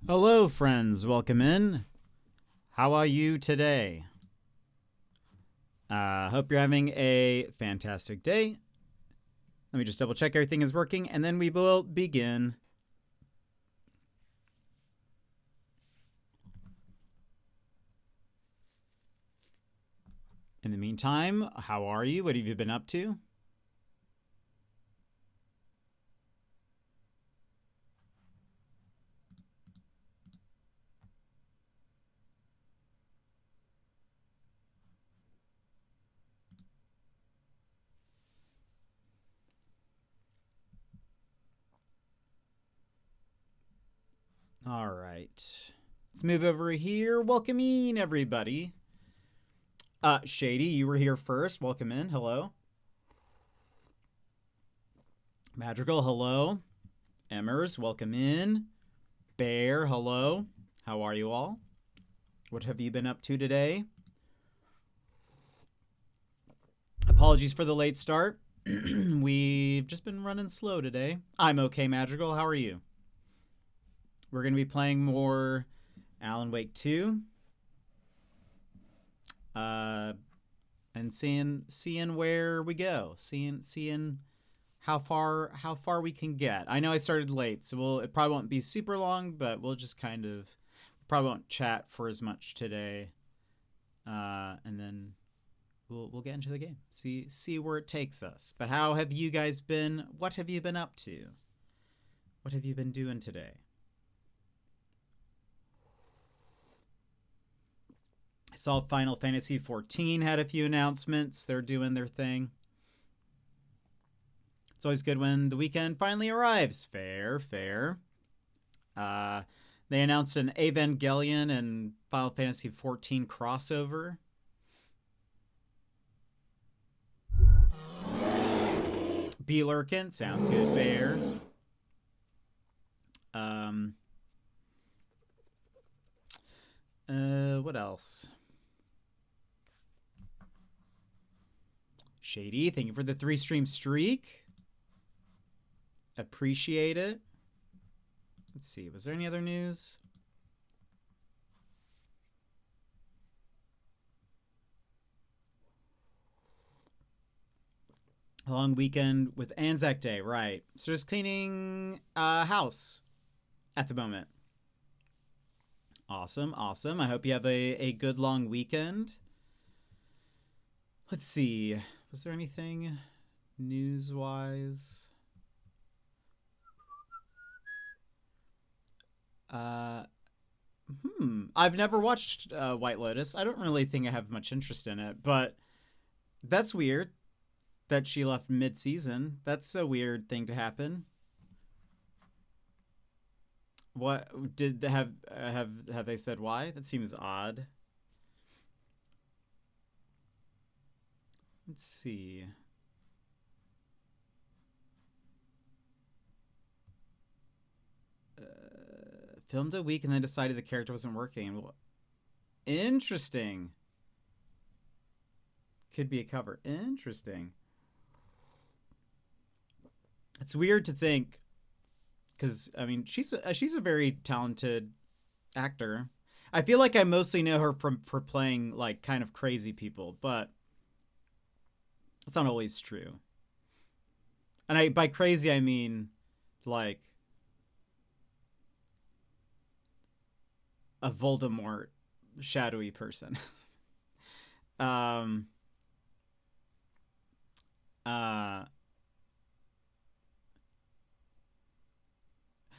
Hello, friends. Welcome in. How are you today? Hope you're having a fantastic day. Let me just double check everything is working, and then we will begin. In the meantime, how are you? What have you been up to? All right. Let's move over here. Welcome in, everybody. Shady, you were here first. Welcome in. Hello. Madrigal, hello. Emmers, welcome in. Bear, hello. How are you all? What have you been up to today? Apologies for the late start. We've just been running slow today. I'm okay, Madrigal. How are you? We're going to be playing more Alan Wake 2. And seeing where we go. Seeing how far we can get. I know I started late, so it probably won't be super long, but we'll just probably won't chat for as much today. And then we'll get into the game. See where it takes us. But how have you guys been? What have you been up to? What have you been doing today? I saw Final Fantasy XIV had a few announcements. They're doing their thing. It's always good when the weekend finally arrives. Fair. They announced an Evangelion and Final Fantasy XIV crossover. B. Lurkin, sounds good, Bear. What else? Shady, thank you for the 3-stream streak. Appreciate it. Let's see, was there any other news? A long weekend with Anzac Day, right. So just cleaning house at the moment. Awesome. I hope you have a good long weekend. Let's see. Was there anything news-wise? I've never watched White Lotus. I don't really think I have much interest in it, but that's weird that she left mid-season. That's a weird thing to happen. What did have they said why? That seems odd. Let's see. Filmed a week and then decided the character wasn't working. Well, interesting. Could be a cover. Interesting. It's weird to think, because I mean she's a very talented actor. I feel like I mostly know her for playing like kind of crazy people, but that's not always true. And by crazy I mean like a Voldemort shadowy person.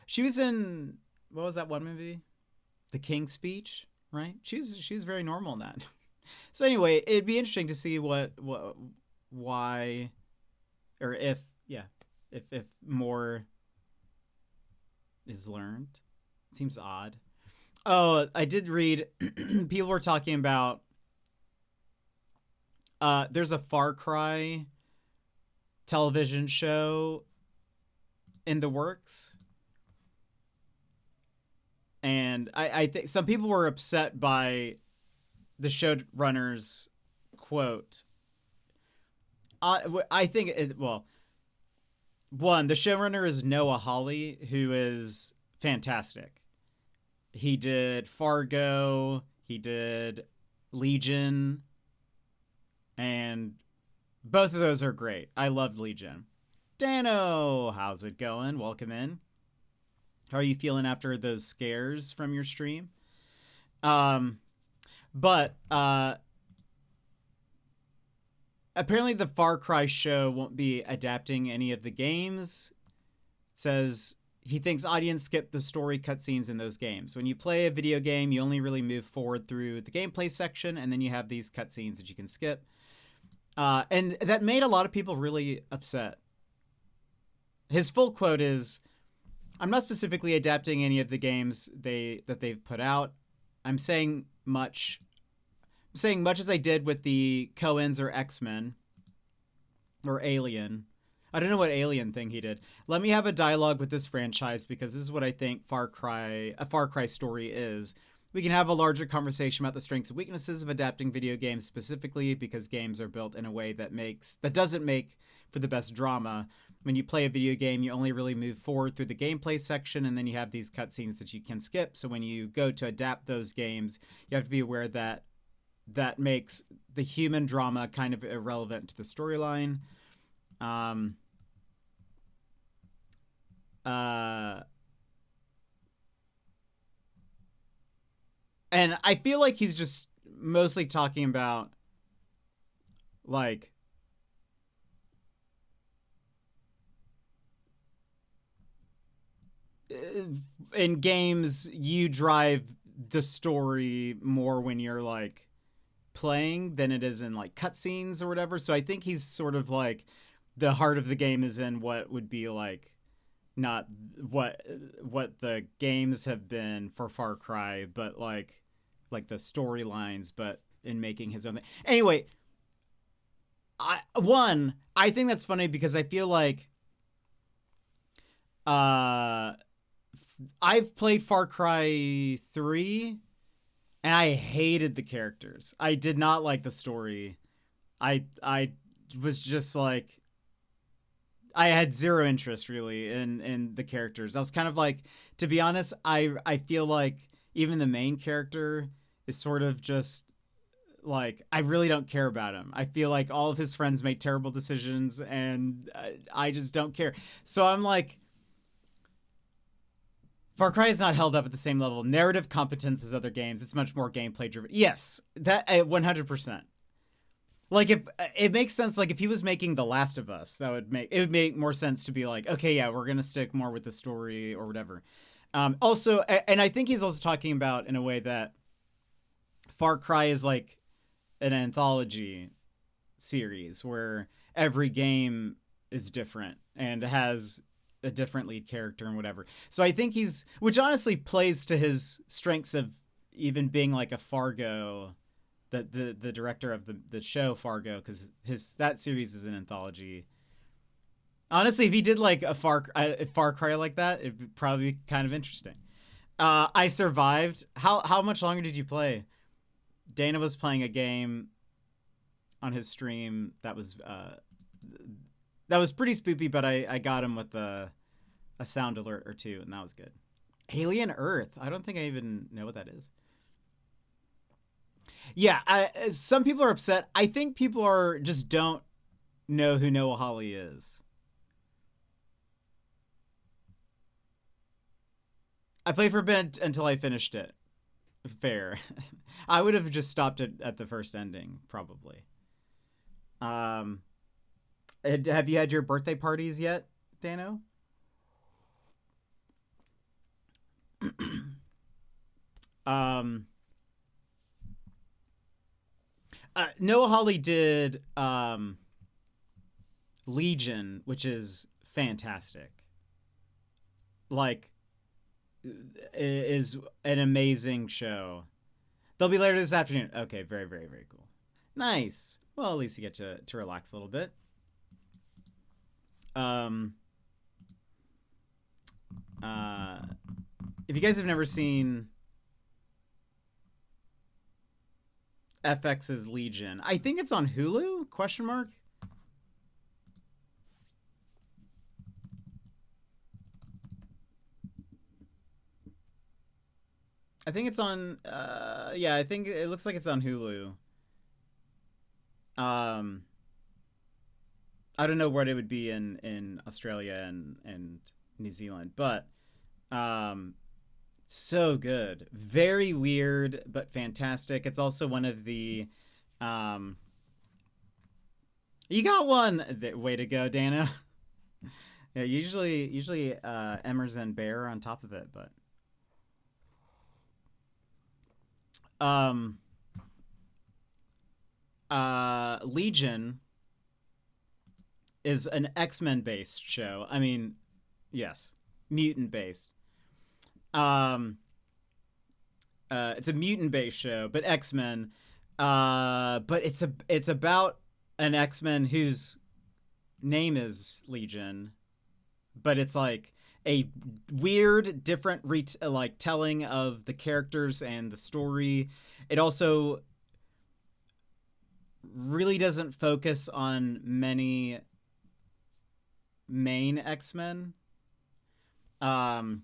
She was in, what was that one movie? The King's Speech, right? She's very normal in that. So anyway, it'd be interesting to see why, or if more is learned. Seems odd. Oh, I did read, people were talking about, there's a Far Cry television show in the works. And I think some people were upset by the showrunner's quote. I think one, the showrunner is Noah Hawley, who is fantastic. He did Fargo. He did Legion. And both of those are great. I loved Legion. Dano, how's it going? Welcome in. How are you feeling after those scares from your stream? But apparently the Far Cry show won't be adapting any of the games. It says he thinks audience skip the story cutscenes in those games. When you play a video game, you only really move forward through the gameplay section, and then you have these cutscenes that you can skip. And that made a lot of people really upset. His full quote is, "I'm not specifically adapting any of the games that they've put out. I'm saying much as I did with the Coens or X-Men or Alien. I don't know what Alien thing he did. Let me have a dialogue with this franchise because this is what I think a Far Cry story is. We can have a larger conversation about the strengths and weaknesses of adapting video games specifically because games are built in a way that doesn't make for the best drama. When you play a video game, you only really move forward through the gameplay section, and then you have these cutscenes that you can skip. So when you go to adapt those games, you have to be aware that that makes the human drama kind of irrelevant to the storyline." And I feel like he's just mostly talking about, like, in games, you drive the story more when you're, like, playing than it is in, like, cutscenes or whatever. So I think he's sort of, like, the heart of the game is in what would be, like, not what the games have been for Far Cry, but like the storylines, but in making his own thing. Anyway, I think that's funny because I feel like I've played Far Cry 3 and I hated the characters. I did not like the story. I was just like, I had zero interest really in the characters. I was kind of like, to be honest, I feel like even the main character is sort of just like, I really don't care about him. I feel like all of his friends made terrible decisions and I just don't care. So I'm like, Far Cry is not held up at the same level of narrative competence as other games. It's much more gameplay driven. Yes, that 100%. Like, if it makes sense, like if he was making The Last of Us, it would make more sense to be like, okay, yeah, we're gonna stick more with the story or whatever. Also, and I think he's also talking about in a way that Far Cry is like an anthology series where every game is different and has a different lead character and whatever. So I think which honestly plays to his strengths of even being like a Fargo. The director of the show Fargo, because that series is an anthology. Honestly, if he did like a Far Cry like that, it'd probably be kind of interesting. I survived. How much longer did you play? Dana was playing a game on his stream that was pretty spoopy, but I got him with a sound alert or two, and that was good. Alien Earth. I don't think I even know what that is. Yeah, some people are upset. I think people just don't know who Noah Hawley is. I played for a bit until I finished it. Fair. I would have just stopped it at the first ending, probably. Have you had your birthday parties yet, Dano? Noah Hawley did Legion, which is fantastic. Like, is an amazing show. They'll be later this afternoon. Okay, very, very, very cool. Nice. Well, at least you get to relax a little bit. If you guys have never seen FX's Legion, I think it's on Hulu? Question mark. I think it's on. Yeah, I think it looks like it's on Hulu. I don't know what it would be in Australia and New Zealand, but so good, very weird but fantastic. It's also one of the you got one. Way to go, Dana. Yeah, usually Emmers and Bear are on top of it, but Legion is an X-Men based show. I mean, yes, mutant based. It's a mutant based show, but X-Men. But it's about an X-Men whose name is Legion, but it's like a weird, different like telling of the characters and the story. It also really doesn't focus on many main X-Men. In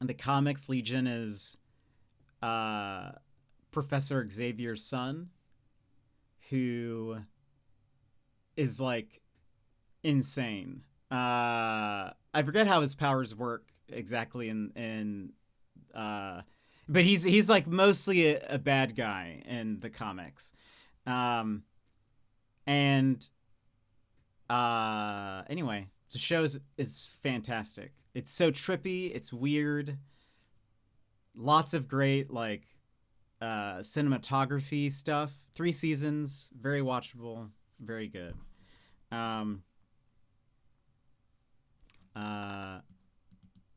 the comics, Legion is Professor Xavier's son, who is like insane. I forget how his powers work exactly but he's like mostly a bad guy in the comics. Anyway, the show is fantastic. It's so trippy, it's weird. Lots of great like cinematography stuff. 3 seasons, very watchable, very good.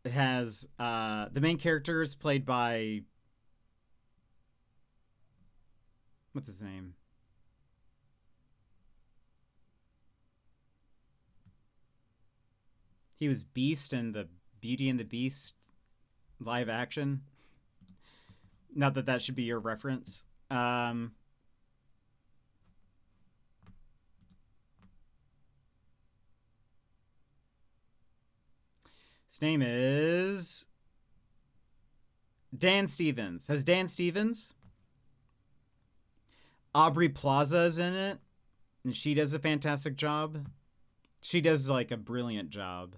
It has the main character is played by, what's his name? He was Beast in the Beauty and the Beast live action. Not that that should be your reference. His name is Dan Stevens. Has Dan Stevens? Aubrey Plaza is in it, and she does a fantastic job. She does like a brilliant job.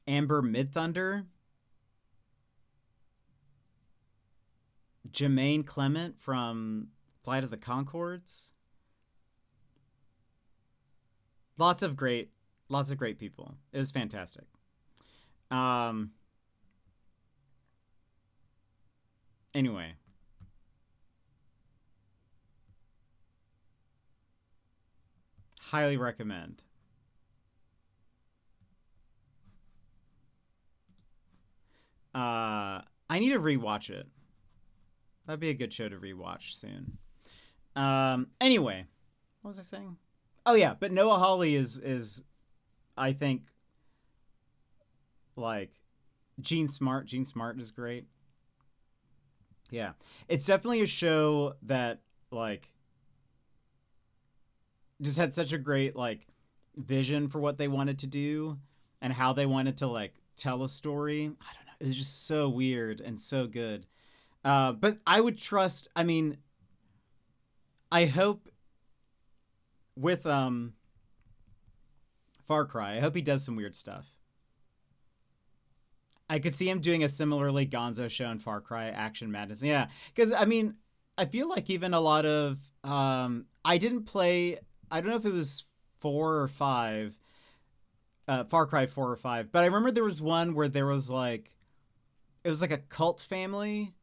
Amber Midthunder, Jermaine Clement from Flight of the Conchords. Lots of great people. It was fantastic. Anyway. Highly recommend. I need to rewatch it. That'd be a good show to rewatch soon. Anyway, what was I saying? Oh yeah, but Noah Hawley is I think like Gene Smart. Gene Smart is great. Yeah. It's definitely a show that like just had such a great like vision for what they wanted to do and how they wanted to like tell a story. I don't know. It was just so weird and so good. But I would trust, I mean, I hope with Far Cry, I hope he does some weird stuff. I could see him doing a similarly gonzo show in Far Cry Action Madness. Yeah, because I mean, I feel like even a lot of I didn't play. I don't know if it was 4 or 5, Far Cry 4 or 5, but I remember there was one where there was like, it was like a cult family,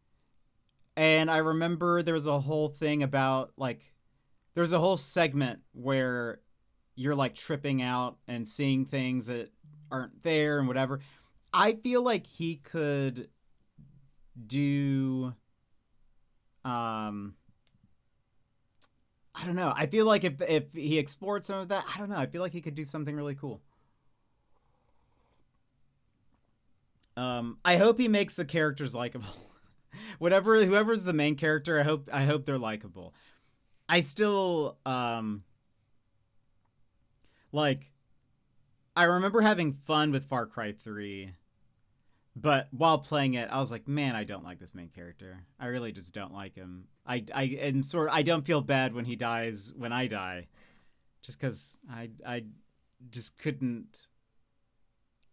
and I remember there was a whole thing about like, there was a whole segment where you're like tripping out and seeing things that aren't there and whatever. I feel like he could do, I don't know. I feel like if he explored some of that, I don't know. I feel like he could do something really cool. I hope he makes the characters likable. Whoever's the main character, I hope they're likable. I still like I remember having fun with Far Cry 3, but while playing it, I was like, man, I don't like this main character. I really just don't like him. I don't feel bad when he dies when I die, just because I just couldn't.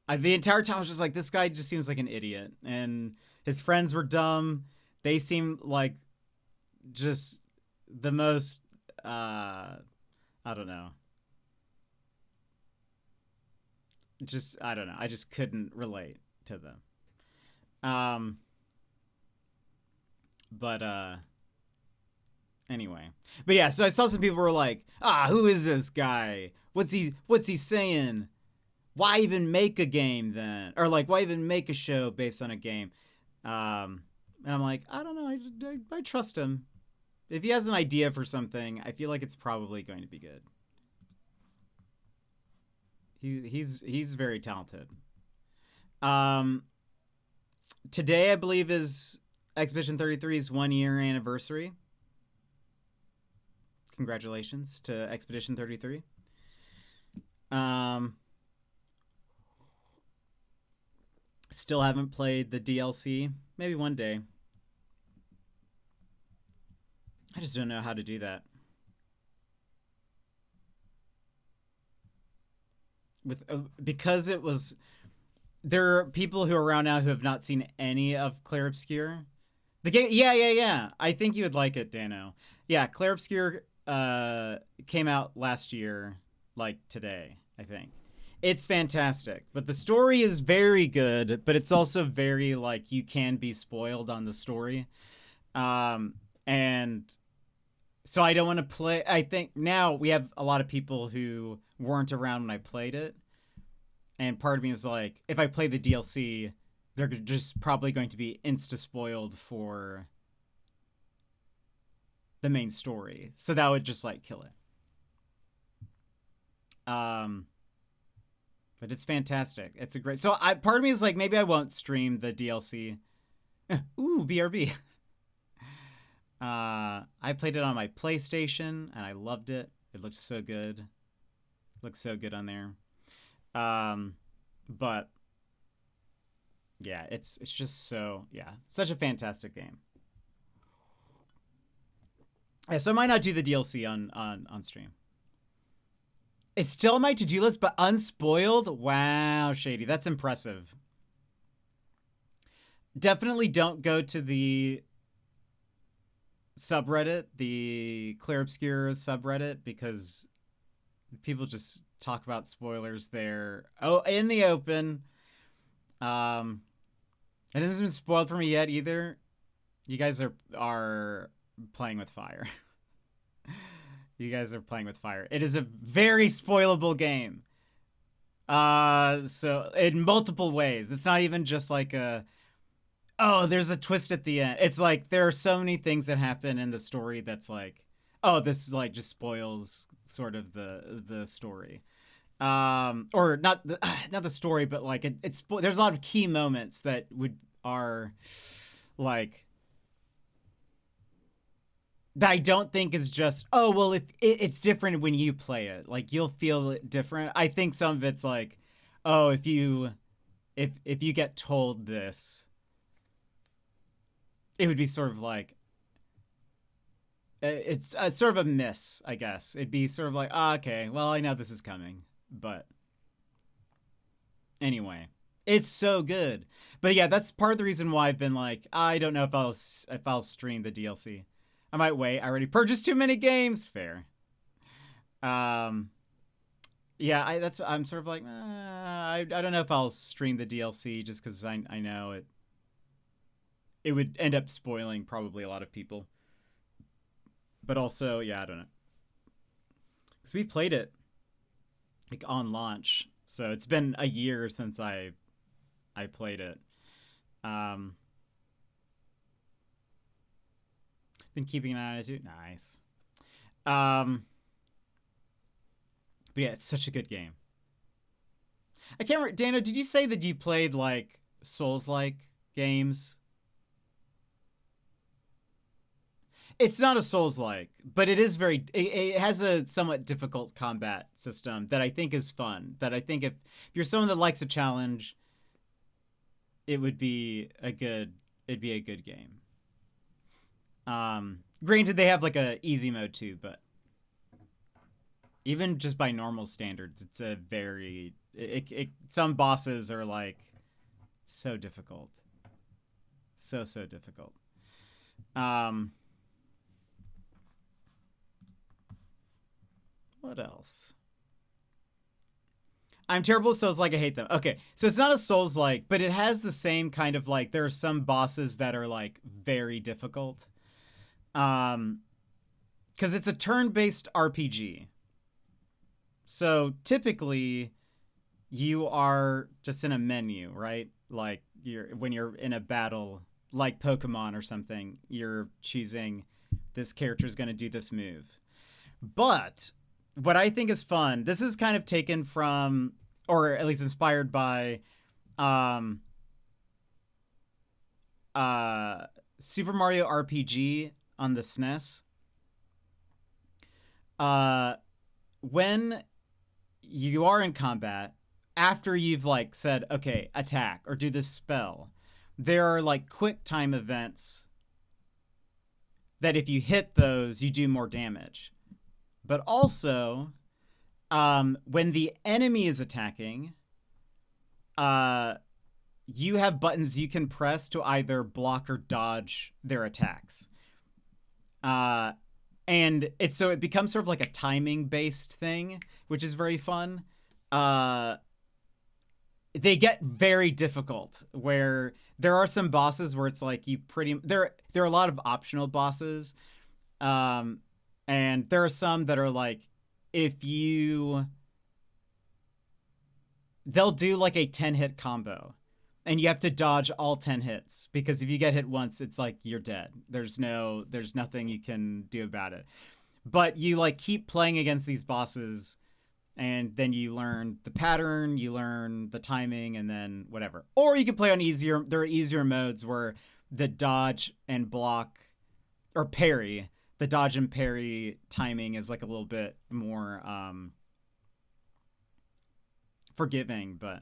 The entire time I was just like, this guy just seems like an idiot, and his friends were dumb. They seemed like just the most. I don't know. I don't know. I just couldn't relate to them. But anyway. But yeah, so I saw some people were like, who is this guy? What's he saying? Why even make a game then? Or like, why even make a show based on a game? And I'm like, I don't know. I trust him. If he has an idea for something, I feel like it's probably going to be good. He's very talented. Today I believe is Expedition 33's 1-year anniversary. Congratulations to Expedition 33. Still haven't played the DLC. Maybe one day. I just don't know how to do that. Because it was, there are people who are around now who have not seen any of Clair Obscur. The game, yeah. I think you would like it, Dano. Yeah, Clair Obscur came out last year, like today, I think. It's fantastic, but the story is very good, but it's also very, like, you can be spoiled on the story. And so I don't want to play. I think now we have a lot of people who weren't around when I played it. And part of me is like, if I play the DLC, they're just probably going to be insta-spoiled for the main story. So that would just, like, kill it. But it's fantastic. It's a great... So part of me is like, maybe I won't stream the DLC. Ooh, BRB. I played it on my PlayStation, and I loved it. It looked so good. Looks so good on there. But yeah, it's just so, yeah, such a fantastic game. Yeah, so I might not do the DLC on stream. It's still on my to-do list, but unspoiled? Wow, Shady. That's impressive. Definitely don't go to the subreddit, the Clair Obscur subreddit, because people just talk about spoilers there. Oh, in the open. It hasn't been spoiled for me yet either. You guys are playing with fire. You guys are playing with fire. It is a very spoilable game. So in multiple ways. It's not even just like there's a twist at the end. It's like there are so many things that happen in the story that's like, this like just spoils sort of the story. Or not the story, but like there's a lot of key moments that are like, that I don't think is just, if it's different when you play it, like you'll feel it different. I think some of it's like, if you get told this, it would be sort of like, it's sort of a miss, I guess. It'd be sort of like, okay, well, I know this is coming, but anyway, it's so good. But yeah, that's part of the reason why I've been like, I don't know if I'll stream the DLC. I might wait. I already purchased too many games. Fair. Yeah, I'm sort of like, I don't know if I'll stream the DLC just because I know it would end up spoiling probably a lot of people. But also, yeah, I don't know. Because we played it like on launch. So it's been a year since I played it. Been keeping an eye on it too. Nice. But yeah, it's such a good game. I can't remember. Dano, did you say that you played like Souls-like games? It's not a Souls-like, but it is it has a somewhat difficult combat system that I think is fun. That I think if you're someone that likes a challenge, it'd be a good game. Granted, they have like a easy mode too, but even just by normal standards, it's a very some bosses are like so difficult, so difficult. What else? I'm terrible at Souls-like. I hate them. Okay, so it's not a Souls-like, but it has the same kind of like, there are some bosses that are like very difficult. Because it's a turn-based RPG. So typically, you are just in a menu, right? Like when you're in a battle, like Pokemon or something, you're choosing this character is going to do this move. But what I think is fun, this is kind of taken from, or at least inspired by, Super Mario RPG on the SNES. When you are in combat, after you've like said, okay, attack or do this spell, there are like quick time events that if you hit those, you do more damage. But also, when the enemy is attacking, you have buttons you can press to either block or dodge their attacks. And it becomes sort of like a timing based thing, which is very fun. They get very difficult where there are some bosses where it's like there are a lot of optional bosses. And there are some that are like, they'll do like a 10-hit combo and you have to dodge all 10 hits because if you get hit once, it's like you're dead. There's nothing you can do about it. But you like keep playing against these bosses and then you learn the pattern, you learn the timing, and then whatever. Or you can play on there are easier modes where the dodge and block or parry, the dodge and parry timing is like a little bit more forgiving, but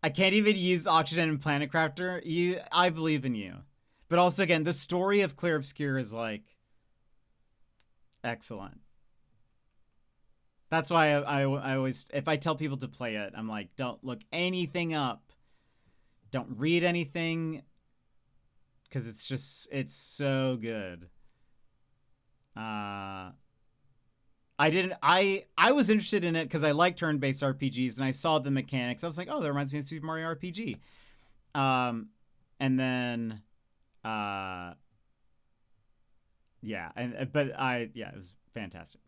I can't even use Oxygen and Planet Crafter. I believe in you. But also, again, the story of Clear Obscure is like excellent. That's why I always, if I tell people to play it, I'm like, don't look anything up. Don't read anything. Because it's so good. I was interested in it because I like turn-based RPGs and I saw the mechanics. I was like, oh, that reminds me of Super Mario RPG. And then, it was fantastic.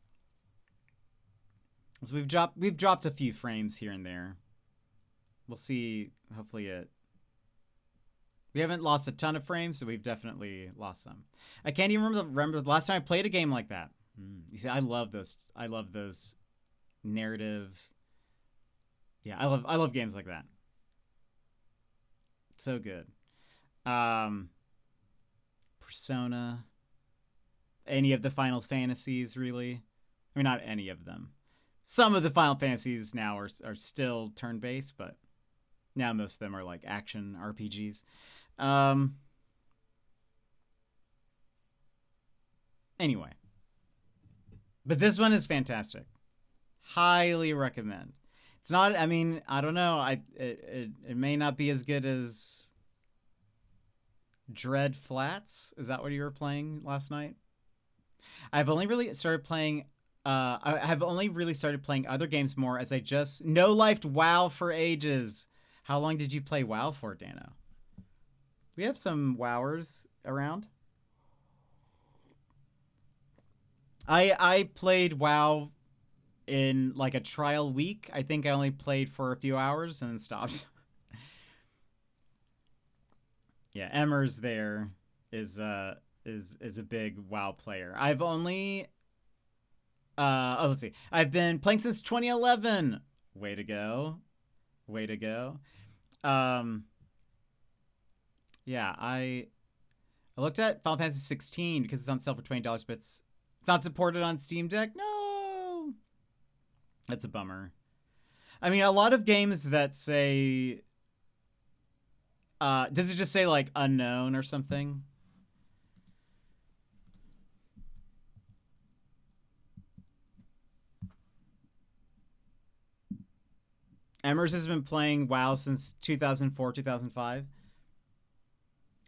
So we've dropped a few frames here and there. We'll see. Hopefully we haven't lost a ton of frames, so we've definitely lost some. I can't even remember the last time I played a game like that. You see, I love those narrative. Yeah, I love games like that. So good. Persona. Any of the Final Fantasies, really. I mean, not any of them. Some of the Final Fantasies now are still turn-based, but now most of them are like action RPGs. Anyway. But this one is fantastic. Highly recommend. It's not, I mean, I don't know. It may not be as good as Dread Flats. Is that what you were playing last night? I've only really started playing I have only really started playing other games more as I just no-lifed WoW for ages. How long did you play WoW for, Dano? We have some WoWers around. I played WoW in like a trial week. I think I only played for a few hours and then stopped. Yeah, Emmers there is a big WoW player. I've only let's see. I've been playing since 2011. Way to go. Way to go. Yeah, I looked at Final Fantasy 16 because it's on sale for $20, but it's not supported on Steam Deck. No, that's a bummer. I mean, a lot of games that say, does it just say like unknown or something? Emmers has been playing WoW since 2004, 2005.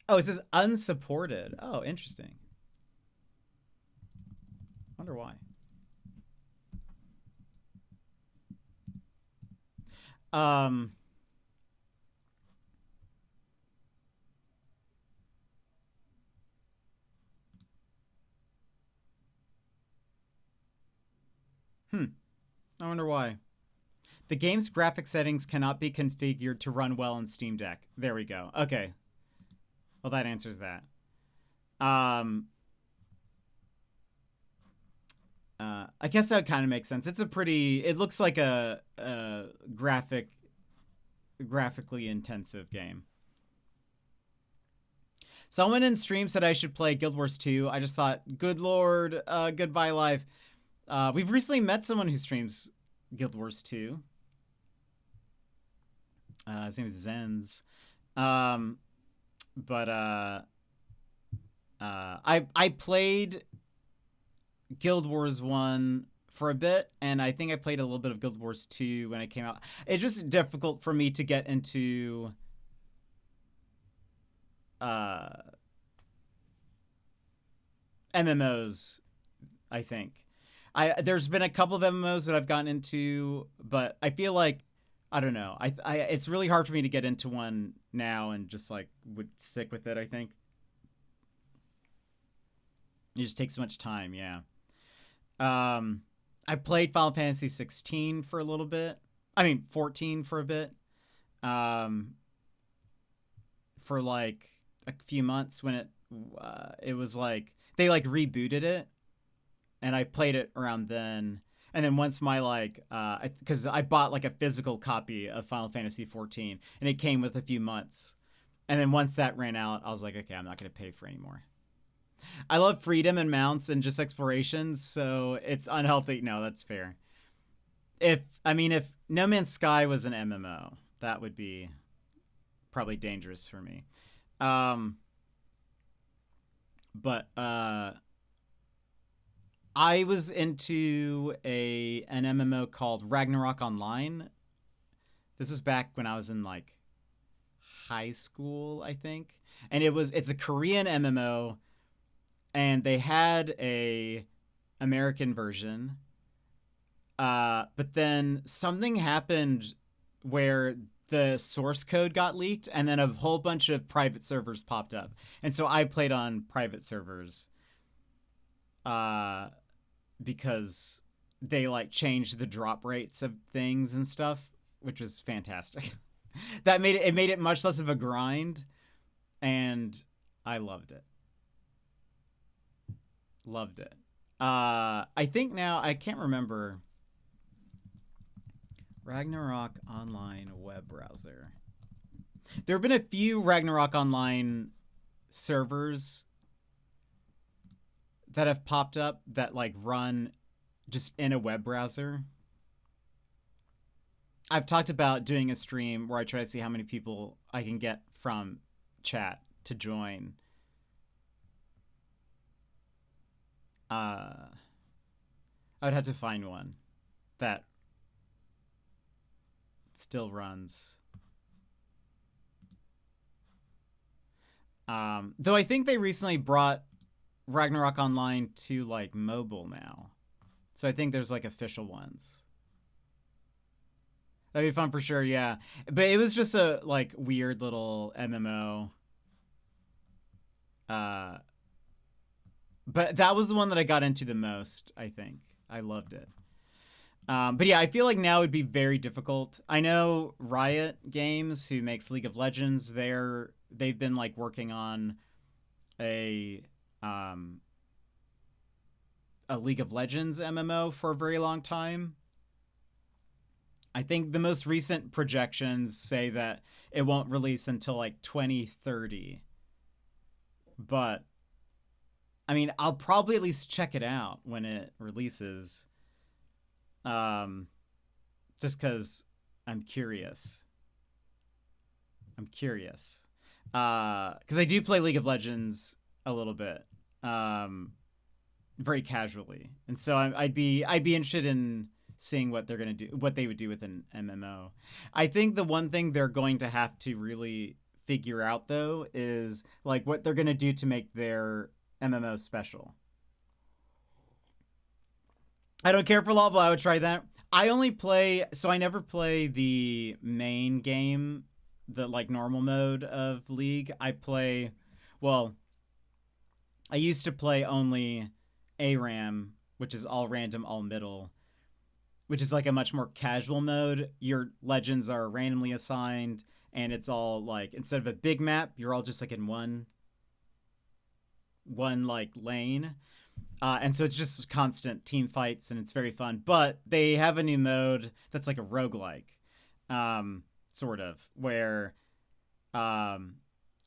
Oh, it says unsupported. Oh, interesting. Wonder why. I wonder why. The game's graphic settings cannot be configured to run well in Steam Deck. There we go. Okay. Well, that answers that. I guess that kind of makes sense. It's a pretty. It looks like a graphically intensive game. Someone in stream said I should play Guild Wars 2. I just thought, good lord, goodbye life. We've recently met someone who streams Guild Wars 2. His name is Zenz. I played Guild Wars 1 for a bit, and I think I played a little bit of Guild Wars 2 when it came out. It's just difficult for me to get into MMOs, I think. There's been a couple of MMOs that I've gotten into, but I feel like, I don't know. It's really hard for me to get into one now and just like would stick with it, I think. It just takes so much time, yeah. I played Final Fantasy 16 for a little bit. I mean, 14 for a bit. For like a few months when it was like they like rebooted it, and I played it around then. And then once my like, because I bought like a physical copy of Final Fantasy 14, and it came with a few months. And then once that ran out, I was like, okay, I'm not gonna pay for any more. I love freedom and mounts and just explorations, so it's unhealthy. No, that's fair. If No Man's Sky was an MMO, that would be probably dangerous for me. But I was into an MMO called Ragnarok Online. This was back when I was in like high school, I think. And it's a Korean MMO, and they had a American version. But then something happened where the source code got leaked, and then a whole bunch of private servers popped up. And so I played on private servers. Because they like changed the drop rates of things and stuff, which was fantastic. That made it much less of a grind, and I loved it. Loved it. I think now I can't remember. Ragnarok Online web browser. There have been a few Ragnarok Online servers that have popped up that like run just in a web browser. I've talked about doing a stream where I try to see how many people I can get from chat to join. I would have to find one that still runs. Though I think they recently brought Ragnarok Online to like mobile now, so I think there's like official ones. That'd be fun for sure, yeah. But it was just a like weird little MMO. But that was the one that I got into the most, I think. I loved it. But yeah, I feel like now would be very difficult. I know Riot Games, who makes League of Legends, they've been like working on a League of Legends MMO for a very long time. I think the most recent projections say that it won't release until like 2030. But I mean, I'll probably at least check it out when it releases. Just because I'm curious. Because I do play League of Legends a little bit, very casually, and so I'd be interested in seeing what they're gonna do, what they would do with an MMO. I think the one thing they're going to have to really figure out though is like what they're gonna do to make their MMO special. I don't care for lava. I would try that. I only play, so I never play the main game, the like normal mode of League. I play, well, I used to play only ARAM, which is all random, all middle, which is like a much more casual mode. Your legends are randomly assigned, and it's all like, instead of a big map, you're all just like in one like lane. And so it's just constant team fights, and it's very fun. But they have a new mode that's like a roguelike, sort of, where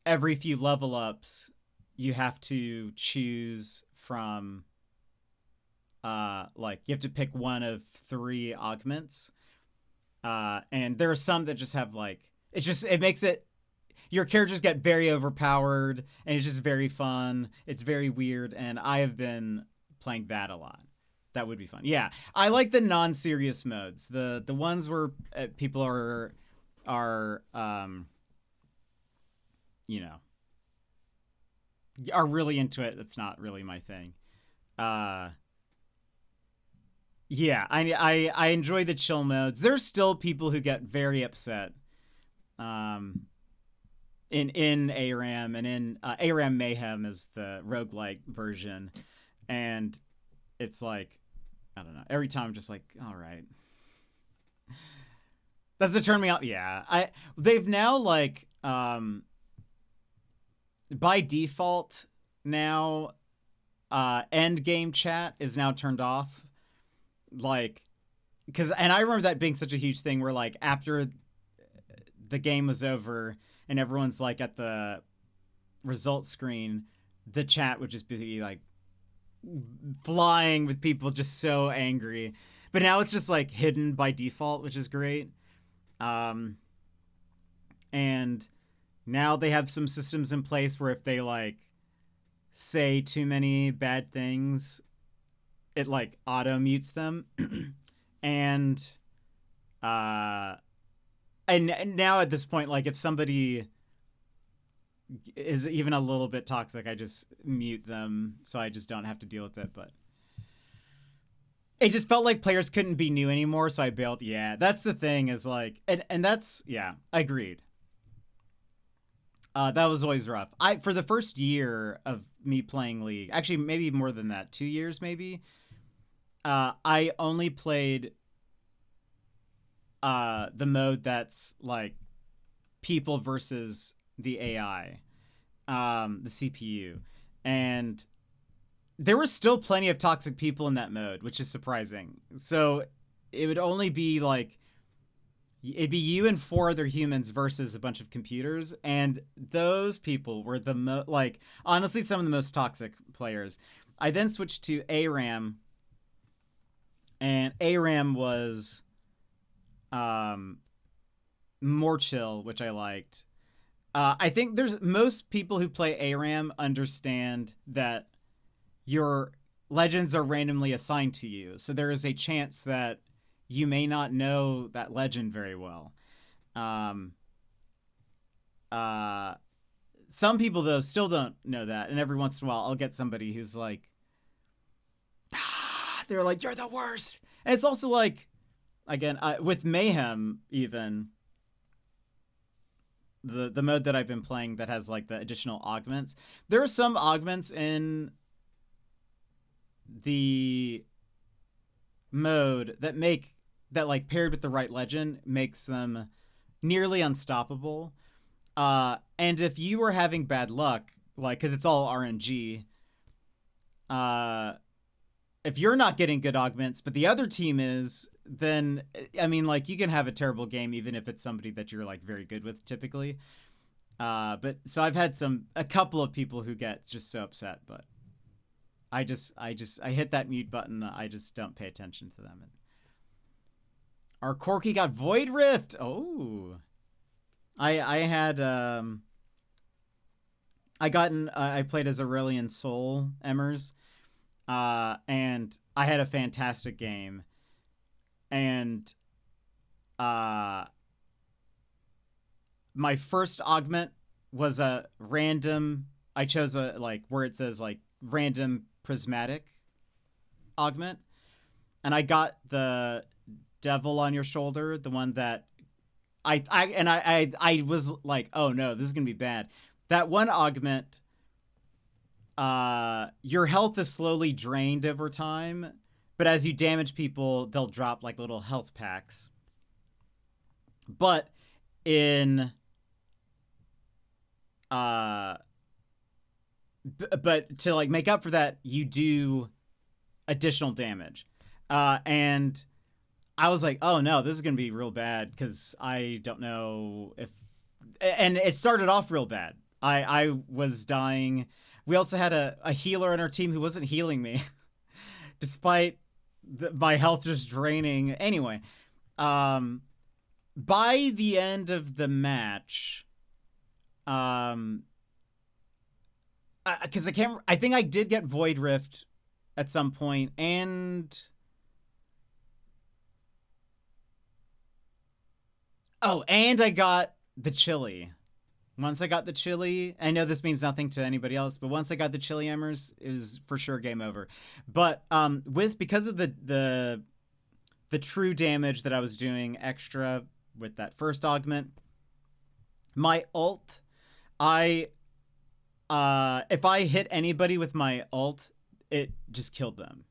every few level ups, you have to choose from, like, you have to pick one of 3 augments. And there are some that just have, like, it makes it, your characters get very overpowered, and it's just very fun. It's very weird, and I have been playing that a lot. That would be fun. Yeah, I like the non-serious modes, the ones where people are you know, are really into it. That's not really my thing. Yeah, I enjoy the chill modes. There's still people who get very upset. In ARAM, and in ARAM Mayhem is the roguelike version, and it's like, I don't know, every time I'm just like, all right, that's what turned me out. Yeah, they've now like by default now end game chat is now turned off, like, and I remember that being such a huge thing where like after the game was over and everyone's like at the result screen, the chat would just be like flying with people just so angry. But now it's just like hidden by default, which is great. And now they have some systems in place where if they like say too many bad things, it like auto mutes them. And now at this point, like if somebody is even a little bit toxic, I just mute them so I just don't have to deal with it. But it just felt like players couldn't be new anymore, so I bailed. Yeah, that's the thing, is like, and that's, yeah, agreed. That was always rough. For the first year of me playing League, actually maybe more than that, 2 years maybe, I only played the mode that's like people versus the AI, the CPU, and there were still plenty of toxic people in that mode, which is surprising. So it would only be like, it'd be you and 4 other humans versus a bunch of computers, and those people were the like, honestly, some of the most toxic players. I then switched to ARAM, and ARAM was more chill, which I liked. I think most people who play ARAM understand that your legends are randomly assigned to you, so there is a chance that you may not know that legend very well. Some people though still don't know that, and every once in a while I'll get somebody who's like, they're like, you're the worst. And it's also like, again, with Mayhem, even the mode that I've been playing that has like the additional augments, there are some augments in the mode that like paired with the right legend makes them nearly unstoppable. And if you were having bad luck, like, because it's all RNG, if you're not getting good augments, but the other team is, then, I mean, like, you can have a terrible game even if it's somebody that you're, like, very good with, typically. But so I've had a couple of people who get just so upset, but I hit that mute button. I just don't pay attention to them. Our Corky got Void Rift. Oh, I played as Aurelian Soul Emmers, and I had a fantastic game, and my first augment was a random. I chose a where it says random prismatic augment, and I got the devil on your shoulder, the one that I was like, oh no, this is gonna be bad. That one augment, your health is slowly drained over time, but as you damage people, they'll drop like little health packs. But in but to like make up for that, you do additional damage. And I was like, oh no, this is gonna be real bad because I don't know if, and it started off real bad. I was dying. We also had a healer on our team who wasn't healing me, despite my health just draining. Anyway, by the end of the match, because I think I did get Void Rift at some point, and I got the chili. Once I got the chili, I know this means nothing to anybody else, but once I got the chili emmers, it was for sure game over. But because of the true damage that I was doing extra with that first augment, my ult, if I hit anybody with my ult, it just killed them.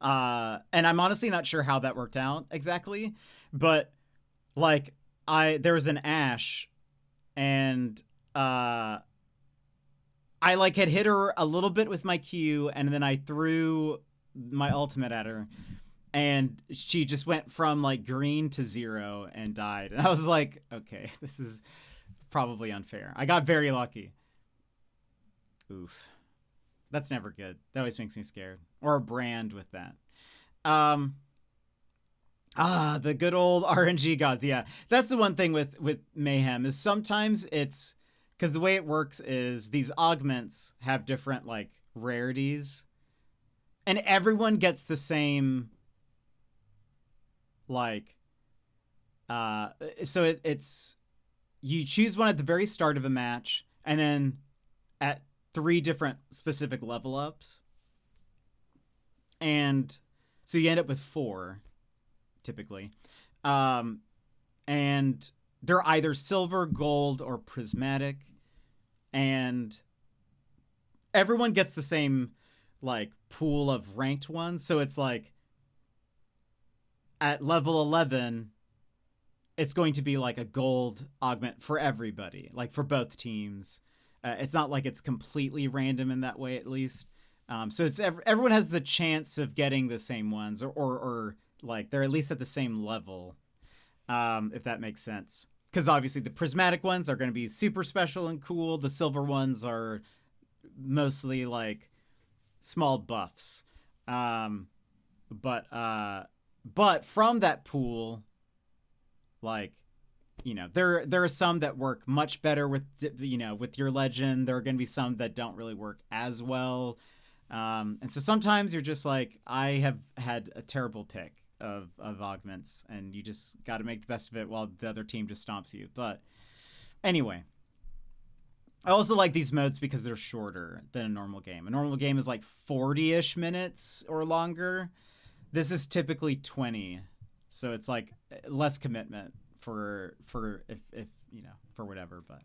And I'm honestly not sure how that worked out exactly, but like there was an Ashe, and I like had hit her a little bit with my Q, and then I threw my ultimate at her, and she just went from like green to 0 and died. And I was like, okay, this is probably unfair. I got very lucky. Oof. That's never good. That always makes me scared. Or a brand with that. The good old RNG gods. Yeah, that's the one thing with Mayhem is sometimes it's because the way it works is these augments have different like rarities, and everyone gets the same like so it's you choose one at the very start of a match, and then at 3 different specific level ups, and so you end up with 4 typically. And they're either silver, gold, or prismatic. And everyone gets the same like pool of ranked ones. So it's like at level 11, it's going to be like a gold augment for everybody, like for both teams. It's not like it's completely random in that way, at least. So it's everyone has the chance of getting the same ones, or like they're at least at the same level, if that makes sense. Because obviously the prismatic ones are going to be super special and cool. The silver ones are mostly like small buffs. But from that pool, like, you know, there are some that work much better with, you know, with your legend. There are going to be some that don't really work as well. And so sometimes you're just like, I have had a terrible pick of augments, and you just got to make the best of it while the other team just stomps you. But anyway, I also like these modes because they're shorter than a normal game. A normal game is like 40-ish minutes or longer. This is typically 20, so it's like less commitment for if you know, for whatever. But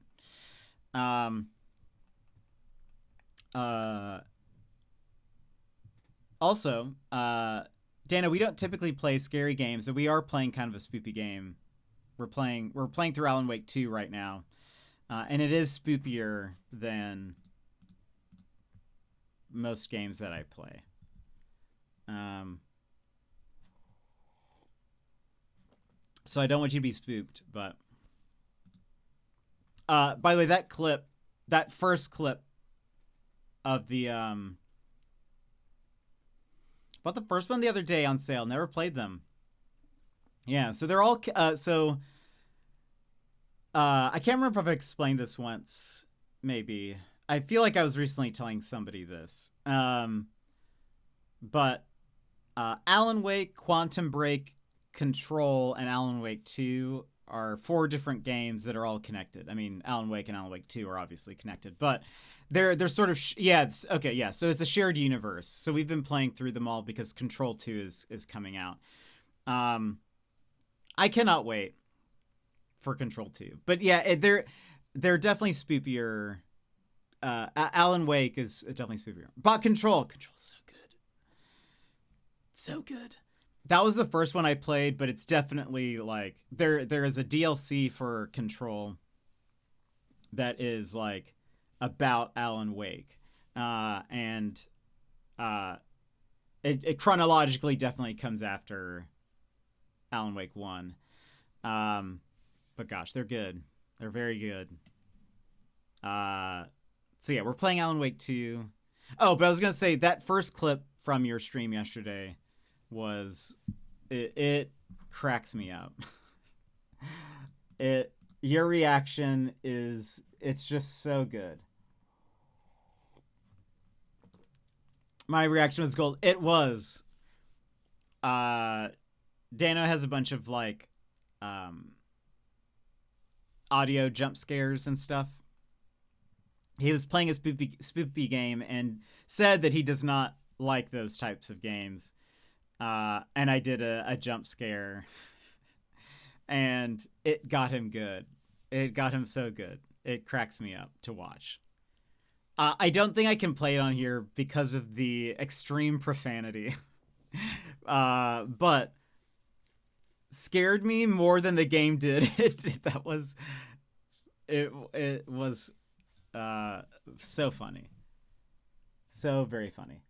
also, Dana, we don't typically play scary games, so we are playing kind of a spoopy game. We're playing through Alan Wake 2 right now, and it is spoopier than most games that I play. So I don't want you to be spooked, but By the way, that first clip of the bought the first one the other day on sale. Never played them. Yeah, so they're all I can't remember if I've explained this once. Maybe I feel like I was recently telling somebody this. But Alan Wake, Quantum Break, Control, and Alan Wake 2 are 4 different games that are all connected. I mean, Alan Wake and Alan Wake 2 are obviously connected, but they're sort of okay, yeah. So it's a shared universe. So we've been playing through them all because Control 2 is coming out. I cannot wait for Control 2. But yeah, they're definitely spoopier. Alan Wake is definitely spoopier. But Control's so good. So good. That was the first one I played, but it's definitely like there is a DLC for Control that is like about Alan Wake. And it chronologically definitely comes after Alan Wake 1. But gosh, they're good. They're very good. So yeah, we're playing Alan Wake 2. Oh, but I was going to say that first clip from your stream yesterday was it cracks me up. Your reaction it's just so good. My reaction was gold. It was. Dano has a bunch of like audio jump scares and stuff. He was playing a spoopy game and said that he does not like those types of games. And I did a jump scare, and it got him good. It got him so good. It cracks me up to watch. I don't think I can play it on here because of the extreme profanity. But scared me more than the game did. It was so funny. So very funny.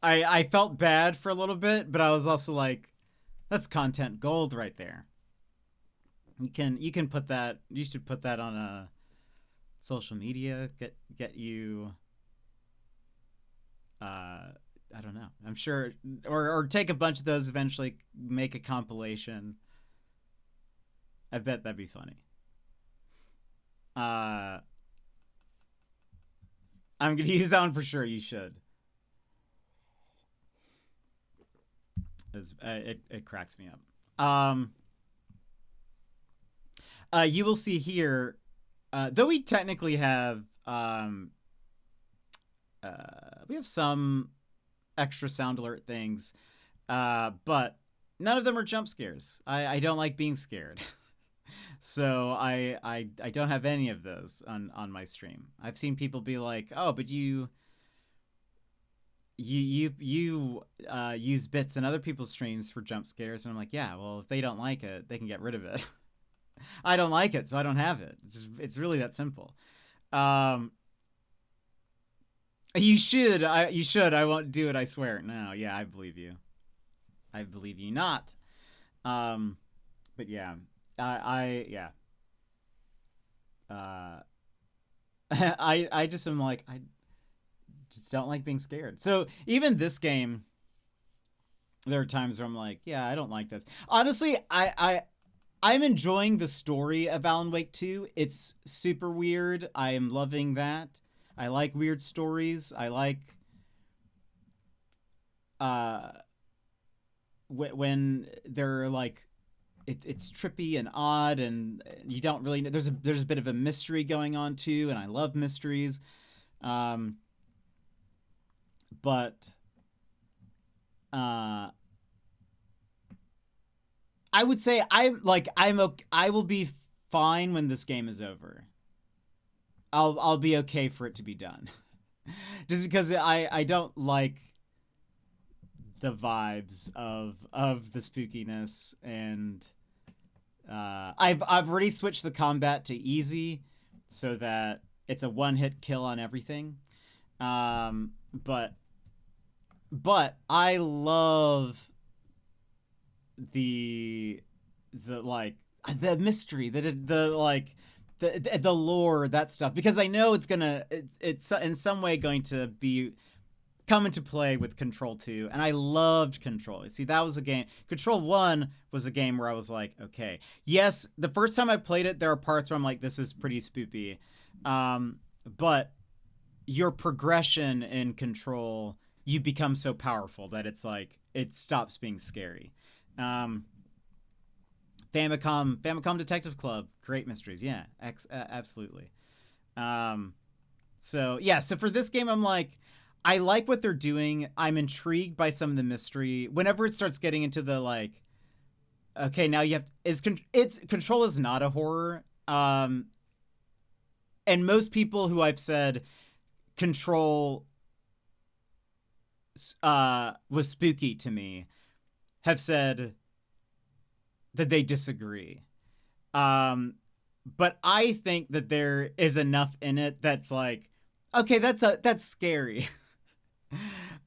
I felt bad for a little bit, but I was also like, that's content gold right there. You can put that, you should put that on a social media, get you I don't know. I'm sure or take a bunch of those, eventually make a compilation. I bet that'd be funny. I'm gonna use that one for sure. You should. It cracks me up. You will see here, though we technically have we have some extra sound alert things, but none of them are jump scares. I don't like being scared. So I don't have any of those on my stream. I've seen people be like, "Oh, but you use bits in other people's streams for jump scares," and I'm like, "Yeah, well, if they don't like it, they can get rid of it." I don't like it, so I don't have it. It's really that simple. You should. You should. I won't do it. I swear. No. Yeah, I believe you. I believe you not. But yeah. Yeah. I just am like, I just don't like being scared. So even this game, there are times where I'm like, yeah, I don't like this. Honestly, I'm enjoying the story of Alan Wake 2. It's super weird. I am loving that. I like weird stories. I like when they're like, it's trippy and odd, and you don't really know. There's a bit of a mystery going on too, and I love mysteries. But I would say I will be fine when this game is over. I'll be okay for it to be done. Just because I don't like the vibes of the spookiness, and I've already switched the combat to easy so that it's a one-hit kill on everything. But I love like the mystery, the lore, that stuff, because I know it's in some way going to be come into play with Control 2, and I loved Control. See, that was a game. Control 1 was a game where I was like, okay, yes, the first time I played it, there are parts where I'm like, this is pretty spoopy, but your progression in Control, you become so powerful that it's like it stops being scary. Famicom Detective Club, great mysteries, yeah, absolutely. So for this game, I'm like, I like what they're doing. I'm intrigued by some of the mystery. Whenever it starts getting into the like, okay, now you have Control is not a horror. And most people who I've said Control was spooky to me have said that they disagree. But I think that there is enough in it that's like, okay, that's scary.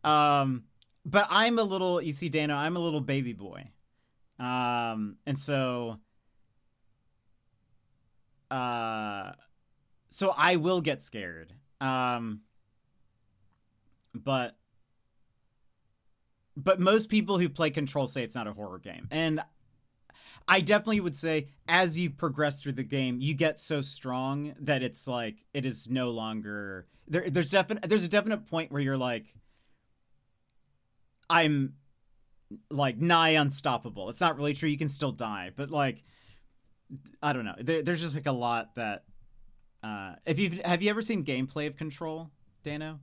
But I'm a little, you see, Dano, I'm a little baby boy. And so I will get scared. But most people who play Control say it's not a horror game. And I definitely would say as you progress through the game, you get so strong that it's like, it is no longer there's a definite point where you're like, I'm like nigh unstoppable. It's not really true. You can still die, but like, I don't know. There's just like a lot that, have you ever seen gameplay of Control, Dano?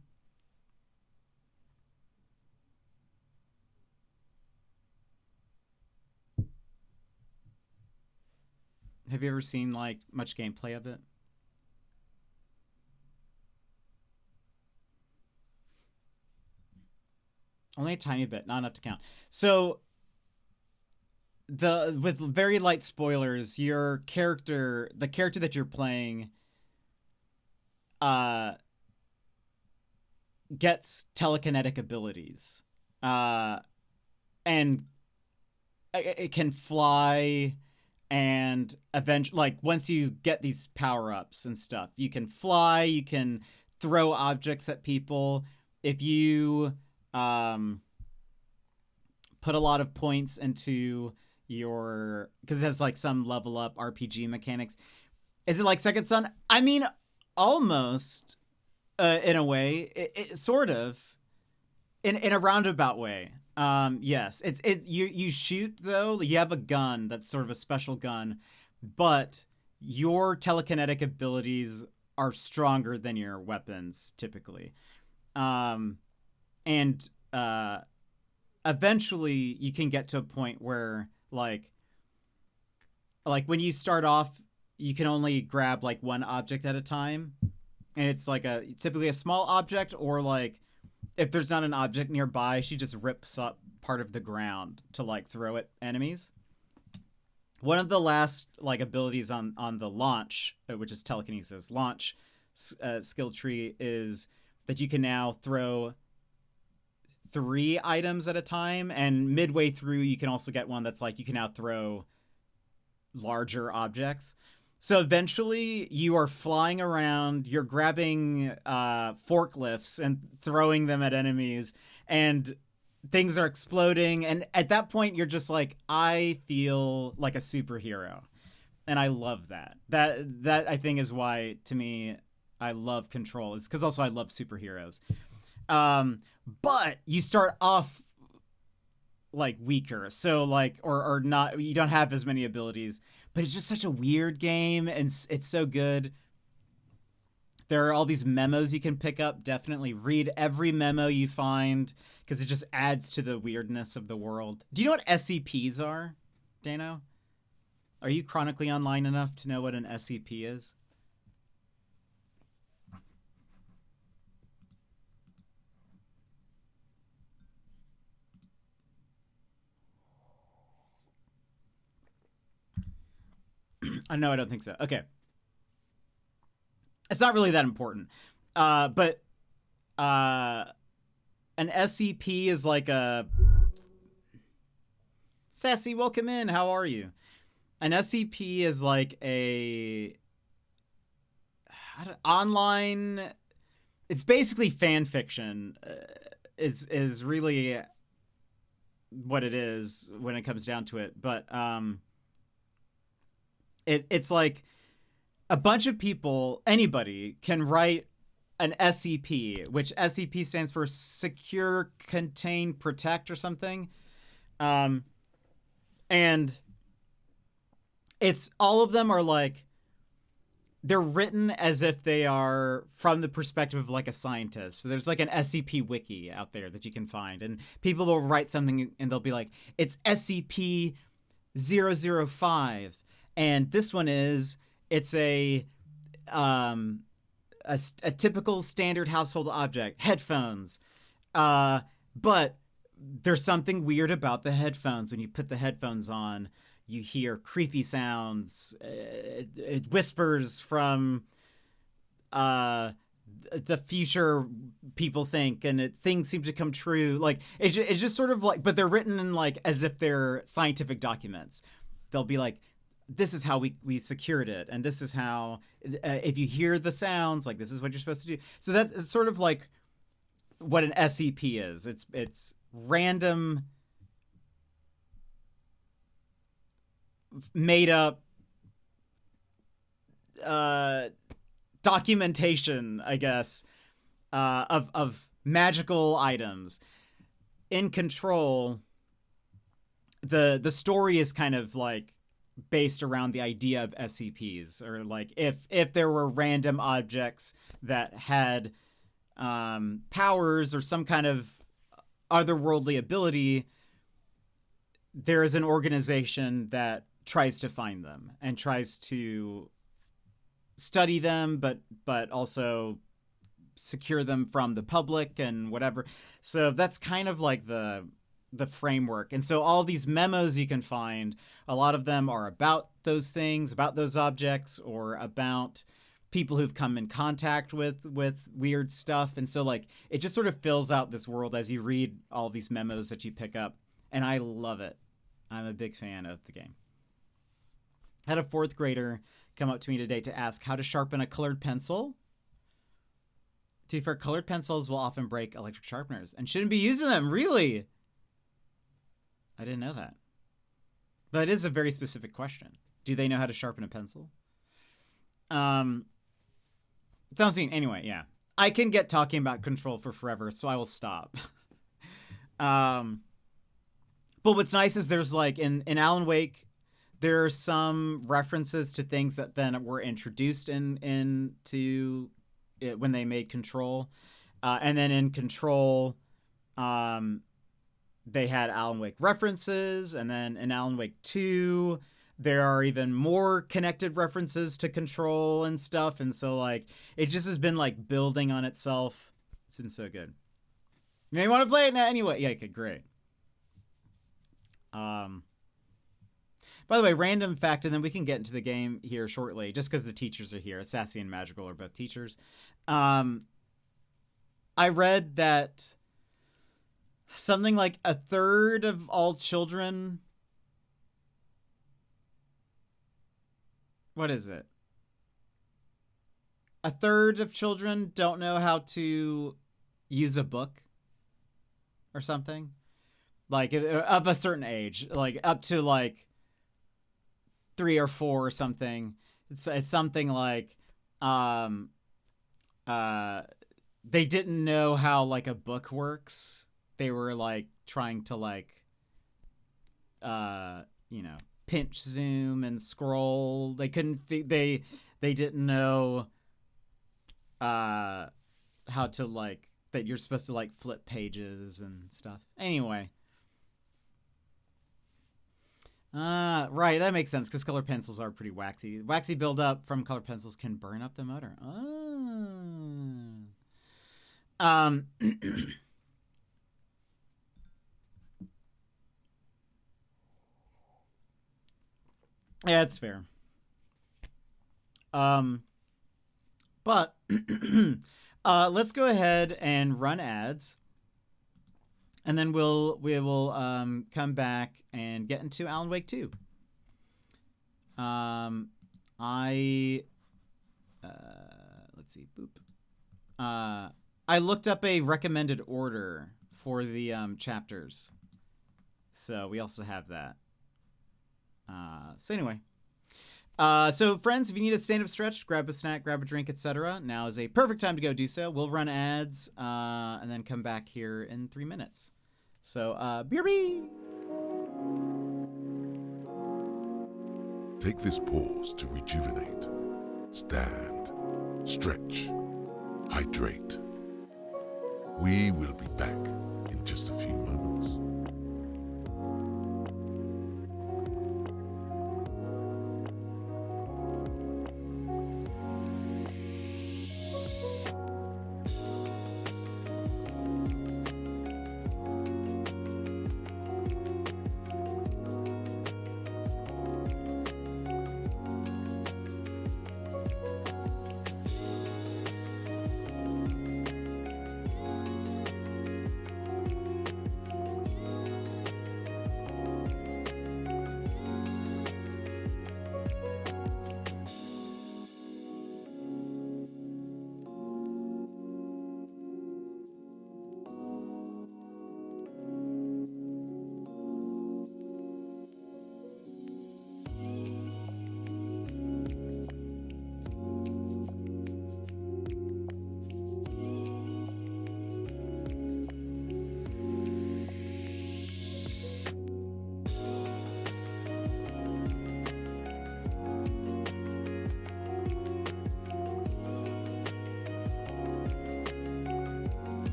Have you ever seen like much gameplay of it? Only a tiny bit, not enough to count. So with very light spoilers, the character that you're playing gets telekinetic abilities. And it can fly, and eventually, like, once you get these power-ups and stuff, you can fly, you can throw objects at people. If you put a lot of points into your, because it has like some level up RPG mechanics. Is it like Second Son? I mean, almost, in a way, it sort of, in a roundabout way. Yes, you shoot, though. You have a gun that's sort of a special gun, but your telekinetic abilities are stronger than your weapons typically. And eventually you can get to a point where like when you start off, you can only grab like one object at a time, and it's like typically a small object, or like if there's not an object nearby, she just rips up part of the ground to like throw at enemies. One of the last like abilities on the launch, which is telekinesis launch skill tree, is that you can now throw 3 items at a time, and midway through you can also get one that's like you can now throw larger objects. So eventually you are flying around, you're grabbing forklifts and throwing them at enemies, and things are exploding, and at that point you're just like, I feel like a superhero. And I love that. That I think is why, to me, I love Control. It's because also I love superheroes. But you start off like weaker, so like or not, you don't have as many abilities, but it's just such a weird game, and it's so good. There are all these memos you can pick up. Definitely read every memo you find, because it just adds to the weirdness of the world. Do you know what SCPs are, Dano? Are you chronically online enough to know what an SCP is? No, I don't think so. Okay. It's not really that important. But an SCP is like Sassy, welcome in. How are you? An SCP is like a online. It's basically fan fiction. Is really what it is when it comes down to it. But it's like a bunch of people, anybody can write an SCP, which SCP stands for Secure, Contain, Protect or something. And it's all of them are like, they're written as if they are from the perspective of like a scientist. So there's like an SCP wiki out there that you can find, and people will write something and they'll be like, it's SCP 005. And this one it's a typical standard household object, headphones. But there's something weird about the headphones. When you put the headphones on, you hear creepy sounds. It whispers from the future people think, and things seem to come true. Like it's just sort of like, but they're written in like as if they're scientific documents. They'll be like, this is how we secured it, and this is how if you hear the sounds, like this is what you're supposed to do. So that's sort of like what an SCP is. It's random, made up documentation, I guess, of magical items. In Control, the story is kind of like based around the idea of SCPs, or like if there were random objects that had powers or some kind of otherworldly ability, there is an organization that tries to find them and tries to study them, but also secure them from the public and whatever. So that's kind of like the framework. And so all these memos you can find, a lot of them are about those things, about those objects, or about people who've come in contact with weird stuff. And so like it just sort of fills out this world as you read all these memos that you pick up. And I love it. I'm a big fan of the game. I had a 4th grader come up to me today to ask how to sharpen a colored pencil. To be fair, colored pencils will often break electric sharpeners and shouldn't be using them. Really? I didn't know that. But it is a very specific question. Do they know how to sharpen a pencil? Sounds mean. Anyway, yeah. I can get talking about Control for forever, so I will stop. But what's nice is there's like in Alan Wake, there are some references to things that then were introduced into it when they made Control. And then in Control, they had Alan Wake references. And then in Alan Wake 2, there are even more connected references to Control and stuff. And so like, it just has been like building on itself. It's been so good. You may want to play it now anyway. Yeah, okay, great. By the way, random fact, and then we can get into the game here shortly, just because the teachers are here. Sassy and Magical are both teachers. I read that something like a third of all children... What is it? A third of children don't know how to use a book or something. Like, of a certain age. Like, up to, like, 3 or 4 or something. It's something like, they didn't know how, like, a book works. They were, like, trying to, like, pinch zoom and scroll. They couldn't, they didn't know, how to, like, that you're supposed to, like, flip pages and stuff. Anyway. Right, that makes sense, because colored pencils are pretty waxy. Waxy buildup from colored pencils can burn up the motor. Yeah, it's fair. But let's go ahead and run ads. And then we will come back and get into Alan Wake 2. Let's see, boop. I looked up a recommended order for the chapters, so we also have that. So anyway, so friends, if you need a stand-up stretch, grab a snack, grab a drink, etc. Now is a perfect time to go do so. We'll run ads and then come back here in 3 minutes. So BRB. Take this pause to rejuvenate, stand, stretch, hydrate. We will be back in just a few moments.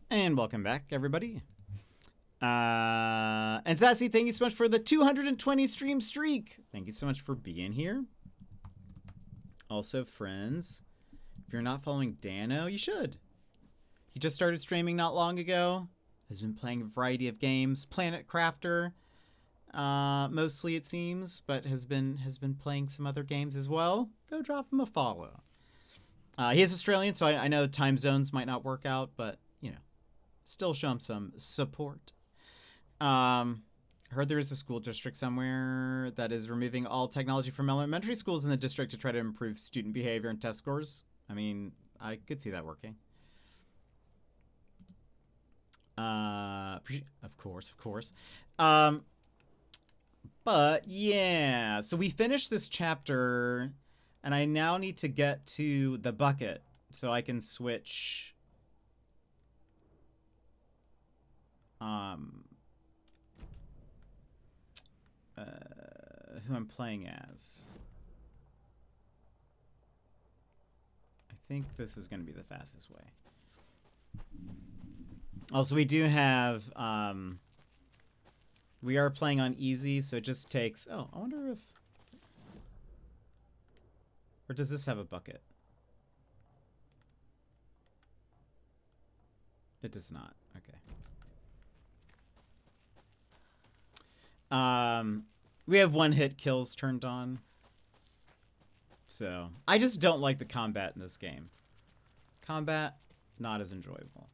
And welcome back, everybody. And Sassy, thank you so much for the 220 stream streak. Thank you so much for being here. Also, friends, if you're not following Dano, you should. He just started streaming not long ago. Has been playing a variety of games. Planet Crafter, mostly it seems, but has been playing some other games as well. Go drop him a follow. He is Australian, so I know time zones might not work out, but you know, still show him some support. I heard there is a school district somewhere that is removing all technology from elementary schools in the district to try to improve student behavior and test scores. I mean, I could see that working. Of course. But yeah, so we finished this chapter, and I now need to get to the bucket so I can switch. Who I'm playing as. I think this is going to be the fastest way. Also, we do have, we are playing on easy, so it just takes, oh, I wonder if, or does this have a bucket? It does not, okay. We have one-hit kills turned on. So, I just don't like the combat in this game. Combat, not as enjoyable.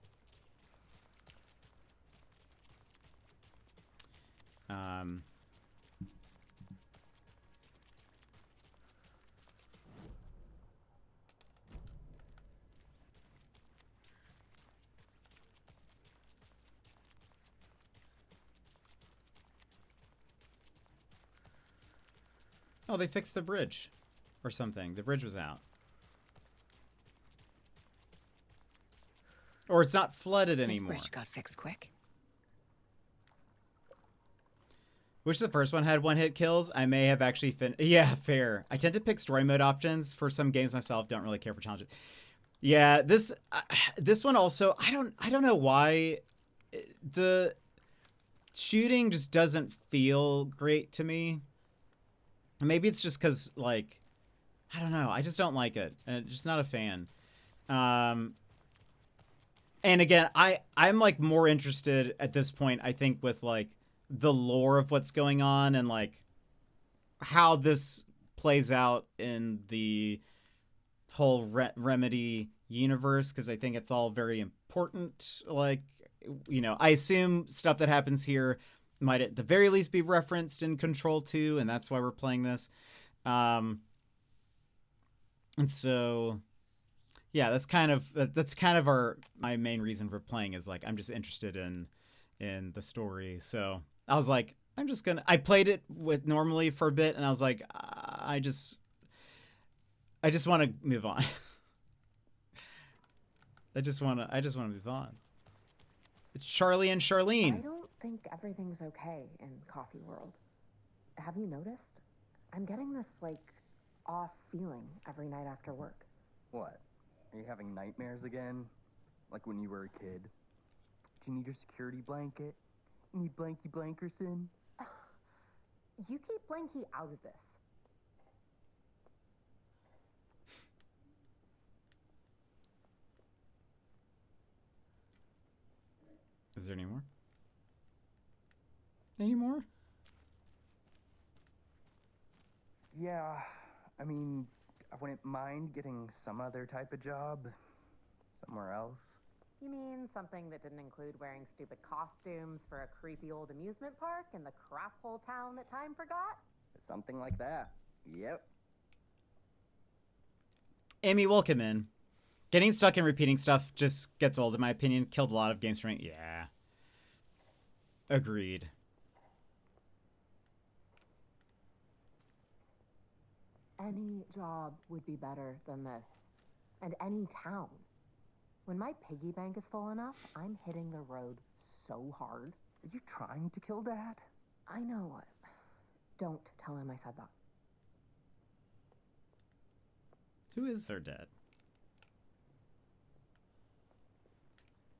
Oh, they fixed the bridge. Or something. The bridge was out. Or it's not flooded anymore. This bridge got fixed quick. Wish the first one had one-hit kills. I may have actually yeah, fair. I tend to pick story mode options for some games myself. Don't really care for challenges. Yeah, this one also. I don't know why the shooting just doesn't feel great to me. Maybe it's just because, like, I don't know. I just don't like it. Just not a fan. And again, I'm like more interested at this point, I think, with like the lore of what's going on and like how this plays out in the whole Remedy universe, because I think it's all very important. Like, you know, I assume stuff that happens here might at the very least be referenced in Control 2, and that's why we're playing this. And so, yeah, that's kind of my main reason for playing is like I'm just interested in the story. So I was like, I played it with normally for a bit, and I was like, I just want to move on. I just want to move on. It's Charlie and Charlene. I don't think everything's okay in Coffee World. Have you noticed? I'm getting this, like, off feeling every night after work. What? Are you having nightmares again? Like when you were a kid? Do you need your security blanket? You need Blanky Blankerson? You keep Blanky out of this. Is there any more? Any more? Yeah, I mean, I wouldn't mind getting some other type of job somewhere else. You mean something that didn't include wearing stupid costumes for a creepy old amusement park in the crap hole town that time forgot? Something like that. Yep. Amy, welcome in. Getting stuck in repeating stuff just gets old, in my opinion. Killed a lot of games for me. Yeah. Agreed. Any job would be better than this. And any town. When my piggy bank is full enough, I'm hitting the road so hard. Are you trying to kill Dad? I know it. Don't tell him I said that. Who is their dad?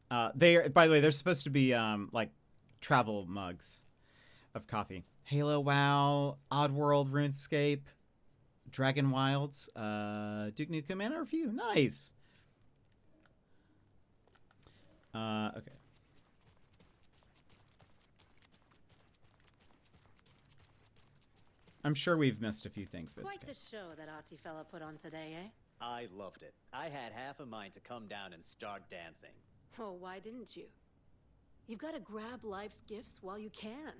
By the way, they're supposed to be like travel mugs of coffee. Halo, WoW, Oddworld, RuneScape, Dragon Wilds, Duke Nukem, and a review. Nice. Okay. I'm sure we've missed a few things, but Quite the show that artsy fella put on today, eh? I loved it. I had half a mind to come down and start dancing. Oh, why didn't you? You've got to grab life's gifts while you can.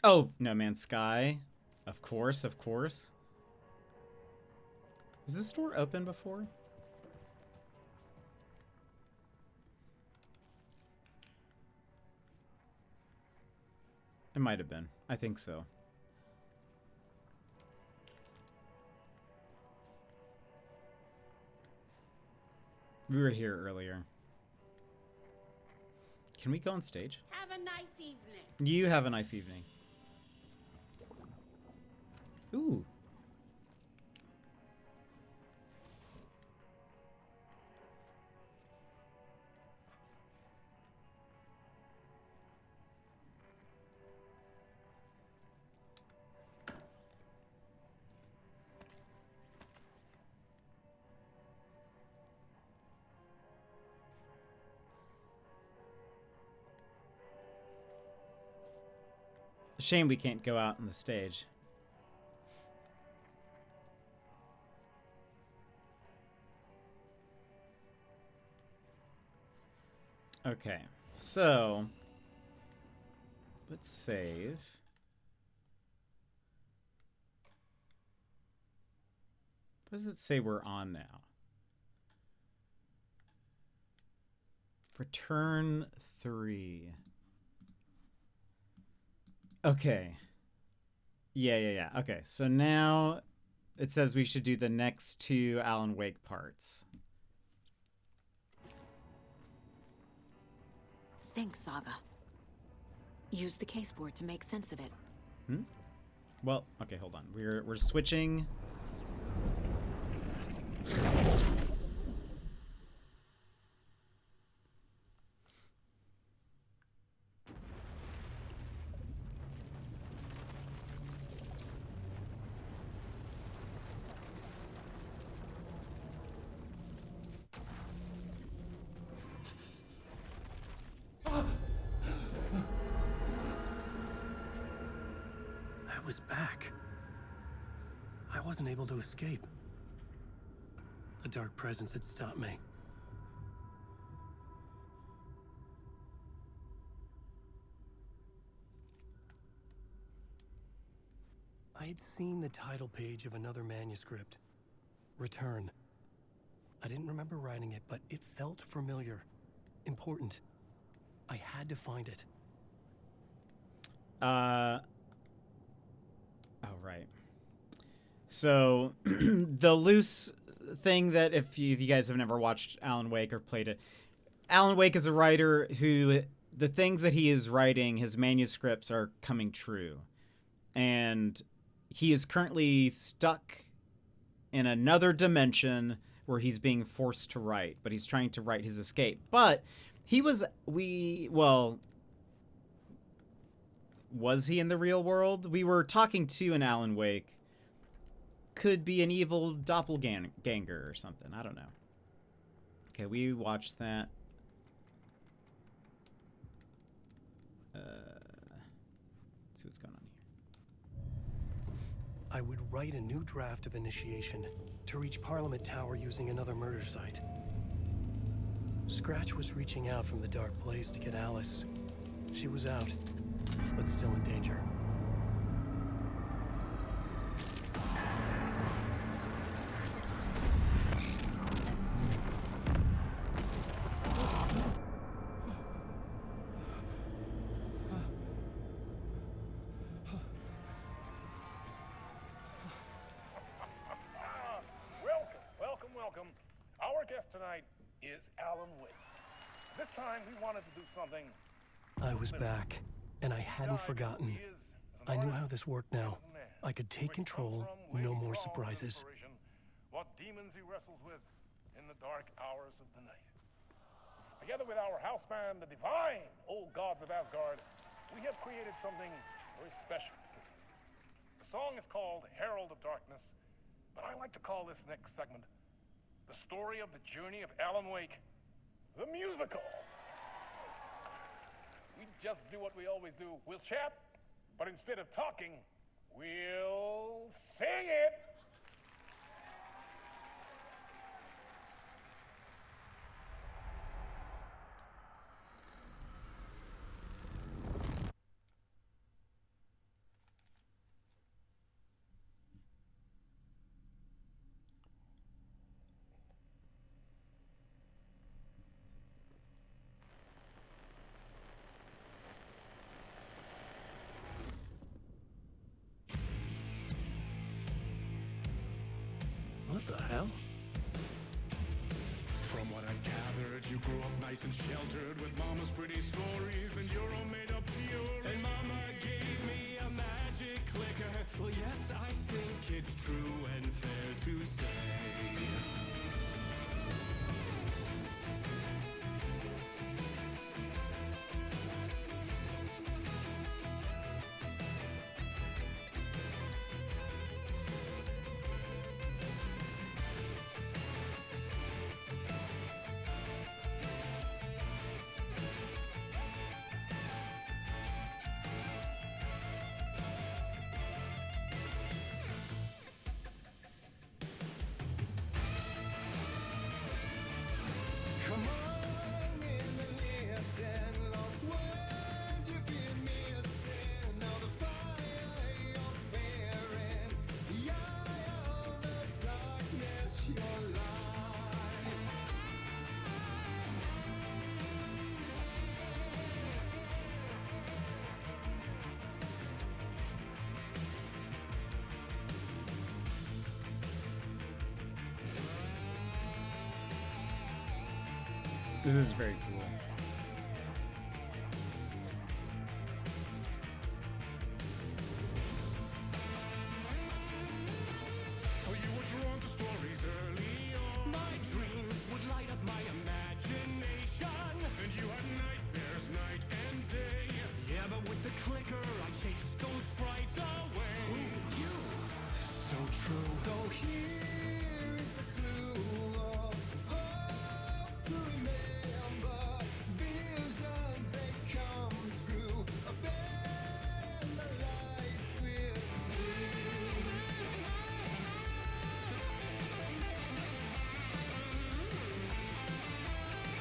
Oh, No Man's Sky. Of course, of course. Is this store open before? It might have been. I think so. We were here earlier. Can we go on stage? Have a nice evening. You have a nice evening. Ooh. Shame we can't go out on the stage. Okay, so let's save. What does it say we're on now? Return 3. Okay. Yeah. Okay, so now it says we should do the next 2 Alan Wake parts. Think, Saga. Use the caseboard to make sense of it. Well, okay, hold on. We're switching. I was back. I wasn't able to escape. A dark presence had stopped me. I had seen the title page of another manuscript. Return. I didn't remember writing it, but it felt familiar. Important. I had to find it. Oh, right. So, the loose thing that if you guys have never watched Alan Wake or played it, Alan Wake is a writer who, the things that he is writing, his manuscripts are coming true. And he is currently stuck in another dimension where he's being forced to write, but he's trying to write his escape. But was he in the real world? We were talking to an Alan Wake. Could be an evil doppelganger or something. I don't know. Okay, we watched that. Let's see what's going on here. I would write a new draft of initiation to reach Parliament Tower using another murder site. Scratch was reaching out from the dark place to get Alice. She was out, but still in danger. Welcome. Our guest tonight is Alan Wake. This time we wanted to do something. I was back, and I hadn't forgotten. I knew how this worked now. I could take control, no more surprises. What demons he wrestles with in the dark hours of the night. Together with our house band, the divine old gods of Asgard, we have created something very special. The song is called Herald of Darkness, but I like to call this next segment the story of the journey of Alan Wake, the musical. We just do what we always do. We'll chat, but instead of talking, we'll sing it. nice and sheltered with mama's pretty stories, and you're all made up fury. And mama gave me a magic clicker. Well, yes, I think it's true and fair to say. Come on in and listen, lost words you've been missing. Now the fire you're bearing, the eye of the darkness, your light. This is very cool. So you were drawn to stories early on. My dreams would light up my imagination, and you had nightmares night and day. Yeah, but with the clicker, I chased those frights away. Ooh, you, so true. So here is the clue of hope to remember. Visions, they come true. Bend the lights with string.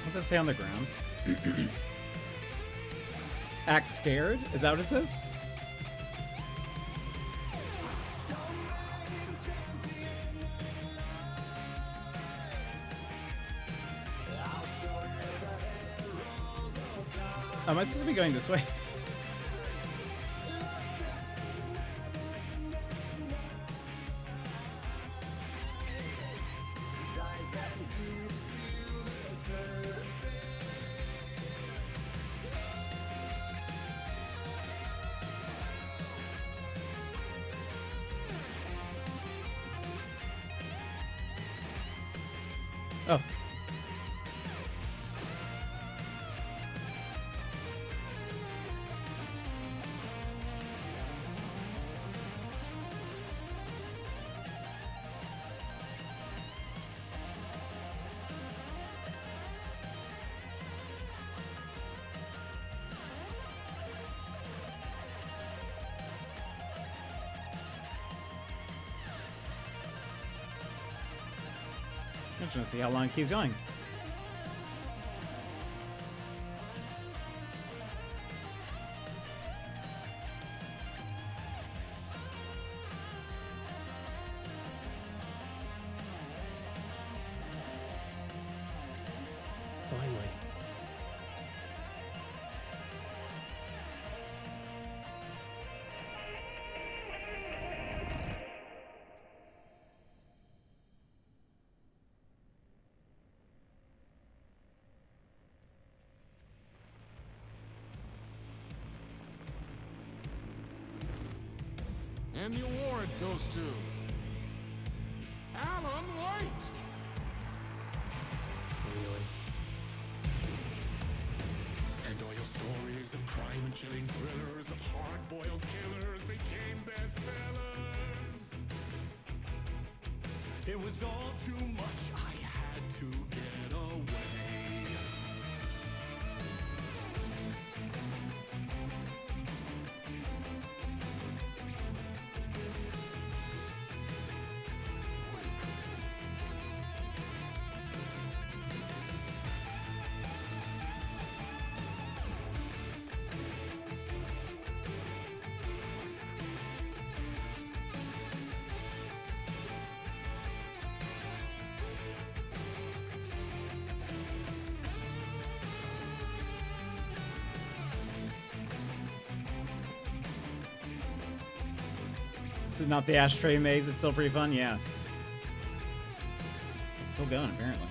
What's that say on the ground? Act scared? Is that what it says? Am I supposed to be going this way? Oh. I'm just gonna see how long it keeps going. Finally. And the award goes to Alan White. Really? And all your stories of crime and chilling thrillers of hard-boiled killers became bestsellers. It was all too much. I had to get away. This is not the ashtray maze. It's still pretty fun. Yeah. It's still going, apparently.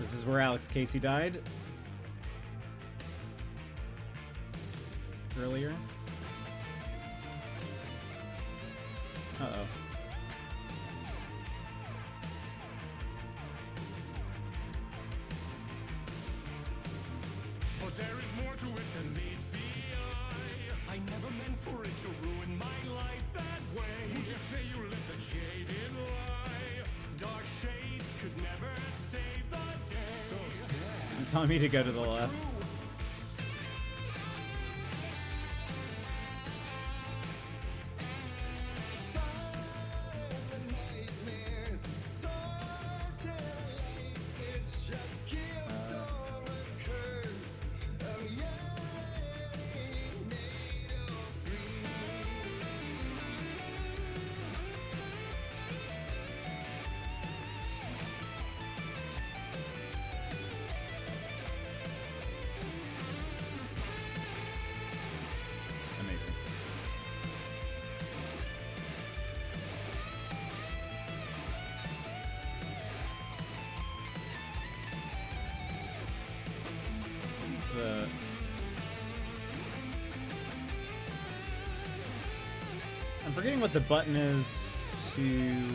This is where Alex Casey died. Earlier. Uh-oh. But there is more to it than meets the eye. I never meant for it to ruin my life that way. Would you say you let the jaded lie? Dark shades could never save the day. So sad. It's telling me to go to the left. Amazing. What's the... I'm forgetting what the button is to...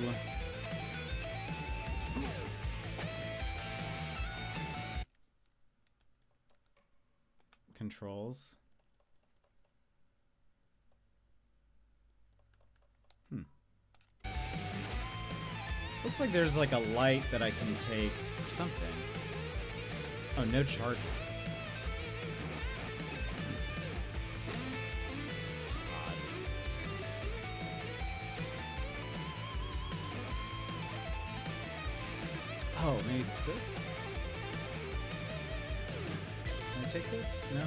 Controls. Looks like there's like a light that I can take or something. Oh, no charges. That's odd. Oh, maybe it's this? Can I take this? No?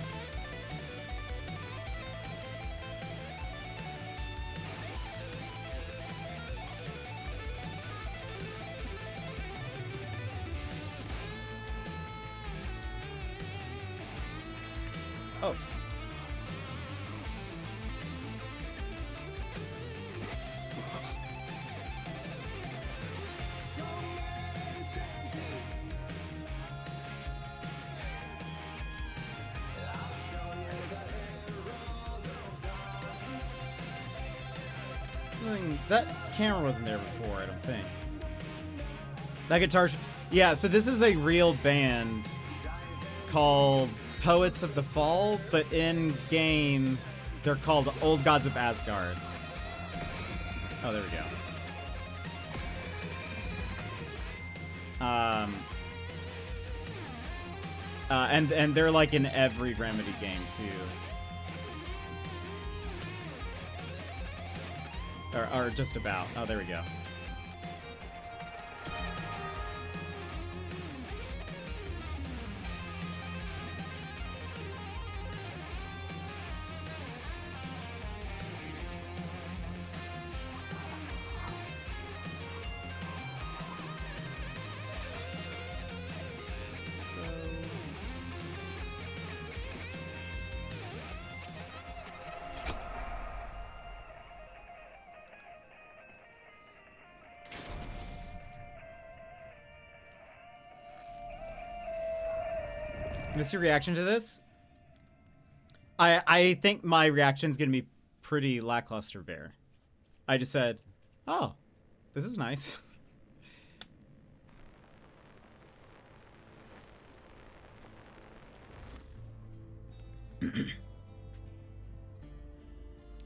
Oh. That camera wasn't there before, I don't think. That guitar... Yeah, so this is a real band called Poets of the Fall, but in game, they're called Old Gods of Asgard. Oh, there we go. And they're like in every Remedy game too. Or just about. Oh, there we go. What's your reaction to this? I think my reaction is going to be pretty lackluster, Bear. I just said, oh, this is nice.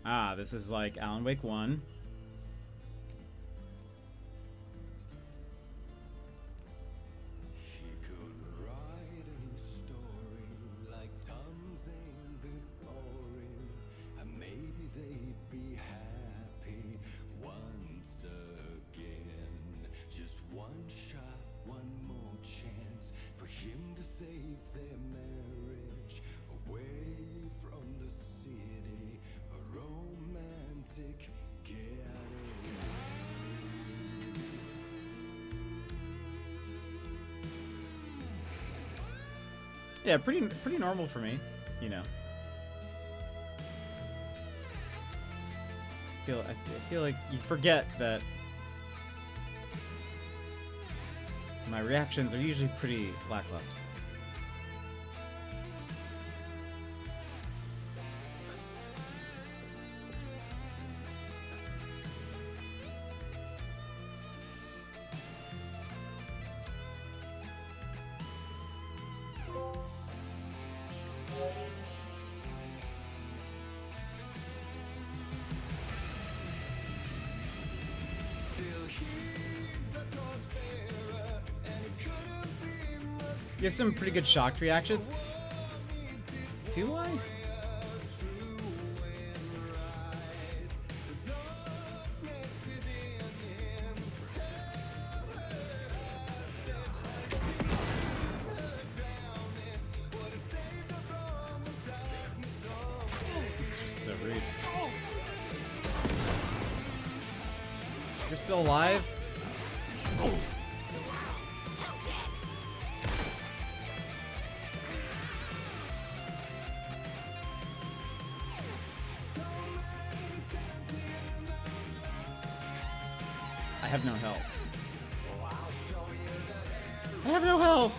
Ah, this is like Alan Wake 1. Yeah, pretty normal for me, you know. I feel like you forget that My reactions are usually pretty lackluster. You have some pretty good shocked reactions. Do I? It's just so rude. You're still alive? I have no health. I have no health!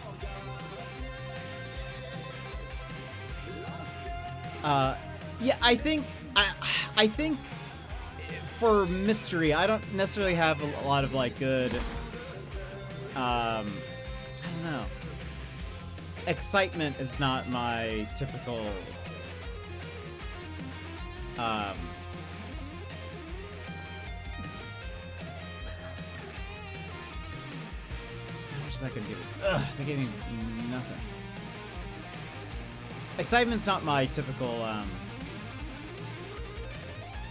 Yeah, I think for mystery, I don't necessarily have a lot of like good, I don't know. Excitement is not my typical, how much is that gonna give me? Ugh, they gave me nothing. Excitement's not my typical,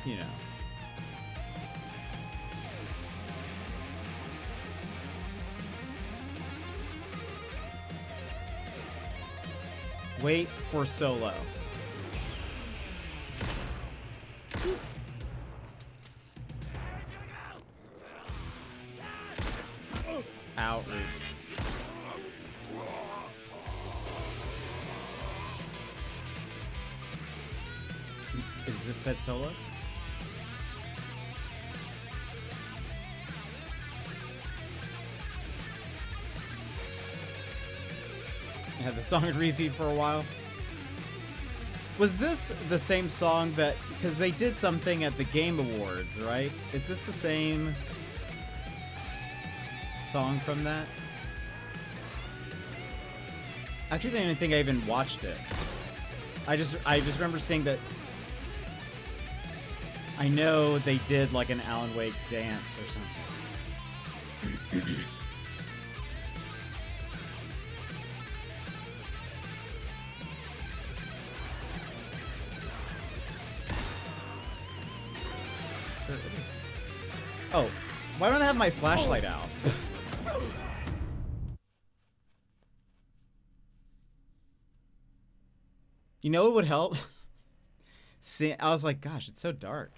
you know. Wait for solo. Out. Is this set solo? I had the song on repeat for a while. Was this the same song that, because they did something at the Game Awards, right? Is this the same song from that? Actually, I don't even think I even watched it. I just remember seeing that. I know they did like an Alan Wake dance or something. So it is. Oh, why don't I have my flashlight out? You know what would help? See, I was like, gosh, it's so dark.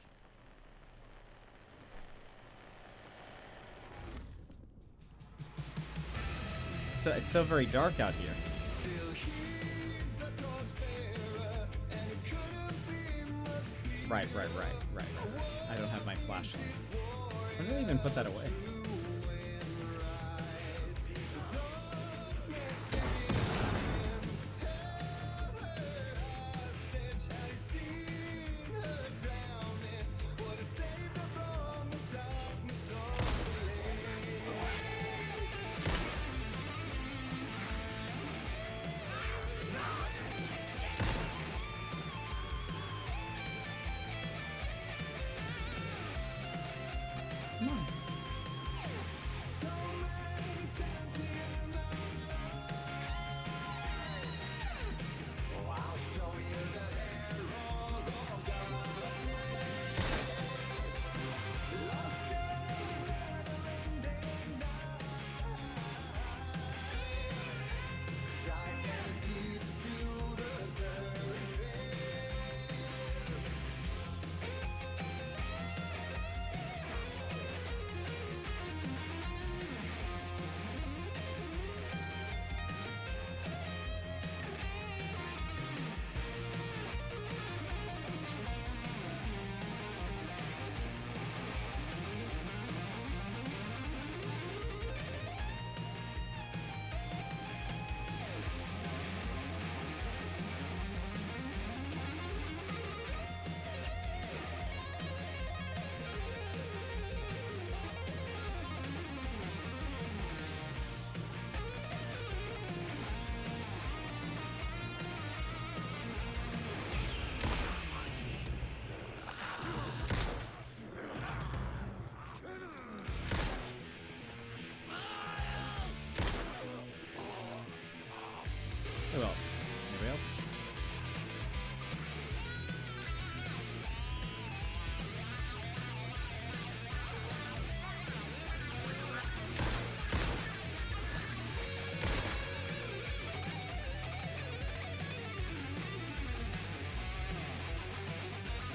So it's so very dark out here. Right. I don't have my flashlight. When did I even put that away?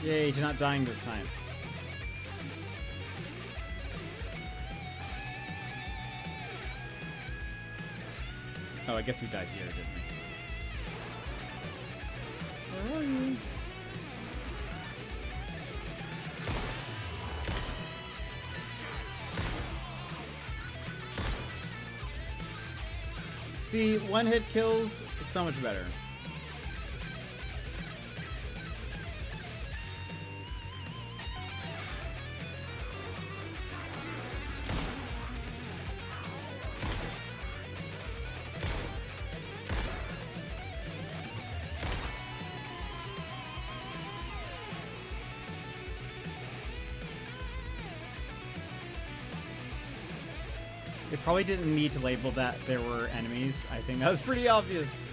Yay, to not dying this time. Oh, I guess we died here, didn't we? Where are you? See, one hit kills, so much better. They probably didn't need to label that there were enemies. I think that was pretty obvious.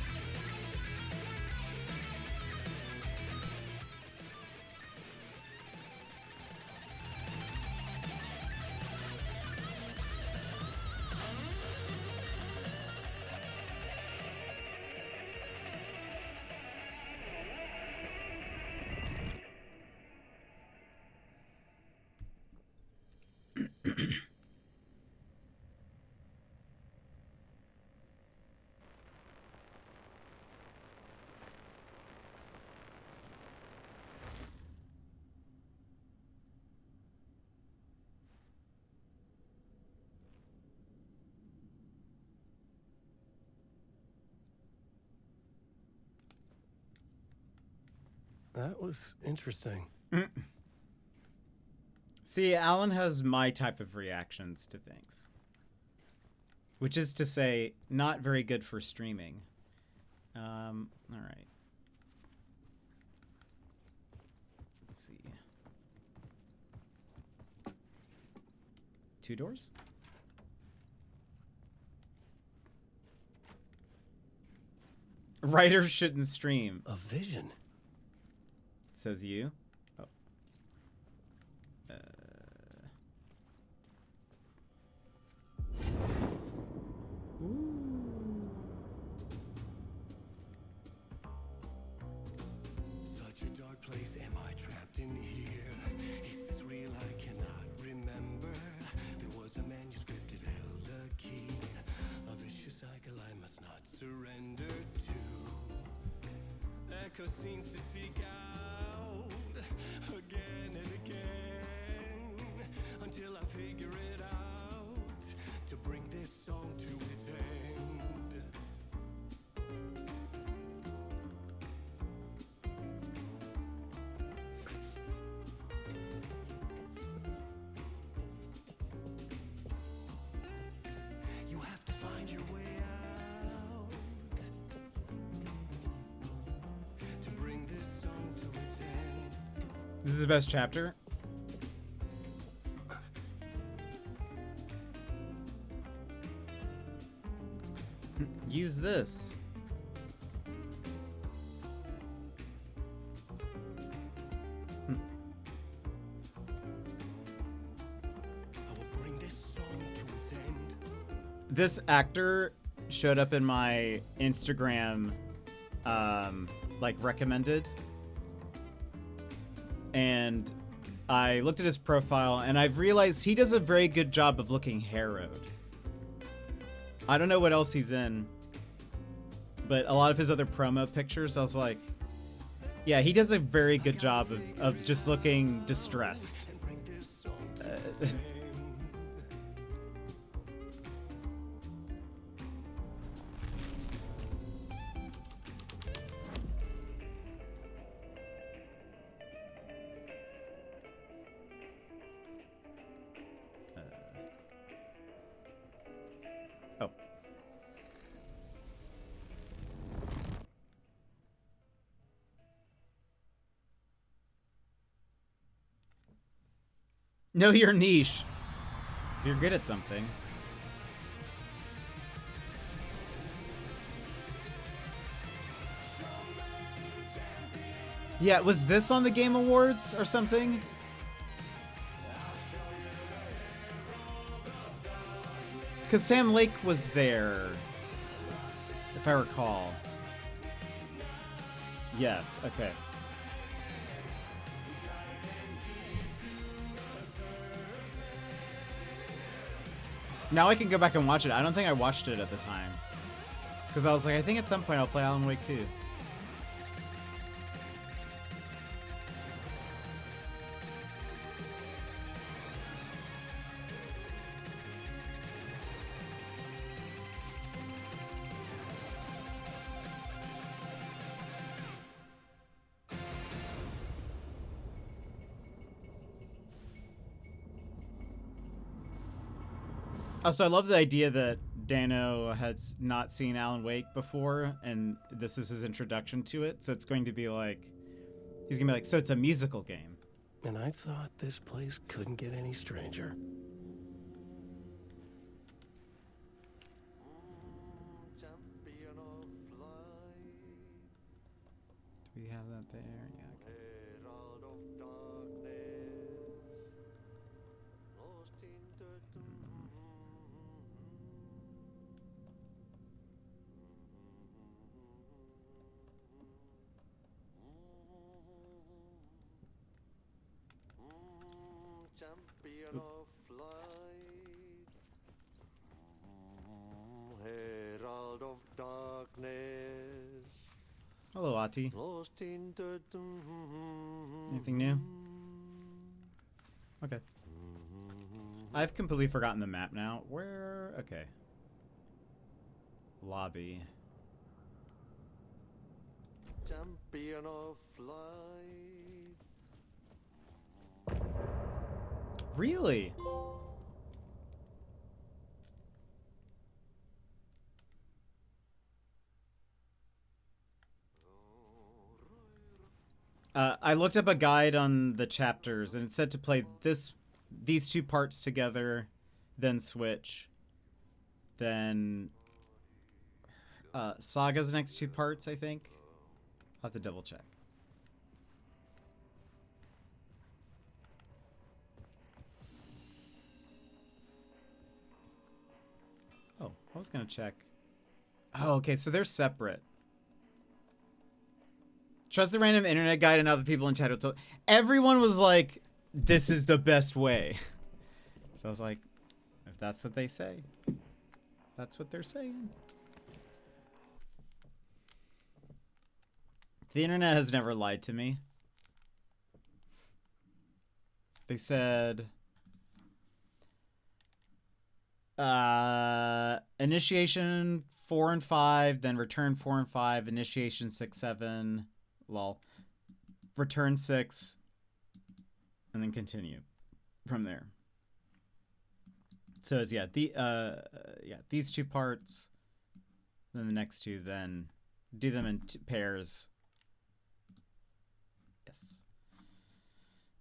That was interesting. See, Alan has my type of reactions to things. Which is to say, not very good for streaming. All right. Let's see. 2 doors? Writers shouldn't stream. A vision. Says you. Oh. Such a dark place, am I trapped in here? Is this real? I cannot remember. There was a manuscript, it held a key. A vicious cycle I must not surrender to. Echo scenes to seek out again and again until I figure it out to bring this song to its end. You have to find your way out to bring this song to its end. This is the best chapter. Use this. I will bring this song to its end. This actor showed up in my Instagram, like recommended. And I looked at his profile and I've realized he does a very good job of looking harrowed. I don't know what else he's in, but a lot of his other promo pictures, I was like, yeah, he does a very good job of just looking distressed. Oh. Know your niche. If you're good at something. Yeah, was this on the Game Awards or something? Because Sam Lake was there, if I recall. Yes, okay. Now I can go back and watch it. I don't think I watched it at the time. Because I was like, I think at some point I'll play Alan Wake 2. Also, I love the idea that Dano had not seen Alan Wake before, and this is his introduction to it. So it's going to be like, he's gonna be like, so it's a musical game. And I thought this place couldn't get any stranger. Do we have that there? Yeah. Okay. Champion of light, herald of darkness. Hello, Ati. Lost in the Anything new? Okay. I've completely forgotten the map now. Where? Okay. Lobby. champion of light. Really? I looked up a guide on the chapters, and it said to play these two parts together, then switch. Then Saga's next two parts, I think. I'll have to double check. Oh, I was gonna check. Oh, okay, so they're separate. Trust the random internet guide and other people in chat will tell. Everyone was like, this is the best way. So I was like, if that's what they say, that's what they're saying. The internet has never lied to me. They said, initiation 4 and 5, then return 4 and 5, initiation 6, 7, lol, return 6, and then continue from there. So it's these two parts, then the next two, then do them in pairs. Yes.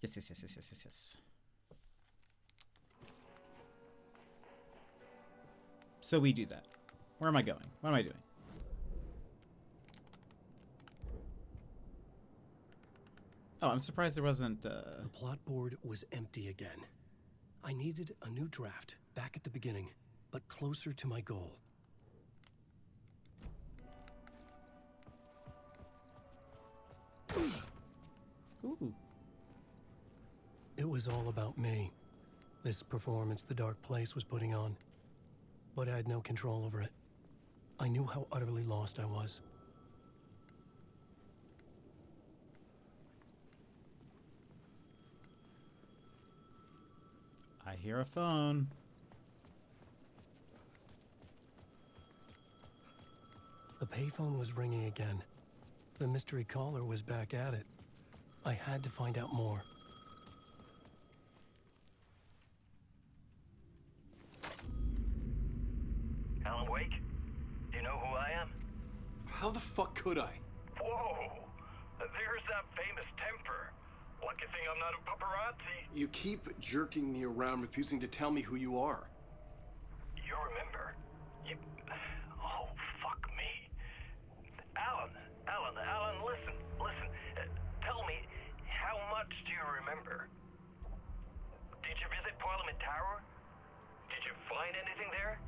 Yes. So we do that. Where am I going? What am I doing? Oh, I'm surprised there wasn't... The plot board was empty again. I needed a new draft, back at the beginning, but closer to my goal. Ooh. It was all about me. This performance the Dark Place was putting on. But I had no control over it. I knew how utterly lost I was. I hear a phone. The payphone was ringing again. The mystery caller was back at it. I had to find out more. Alan Wake? Do you know who I am? How the fuck could I? Whoa! There's that famous temper. Lucky thing I'm not a paparazzi. You keep jerking me around, refusing to tell me who you are. You remember? Oh, fuck me. Alan, listen. Tell me, how much do you remember? Did you visit Parliament Tower? Did you find anything there?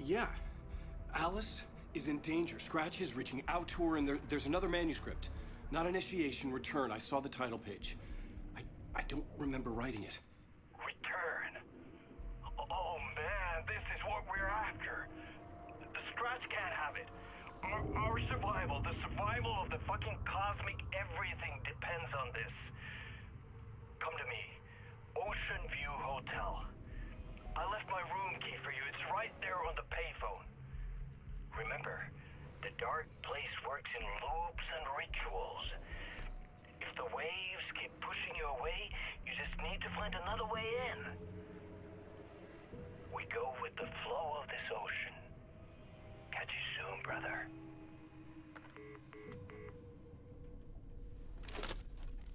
Yeah. Alice is in danger. Scratch is reaching out to her, and there's another manuscript. Not initiation, return. I saw the title page. I don't remember writing it. Return? Oh man, this have it. Our survival, the survival of the fucking cosmic everything depends on this. Come to me. Ocean View Hotel. I left my room key for you. It's right there on the payphone. Remember, the dark place works in loops and rituals. If the waves keep pushing you away, you just need to find another way in. We go with the flow of this ocean. Catch you soon, brother.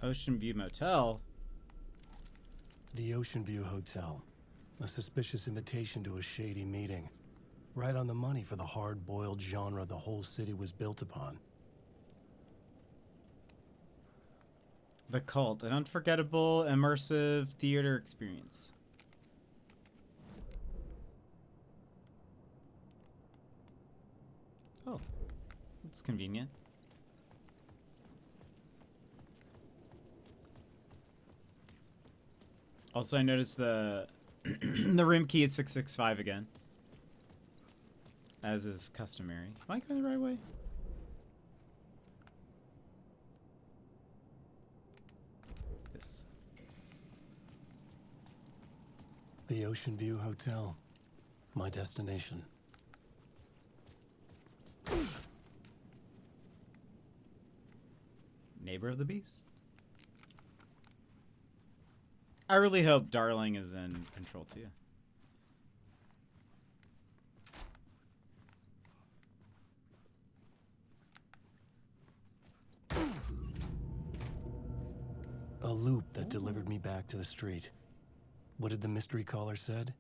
Ocean View Motel? The Ocean View Hotel. A suspicious invitation to a shady meeting. Right on the money for the hard-boiled genre the whole city was built upon. The Cult, an unforgettable, immersive theater experience. Oh, that's convenient. Also, I noticed the the room key is 665 again, as is customary. Am I going the right way? This. The Ocean View Hotel. My destination. Neighbor of the Beast. I really hope Darling is in control too. A loop that delivered me back to the street. What did the mystery caller said?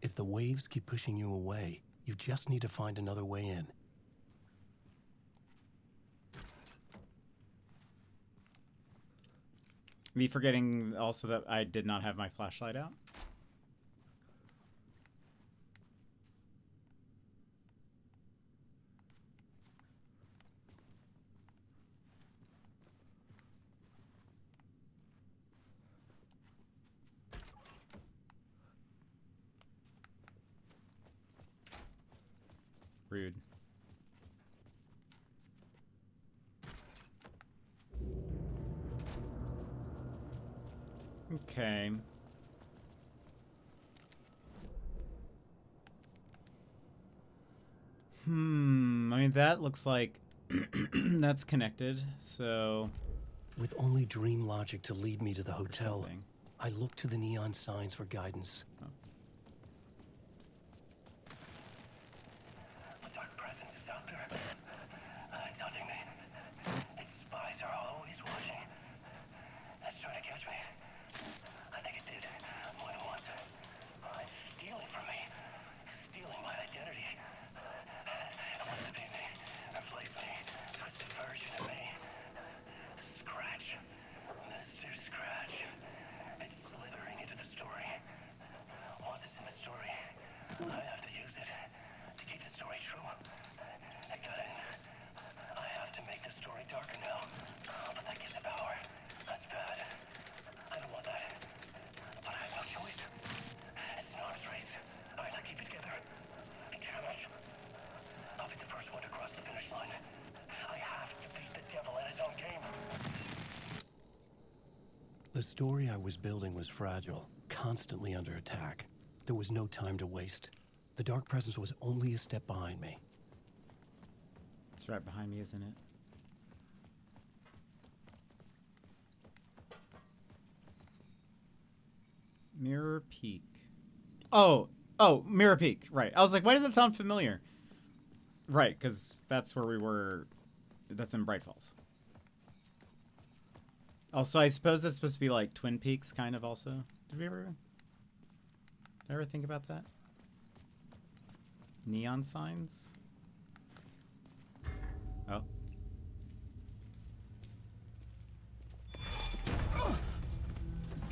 If the waves keep pushing you away, you just need to find another way in. Me forgetting also that I did not have my flashlight out. Rude. Okay. I mean, that looks like that's connected, so... With only dream logic to lead me to the hotel, something. I look to the neon signs for guidance. Oh. The dark presence is out there. It's hunting me. Its spies are always watching. It's trying to catch me. I think it did more than once. It's stealing from me. Stealing my identity. It wants to be me. Replace me. Twisted version of me. Scratch. Mr. Scratch. It's slithering into the story. Once it's in the story, I have to use it to keep the story true. It got in. I have to make the story darker now. But that gives it power. That's bad. I don't want that. But I have no choice. It's an arms race. I gotta keep it together. Damn it. I'll be the first one to cross the finish line. I have to beat the devil at his own game. The story I was building was fragile, constantly under attack. There was no time to waste. The dark presence was only a step behind me. It's right behind me, isn't it? Mirror Peak. Oh, Mirror Peak. Right. I was like, why does that sound familiar? Right, because that's where we were. That's in Bright Falls. Also, I suppose that's supposed to be like Twin Peaks, kind of. Also, did I ever think about that? Neon signs. Oh.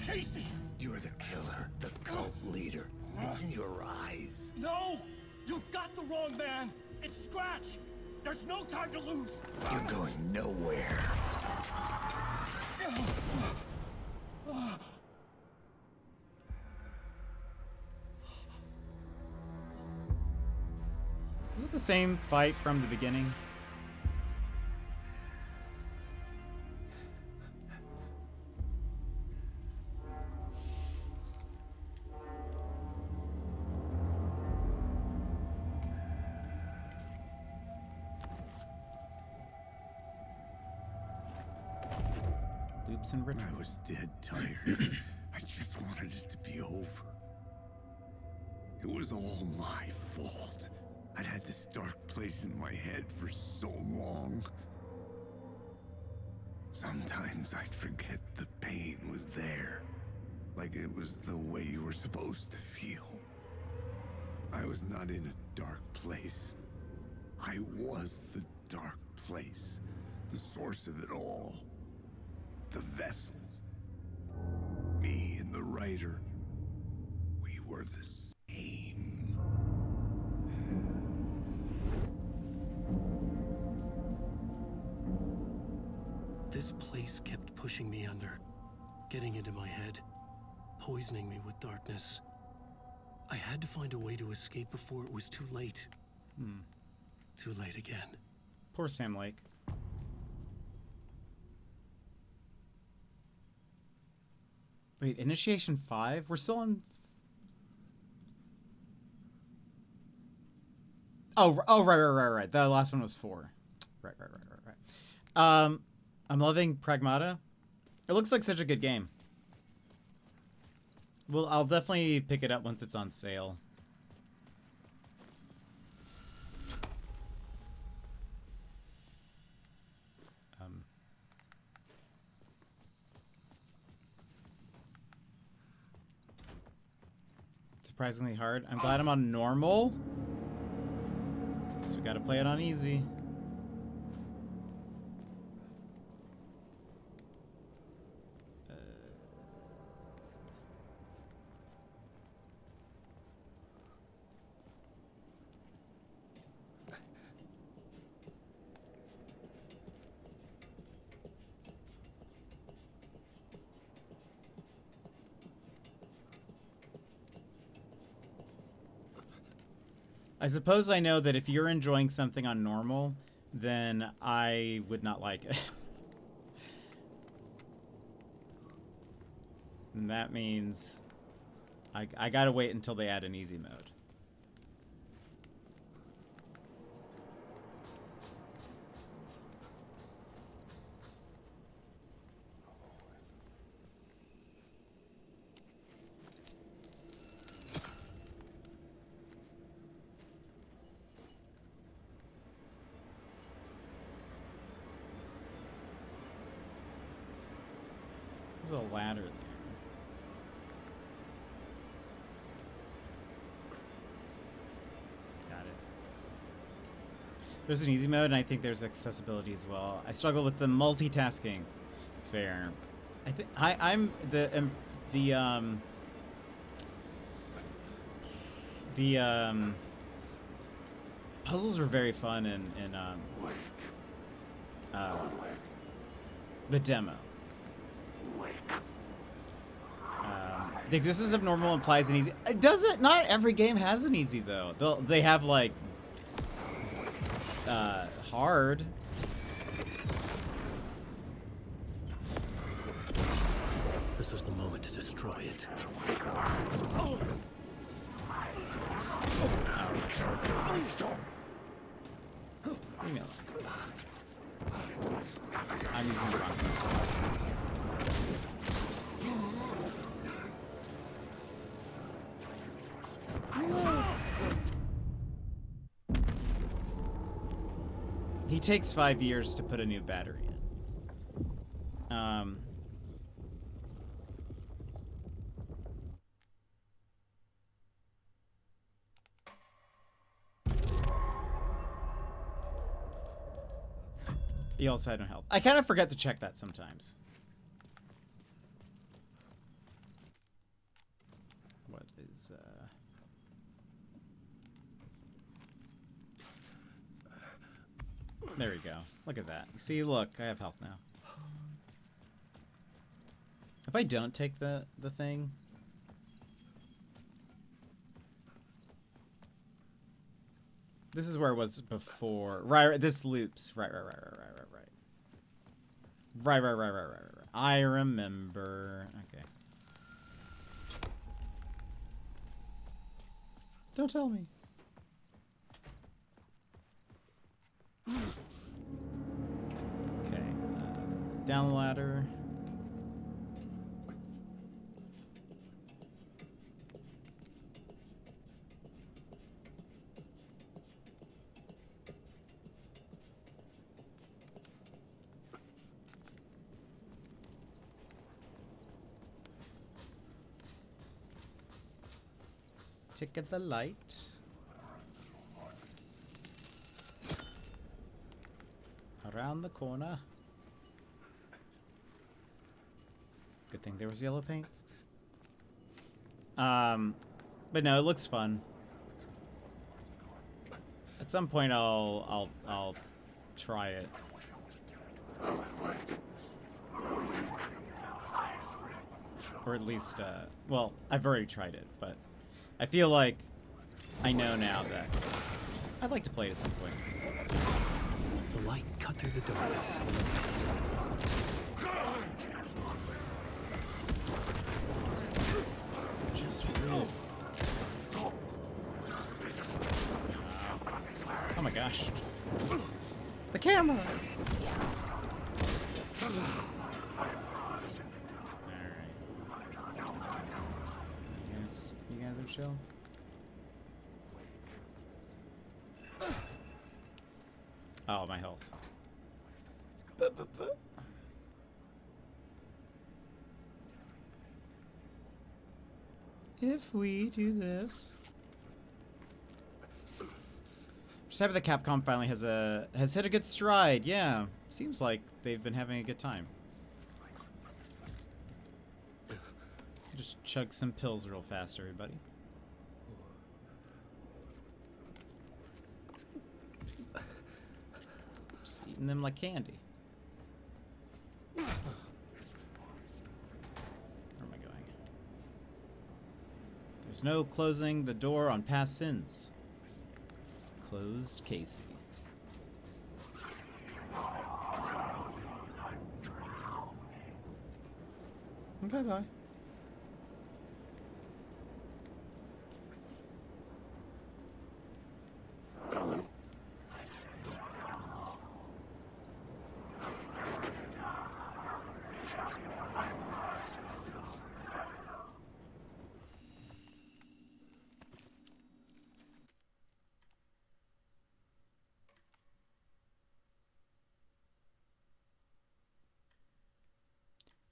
Casey! You're the killer, the cult leader. It's in your eyes. No! You've got the wrong man! It's Scratch! There's no time to lose! You're going nowhere. Was it the same fight from the beginning? Loops and rituals. I was dead tired. I just wanted it to be over. It was all my fault. I'd had this dark place in my head for so long. Sometimes I'd forget the pain was there. Like it was the way you were supposed to feel. I was not in a dark place. I was the dark place. The source of it all. The vessel. Me and the writer. We were the same. This place kept pushing me under, getting into my head, poisoning me with darkness. I had to find a way to escape before it was too late. Too late again. Poor Sam Lake. Wait, Initiation 5? We're still on... Oh, right. The last one was 4. Right. I'm loving Pragmata. It looks like such a good game. Well, I'll definitely pick it up once it's on sale. Surprisingly hard. I'm glad I'm on normal. So we gotta play it on easy. I suppose I know that if you're enjoying something on normal, then I would not like it. And that means I gotta wait until they add an easy mode. There's a ladder there. Got it. There's an easy mode, and I think there's accessibility as well. I struggle with the multitasking. Fair. I think I'm the puzzles were very fun in the demo. The existence of normal implies an easy. Does it? Not every game has an easy though. They have like hard. This was the moment to destroy it. Email. I'm using the wrong one. He takes 5 years to put a new battery in. He also had no health. I kind of forget to check that sometimes. What is There we go. Look at that. See, look, I have health now. If I don't take the thing, This is where it was before. Right, this loops. Right. Right. I remember. Okay. Don't tell me. Okay. Down the ladder. Ticket the light. Around the corner. Good thing there was yellow paint. But no, it looks fun. At some point I'll try it. Or at least well, I've already tried it, but I feel like I know now that I'd like to play it at some point. The light cut through the darkness. Just rude. Oh my gosh. The camera! You guys are chill? Oh, my health. If we do this, just happy that Capcom finally has hit a good stride. Yeah, seems like they've been having a good time. Just chug some pills real fast, everybody. Just eating them like candy. Where am I going? There's no closing the door on past sins. Closed Casey. Okay, bye.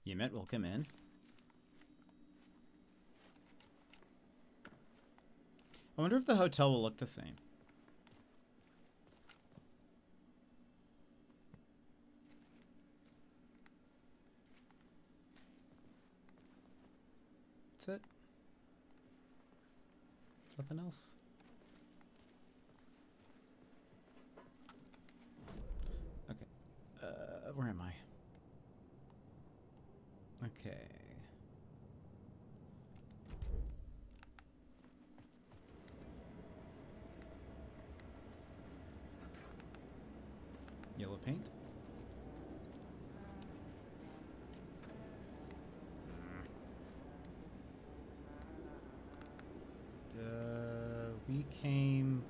Yemit, welcome in. I wonder if the hotel will look the same. That's it. Nothing else. Okay. Where am I? Okay. Yellow paint. We came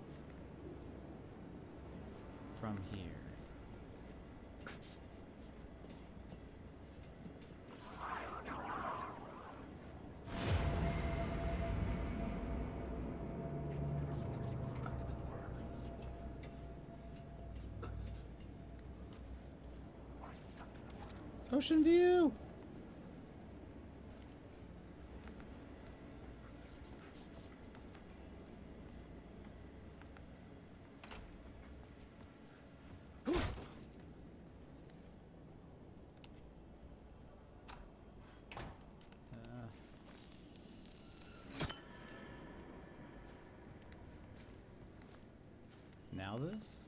from here. Ocean view. Now this?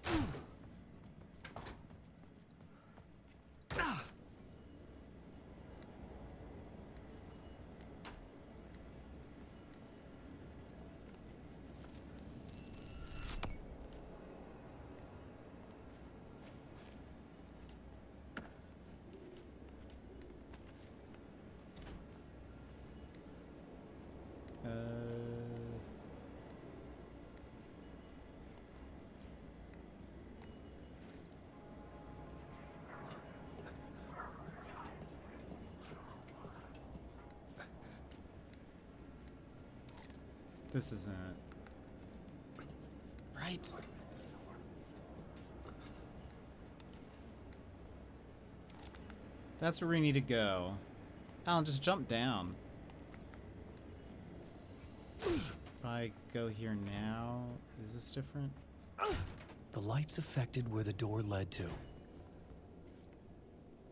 This isn't right. That's where we need to go. Alan, just jump down. If I go here now, is this different? The lights affected where the door led to.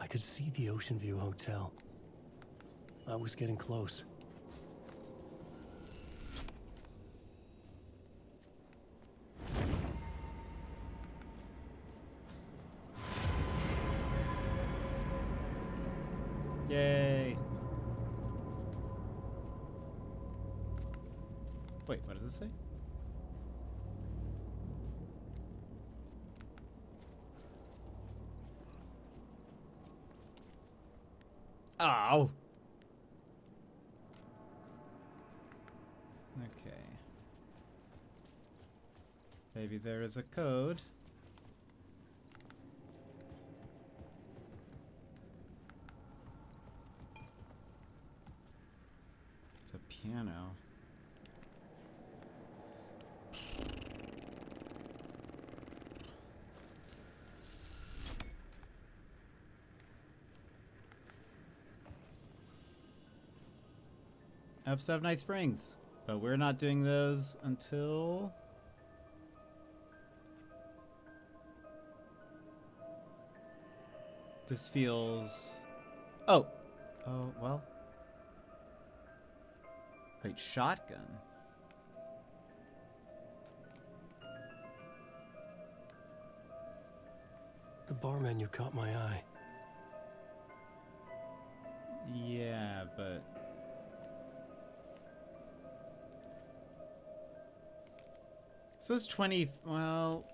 I could see the Ocean View Hotel. I was getting close. Yay. Wait, what does it say? Oh. Okay. Maybe there is a code. It's a piano. Episode of Night Springs. But we're not doing those until... This feels... Oh! Oh, well. Wait, shotgun? The bar menu caught my eye. Yeah, but... So it's 20... Well,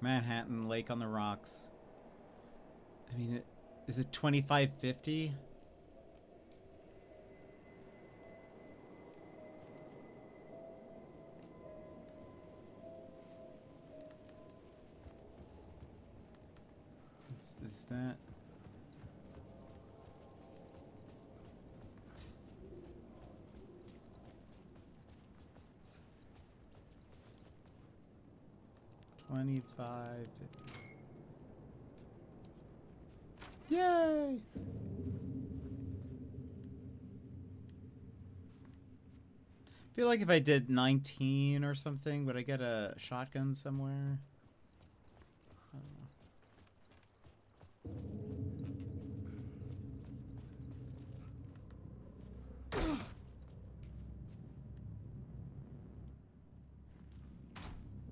Manhattan, Lake on the Rocks. I mean, is it 25.50? Is that... $25.50. Yay! I feel like if I did 19 or something, would I get a shotgun somewhere? I don't know.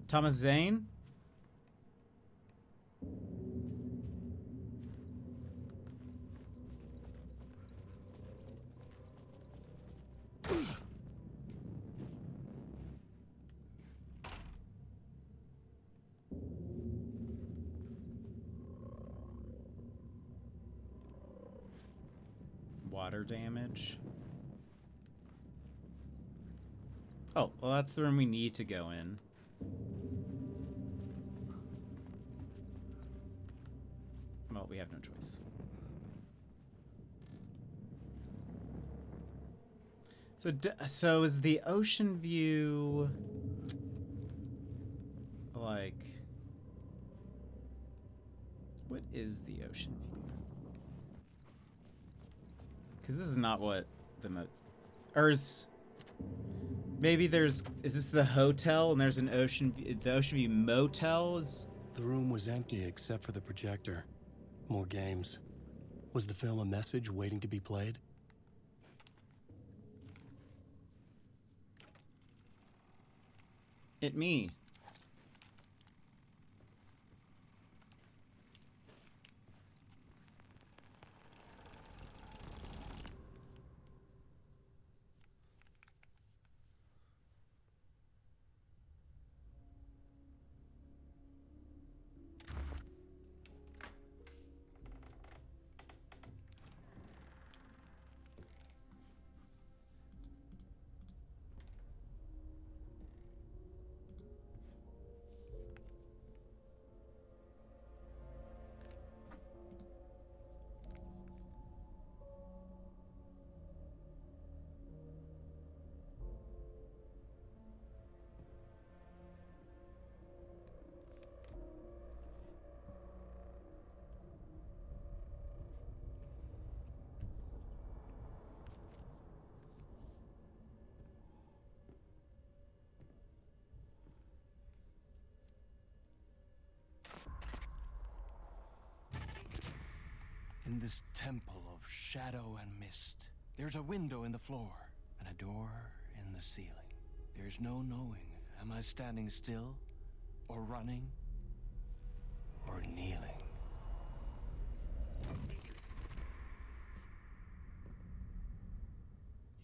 Thomas Zane? Water damage. Oh, well, that's the room we need to go in. Well, we have no choice. So is the ocean view like... What is the ocean view? Because this is not what the or is... Maybe there's... Is this the hotel and there's an ocean... The Ocean View Motel is... The room was empty except for the projector. More games. Was the film a message waiting to be played? It me. In this temple of shadow and mist, there's a window in the floor and a door in the ceiling. There's no knowing, am I standing still, or running, or kneeling?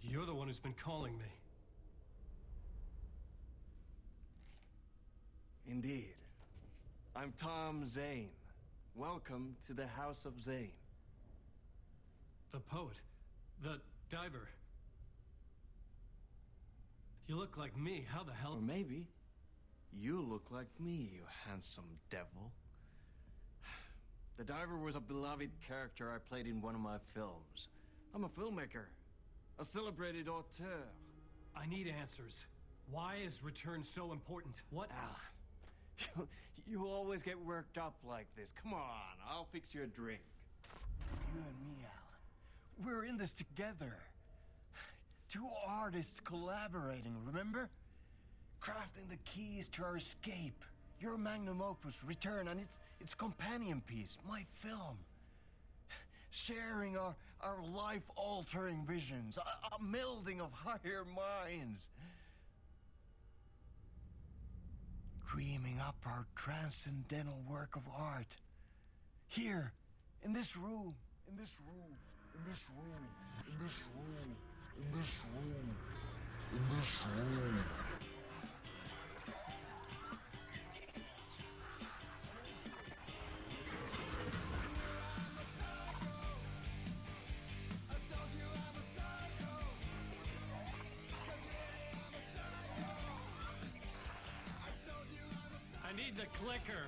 You're the one who's been calling me. Indeed. I'm Tom Zane. Welcome to the House of Zane. The poet. The diver. You look like me. How the hell? Or maybe you look like me, you handsome devil. The diver was a beloved character I played in one of my films. I'm a filmmaker. A celebrated auteur. I need answers. Why is Return so important? What? Alan, you always get worked up like this. Come on, I'll fix you a drink. You and me, Alan. We're in this together. Two artists collaborating, remember? Crafting the keys to our escape. Your magnum opus, Return, and its companion piece, my film. Sharing our life-altering visions, a melding of higher minds. Dreaming up our transcendental work of art. Here, in this room, in this room, in this room, in this room, in this room, in this room. I need the clicker.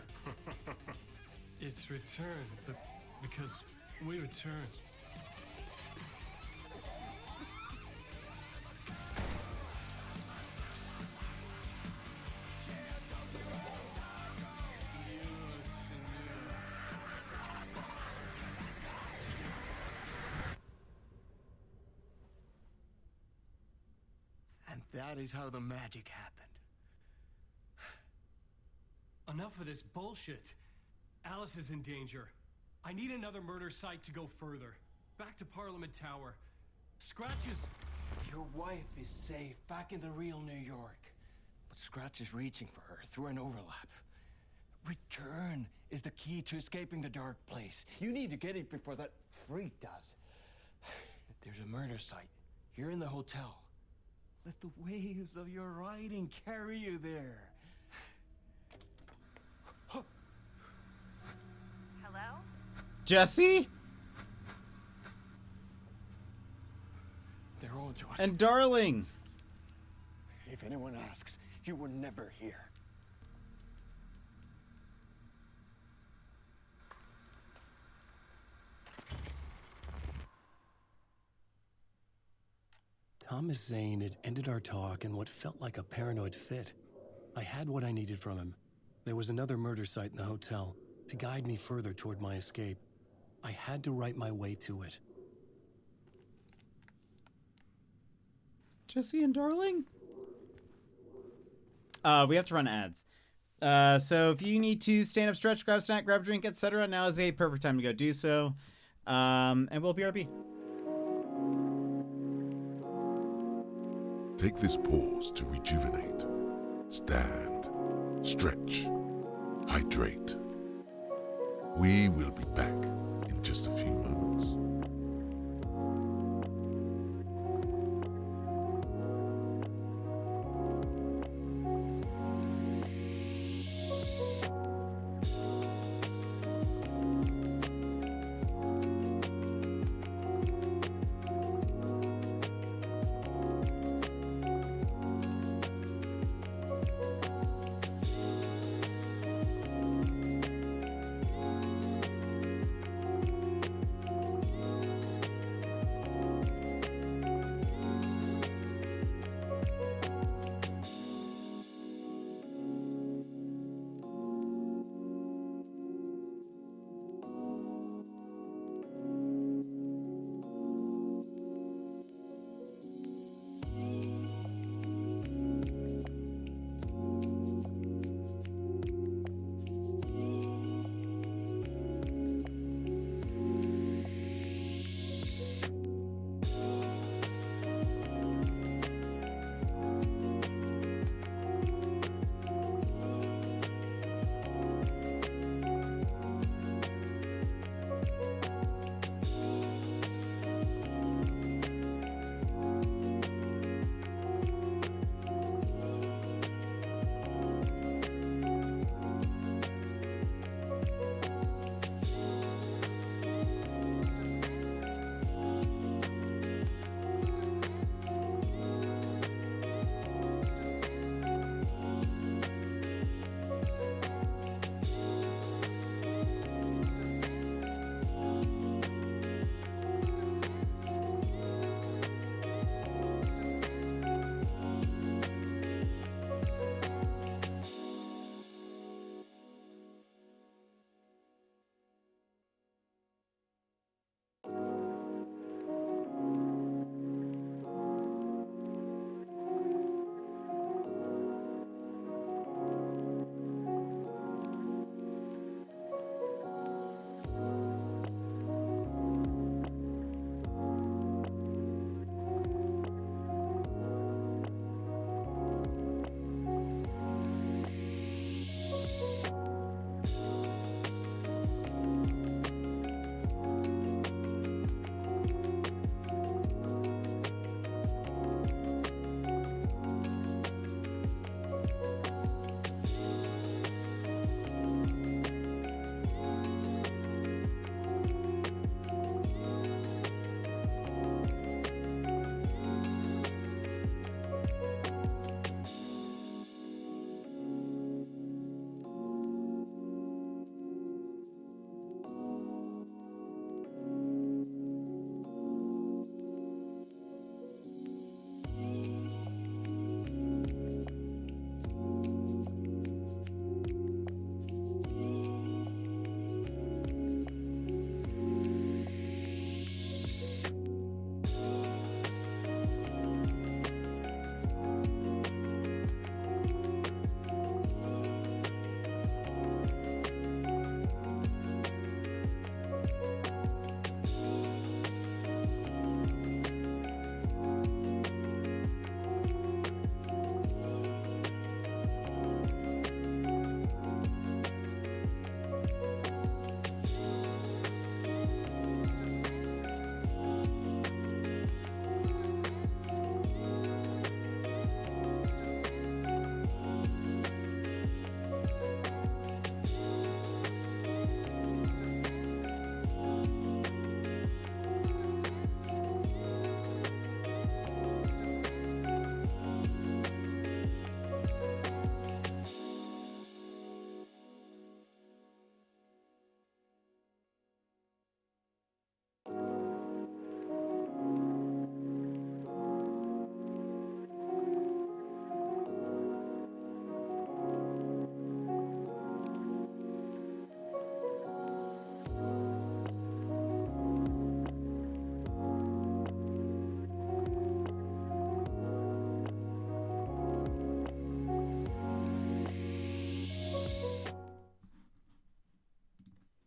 It's Return, but because we return. And that is how the magic happened. Enough of this bullshit. Alice is in danger. I need another murder site to go further. Back to Parliament Tower. Scratch is... Your wife is safe, back in the real New York. But Scratch is reaching for her through an overlap. Return is the key to escaping the dark place. You need to get it before that freak does. There's a murder site here in the hotel. Let the waves of your writing carry you there. Hello? Jesse? They're on to us. And Darling. If anyone asks, you were never here. Thomas Zane had ended our talk in what felt like a paranoid fit. I had what I needed from him. There was another murder site in the hotel to guide me further toward my escape. I had to write my way to it. Jesse and Darling? We have to run ads. So if you need to stand up, stretch, grab a snack, grab a drink, etc., now is a perfect time to go do so. And we'll BRB. Take this pause to rejuvenate, stand, stretch, hydrate. We will be back in just a few moments.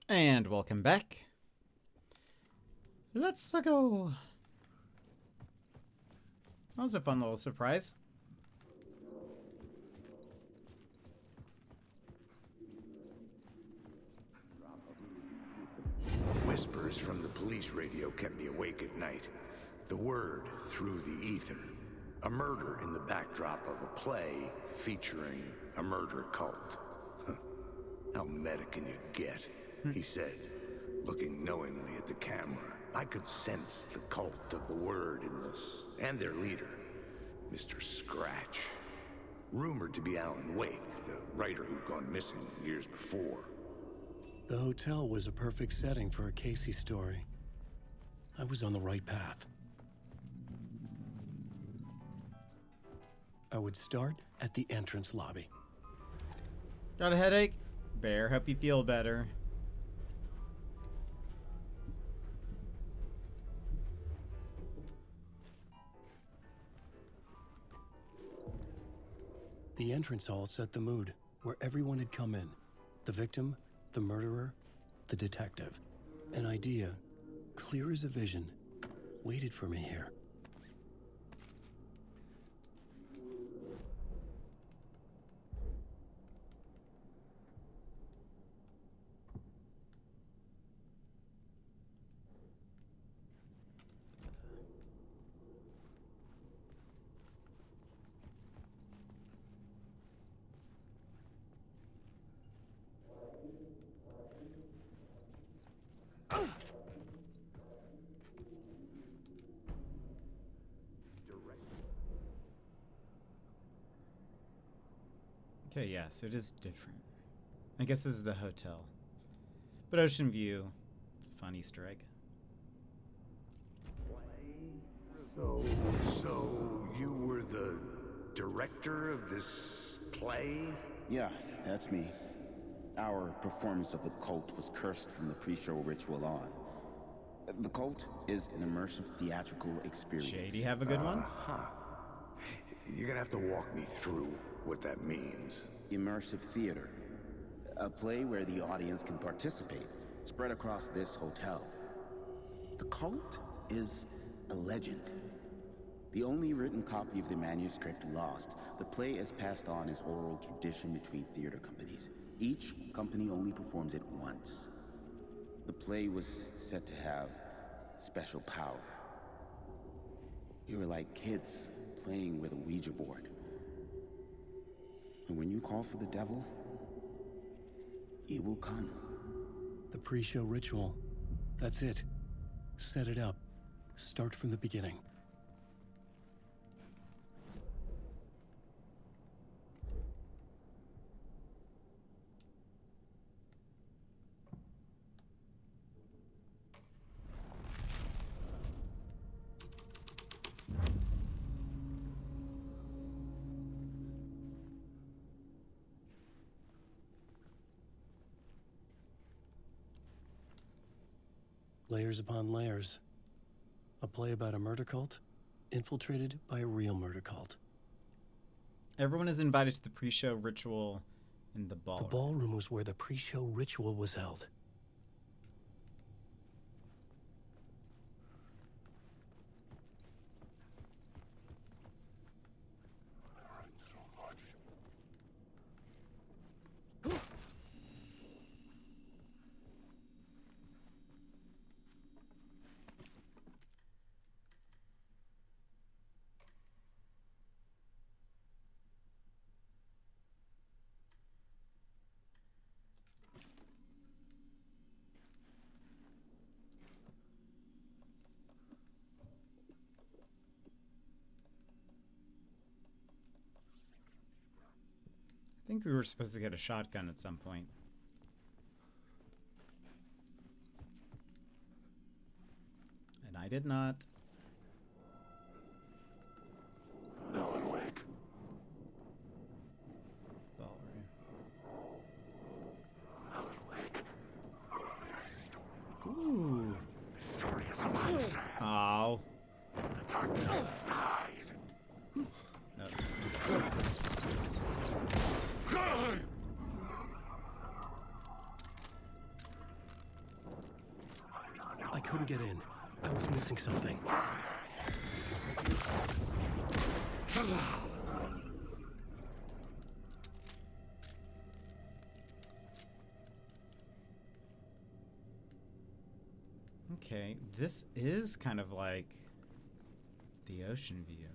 And welcome back. Let's go. That was a fun little surprise. Whispers from the police radio kept me awake at night. The word through the ether. A murder in the backdrop of a play featuring a murder cult. How meta can you get? He said, looking knowingly at the camera. I could sense the cult of the word in this, and their leader, Mr. Scratch. Rumored to be Alan Wake, the writer who'd gone missing years before. The hotel was a perfect setting for a Casey story. I was on the right path. I would start at the entrance lobby. Got a headache? Bear, hope you feel better. The entrance hall set the mood, where everyone had come in. The victim, the murderer, the detective. An idea, clear as a vision, waited for me here. Okay, yeah, so it is different. I guess this is the hotel. But Ocean View, it's a fun Easter egg. So you were the director of this play? Yeah, that's me. Our performance of the cult was cursed from the pre-show ritual on. The cult is an immersive theatrical experience. Shady, have a good one? You're gonna have to walk me through what that means. Immersive theater. A play where the audience can participate, spread across this hotel. The cult is a legend. The only written copy of the manuscript lost, the play is passed on as oral tradition between theater companies. Each company only performs it once. The play was said to have special power. You were like kids playing with a Ouija board. And when you call for the devil, he will come. The pre-show ritual. That's it. Set it up. Start from the beginning. Layers upon layers. A play about a murder cult, infiltrated by a real murder cult. Everyone is invited to the pre-show ritual in the ballroom. The ballroom was where the pre-show ritual was held. I think we were supposed to get a shotgun at some point. And I did not. Alan Wake. Ballroom. Alan Wake. Ooh. The story is a monster. Oh. The darkness inside. missing something. Okay, this is kind of like the ocean view.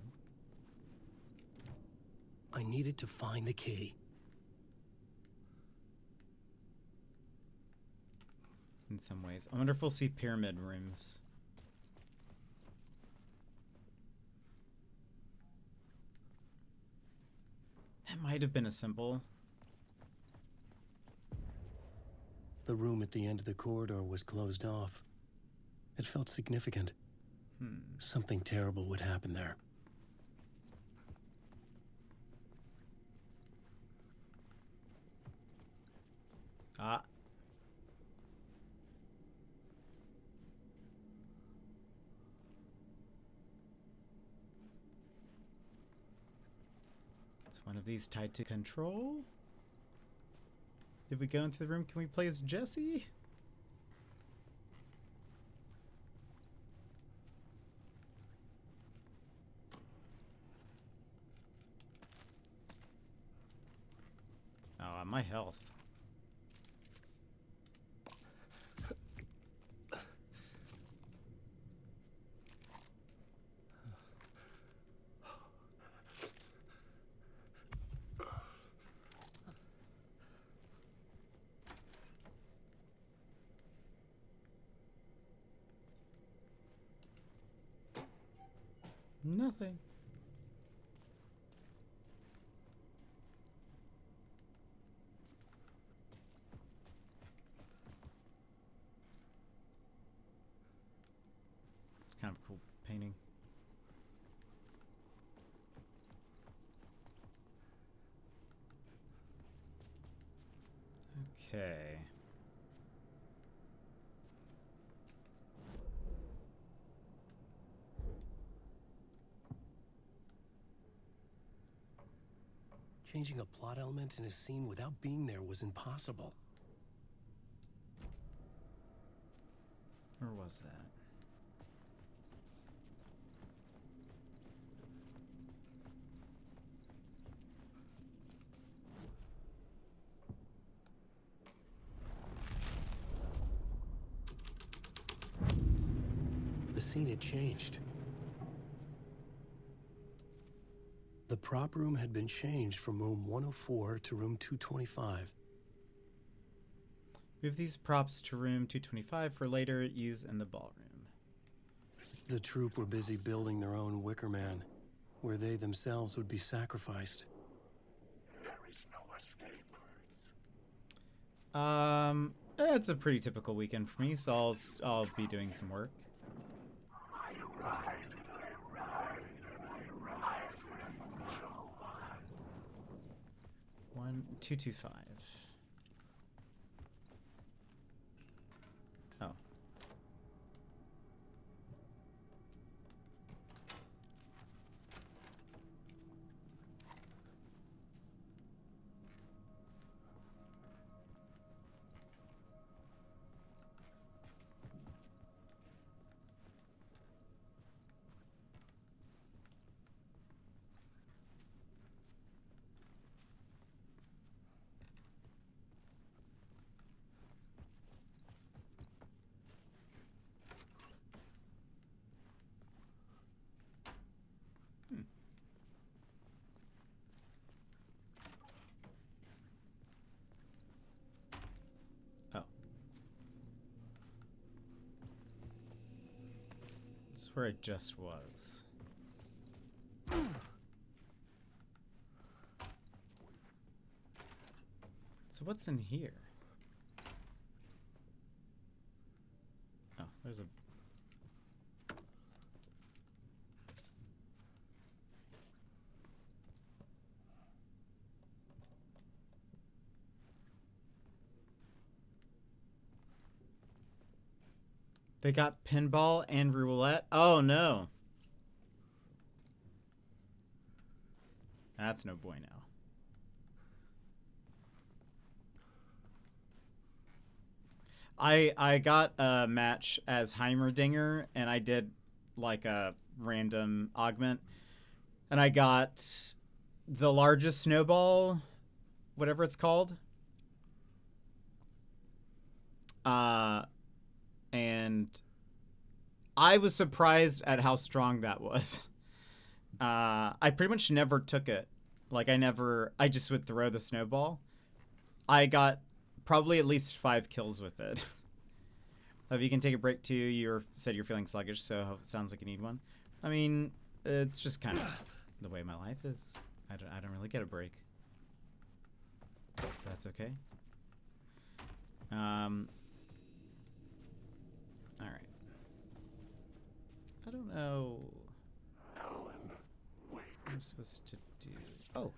I needed to find the key. In some ways. I wonder if we'll see pyramid rooms. That might have been a symbol. The room at the end of the corridor was closed off. It felt significant. Something terrible would happen there. Ah. It's one of these tied to control. If we go into the room, can we play as Jesse? Oh, my health. Nothing. It's kind of a cool painting. Okay. Changing a plot element in a scene without being there was impossible. Or was that? The scene had changed. The prop room had been changed from room 104 to room 225. Move these props to room 225 for later use in the ballroom. The troupe were busy building their own Wicker Man, where they themselves would be sacrificed. There is no escape. It's a pretty typical weekend for me, so I'll be doing some work. I arrived, and I arrived, and I arrived. 225. Oh. Where I just was. So what's in here? Oh, there's a... They got pinball and roulette? Oh no. That's no bueno. I got a match as Heimerdinger, and I did like a random augment, and I got the largest snowball, whatever it's called. And I was surprised at how strong that was. I pretty much never took it. Like I just would throw the snowball. I got probably at least 5 kills with it. If you can take a break too, you said you're feeling sluggish, so it sounds like you need one. I mean, it's just kind of the way my life is. I don't really get a break. That's okay. All right. I don't know what I'm supposed to do. Oh.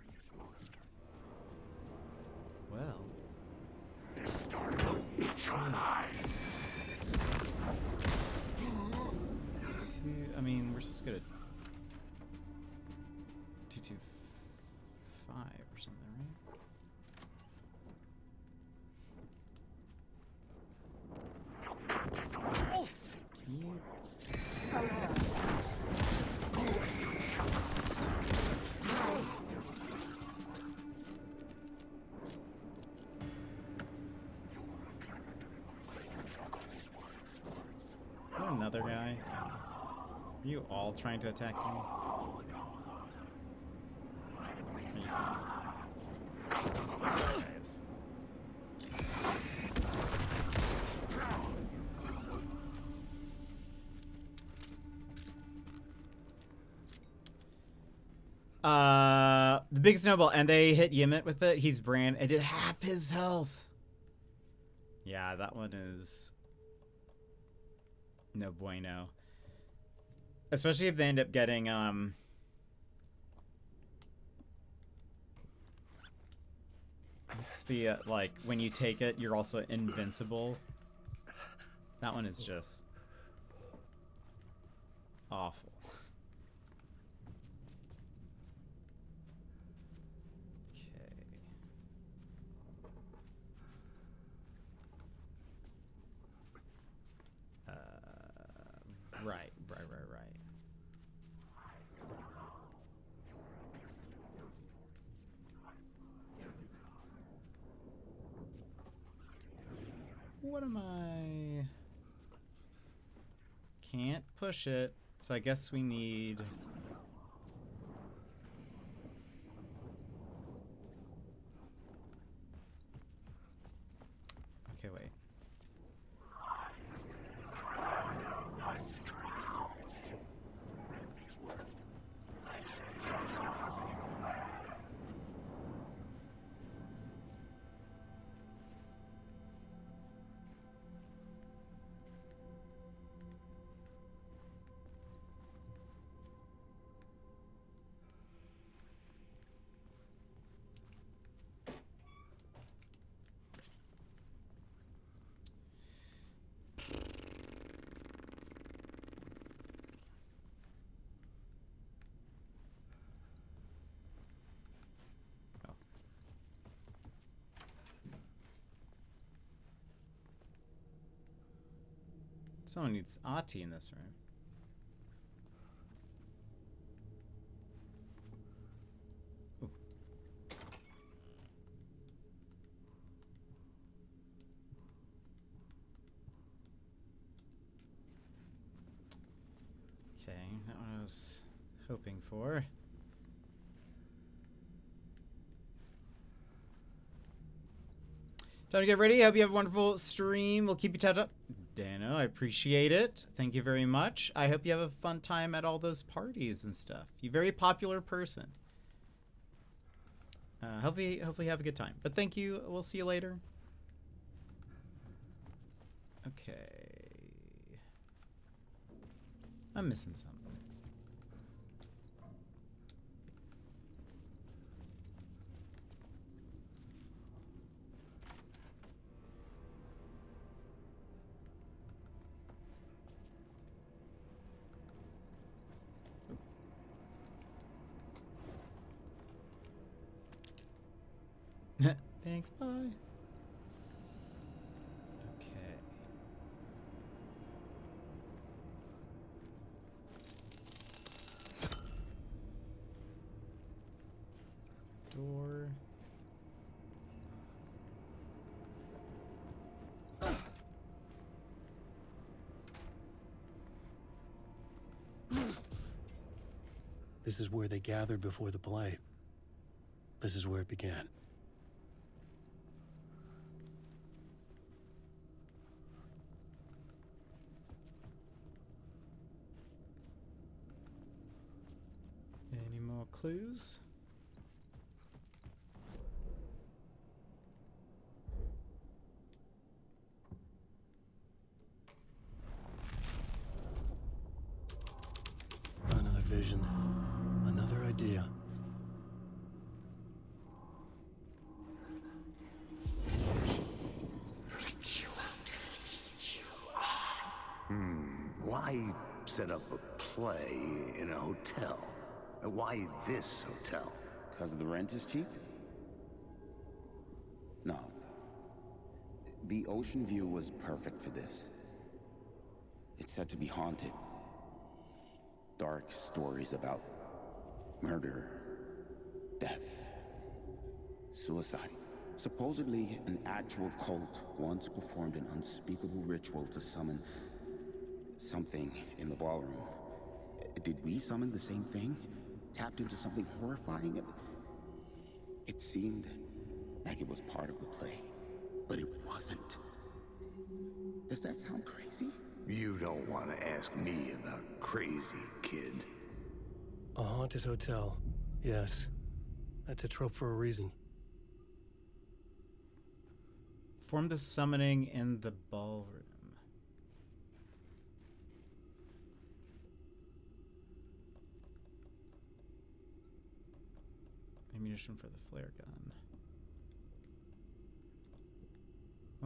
Well. I mean, we're supposed to go to 225 or something, right? Can you? Another guy? Are you all trying to attack me? Guys. The big snowball, and they hit Yimit with it. He's Bran. It did half his health. Yeah, that one is no bueno. Especially if they end up getting, it's the, like, when you take it, you're also invincible. That one is just awful. Right. What am I? Can't push it, so I guess we need... Okay, wait. Someone needs Ahti in this room. Ooh. Okay, not what I was hoping for. Time to get ready. I hope you have a wonderful stream. We'll keep you tapped up. Dano, I appreciate it. Thank you very much. I hope you have a fun time at all those parties and stuff. You're a very popular person. Hopefully have a good time. But thank you. We'll see you later. Okay. I'm missing something. Thanks, bye. Okay. door. This is where they gathered before the play. This is where it began. Any more clues? Another vision. Another idea. Why set up a play in a hotel? Why this hotel? Because the rent is cheap? No. The ocean view was perfect for this. It's said to be haunted. Dark stories about murder, death, suicide. Supposedly, an actual cult once performed an unspeakable ritual to summon something in the ballroom. Did we summon the same thing? Tapped into something horrifying? It seemed like it was part of the play, but it wasn't. Does that sound crazy? You don't want to ask me about crazy, kid. A haunted hotel. Yes. That's a trope for a reason. Perform the summoning in the ballroom. Ammunition for the flare gun.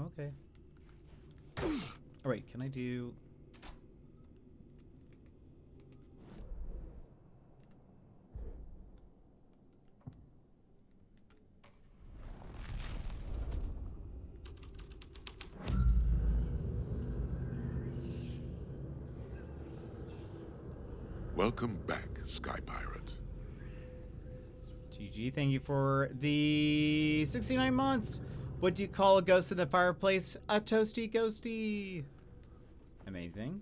Okay. All right, can I do... Welcome back, Sky Pirate. GG, thank you for the 69 months. What do you call a ghost in the fireplace? A toasty ghosty. Amazing.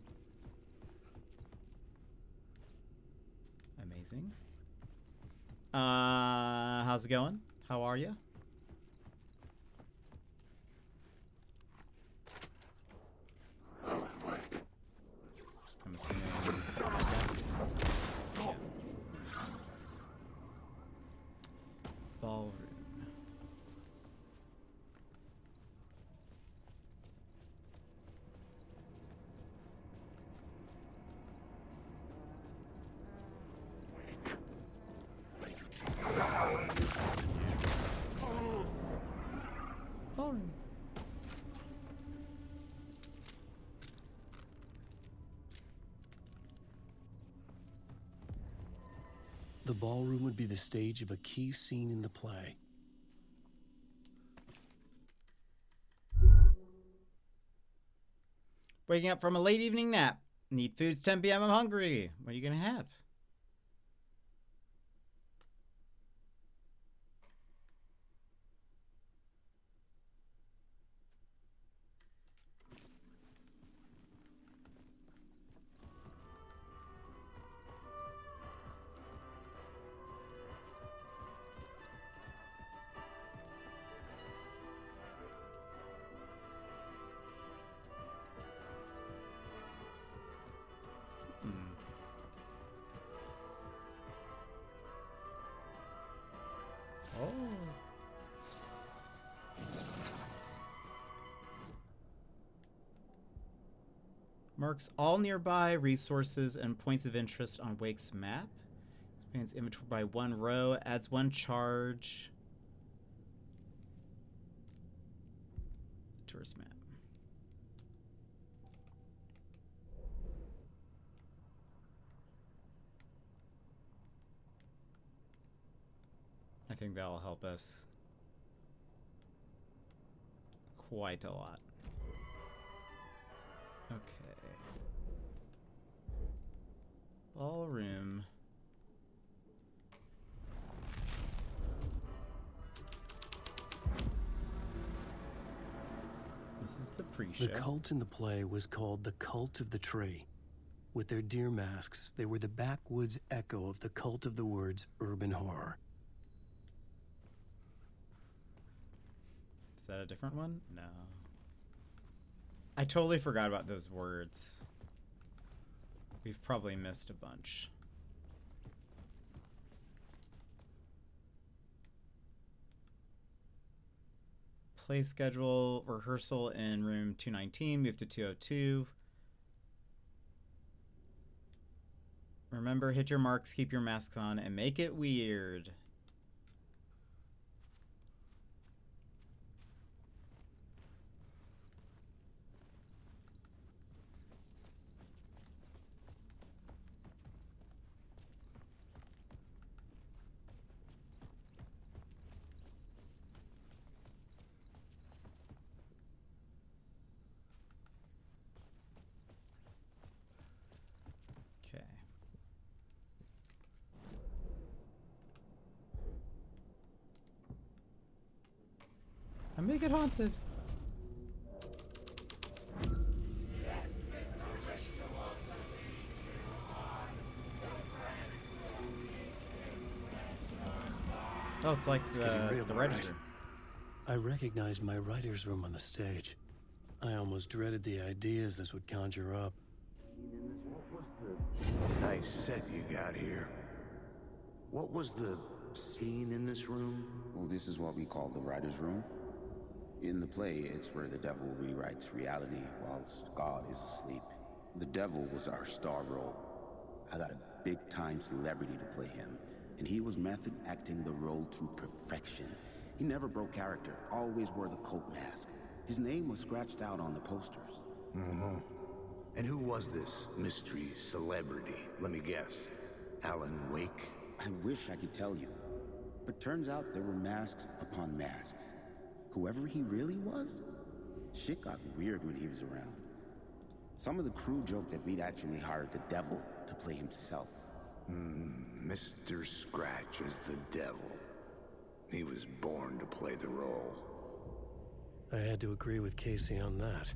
Amazing. How's it going? How are you? I'm assuming. Yeah. Ballroom. Ballroom. The ballroom would be the stage of a key scene in the play. Waking up from a late evening nap. Need food. It's 10 p.m. I'm hungry. What are you going to have? Oh. Marks all nearby resources and points of interest on Wake's map. Expands inventory by 1 row. Adds 1 charge. Tourist map. I think that'll help us quite a lot. Okay. Ballroom. This is the pre-show. The cult in the play was called the Cult of the Tree. With their deer masks, they were the backwoods echo of the cult of the woods urban horror. Is that a different one? No. I totally forgot about those words. We've probably missed a bunch. Play schedule, rehearsal in room 219, move to 202. Remember, hit your marks, keep your masks on, and make it weird. Okay. I make it haunted. Oh, it's like the writer's room. I recognized my writer's room on the stage. I almost dreaded the ideas this would conjure up. Nice set you got here. What was the scene in this room? Well, this is what we call the writer's room. In the play, it's where the devil rewrites reality whilst God is asleep. The devil was our star role. I got a big-time celebrity to play him, and he was method acting the role to perfection. He never broke character, always wore the cult mask. His name was scratched out on the posters. Mm-hmm. And who was this mystery celebrity? Let me guess. Alan Wake? I wish I could tell you, but turns out there were masks upon masks. Whoever he really was, shit got weird when he was around. Some of the crew joked that we'd actually hired the devil to play himself. Mr. Scratch is the devil. He was born to play the role. I had to agree with Casey on that.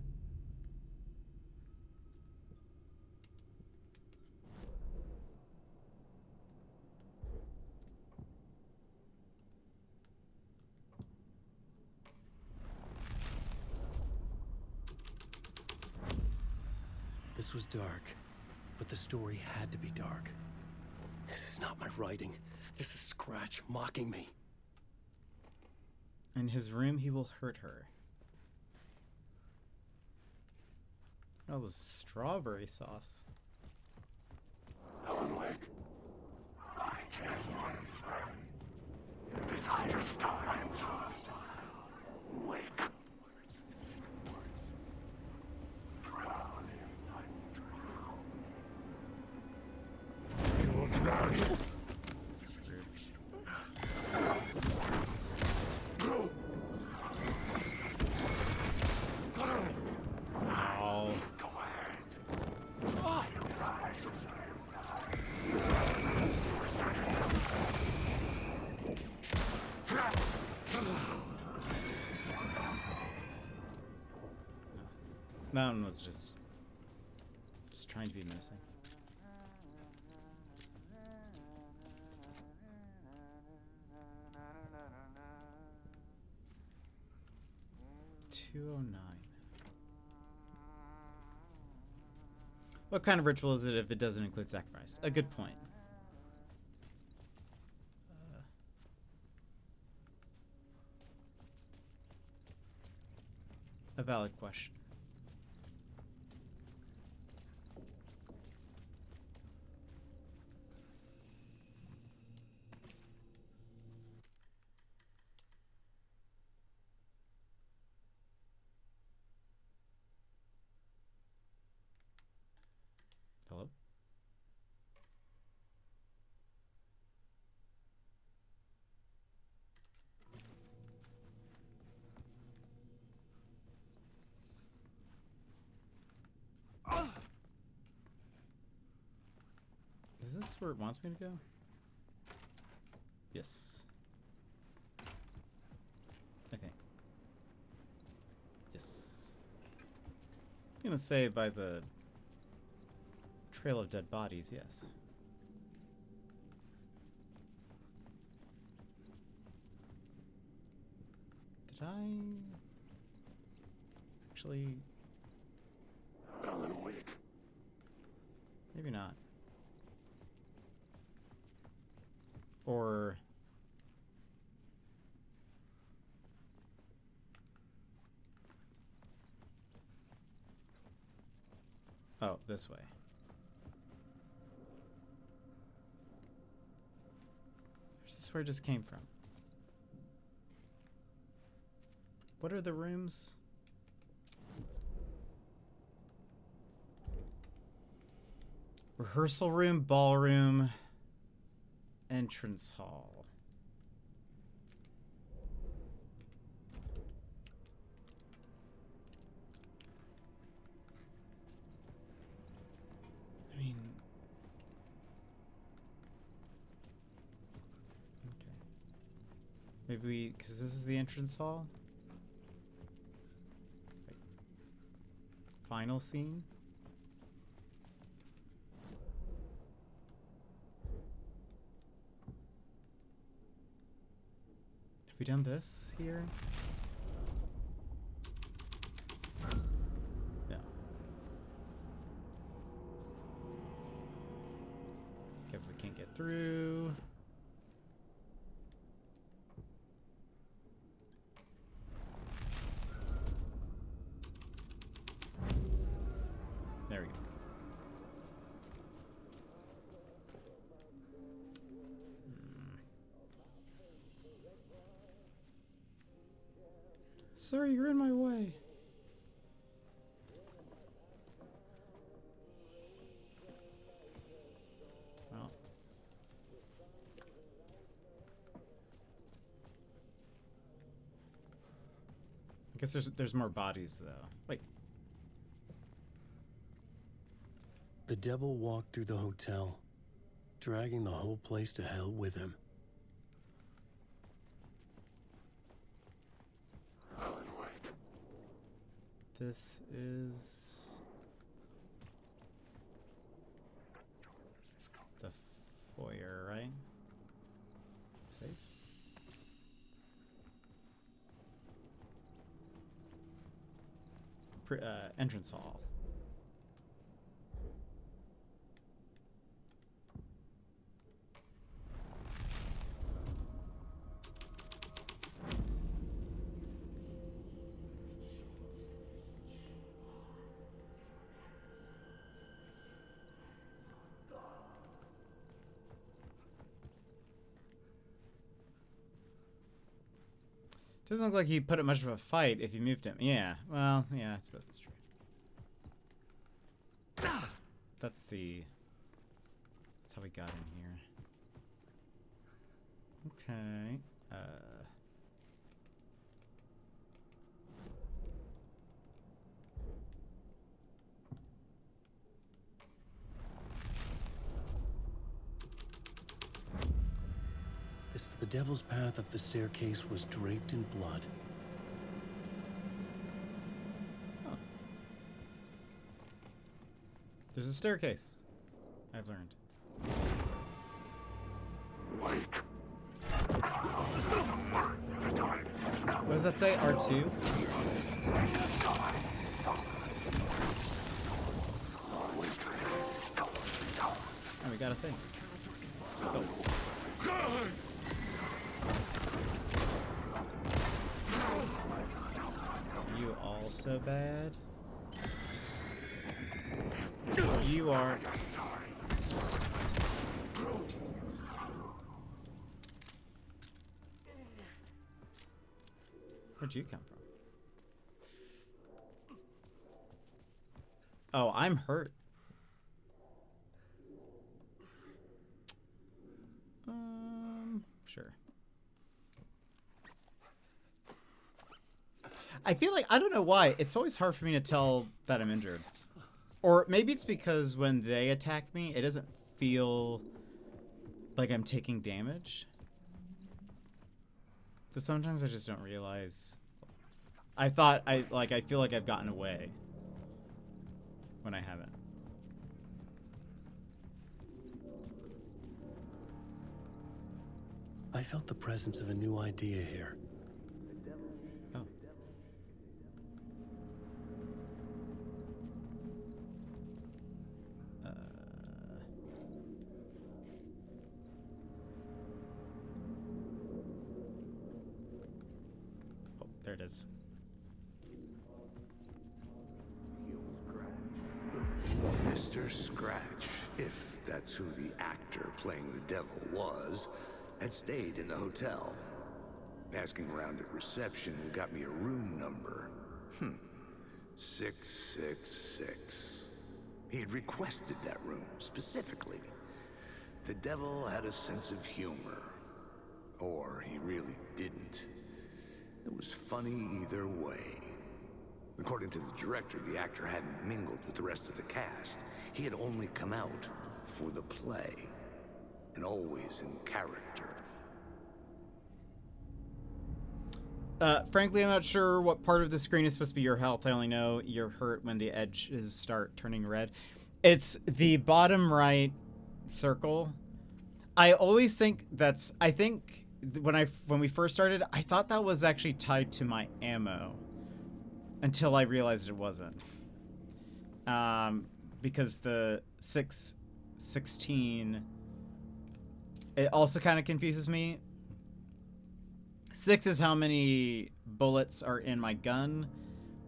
This was dark, but the story had to be dark. This is not my writing. This is Scratch mocking me. In his room, he will hurt her. Oh, the strawberry sauce. Alan Wake, I just one friend. This understood and trust. Wake. You will drown. Oh. That one was just trying to be menacing. $209. What kind of ritual is it if it doesn't include sacrifice? A good point. A valid question. Hello? Is this where it wants me to go? Yes. I think. Yes. gonna say by the trail of dead bodies, yes. Did I actually? Alan Wake. Maybe not. Or oh, this way. Is this where it just came from? What are the rooms? Rehearsal room, ballroom, entrance hall. I mean, okay. Maybe we, because this is the entrance hall. Like, final scene. Have we done this here? No. Okay, if we can't get through. There we go. Sir, you're in my way. Well. I guess there's more bodies though. Wait. The devil walked through the hotel, dragging the whole place to hell with him. This is the foyer, right? Safe. Entrance hall. Doesn't look like he put up much of a fight if you moved him. Yeah, well, yeah, I suppose that's true. That's how we got in here. Okay. The devil's path up the staircase was draped in blood. Oh. There's a staircase. I've learned. What does that say? R2? Oh, we got a thing. Oh. You also bad? You are. Where'd you come from? Oh, I'm hurt. Sure. I feel like, I don't know why, it's always hard for me to tell that I'm injured. Or maybe it's because when they attack me, it doesn't feel like I'm taking damage. So sometimes I just don't realize. I feel like I've gotten away. when I haven't. I felt the presence of a new idea here. Oh. Oh, there it is. Mr. Scratch, if that's who the actor playing the devil was, had stayed in the hotel. Asking around at reception got me a room number. 666. He had requested that room, specifically. The devil had a sense of humor. Or he really didn't. It was funny either way. According to the director, the actor hadn't mingled with the rest of the cast. He had only come out for the play. And always in character. Frankly, I'm not sure what part of the screen is supposed to be your health. I only know you're hurt when the edges start turning red. It's the bottom right circle. I always think that's... I think when we first started, I thought that was actually tied to my ammo. Until I realized it wasn't. Because the 616... It also kind of confuses me. 6 is how many bullets are in my gun.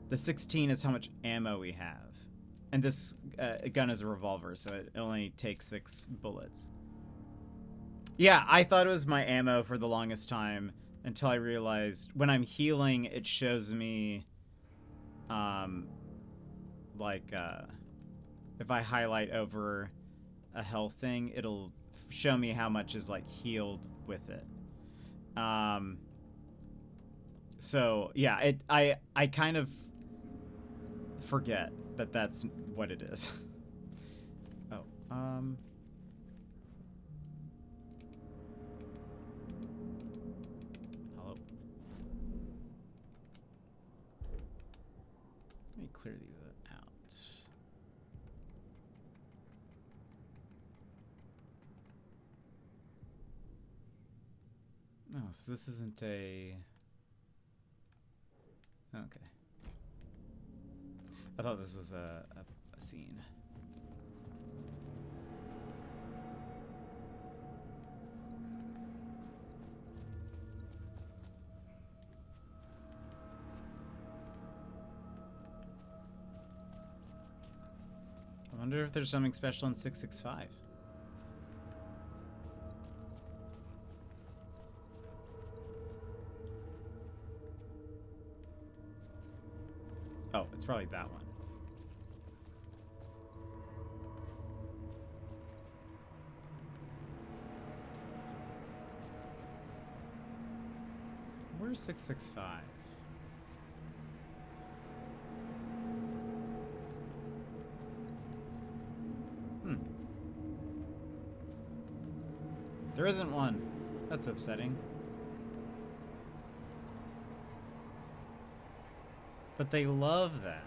The 16 is how much ammo we have. And this gun is a revolver, so it only takes 6 bullets. Yeah, I thought it was my ammo for the longest time until I realized when I'm healing, it shows me, if I highlight over a health thing, it'll show me how much is like healed with it. So yeah, I kind of forget that that's what it is. Oh, hello. Let me clear these out. No, so this isn't a... Okay. I thought this was a scene. I wonder if there's something special in 665. Oh, it's probably that one. Where's 665? There isn't one. That's upsetting. But they love that.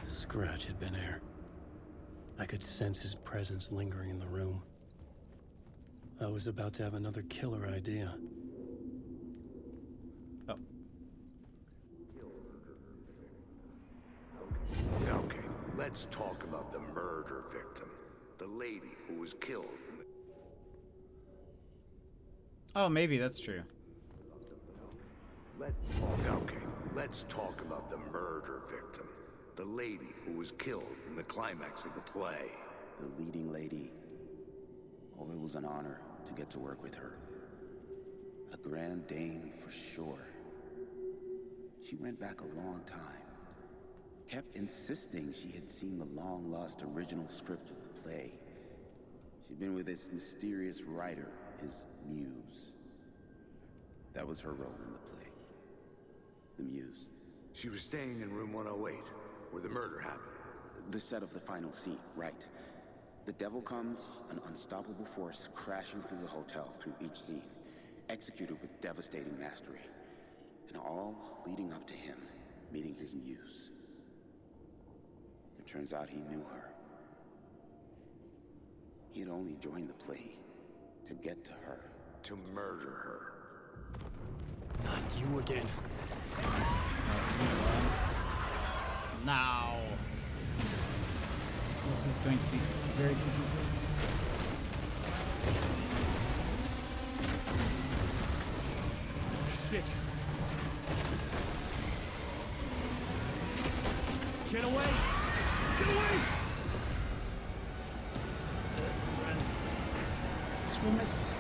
Scratch had been here. I could sense his presence lingering in the room. I was about to have another killer idea. Oh. Okay, let's talk about the murder victim. The lady who was killed in the... Oh, maybe that's true. Let's talk about the murder victim. The lady who was killed in the climax of the play. The leading lady. Oh, it was an honor to get to work with her. A grand dame for sure. She went back a long time. Kept insisting she had seen the long-lost original script of the play. She'd been with this mysterious writer, his muse. That was her role in the play. The muse. She was staying in room 108, where the murder happened. The set of the final scene, right. The devil comes, an unstoppable force crashing through the hotel through each scene, executed with devastating mastery. And all leading up to him, meeting his muse. It turns out he knew her. He had only joined the play to get to her. To murder her. Not you again. Now. This is going to be very confusing. Shit. Get away! Get away! Which one am I supposed to...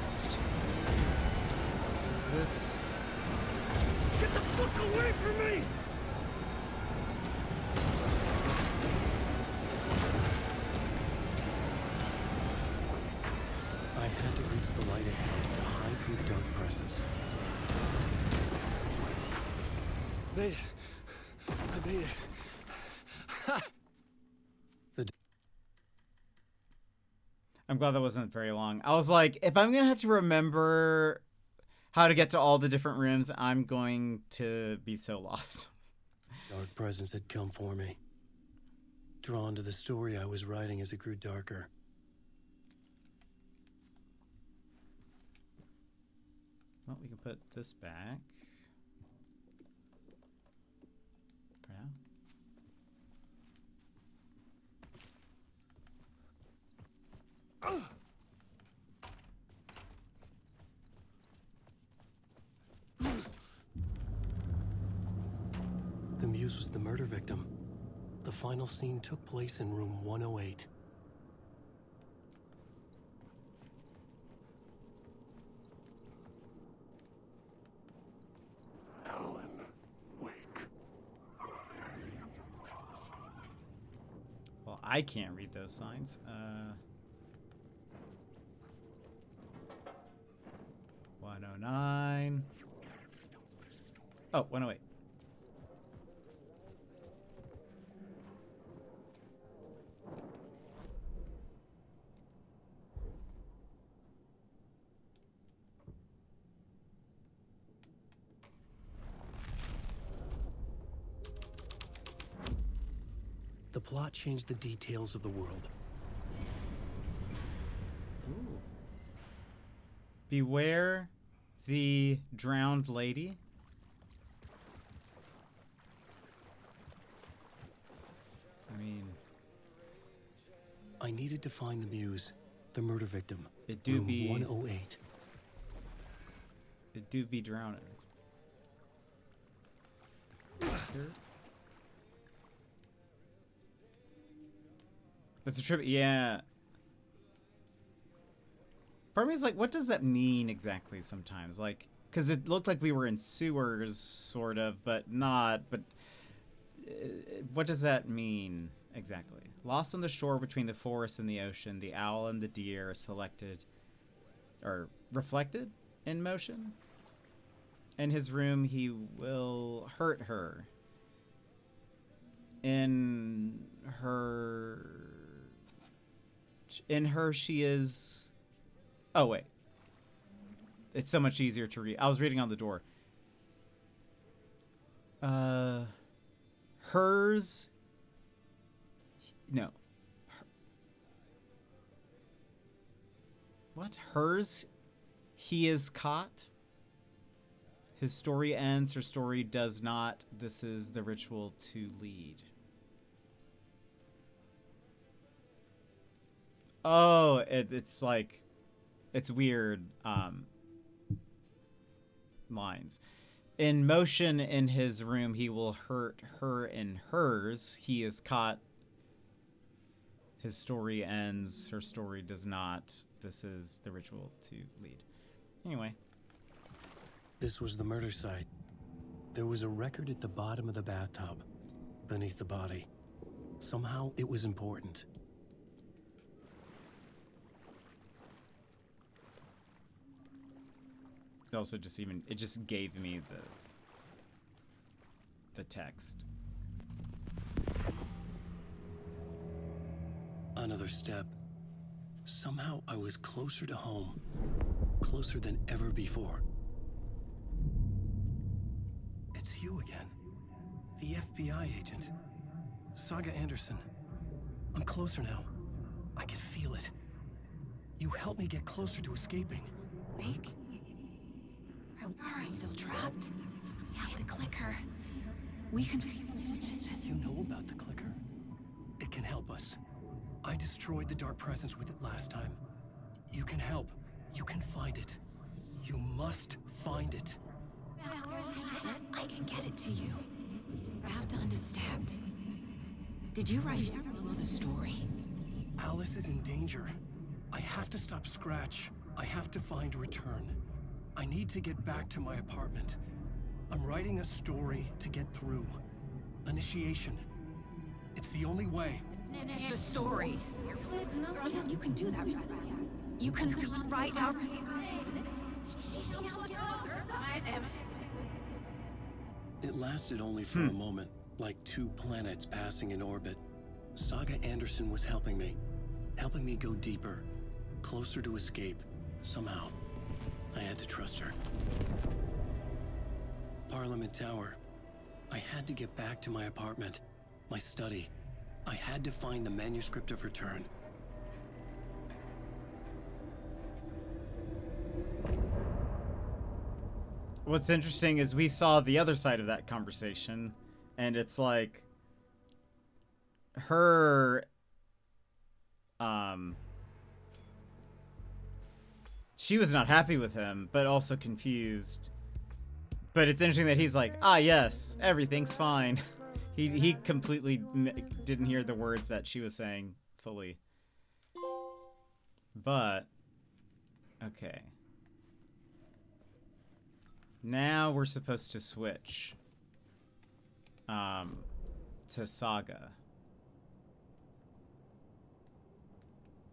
Is this... Get the fuck away from me! I had to reach the light ahead to hide from the dark presence. Made it. I made it. I'm glad that wasn't very long. I was like, if I'm going to have to remember how to get to all the different rooms, I'm going to be so lost. Dark presence had come for me. Drawn to the story I was writing as it grew darker. Well, we can put this back. For now. The muse was the murder victim. The final scene took place in room 108. Alan, wake. Well, I can't read those signs. 109. Oh, 108. The plot changed the details of the world. Ooh. Beware the drowned lady. I mean, I needed to find the muse, the murder victim. It do room be 108. It do be drowning. Here. That's a trip. Yeah. Part of me is like, what does that mean exactly sometimes? Like, because it looked like we were in sewers, sort of, but not. But what does that mean exactly? Lost on the shore between the forest and the ocean, the owl and the deer are selected, or reflected in motion. In his room, he will hurt her. In her, she is... Oh, wait. It's so much easier to read. I was reading on the door. Hers... No. What? Hers? He is caught? His story ends, her story does not. This is the ritual to lead. Oh, it's like, it's weird lines. In motion in his room, he will hurt her in hers. He is caught. His story ends, her story does not. This is the ritual to lead. Anyway. This was the murder site. There was a record at the bottom of the bathtub, beneath the body. Somehow it was important. It also just it just gave me the text. Another step. Somehow I was closer to home. Closer than ever before. It's you again. The FBI agent. Saga Anderson. I'm closer now. I can feel it. You helped me get closer to escaping. Wake? Are we still trapped? Yeah, the clicker. We can... You know about the clicker? It can help us. I destroyed the dark presence with it last time. You can help. You can find it. You must find it. I can get it to you. I have to understand. Did you write the story? Alice is in danger. I have to stop Scratch. I have to find Return. I need to get back to my apartment. I'm writing a story to get through. Initiation. It's the only way. The story. You can do that. You can write out... It lasted only for a moment, like 2 planets passing in orbit. Saga Anderson was helping me go deeper, closer to escape, somehow. I had to trust her. Parliament Tower. I had to get back to my apartment, my study. I had to find the manuscript of Return. What's interesting is we saw the other side of that conversation, and it's like her she was not happy with him, but also confused. But it's interesting that he's like, ah, yes, everything's fine. He completely didn't hear the words that she was saying fully. But okay. Now we're supposed to switch to Saga.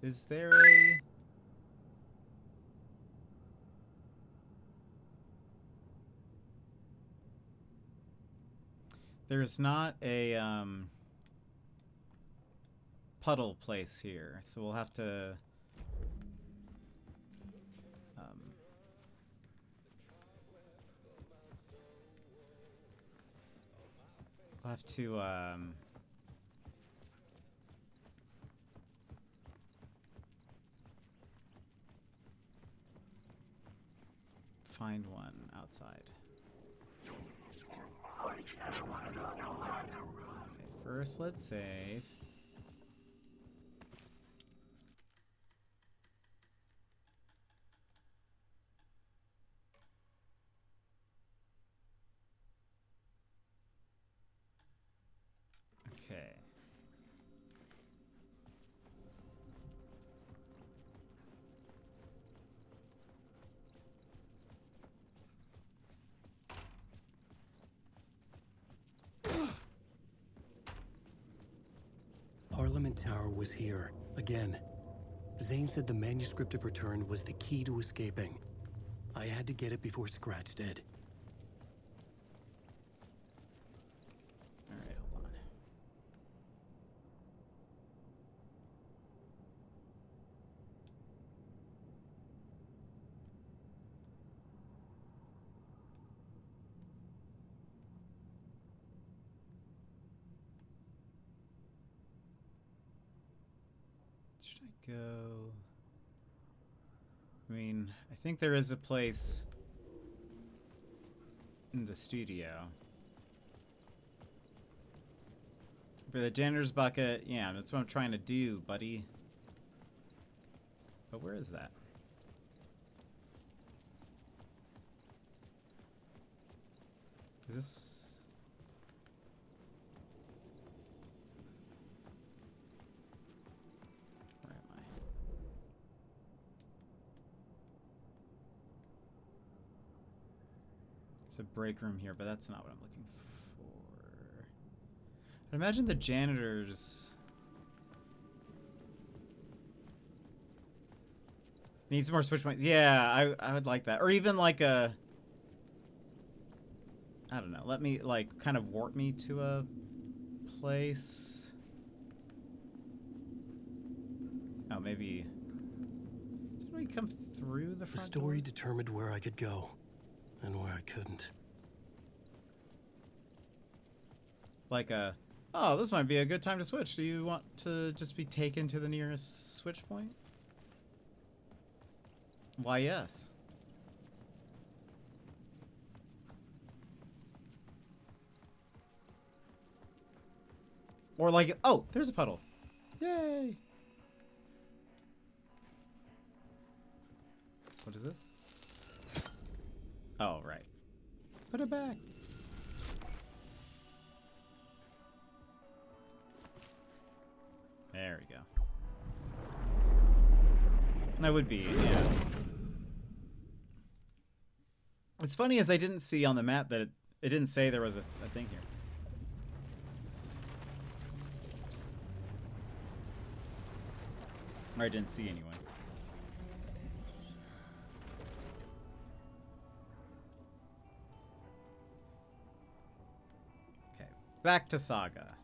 Is there a... There's not a puddle place here, so we'll have to I'll have to find one outside. Okay, first let's save. Okay. Parliament Tower was here, again. Zane said the manuscript of Return was the key to escaping. I had to get it before Scratch did. Alright, hold on. Should I go? I mean, I think there is a place in the studio. For the janitor's bucket, yeah, that's what I'm trying to do, buddy. But where is that? Is this... Where am I? There's a break room here, but that's not what I'm looking for. I imagine the janitors need some more switch points. Yeah, I would like that. Or even like a... I don't know. Let me, like, kind of warp me to a place. Oh, maybe... Didn't we come through the front The story door? determined where I could go, and where I couldn't. like a, oh, this might be a good time to switch. Do you want to just be taken to the nearest switch point? Why, yes. Or like, oh, there's a puddle. Yay. What is this? Oh, right. Put it back. There we go. That would be, yeah. What's funny is I didn't see on the map that it didn't say there was a thing here. Or I didn't see anyways. Okay, back to Saga.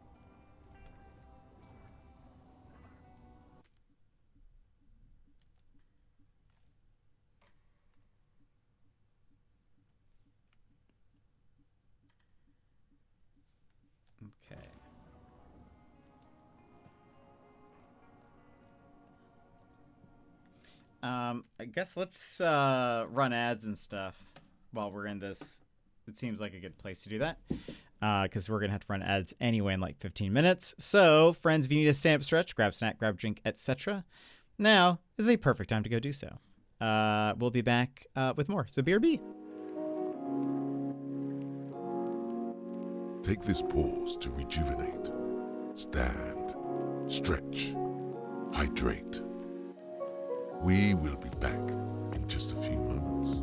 Okay. I guess let's run ads and stuff while we're in this. It seems like a good place to do that because we're gonna have to run ads anyway in like 15 minutes. So, friends, if you need a stand-up stretch, grab snack, grab drink, etc., now is a perfect time to go do so. We'll be back with more. So, BRB. Take this pause to rejuvenate, stand, stretch, hydrate. We will be back in just a few moments.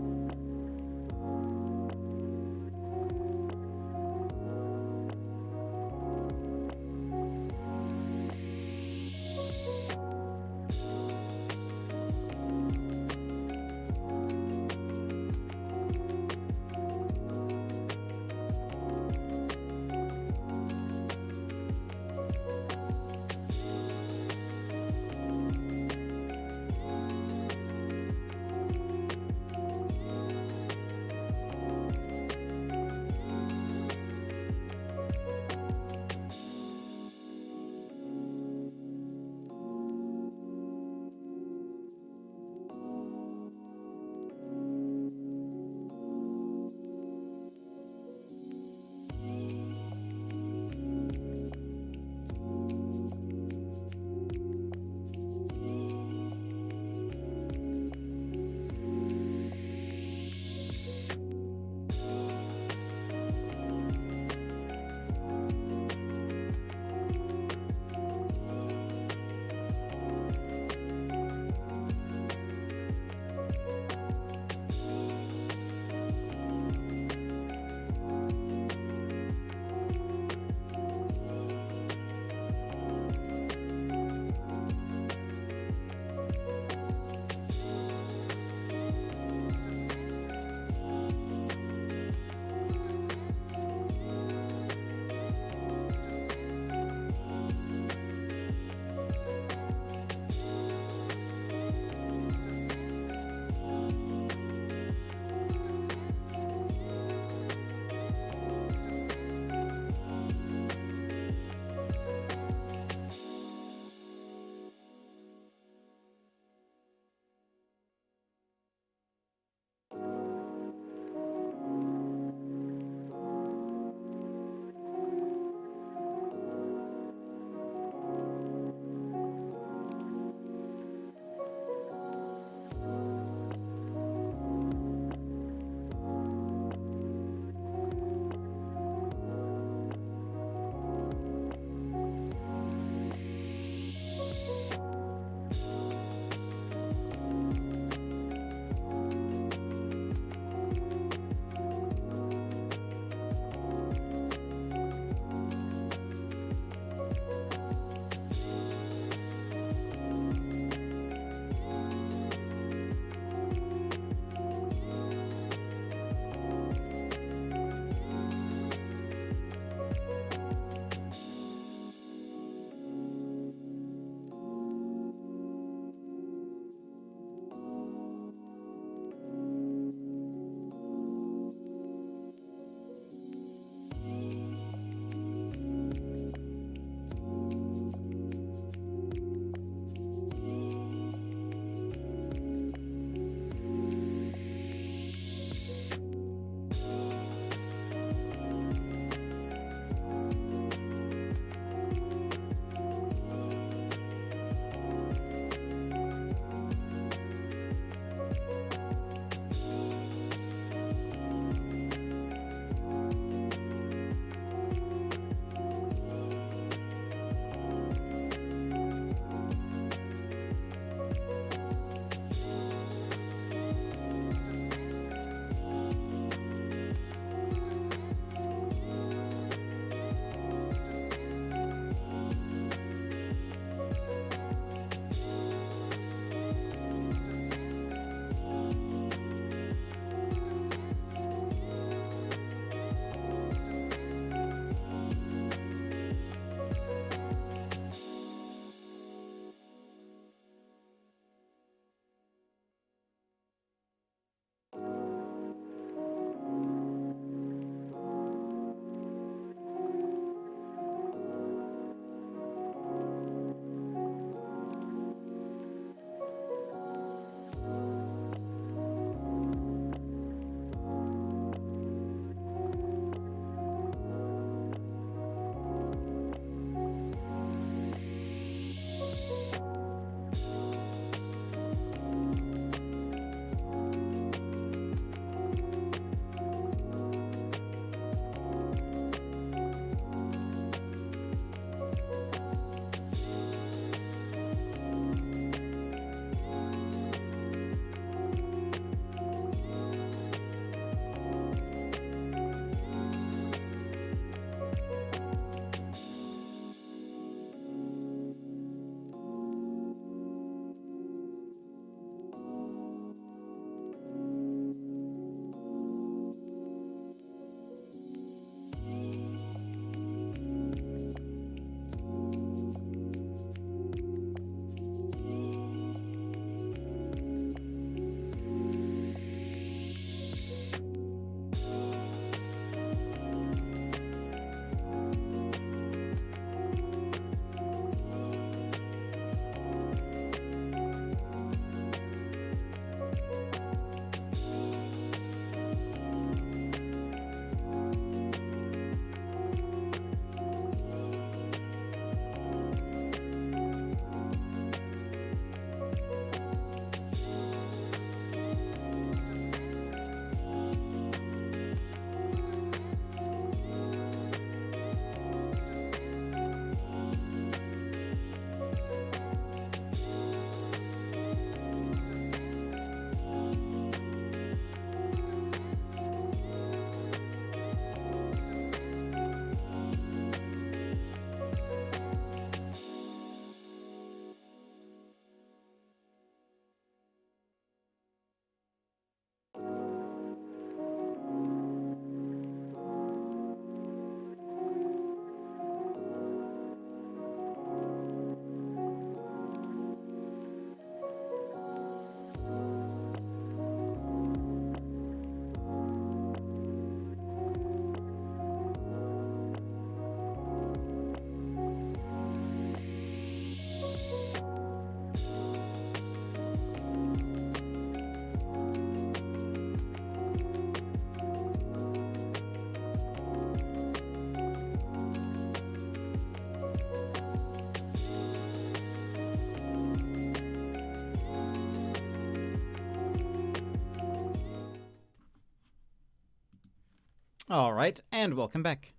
All right, and welcome back.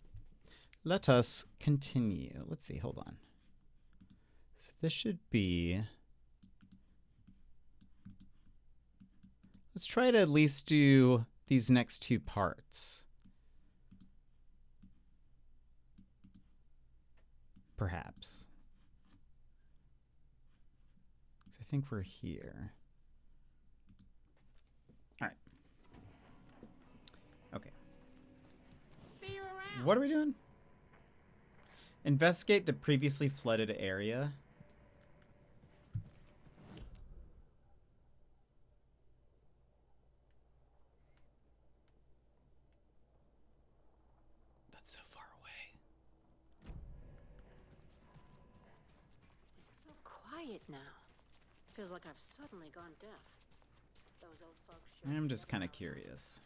Let us continue. Let's see, hold on. So this should be... Let's try to at least do these next two parts. Perhaps. I think we're here. All right. Okay. What are we doing? Investigate the previously flooded area. That's so far away. It's so quiet now. Feels like I've suddenly gone deaf. Those old folks sure I'm just kind of curious.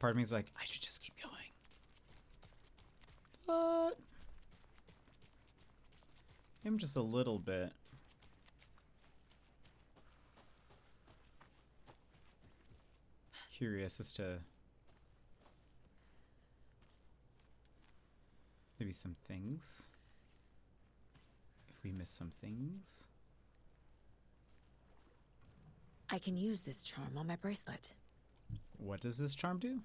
Part of me is like, I should just keep going. But I'm just a little bit. Curious as to maybe some things. If we miss some things. I can use this charm on my bracelet. What does this charm do?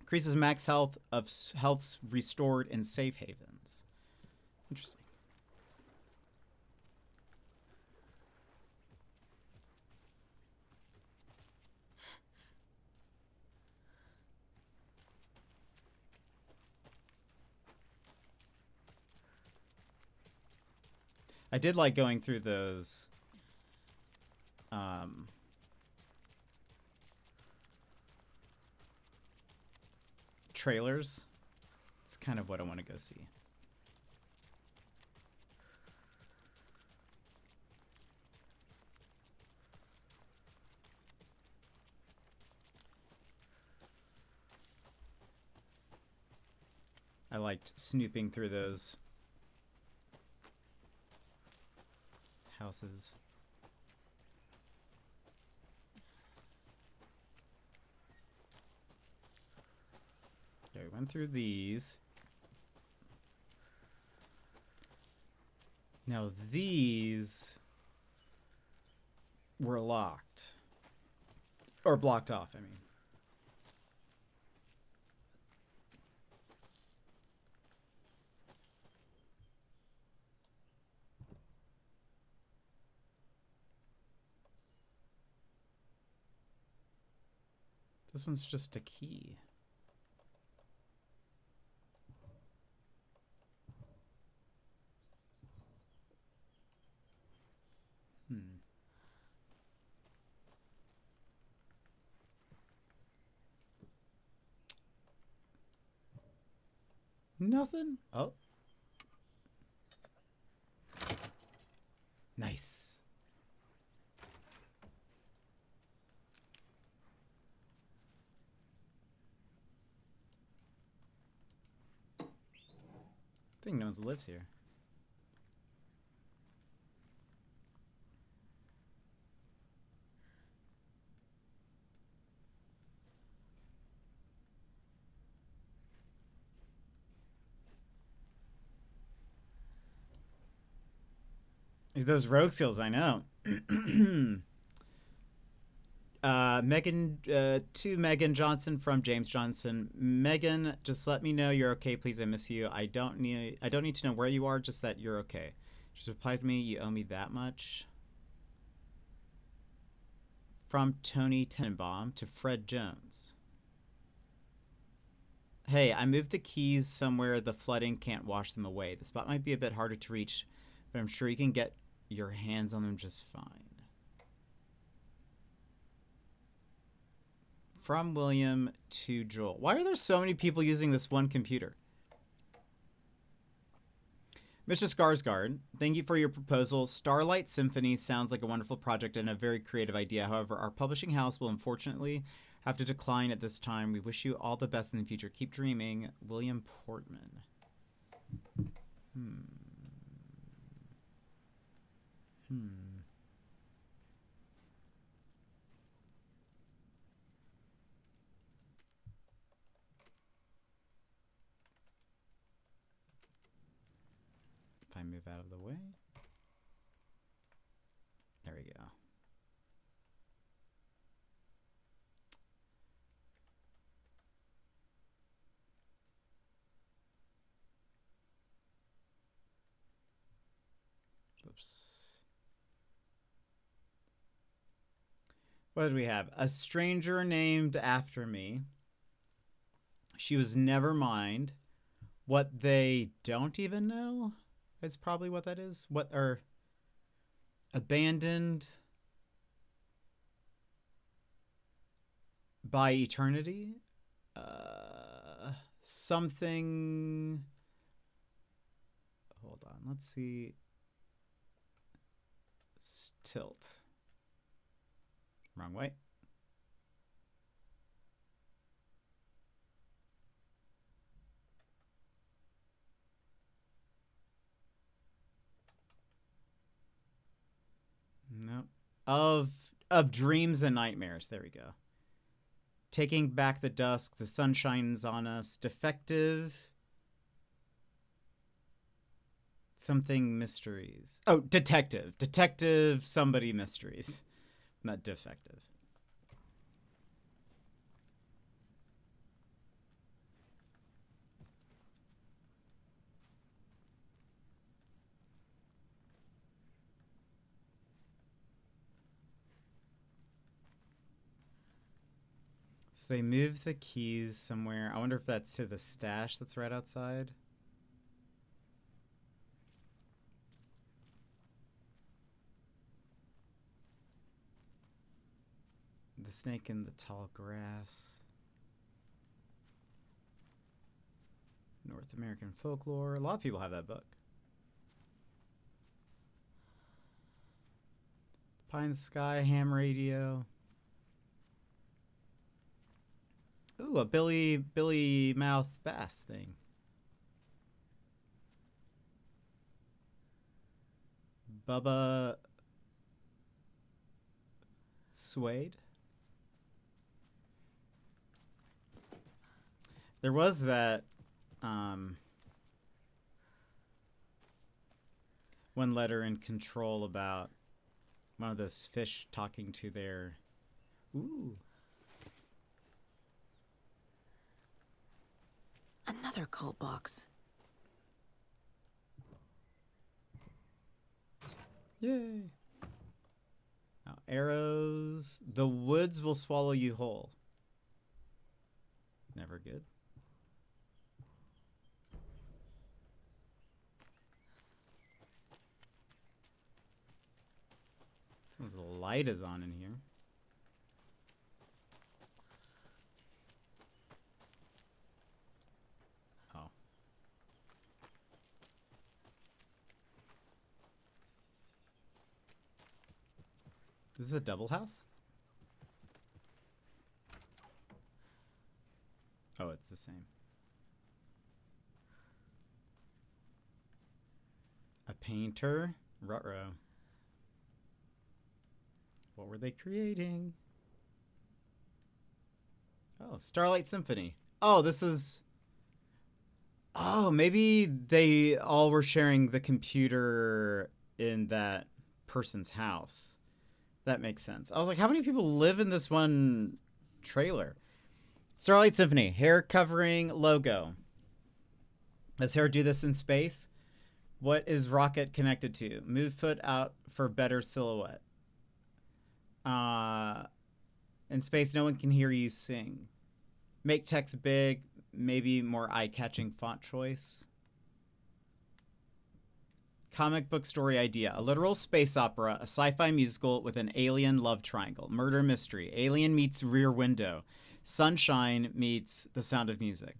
Increases max health of healths restored in safe havens. Interesting. I did like going through those trailers. It's kind of what I want to go see. I liked snooping through those houses. Okay, we went through these. Now these were locked. Or blocked off, I mean. This one's just a key. Nothing? Oh. Nice. I think no one lives here. Those rogue skills, I know. Megan, to Megan Johnson from James Johnson. Megan, just let me know you're okay, please. I miss you. I don't need to know where you are, just that you're okay. Just replied to me, you owe me that much. From Tony Tenenbaum to Fred Jones. Hey, I moved the keys somewhere the flooding can't wash them away. The spot might be a bit harder to reach, but I'm sure you can get your hands on them just fine. From William to Joel. Why are there so many people using this one computer? Mr. Skarsgård, thank you for your proposal. Starlight Symphony sounds like a wonderful project and a very creative idea. However, our publishing house will unfortunately have to decline at this time. We wish you all the best in the future. Keep dreaming. William Portman. If I move out of the way. There we go. Oops. What did we have? A stranger named after me. She was never mind. What they don't even know is probably what that is. What are abandoned by eternity? Something. Hold on. Let's see. Tilt. Wrong way. No. Of dreams and nightmares. There we go. Taking back the dusk. The sun shines on us. Defective. Something mysteries. Oh, detective. Detective somebody mysteries. Not defective. So they moved the keys somewhere. I wonder if that's to the stash that's right outside. The snake in the tall grass. North American folklore. A lot of people have that book. Pie in the sky, ham radio. Ooh, a Billy Mouth bass thing. Bubba Suede. There was that one letter in Control about one of those fish talking to their... Ooh. Another cult box. Yay. Now, arrows. The woods will swallow you whole. Never good. Sounds the light is on in here. Oh. This is a double house? Oh, it's the same. A painter? Ruh-roh. What were they creating? Oh, Starlight Symphony. Oh, this is... Oh, maybe they all were sharing the computer in that person's house. That makes sense. I was like, how many people live in this one trailer? Starlight Symphony, hair covering logo. Does hair do this in space? What is rocket connected to? Move foot out for better silhouette. In space, no one can hear you sing. Make text big, maybe more eye-catching font choice. Comic book story idea. A literal space opera, a sci-fi musical with an alien love triangle. Murder mystery. Alien meets Rear Window. Sunshine meets The Sound of Music.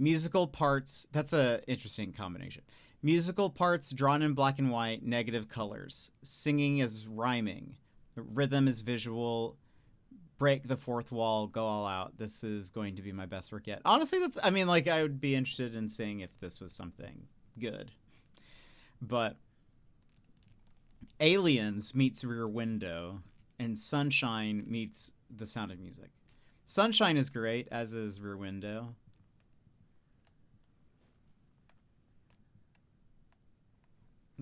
Musical parts, that's a interesting combination. Musical parts drawn in black and white, negative colors. Singing is rhyming. Rhythm is visual. Break the fourth wall, go all out. This is going to be my best work yet. Honestly, I mean, like, I would be interested in seeing if this was something good. But Aliens meets Rear Window, and Sunshine meets The Sound of Music. Sunshine is great, as is Rear Window.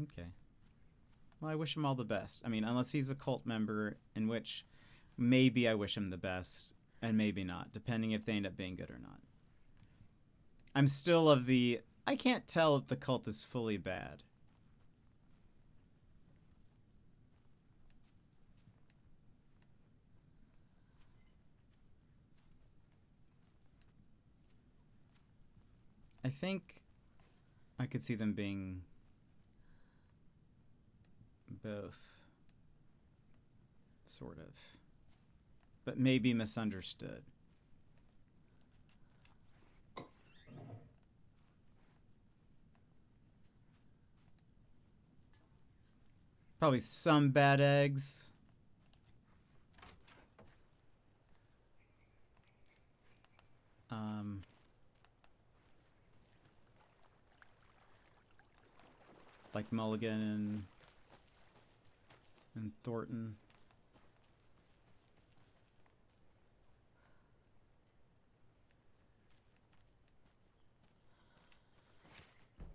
Okay. Well, I wish him all the best. I mean, unless he's a cult member, in which maybe I wish him the best, and maybe not, depending if they end up being good or not. I'm still of the, I can't tell if the cult is fully bad. I think I could see them being both, sort of, but maybe misunderstood. Probably some bad eggs. Like Mulligan and Thornton.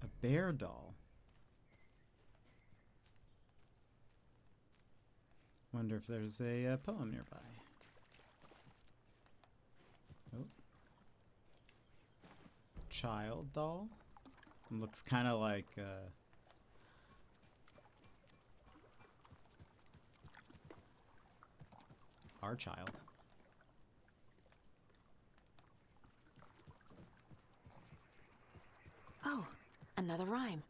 A bear doll. Wonder if there's a poem nearby. Oh. Child doll. Looks kind of like our child. Oh, another rhyme.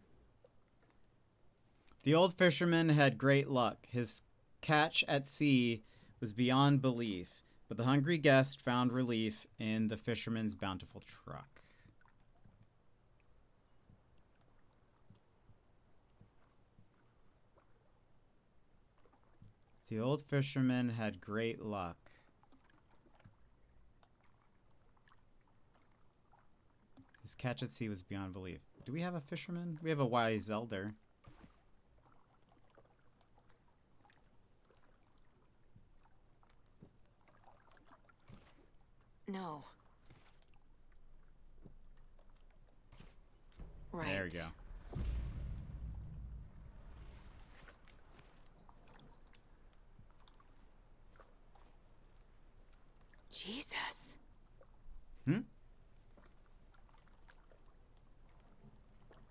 The old fisherman had great luck. His catch at sea was beyond belief, but the hungry guest found relief in the fisherman's bountiful truck. The old fisherman had great luck. His catch at sea was beyond belief. Do we have a fisherman? We have a wise elder. No. Right. There we go. Jesus. Hmm?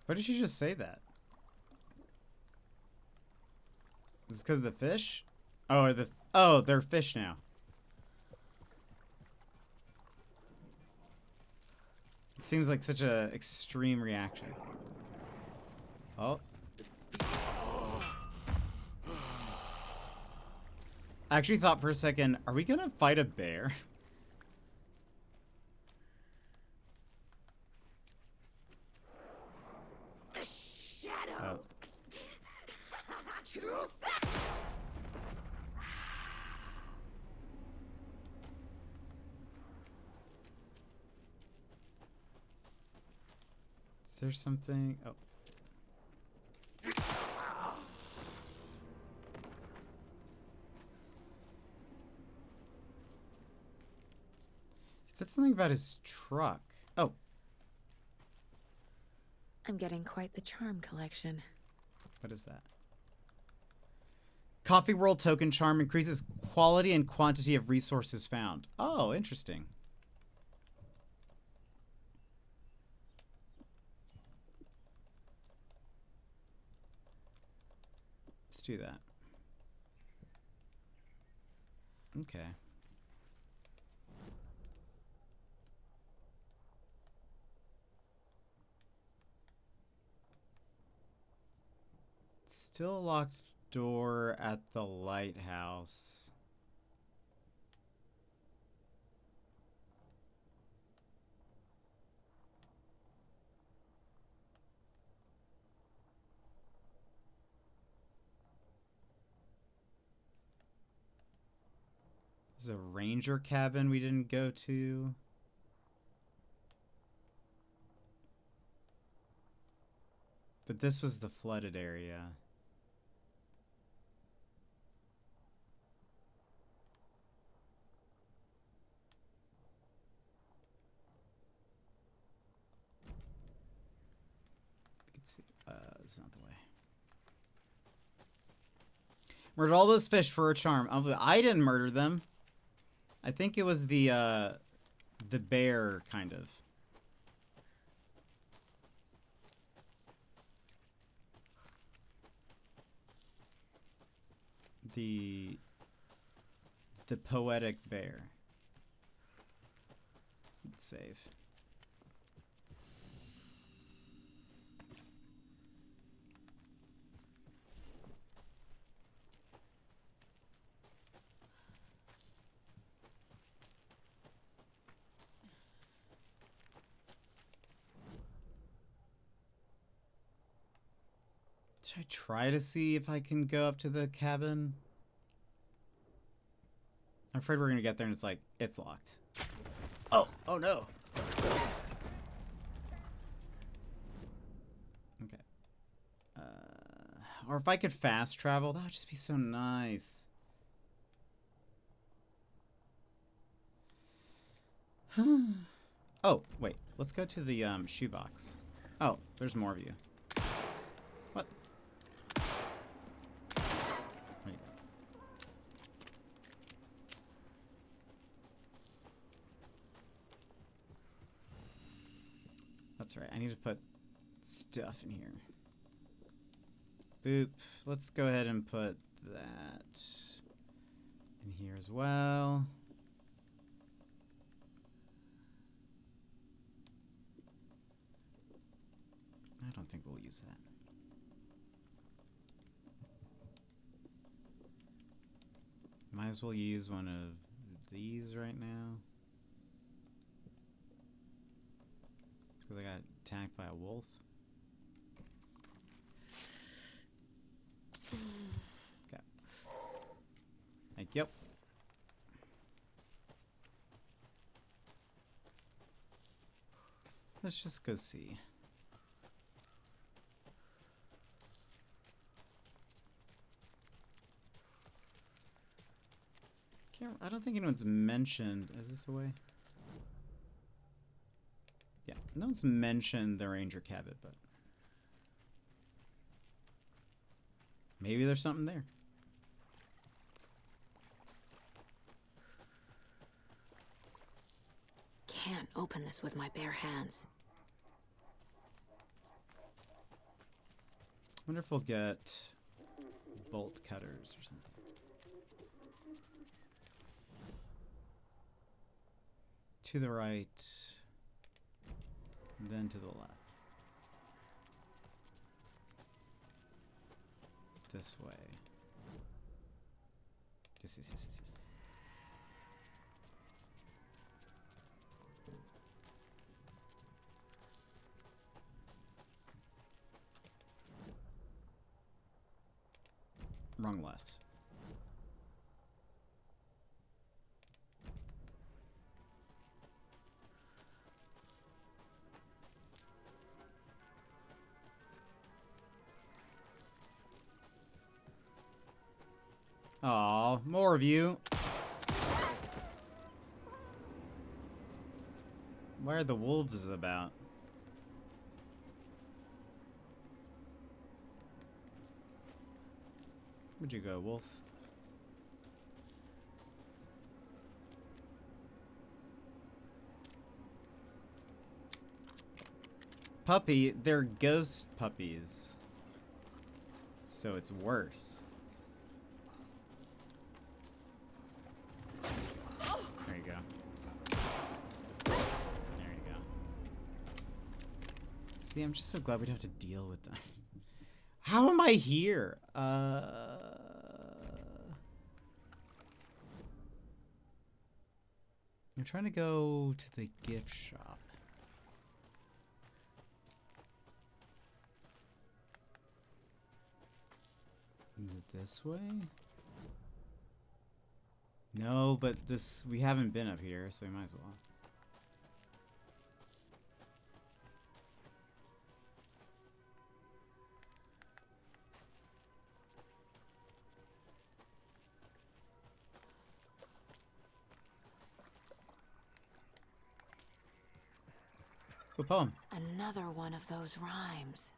Why did she just say that? Is it because of the fish? Oh, they're fish now. It seems like such a extreme reaction. Oh. I actually thought for a second, are we gonna fight a bear? The shadow. Oh. Is there something? Oh. He said something about his truck. Oh. I'm getting quite the charm collection. What is that? Coffee World token charm increases quality and quantity of resources found. Oh, interesting. Let's do that. Okay. Still a locked door at the lighthouse. There's a ranger cabin we didn't go to. But this was the flooded area. You can see, it's not the way. Murdered all those fish for a charm. I didn't murder them. I think it was the bear, kind of. The poetic bear. Let's save. Should I try to see if I can go up to the cabin? I'm afraid we're gonna get there and it's like, it's locked. Oh no. Okay. Or if I could fast travel, that would just be so nice. Oh, wait. Let's go to the shoebox. Oh, there's more of you. What? Wait. That's right. I need to put stuff in here. Boop. Let's go ahead and put that in here as well. I don't think we'll use that. Might as well use one of these right now. Because I got attacked by a wolf. Okay. Thank you. Let's just go see. I don't think anyone's mentioned. Is this the way? Yeah, no one's mentioned the ranger cabin, but maybe there's something there. Can't open this with my bare hands. Wonder if we'll get bolt cutters or something. To the right, then to the left. This way. Yes. Wrong left. Aw, more of you. Why are the wolves about? Where'd you go, wolf? Puppy, they're ghost puppies. So it's worse. There you go. There you go. See, I'm just so glad we don't have to deal with them. How am I here? I'm trying to go to the gift shop. Is it this way? No, but we haven't been up here, so we might as well. Good poem. Another one of those rhymes.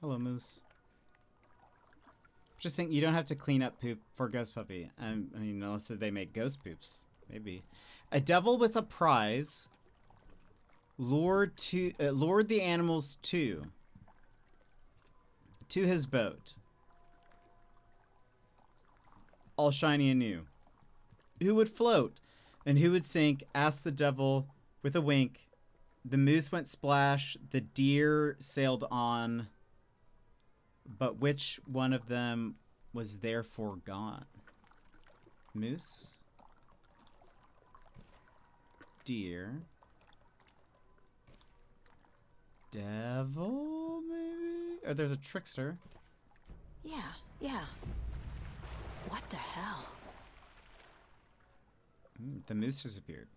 Hello, Moose. Just think, you don't have to clean up poop for Ghost Puppy. I mean, unless they make ghost poops. Maybe. A devil with a prize lured the animals to his boat. All shiny and new. Who would float and who would sink? Asked the devil with a wink. The moose went splash, the deer sailed on, but which one of them was therefore gone? Moose? Deer? Devil, maybe? Or there's a trickster. Yeah. What the hell? The moose disappeared.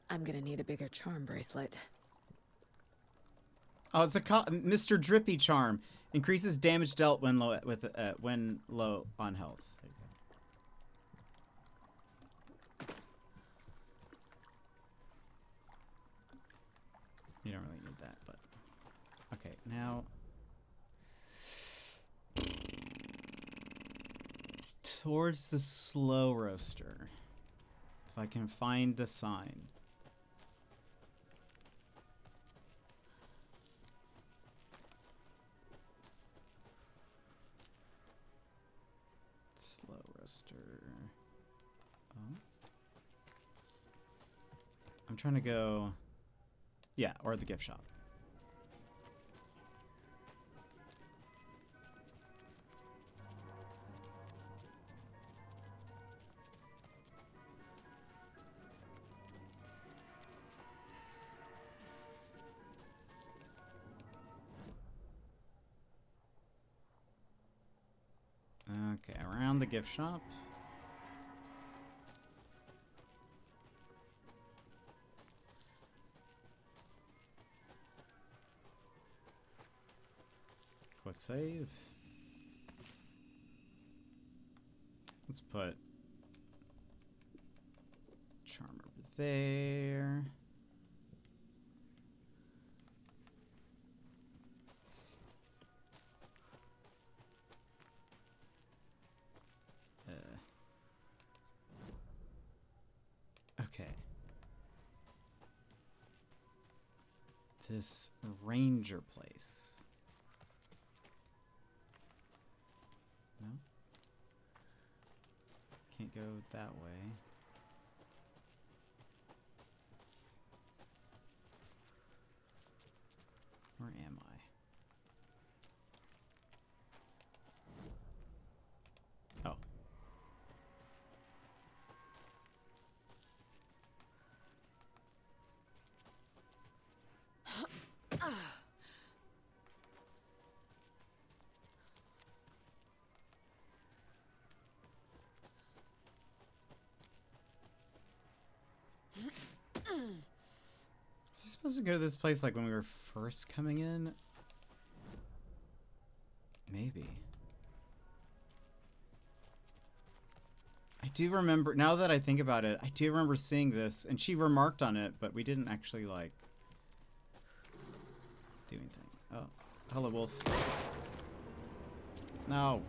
I'm gonna need a bigger charm bracelet. Oh, it's a Mr. Drippy charm. Increases damage dealt when low on health. There you go. You don't really need that, but okay. Now towards the slow roaster. If I can find the sign. Slow roaster. Oh. I'm trying to go. Yeah, or the gift shop. Okay, around the gift shop. Quick save. Let's put charm over there. Okay. This ranger place. No? Can't go that way. Where am I? Oh. Was I supposed to go to this place like when we were first coming in? Maybe. I do remember, now that I think about it, I do remember seeing this, and she remarked on it, but we didn't actually, like, do anything. Oh, hello, wolf. No.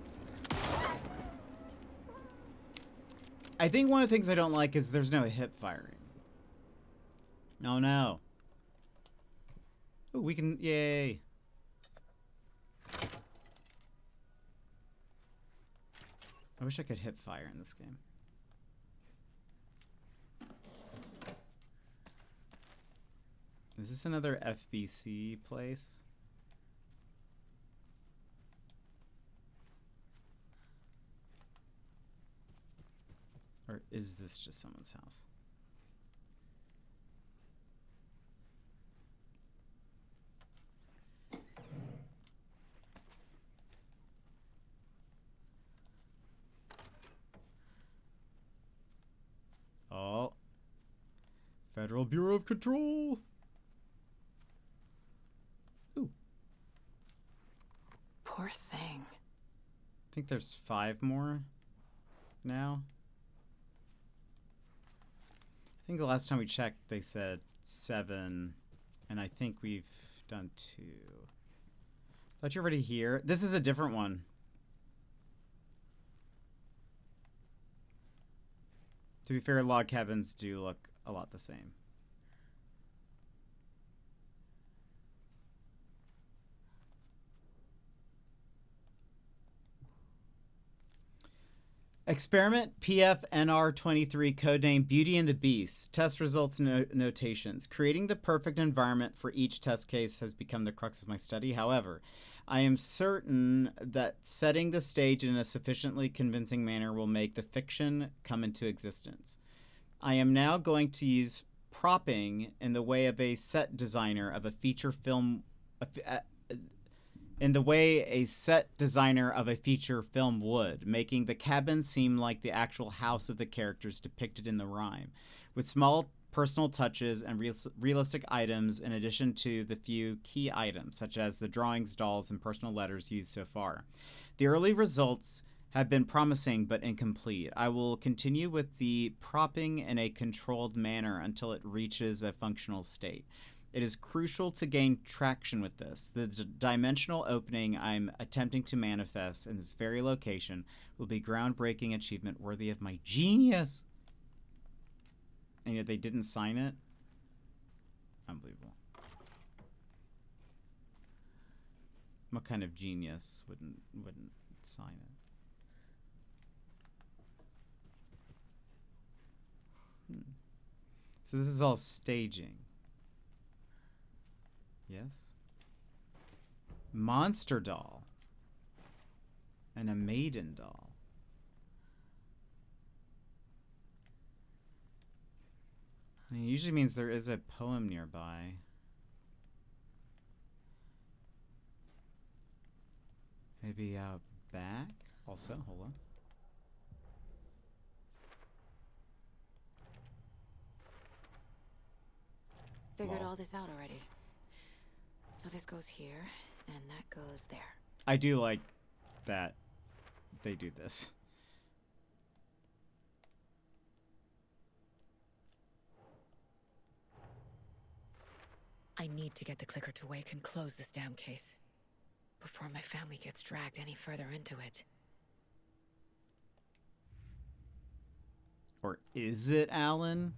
I think one of the things I don't like is there's no hip firing. Oh, no. Ooh, we can, yay. I wish I could hip fire in this game. Is this another FBC place? Or is this just someone's house? Federal Bureau of Control. Ooh. Poor thing. I think there's 5 more now. I think the last time we checked, they said 7, and I think we've done 2. Thought you were already here. This is a different one. To be fair, log cabins do look a lot the same. Experiment PFNR23, codename Beauty and the Beast. Test results notations. Creating the perfect environment for each test case has become the crux of my study. However, I am certain that setting the stage in a sufficiently convincing manner will make the fiction come into existence. I am now going to use propping in the way of a set designer of a feature film would, making the cabin seem like the actual house of the characters depicted in the rhyme, with small personal touches and realistic items in addition to the few key items, such as the drawings, dolls, and personal letters used so far. The early results have been promising but incomplete. I will continue with the propping in a controlled manner until it reaches a functional state. It is crucial to gain traction with this. The dimensional opening I'm attempting to manifest in this very location will be groundbreaking achievement worthy of my genius. And yet they didn't sign it? Unbelievable. What kind of genius wouldn't sign it? So this is all staging. Yes. Monster doll. And a maiden doll. It usually means there is a poem nearby. Maybe out back? Also, hold on. Figured all this out already. So this goes here, and that goes there. I do like that they do this. I need to get the clicker to wake and close this damn case before my family gets dragged any further into it. Or is it, Alan?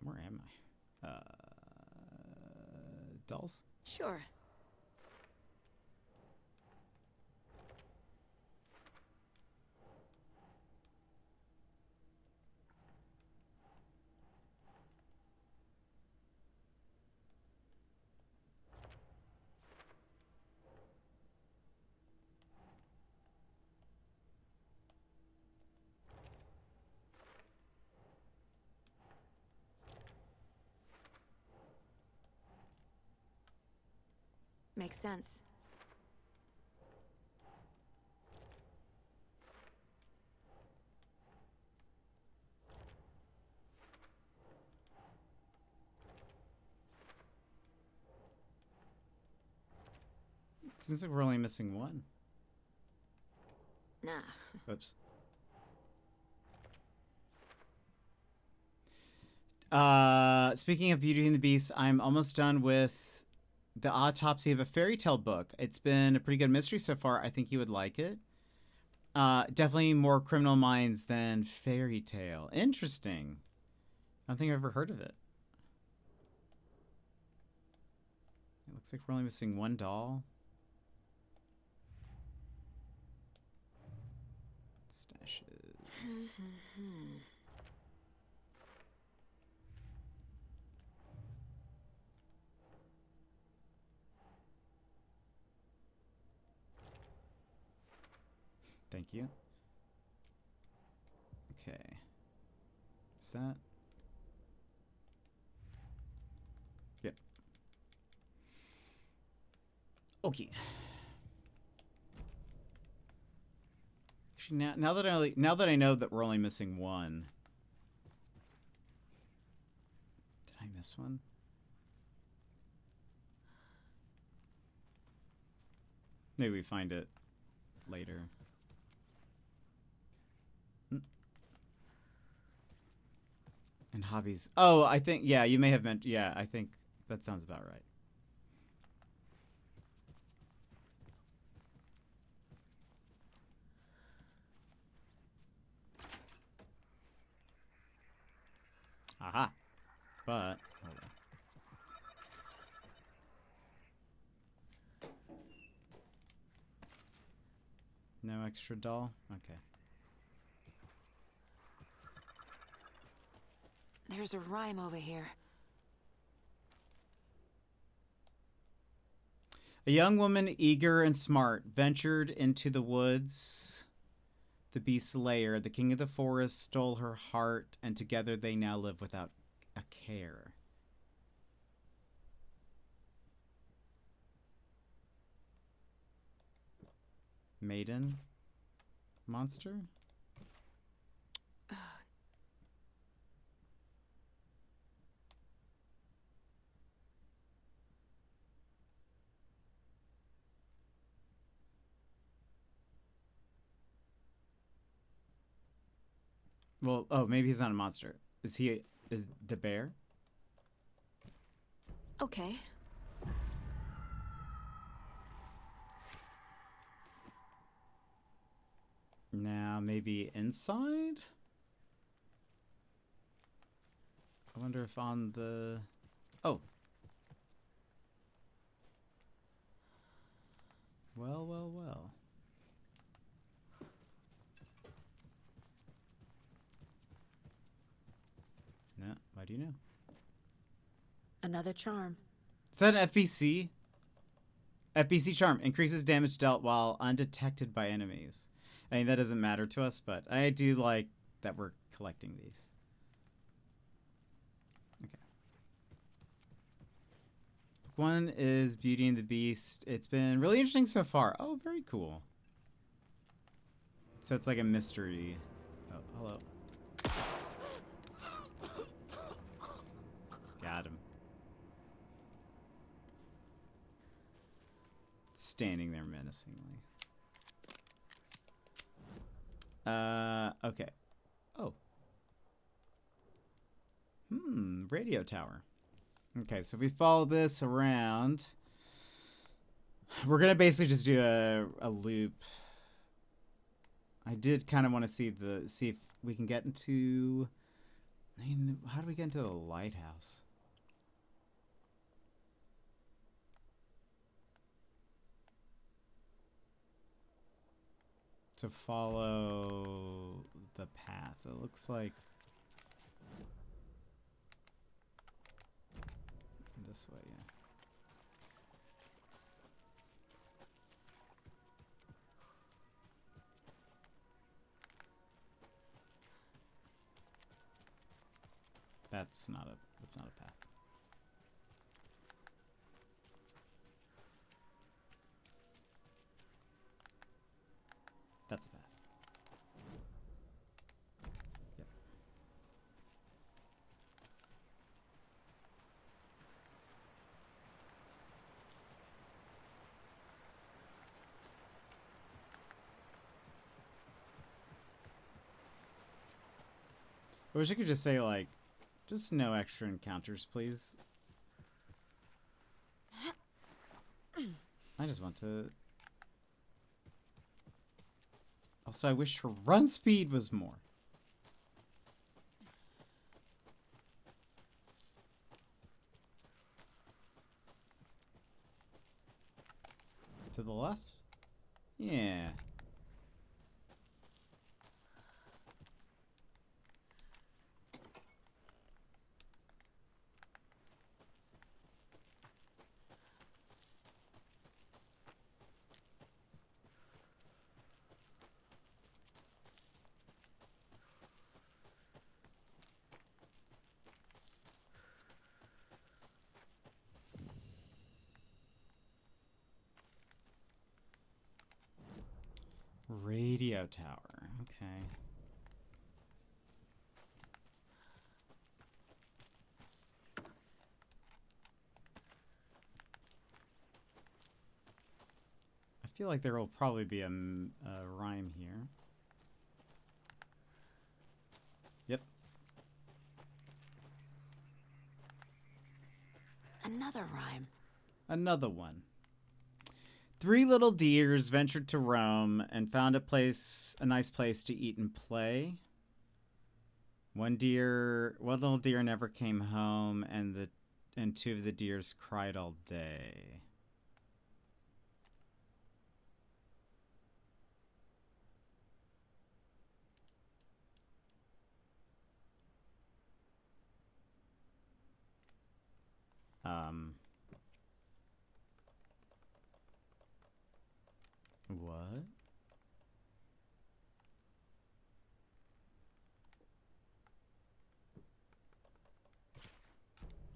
Where am I? Dolls? Sure. Makes sense. Seems like we're only missing one. Nah. Oops. Speaking of Beauty and the Beast, I'm almost done with the autopsy of a fairy tale book. It's been a pretty good mystery so far. I think you would like it. Definitely more Criminal Minds than fairy tale. Interesting. I don't think I've ever heard of it. It looks like we're only missing one doll. Stashes. Thank you. Okay. Is that? Yep. Okay. Actually, now that I know that we're only missing one. Did I miss one? Maybe we find it later. And hobbies. Oh, I think, yeah, you may have meant, yeah, I think that sounds about right. Aha. But, hold on. No extra doll? Okay. There's a rhyme over here. A young woman, eager and smart, ventured into the woods. The beast's lair, the king of the forest, stole her heart, and together they now live without a care. Maiden? Monster? Well, oh, maybe he's not a monster. Is the bear? Okay. Now, maybe inside? I wonder if on the... Oh. Well, well, well. No, why do you know? Another charm. Is that an FBC? FBC charm. Increases damage dealt while undetected by enemies. I mean, that doesn't matter to us, but I do like that we're collecting these. Okay. One is Beauty and the Beast. It's been really interesting so far. Oh, very cool. So it's like a mystery. Oh, hello. Got him. Standing there menacingly. Okay. Oh. Radio tower. Okay, so if we follow this around, we're gonna basically just do a loop. I did kind of want to see if we can get into. I mean, how do we get into the lighthouse? To follow the path. It looks like this way, yeah. That's not a path. That's a path. Yep. I wish I could just say, like, just no extra encounters, please. I just want to... Also, I wish her run speed was more. To the left? Yeah. radio tower. Okay. I feel like there will probably be a rhyme here. Yep. Another rhyme. Another one. 3 little deers ventured to roam and found a nice place to eat and play. One little deer never came home, and 2 of the deers cried all day. What?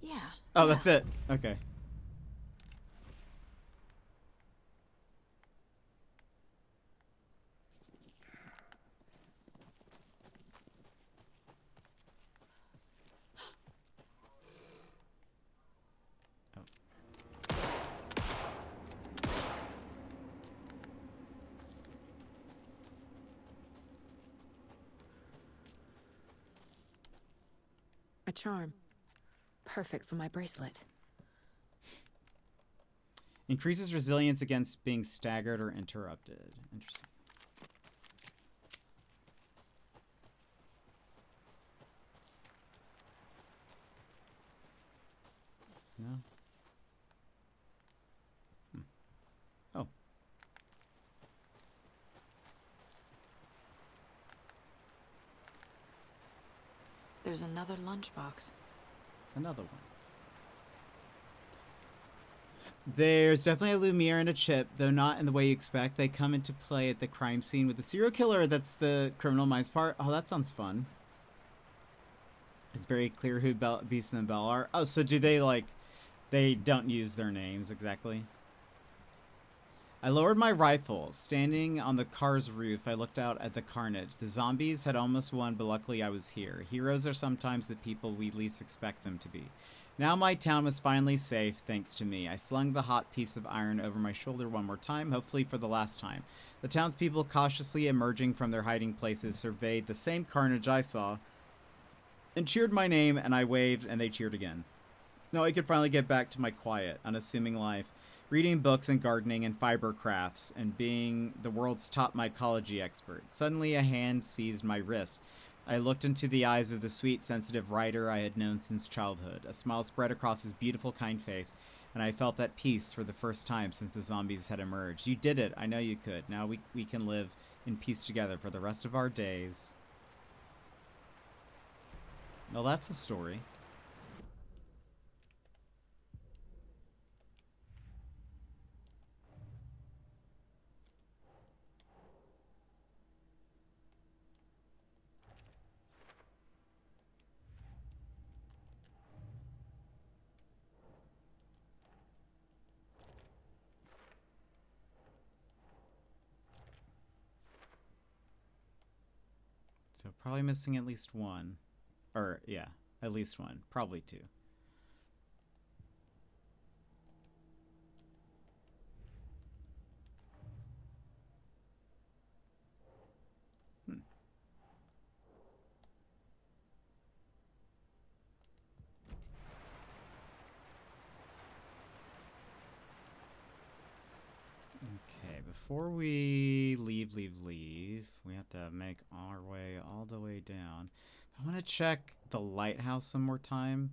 Yeah. Oh, that's it. Okay. A charm. Perfect for my bracelet. Increases resilience against being staggered or interrupted. Interesting. No. Oh. There's another lunchbox. Another one. There's definitely a Lumiere and a chip, though not in the way you expect. They come into play at the crime scene with the serial killer. That's the Criminal Minds part. Oh, that sounds fun. It's very clear who Beast and Belle are. Oh, so do they, like, they don't use their names exactly? I lowered my rifle. Standing on the car's roof, I looked out at the carnage. The zombies had almost won, but luckily I was here. Heroes are sometimes the people we least expect them to be. Now my town was finally safe, thanks to me. I slung the hot piece of iron over my shoulder one more time, hopefully for the last time. The townspeople, cautiously emerging from their hiding places, surveyed the same carnage I saw and cheered my name, and I waved, and they cheered again. Now I could finally get back to my quiet, unassuming life, reading books and gardening and fiber crafts, and being the world's top mycology expert. Suddenly a hand seized my wrist. I looked into the eyes of the sweet, sensitive writer I had known since childhood. A smile spread across his beautiful, kind face, and I felt at peace for the first time since the zombies had emerged. You did it. I know you could. Now we can live in peace together for the rest of our days. Well, that's a story. So probably missing at least one. Or, yeah, at least one. Probably 2. Okay, before we leave, we have to make our way all the way down. I want to check the lighthouse one more time.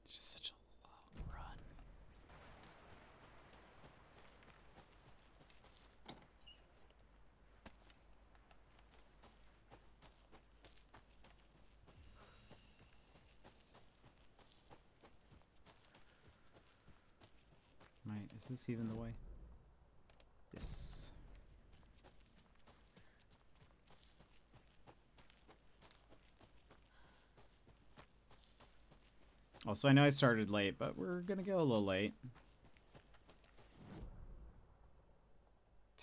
It's just such a long run. Is this even the way? Yes. Also, I know I started late, but we're gonna go a little late.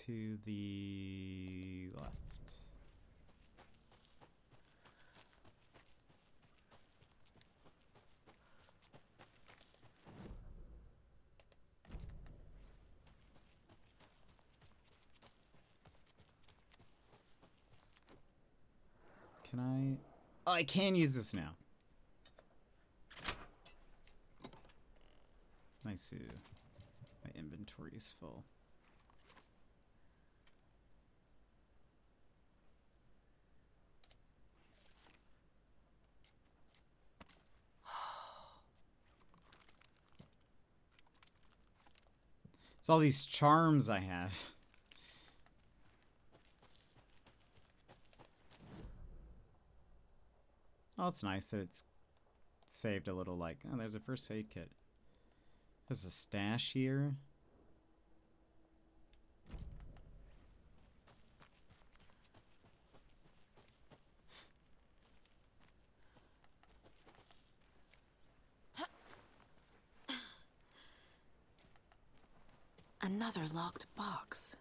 to the left. Can I? Oh, I can use this now. Nice. My inventory is full. It's all these charms I have. Oh, it's nice that it's saved a little, like, oh, there's a first aid kit. There's a stash here. Another locked box.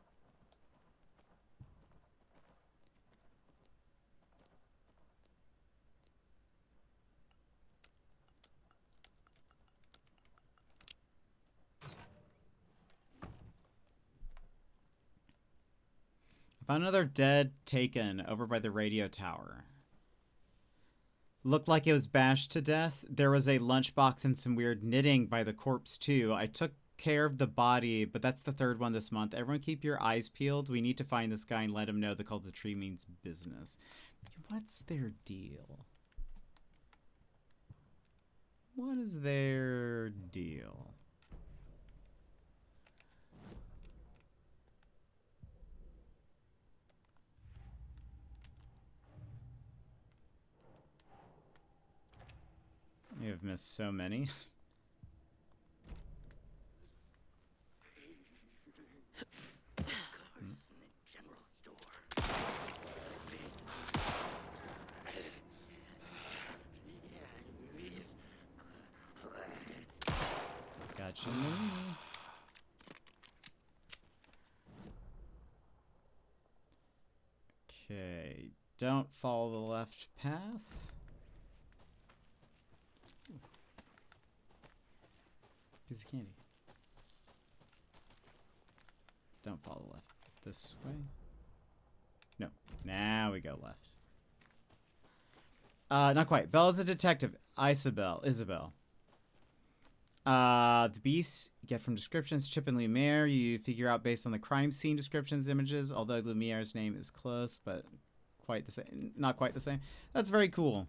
I found another dead taken over by the radio tower. Looked like it was bashed to death. There was a lunchbox and some weird knitting by the corpse too. I took care of the body, but that's the third one this month. Everyone keep your eyes peeled. We need to find this guy and let him know the cult of the tree means business. What's their deal? What is their deal? You have missed so many. Gotcha. Okay, don't follow the left path. Piece of candy. Don't follow left. This way? No. Now we go left. Not quite. Bella's a detective. Isabel. The beasts you get from descriptions. Chip and Lumiere you figure out based on the crime scene descriptions, images, although Lumiere's name is close, but quite the same. Not quite the same. That's very cool.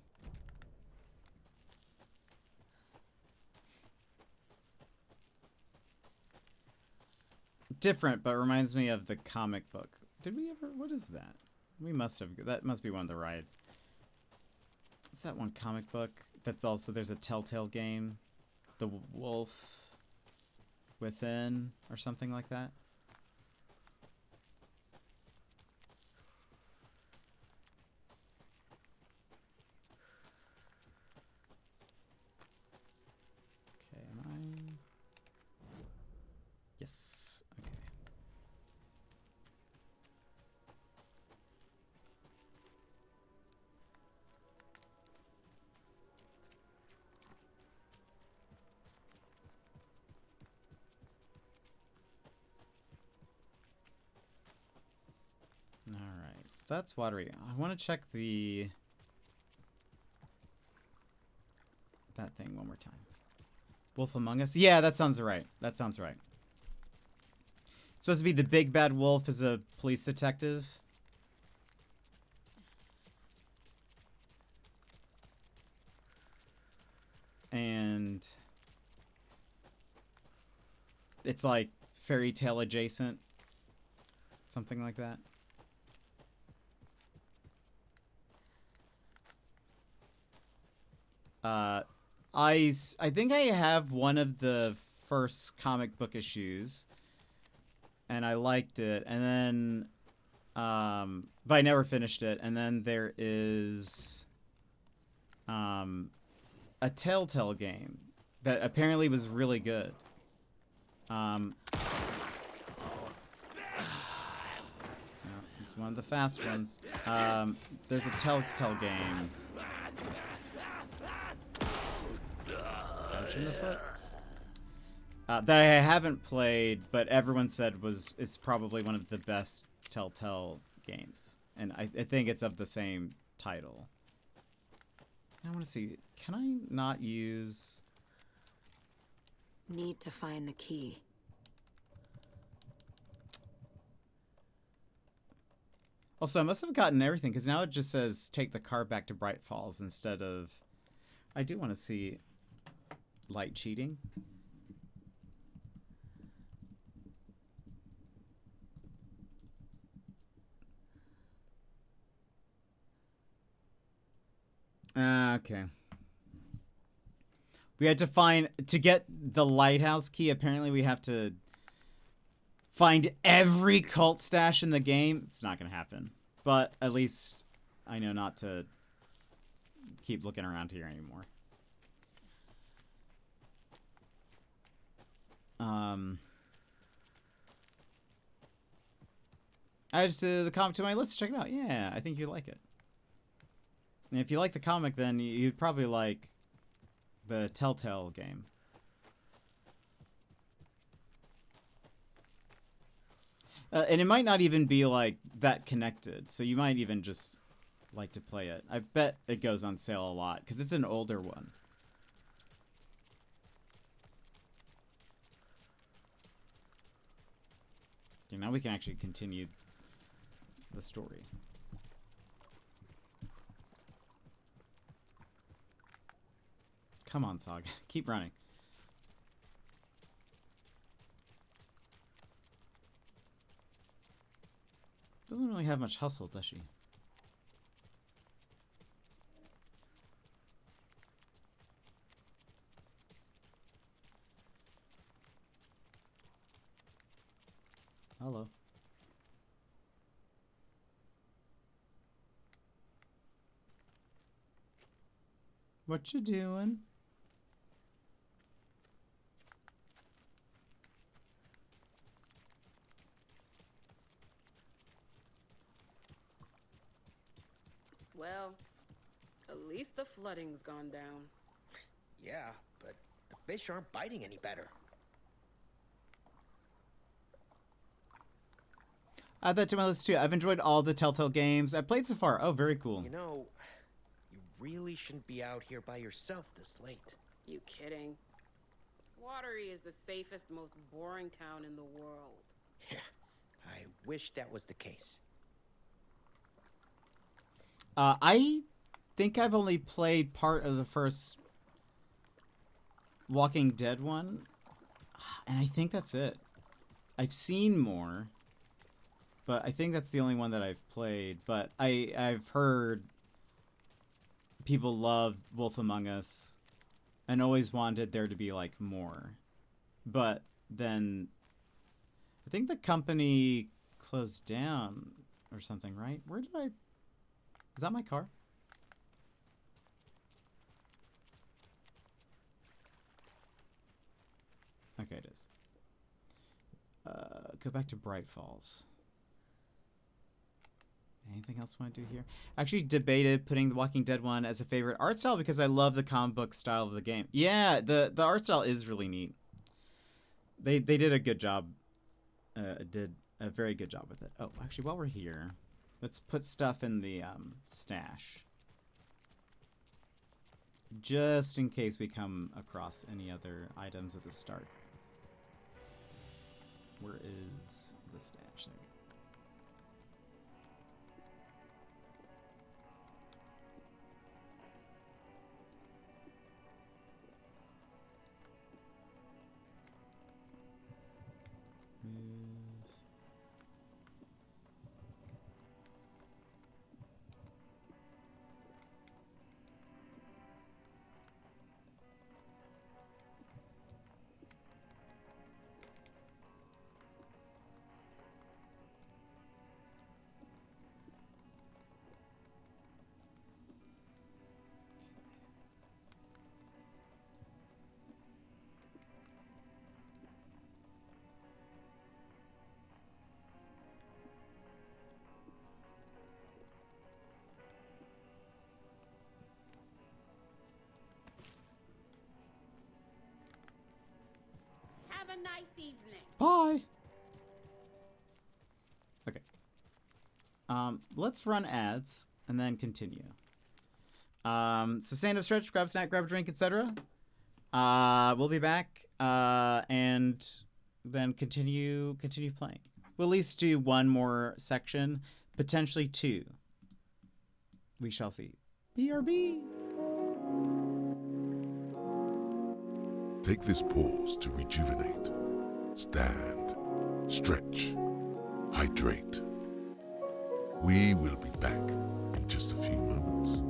Different, but reminds me of the comic book. Did we ever? What is that? We must have. That must be one of the rides. What's that one comic book? That's also, there's a Telltale game. The Wolf Within, or something like that. Okay, am I? Yes. Okay. All right, so that's watery. I want to check that thing one more time. Wolf Among Us? Yeah, that sounds right. That sounds right. It's supposed to be the big bad wolf as a police detective. And it's like fairy tale adjacent. Something like that. I think I have one of the first comic book issues, and I liked it, and then, but I never finished it. And then there is, a Telltale game that apparently was really good. It's one of the fast ones. There's a Telltale game. Ouch in the foot. That I haven't played, but everyone said it's probably one of the best Telltale games, and I think it's of the same title. I want to see. Can I not use? Need to find the key. Also, I must have gotten everything because now it just says take the car back to Bright Falls instead of. I do want to see light cheating. Okay. We had to get the lighthouse key, apparently we have to find every cult stash in the game. It's not going to happen. But at least I know not to keep looking around here anymore. I just the comic to my list. Check it out. Yeah, I think you like it. And if you like the comic, then you'd probably like the Telltale game. And it might not even be like that connected, so you might even just like to play it. I bet it goes on sale a lot because it's an older one. Okay, now we can actually continue the story. Come on, Saga. Keep running. Doesn't really have much hustle, does she? Hello. What you doing? Well, at least the flooding's gone down. Yeah, but the fish aren't biting any better. Add that to my list too. I've enjoyed all the Telltale games I've played so far. Oh, very cool. You know, you really shouldn't be out here by yourself this late. You kidding? Watery is the safest, most boring town in the world. Yeah, I wish that was the case. I think I've only played part of the first Walking Dead one, and I think that's it. I've seen more, but I think that's the only one that I've played. But I've heard people love Wolf Among Us and always wanted there to be like more. But then I think the company closed down or something, right? Where did I... Is that my car? Okay, it is. Go back to Bright Falls. Anything else I want to do here? I actually debated putting the Walking Dead one as a favorite art style because I love the comic book style of the game. Yeah, the art style is really neat. They did a good job. Did a very good job with it. Oh, actually, while we're here, let's put stuff in the stash. Just in case we come across any other items at the start. Where is the stash? There we go. nice evening. Bye. Okay. Let's run ads and then continue. So stand up, stretch, grab a snack, grab a drink, etc. We'll be back and then continue playing. We'll at least do one more section, potentially two. We shall see. BRB. Take this pause to rejuvenate, stand, stretch, hydrate. We will be back in just a few moments.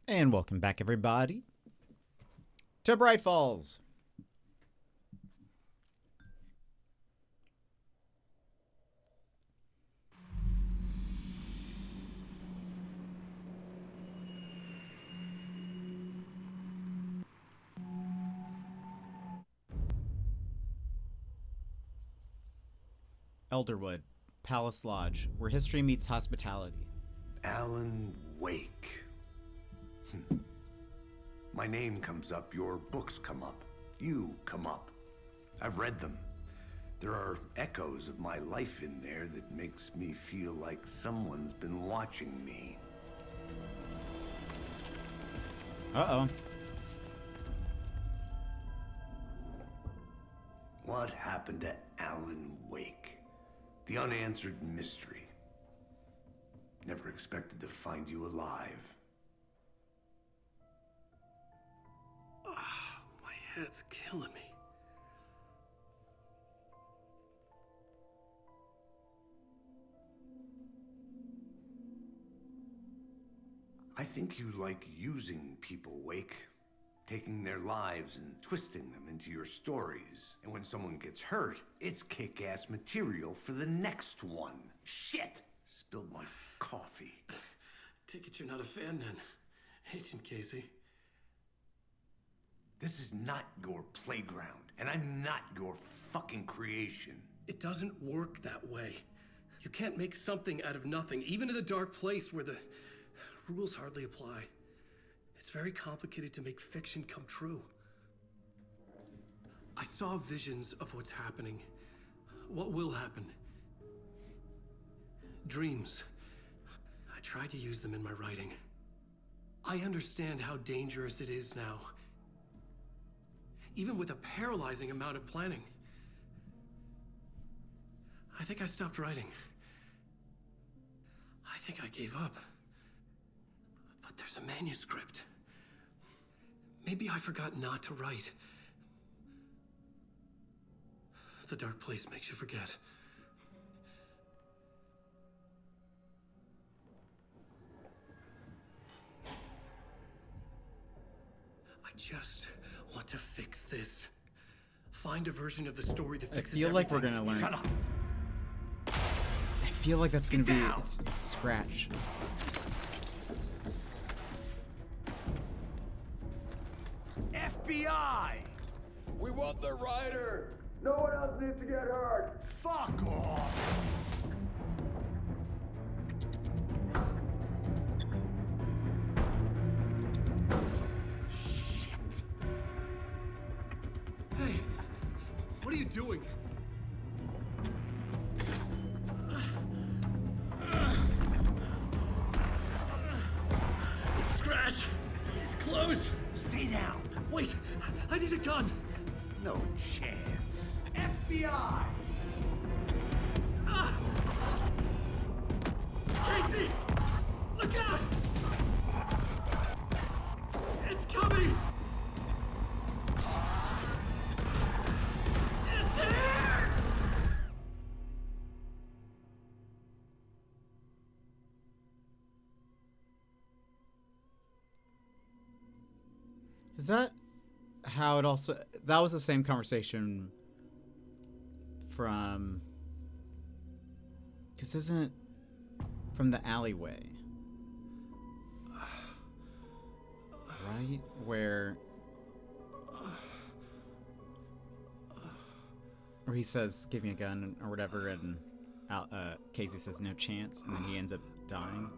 And welcome back, everybody, to Bright Falls. Elderwood, Palace Lodge, where history meets hospitality. Alan Wake. My name comes up, your books come up, you come up. I've read them. There are echoes of my life in there that makes me feel like someone's been watching me. Uh-oh. What happened to Alan Wake? The unanswered mystery. Never expected to find you alive. My head's killing me. I think you like using people, Wake. Taking their lives and twisting them into your stories. And when someone gets hurt, it's kick-ass material for the next one. Shit! Spilled my coffee. Take it you're not a fan then, Agent Casey. This is not your playground, and I'm not your fucking creation. It doesn't work that way. You can't make something out of nothing, even in the dark place where the rules hardly apply. It's very complicated to make fiction come true. I saw visions of what's happening, what will happen. Dreams. I tried to use them in my writing. I understand how dangerous it is now. Even with a paralyzing amount of planning. I think I stopped writing. I think I gave up. But there's a manuscript. Maybe I forgot not to write. The dark place makes you forget. I just want to fix this. Find a version of the story that fixes everything. I feel like we're gonna learn. Shut up. I feel like that's gonna be it's Scratch. FBI! We want the rider! No one else needs to get hurt! Fuck off! Shit. Hey, what are you doing? Scratch! He's close! Stay down! Wait, I need a gun! No chance. FBI! Casey! Look out! It's coming! It's here! Is that how it also... That was the same conversation from... Because isn't... From the alleyway. Right? Where he says, give me a gun, or whatever, and Casey says, no chance, and then he ends up dying.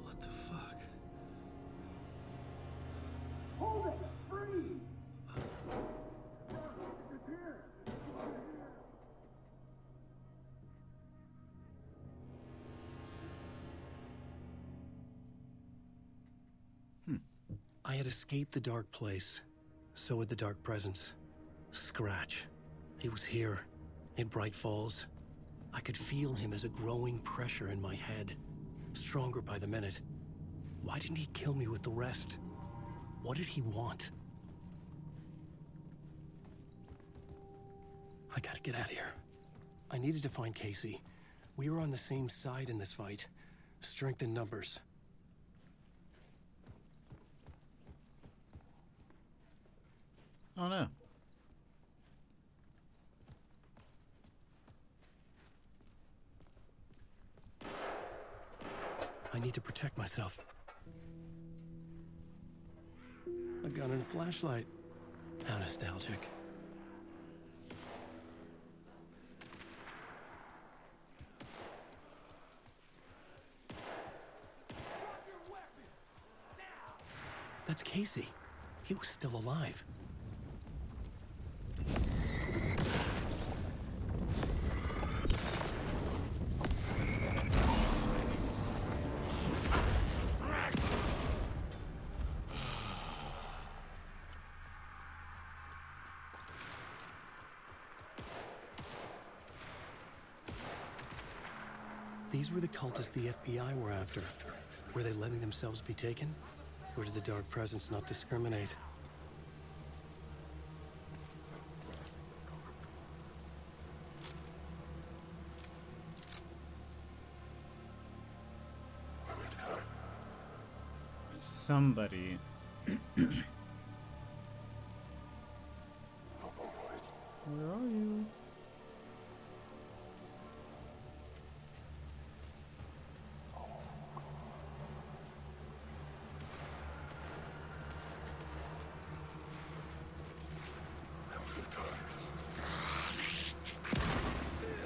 What the fuck? Hold it! Freeze! It's here! I had escaped the dark place. So had the dark presence. Scratch. He was here, in Bright Falls. I could feel him as a growing pressure in my head, stronger by the minute. Why didn't he kill me with the rest? What did he want? I gotta get out of here. I needed to find Casey. We were on the same side in this fight. Strength in numbers. Oh no. I need to protect myself. A gun and a flashlight. How nostalgic. That's Casey. He was still alive. These were the cultists the FBI were after. Were they letting themselves be taken? Or did the Dark Presence not discriminate? Somebody. Where are you?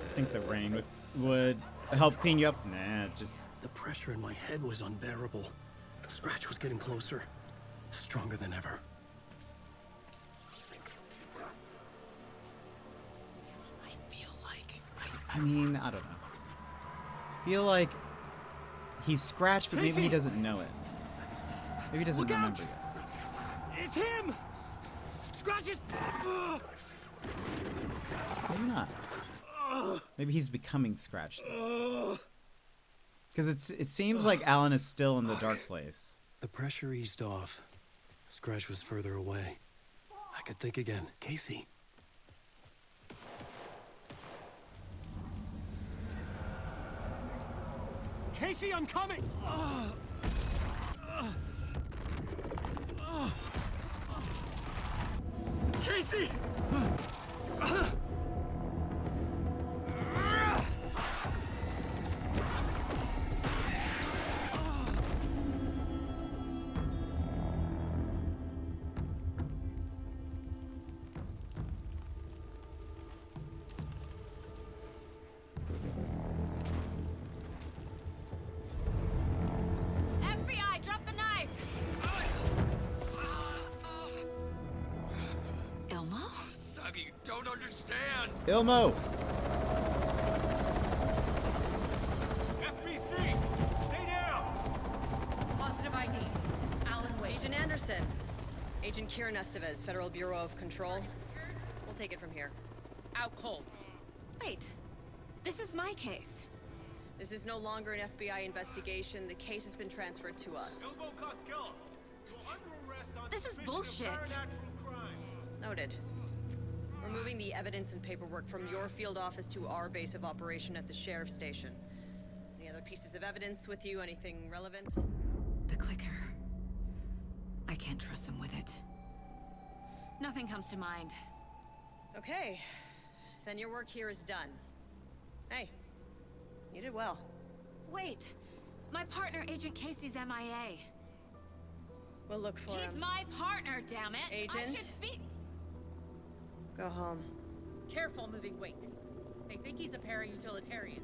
I think the rain would help clean you up. Nah, just... The pressure in my head was unbearable. Scratch was getting closer. Stronger than ever. I feel like... I mean, I don't know. I feel like he's Scratch, but maybe he doesn't know it. Maybe he doesn't remember yet. It's him! Scratch is... Maybe not. Maybe he's becoming Scratch. Because it seems like Alan is still in the dark place. The pressure eased off. Scratch was further away. I could think again. Casey. Casey, I'm coming! Casey! FBI, drop the knife! Elmo? Saggy, you don't understand! Ilmo! FBC! Stay down! Positive ID. Alan Wade. Agent Anderson. Agent Kieran Estevez, Federal Bureau of Control. We'll take it from here. Out cold. Wait. This is my case. This is no longer an FBI investigation. The case has been transferred to us. This is bullshit. Noted. We're moving the evidence and paperwork from your field office to our base of operation at the sheriff's station. Any other pieces of evidence with you? Anything relevant? The clicker. I can't trust them with it. Nothing comes to mind. Okay. Then your work here is done. Hey. You did well. Wait. My partner, Agent Casey's MIA. We'll look for him. He's my partner, damn it! Agent? I should be... Go home. Careful moving weight. They think he's a para-utilitarian.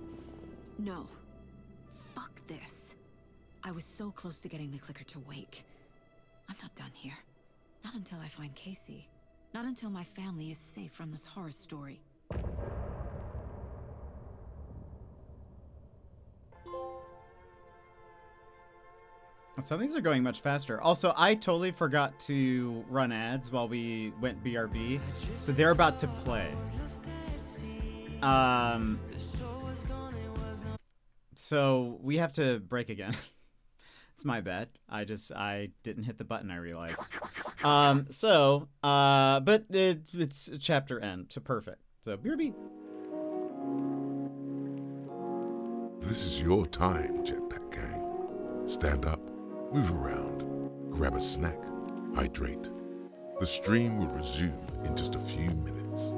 No. Fuck this. I was so close to getting the clicker to wake. I'm not done here. Not until I find Casey. Not until my family is safe from this horror story. Some of these are going much faster. Also, I totally forgot to run ads while we went BRB, so they're about to play. So we have to break again. It's my bad. I didn't hit the button, I realized. But it's a chapter end to perfect. So, BRB. This is your time, Jetpack Gang. Stand up, move around, grab a snack, hydrate. The stream will resume in just a few minutes.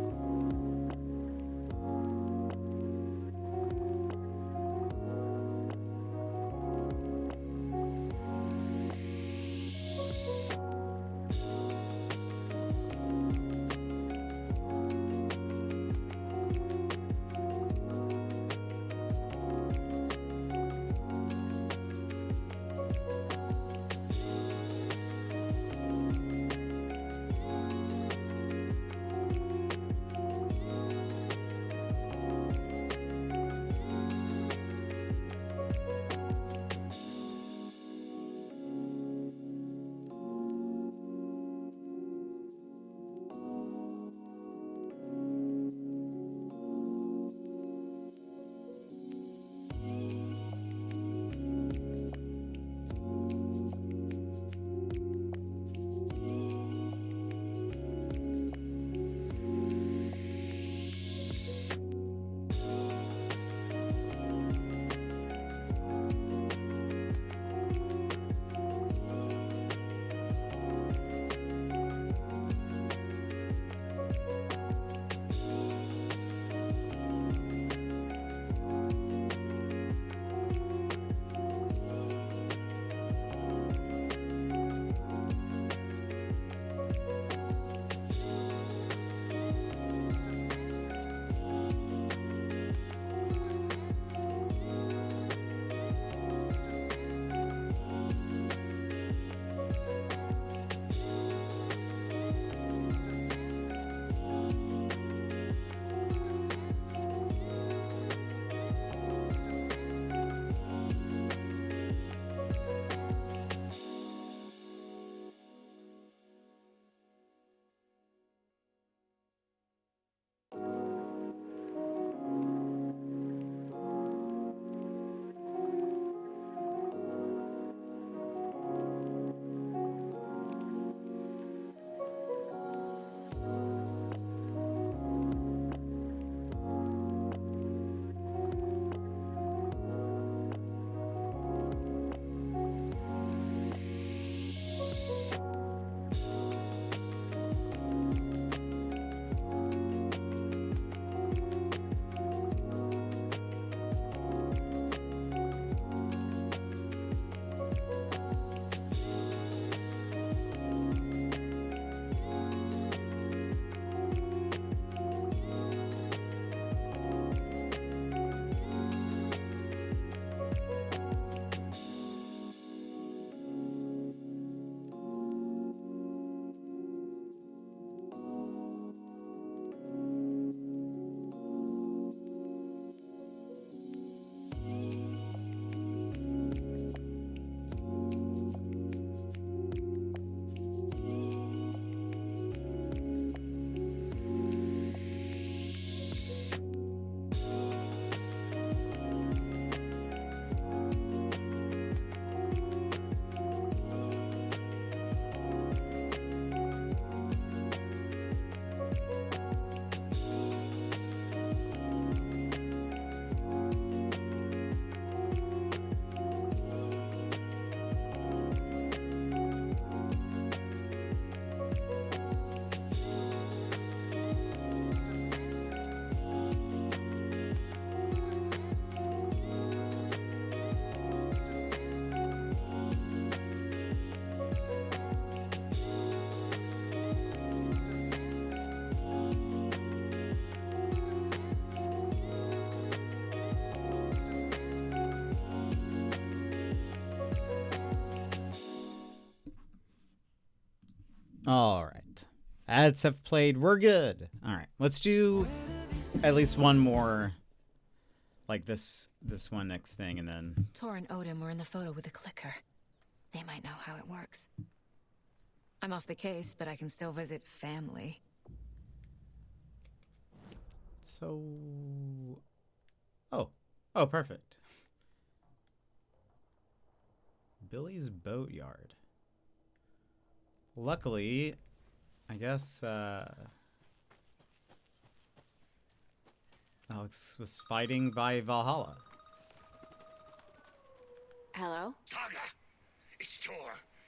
All right. Ads have played. We're good. All right. Let's do at least one more, like this one next thing, and then... Tor and Odin were in the photo with a clicker. They might know how it works. I'm off the case, but I can still visit family. So... Oh, perfect. Billy's Boatyard. Luckily, I guess Alex was fighting by Valhalla. Hello? Saga, it's Tor,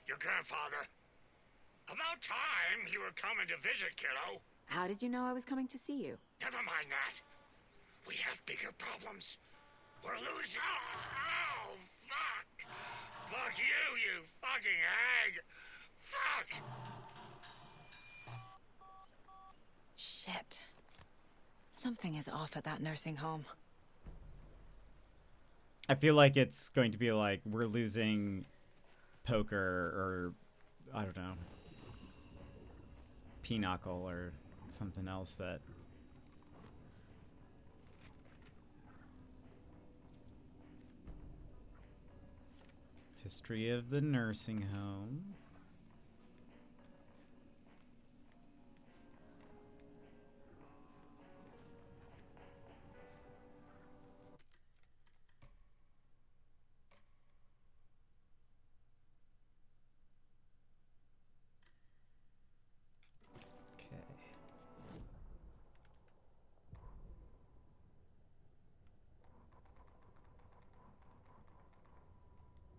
your grandfather. About time you were coming to visit, kiddo. How did you know I was coming to see you? Never mind that. We have bigger problems. We're losing. Oh, fuck! Fuck you, you fucking hag! Fuck! Shit. Something is off at that nursing home. I feel like it's going to be like we're losing poker or I don't know, pinochle or something else that history of the nursing home.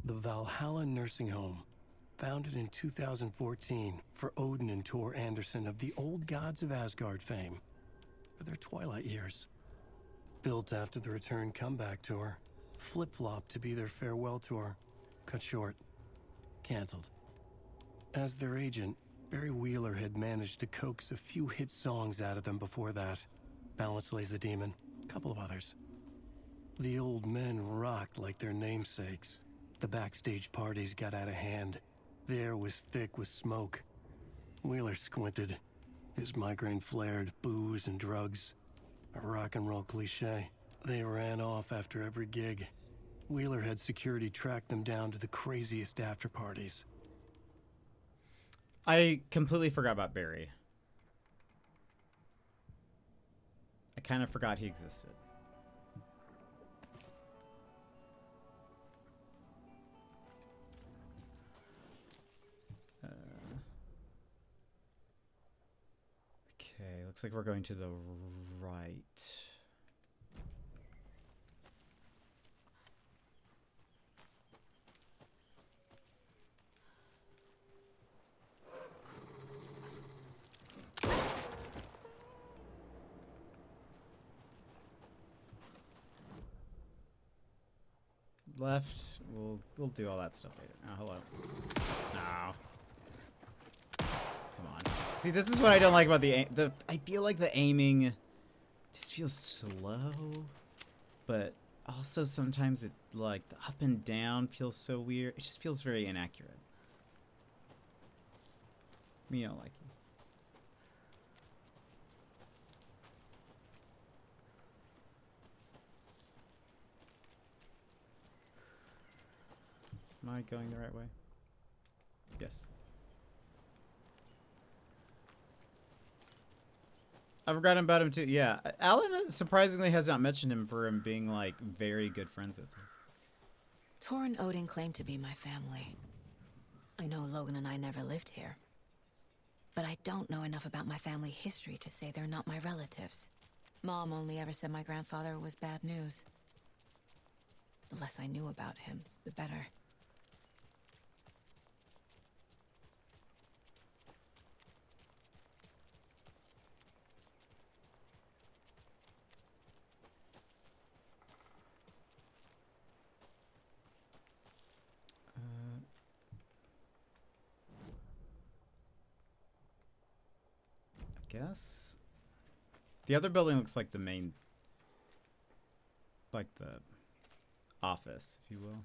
The Valhalla Nursing Home, founded in 2014 for Odin and Tor Anderson of the Old Gods of Asgard fame for their twilight years. Built after the Return comeback tour, flip-flopped to be their farewell tour, cut short, canceled. As their agent, Barry Wheeler had managed to coax a few hit songs out of them before that. Balance Lays the Demon, a couple of others. The old men rocked like their namesakes. The backstage parties got out of hand. The air was thick with smoke. Wheeler squinted. His migraine flared, booze and drugs. A rock and roll cliche. They ran off after every gig. Wheeler had security track them down to the craziest after parties. I completely forgot about Barry. I kind of forgot he existed. Okay, looks like we're going to the right. Left. We'll do all that stuff later. Oh, hello. No. Come on. See, this is what I don't like about the I feel like the aiming just feels slow, but also sometimes it like the up and down feels so weird. It just feels very inaccurate. Me, I don't like it. Am I going the right way? Yes. I've forgotten about him too. Yeah, Alan surprisingly has not mentioned him for him being like very good friends with him. Tor and Odin claim to be my family. I know Logan and I never lived here. But I don't know enough about my family history to say they're not my relatives. Mom only ever said my grandfather was bad news. The less I knew about him, the better. Guess the other building looks like the main, like the office, if you will.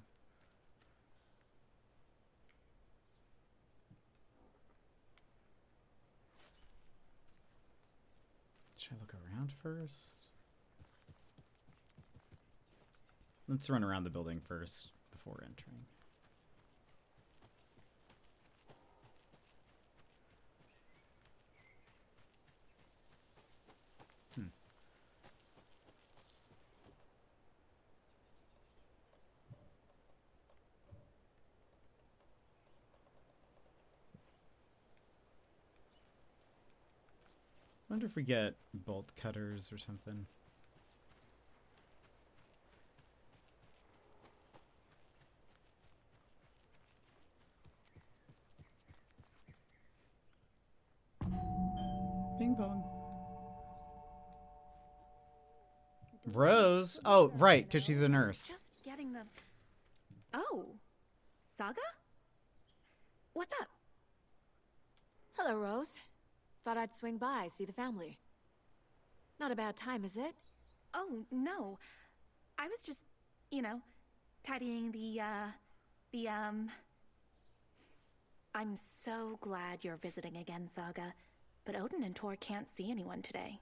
Should I look around first? Let's run around the building first before entering. wonder if we get bolt cutters or something. Ping pong. Rose? Oh, right, because she's a nurse. Just getting the... Oh, Saga? What's up? Hello, Rose. Thought I'd swing by, see the family. Not a bad time, is it? Oh, no. I was just, you know, tidying the I'm so glad you're visiting again, Saga. But Odin and Tor can't see anyone today.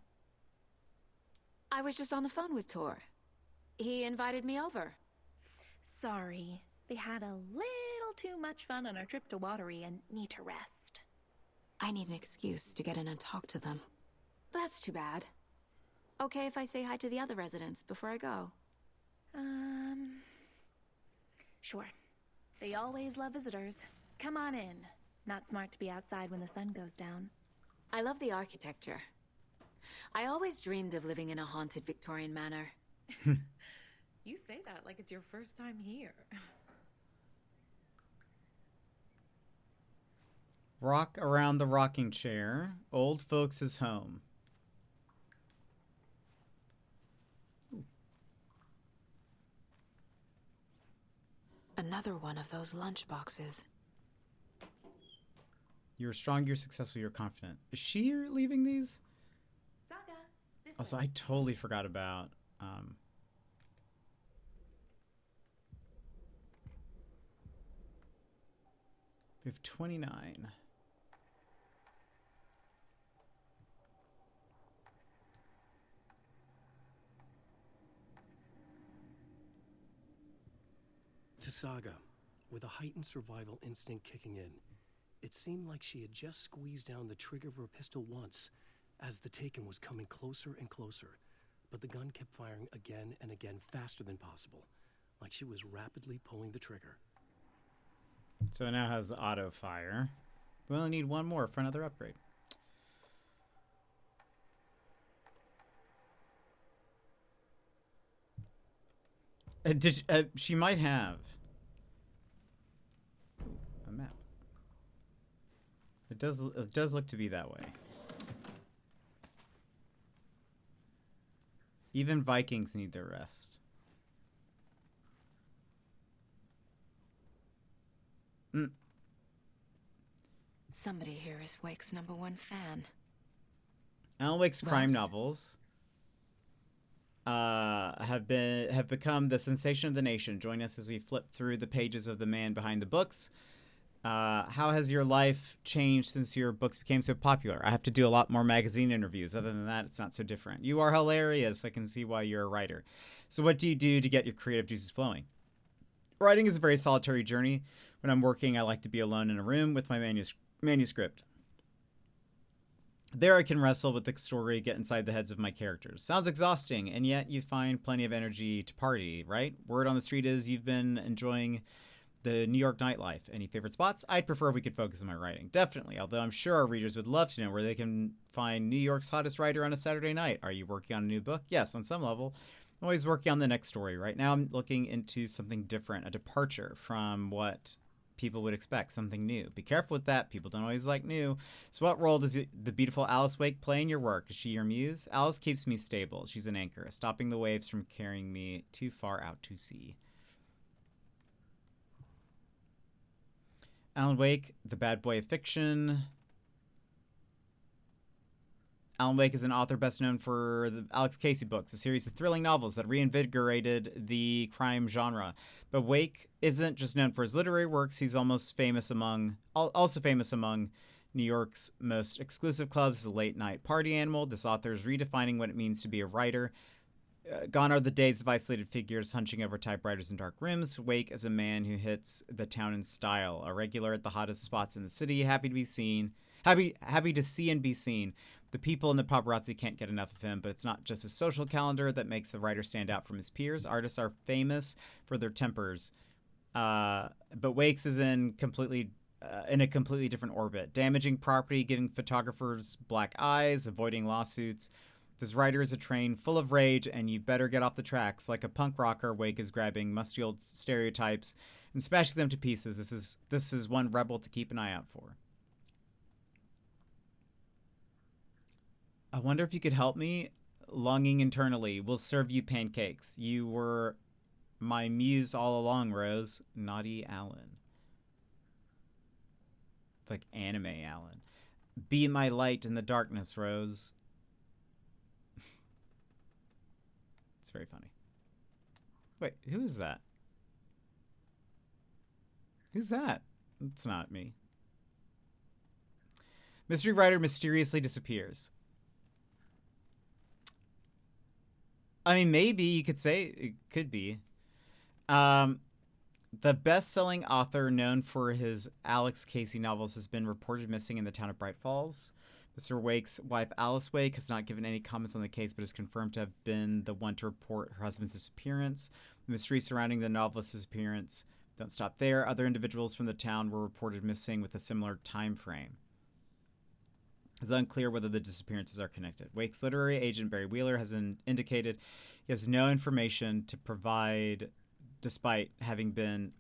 I was just on the phone with Tor. He invited me over. Sorry. They had a little too much fun on our trip to Watery and need to rest. I need an excuse to get in and talk to them. That's too bad. Okay if I say hi to the other residents before I go? Sure. They always love visitors. Come on in. Not smart to be outside when the sun goes down. I love the architecture. I always dreamed of living in a haunted Victorian manor. You say that like it's your first time here. Rock around the rocking chair. Old folks' home. Ooh. Another one of those lunch boxes. You're strong, you're successful, you're confident. Is she leaving these? Saga, this Also, I totally forgot about... we have 29. To Saga, with a heightened survival instinct kicking in, it seemed like she had just squeezed down the trigger of her pistol once, as the Taken was coming closer and closer, but the gun kept firing again and again faster than possible, like she was rapidly pulling the trigger. So it now has auto fire. We only need one more for another upgrade. She might have a map. It does look to be that way. Even Vikings need their rest. Somebody here is Wake's #1 fan. Alan Wake's crime novels have become the sensation of the nation. Join us as we flip through the pages of the man behind the books. How has your life changed since your books became so popular? I have to do a lot more magazine interviews. Other than that, it's not so different. You are hilarious. I can see why you're a writer. So what do you do to get your creative juices flowing? Writing is a very solitary journey. When I'm working, I like to be alone in a room with my manuscript. There I can wrestle with the story, get inside the heads of my characters. Sounds exhausting, and yet you find plenty of energy to party, right? Word on the street is you've been enjoying the New York nightlife. Any favorite spots? I'd prefer if we could focus on my writing. Definitely, although I'm sure our readers would love to know where they can find New York's hottest writer on a Saturday night. Are you working on a new book? Yes, on some level. I'm always working on the next story. Right now I'm looking into something different, a departure from what people would expect, something new. Be careful with that. People don't always like new. So what role does the beautiful Alice Wake play in your work? Is she your muse? Alice keeps me stable. She's an anchor, stopping the waves from carrying me too far out to sea. Alan Wake, the bad boy of fiction. Alan Wake is an author best known for the Alex Casey books, a series of thrilling novels that reinvigorated the crime genre. But Wake isn't just known for his literary works. He's also famous among New York's most exclusive clubs, the late night party animal. This author is redefining what it means to be a writer. Gone are the days of isolated figures hunching over typewriters in dark rooms. Wake is a man who hits the town in style, a regular at the hottest spots in the city, happy to see and be seen. The people in the paparazzi can't get enough of him, but it's not just his social calendar that makes the writer stand out from his peers. Artists are famous for their tempers, but Wake's is in completely in a completely different orbit. Damaging property, giving photographers black eyes, avoiding lawsuits. This writer is a train full of rage, and you better get off the tracks. Like a punk rocker, Wake is grabbing musty old stereotypes and smashing them to pieces. This is one rebel to keep an eye out for. I wonder if you could help me. Longing internally. We'll serve you pancakes. You were my muse all along, Rose. Naughty Alan. It's like anime Alan. Be my light in the darkness, Rose. It's very funny. Wait, who is that? Who's that? It's not me. Mystery writer mysteriously disappears. I mean, maybe you could say it could be. The best-selling author known for his Alex Casey novels has been reported missing in the town of Bright Falls. Mr. Wake's wife, Alice Wake, has not given any comments on the case, but is confirmed to have been the one to report her husband's disappearance. The mystery surrounding the novelist's disappearance don't stop there. Other individuals from the town were reported missing with a similar time frame. It's unclear whether the disappearances are connected. Wake's literary agent, Barry Wheeler, has indicated he has no information to provide despite having been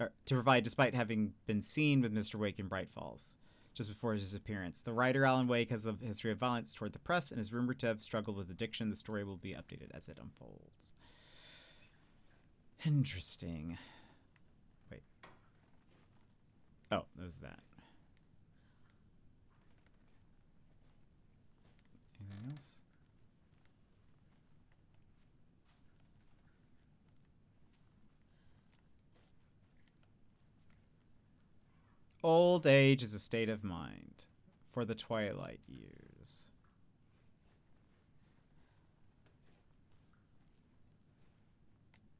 seen with Mr. Wake in Bright Falls just before his disappearance. The writer, Alan Wake, has a history of violence toward the press and is rumored to have struggled with addiction. The story will be updated as it unfolds. Interesting. Wait. Oh, there's that. Anything else? Old age is a state of mind for the twilight years.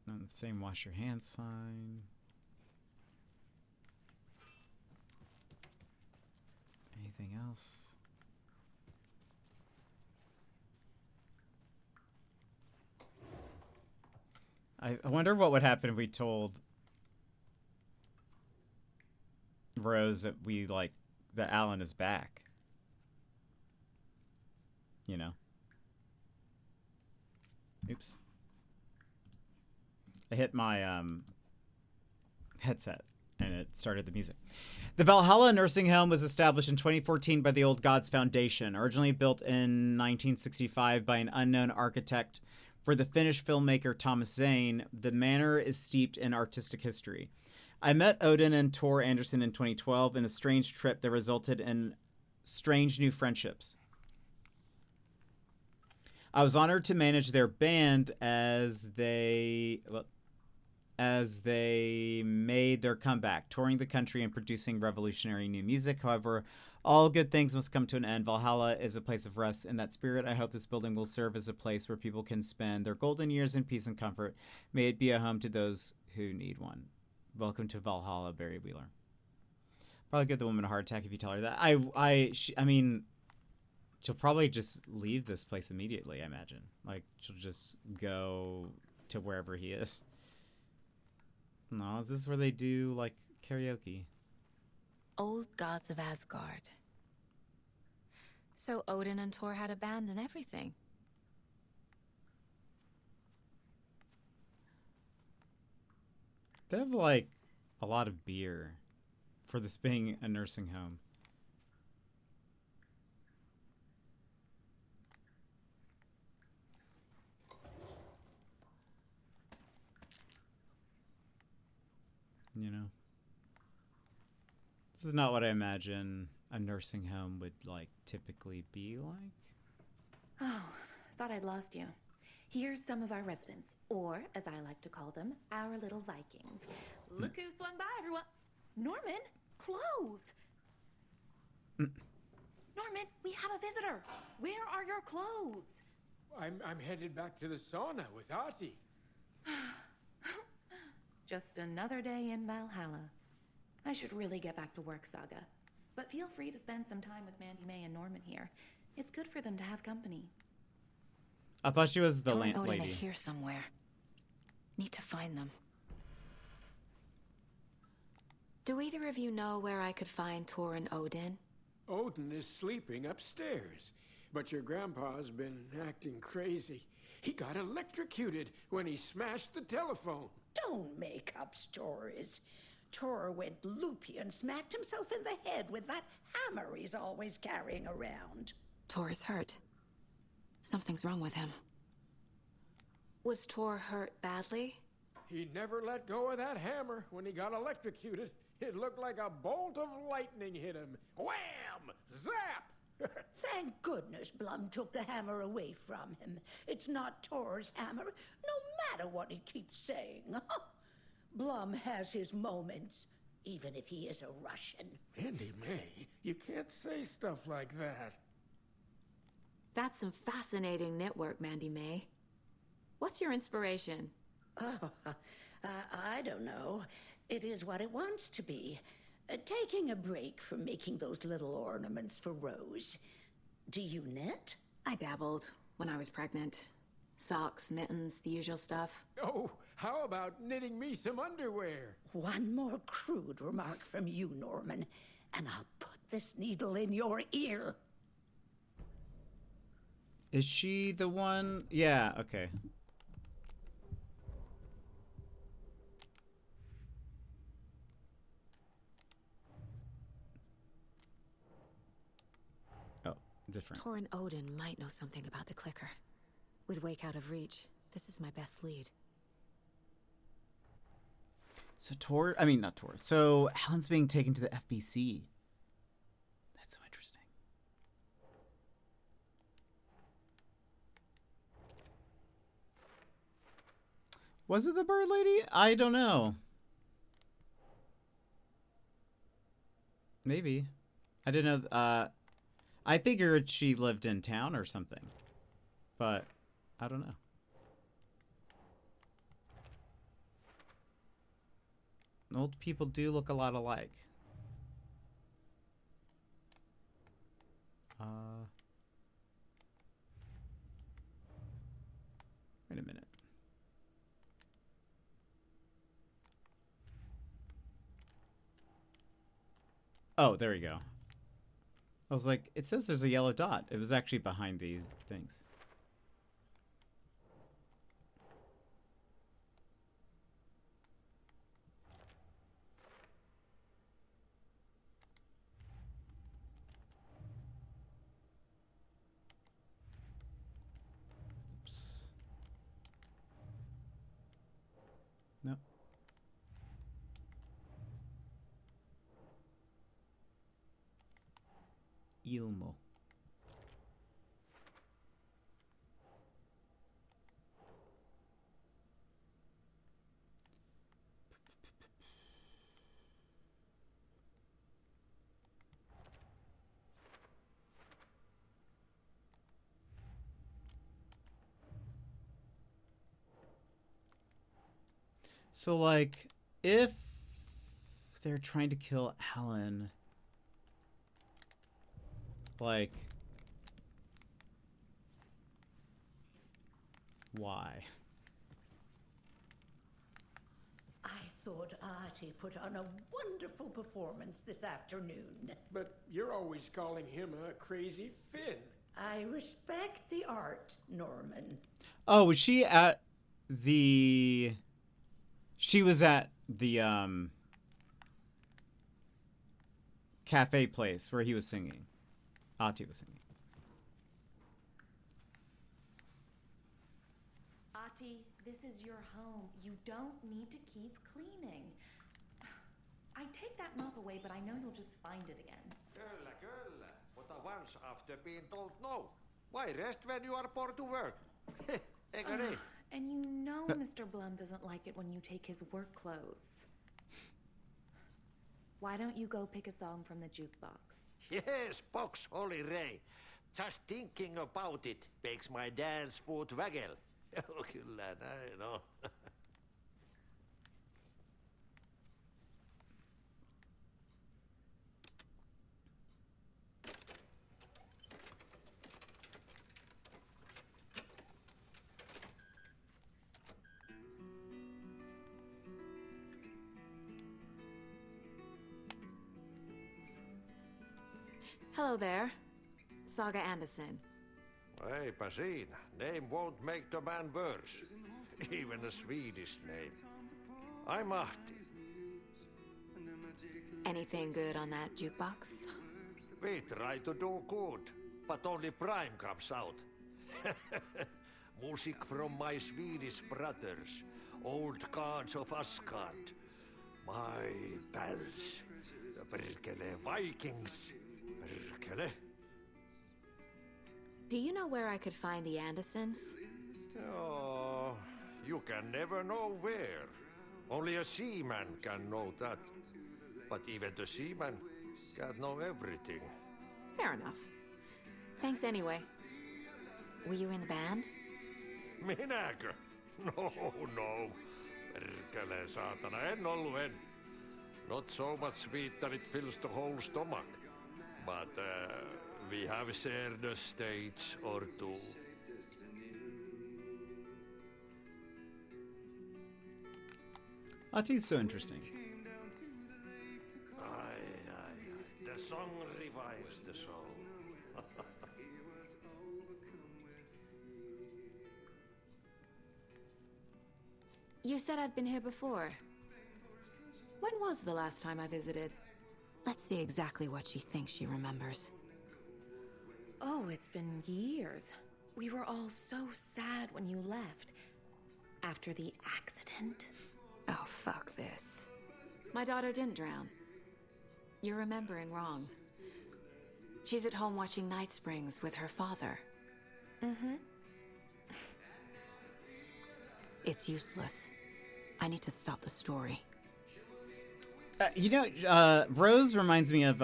And the same wash your hands sign. Anything else? I wonder what would happen if we told Rose that that Alan is back. You know? Oops. I hit my headset and it started the music. The Valhalla nursing home was established in 2014 by the Old Gods Foundation, originally built in 1965 by an unknown architect for the Finnish filmmaker Thomas Zane. The manor is steeped in artistic history. I met Odin and Tor Anderson in 2012 in a strange trip that resulted in strange new friendships. I was honored to manage their band as they made their comeback, touring the country and producing revolutionary new music. However, all good things must come to an end. Valhalla is a place of rest. In that spirit, I hope this building will serve as a place where people can spend their golden years in peace and comfort. May it be a home to those who need one. Welcome to Valhalla, Barry Wheeler. Probably give the woman a heart attack if you tell her that. I mean, she'll probably just leave this place immediately, I imagine. Like, she'll just go to wherever he is. No, is this where they do, like, karaoke? Old gods of Asgard. So Odin and Thor had a band and everything. They have, like, a lot of beer for this being a nursing home. You know? This is not what I imagine a nursing home would, like, typically be like. Oh, thought I'd lost you. Here's some of our residents, or as I like to call them, our little Vikings. Look who swung by, everyone. Norman, clothes. Norman, we have a visitor. Where are your clothes? I'm headed back to the sauna with Artie. Just another day in Valhalla. I should really get back to work, Saga. But feel free to spend some time with Mandy May and Norman here. It's good for them to have company. I thought she was the Thor and Odin lady. are here somewhere. Need to find them. Do either of you know where I could find Tor and Odin? Odin is sleeping upstairs, but your grandpa's been acting crazy. He got electrocuted when he smashed the telephone. Don't make up stories. Tor went loopy and smacked himself in the head with that hammer he's always carrying around. Tor is hurt. Something's wrong with him. Was Tor hurt badly? He never let go of that hammer when he got electrocuted. It looked like a bolt of lightning hit him. Wham! Zap! Thank goodness Blum took the hammer away from him. It's not Tor's hammer, no matter what he keeps saying. Blum has his moments, even if he is a Russian. Mandy May, you can't say stuff like that. That's some fascinating knitwork, Mandy May. What's your inspiration? Oh, I don't know. It is what it wants to be. Taking a break from making those little ornaments for Rose. Do you knit? I dabbled when I was pregnant. Socks, mittens, the usual stuff. Oh, how about knitting me some underwear? One more crude remark from you, Norman, and I'll put this needle in your ear. Is she the one? Yeah, okay. Oh, different. Tor and Odin might know something about the clicker. With Wake out of reach, this is my best lead. So not Tor. So Helen's being taken to the FBC. That's so interesting. Was it the bird lady? I don't know. Maybe. I didn't know. I figured she lived in town or something. But I don't know. Old people do look a lot alike. Wait a minute. Oh, there we go. I was like, it says there's a yellow dot. It was actually behind these things. Nope. Ilmo. So, like, if they're trying to kill Alan, like, why? I thought Artie put on a wonderful performance this afternoon. But you're always calling him a crazy Finn. I respect the art, Norman. Oh, was she at the... She was at the cafe place where he was singing. Ati was singing. Ati, this is your home. You don't need to keep cleaning. I take that mop away, but I know you'll just find it again. Kyllä, kyllä. Mutta once after being told no. Why rest when you are born to work? Eikö niin? And you know Mr. Blum doesn't like it when you take his work clothes. Why don't you go pick a song from the jukebox? Yes, box Olli Ray. Just thinking about it makes my dance foot waggle. Kyllä näin on. Hello there. Saga Anderson. Eipä siinä. Name won't make the man worse. Even a Swedish name. I'm Ahti. Anything good on that jukebox? We try to do good, but only Prime comes out. Music from my Swedish brothers, old gods of Asgard. My pals, the Perkele Vikings. Perkele. Do you know where I could find the Andersons? Oh, you can never know where. Only a seaman can know that. But even the seaman can't know everything. Fair enough. Thanks anyway. Were you in the band? Minäkö? No. Perkele saatana, en ollut. Not so much sweet that it fills the whole stomach. But we have shared a stage or two. That is so interesting. Aye. The song revives the soul. You said I'd been here before. When was the last time I visited? Let's see exactly what she thinks she remembers. Oh, it's been years. We were all so sad when you left. After the accident. Oh, fuck this. My daughter didn't drown. You're remembering wrong. She's at home watching Night Springs with her father. Mm-hmm. It's useless. I need to stop the story. Rose reminds me of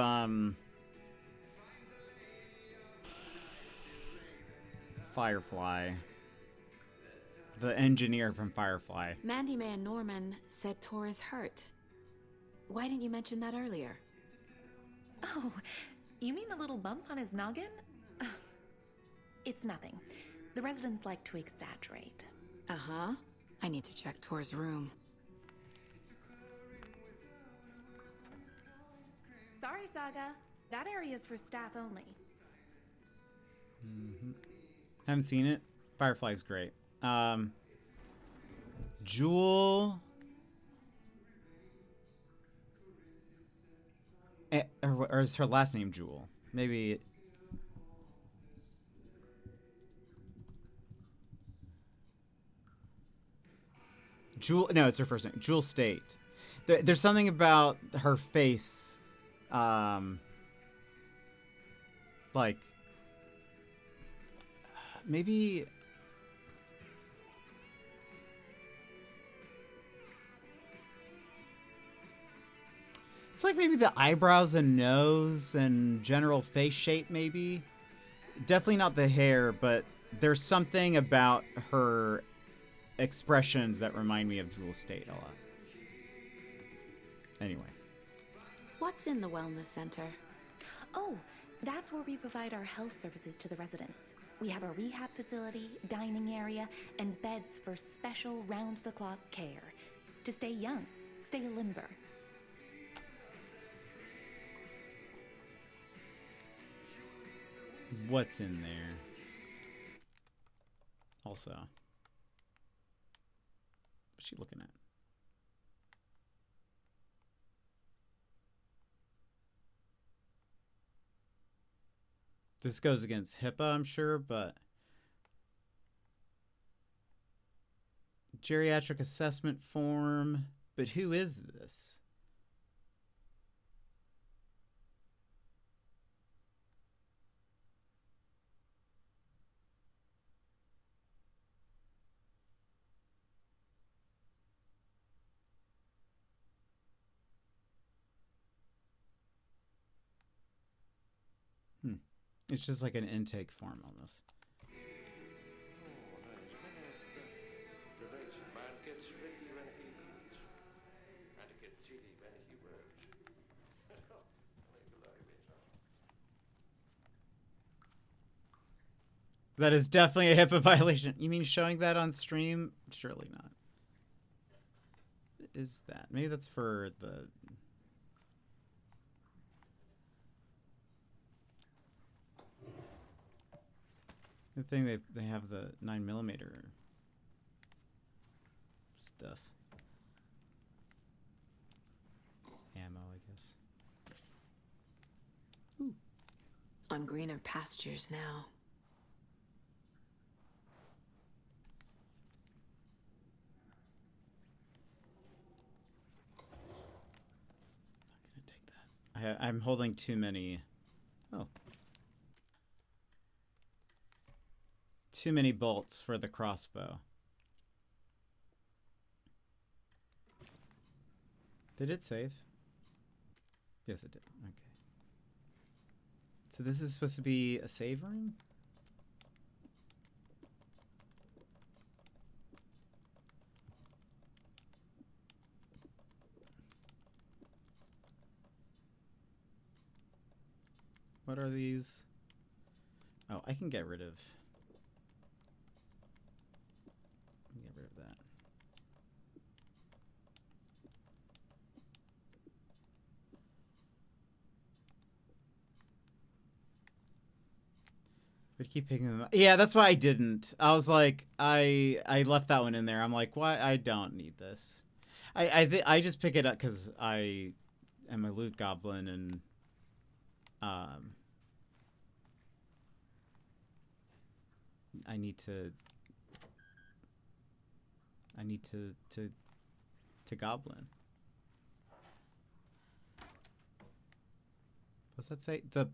Firefly. The engineer from Firefly. Mandy May and Norman said Tor is hurt. Why didn't you mention that earlier? Oh, you mean the little bump on his noggin? It's nothing. The residents like to exaggerate. Uh-huh. I need to check Tor's room. Sorry, Saga. That area's for staff only. Mm-hmm. Haven't seen it. Firefly's great. Jewel. Or is her last name Jewel? Maybe. Jewel. No, it's her first name. Jewel State. There's something about her face. Like. Maybe. It's like maybe the eyebrows and nose and general face shape, maybe. Definitely not the hair, but there's something about her expressions that remind me of Jewel State a lot. Anyway. What's in the wellness center? Oh, that's where we provide our health services to the residents. We have a rehab facility, dining area, and beds for special round-the-clock care. To stay young, stay limber. What's in there? Also. What's she looking at? This goes against HIPAA, I'm sure, but geriatric assessment form. But who is this? It's just like an intake form almost. That is definitely a HIPAA violation. You mean showing that on stream? Surely not. Is that? Maybe that's for the... Good thing they have the 9mm stuff. Ammo, I guess. Ooh. On greener pastures now. I'm holding too many. Oh. Too many bolts for the crossbow. Did it save? Yes, it did. Okay. So this is supposed to be a save room? What are these? Oh, I can get rid of. Get rid of that. I'd keep picking them up. Yeah, that's why I didn't. I was like, I left that one in there. I'm like, why? I don't need this. I just pick it up because I am a loot goblin and I need to goblin. What's that say? The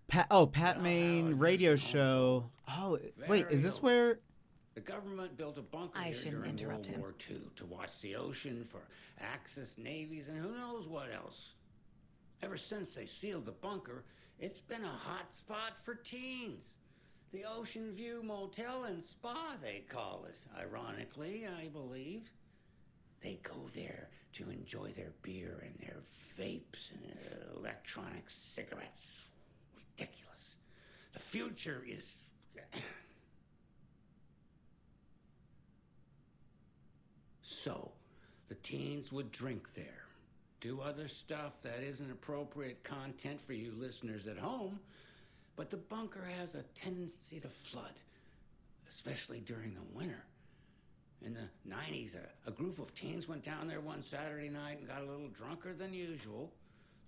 Pat Main radio show. Oh, wait, is this where the government built a bunker here during World War II to watch the ocean for Axis navies and who knows what else. Ever since they sealed the bunker, it's been a hot spot for teens. The Ocean View Motel and Spa, they call it. Ironically, I believe. They go there to enjoy their beer and their vapes and their electronic cigarettes. Ridiculous. The future is... So, the teens would drink there, do other stuff that isn't appropriate content for you listeners at home, but the bunker has a tendency to flood, especially during the winter. In the 90s, a group of teens went down there one Saturday night and got a little drunker than usual.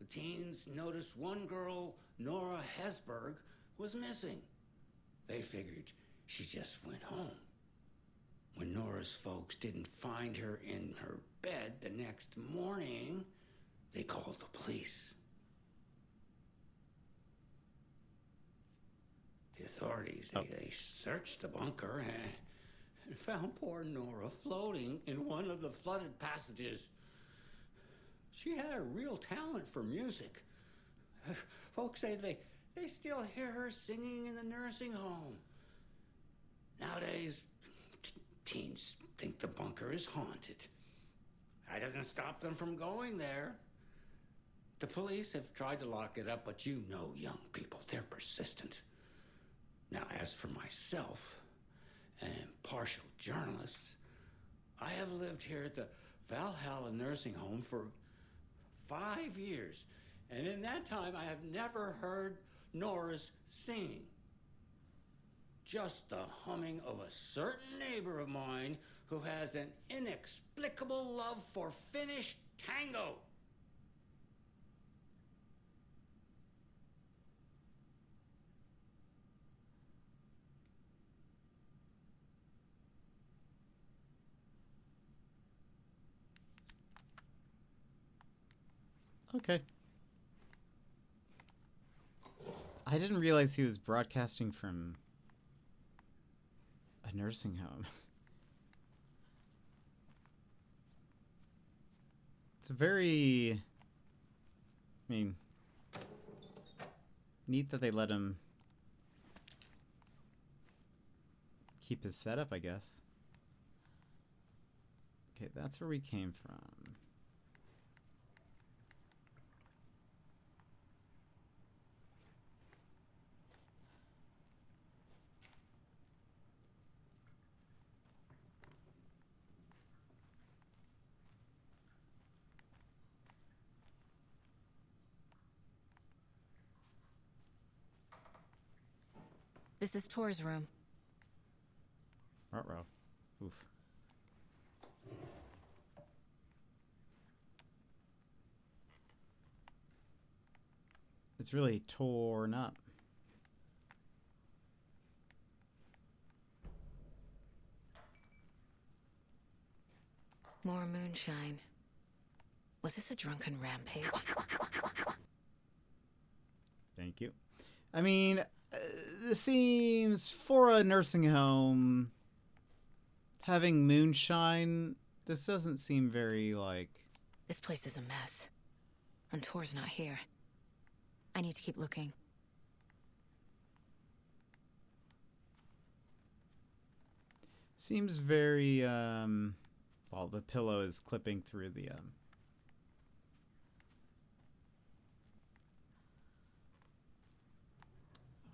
The teens noticed one girl, Nora Hesberg, was missing. They figured she just went home. When Nora's folks didn't find her in her bed the next morning, they called the police. The authorities, they searched the bunker and found poor Nora floating in one of the flooded passages. She had a real talent for music. Folks say they still hear her singing in the nursing home. Nowadays, teens think the bunker is haunted. That doesn't stop them from going there. The police have tried to lock it up, but you know young people, they're persistent. Now, as for myself, an impartial journalist, I have lived here at the Valhalla nursing home for 5 years, and in that time I have never heard Nora's singing. Just the humming of a certain neighbor of mine who has an inexplicable love for Finnish tango. Okay. I didn't realize he was broadcasting from a nursing home. It's very, I mean, neat that they let him keep his setup, I guess. Okay, that's where we came from. This is Tor's room. Ruh-roh. Oof. It's really torn up. More moonshine. Was this a drunken rampage? Thank you. I mean, this seems for a nursing home having moonshine. This doesn't seem very like. This place is a mess. And Tor's not here. I need to keep looking. Seems very well, the pillow is clipping through the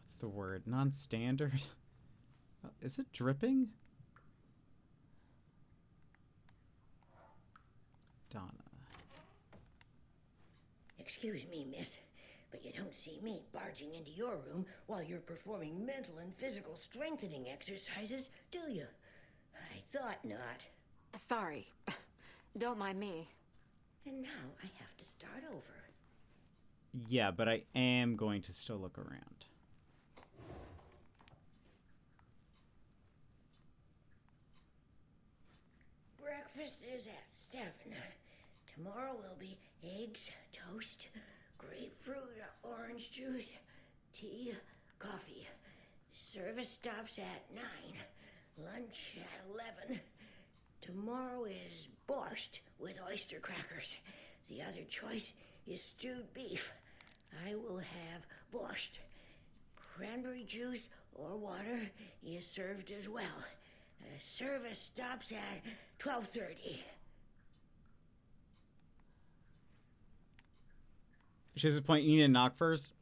what's the word? Non-standard? Is it dripping? Donna. Excuse me, miss, but you don't see me barging into your room while you're performing mental and physical strengthening exercises, do you? I thought not. Sorry. Don't mind me. And now I have to start over. Yeah, but I am going to still look around. Breakfast is at 7. Tomorrow will be eggs, toast, grapefruit, orange juice, tea, coffee. Service stops at 9. Lunch at 11. Tomorrow is borscht with oyster crackers. The other choice is stewed beef. I will have borscht. Cranberry juice or water is served as well. Service stops at 12:30. She has a point. You need to knock first.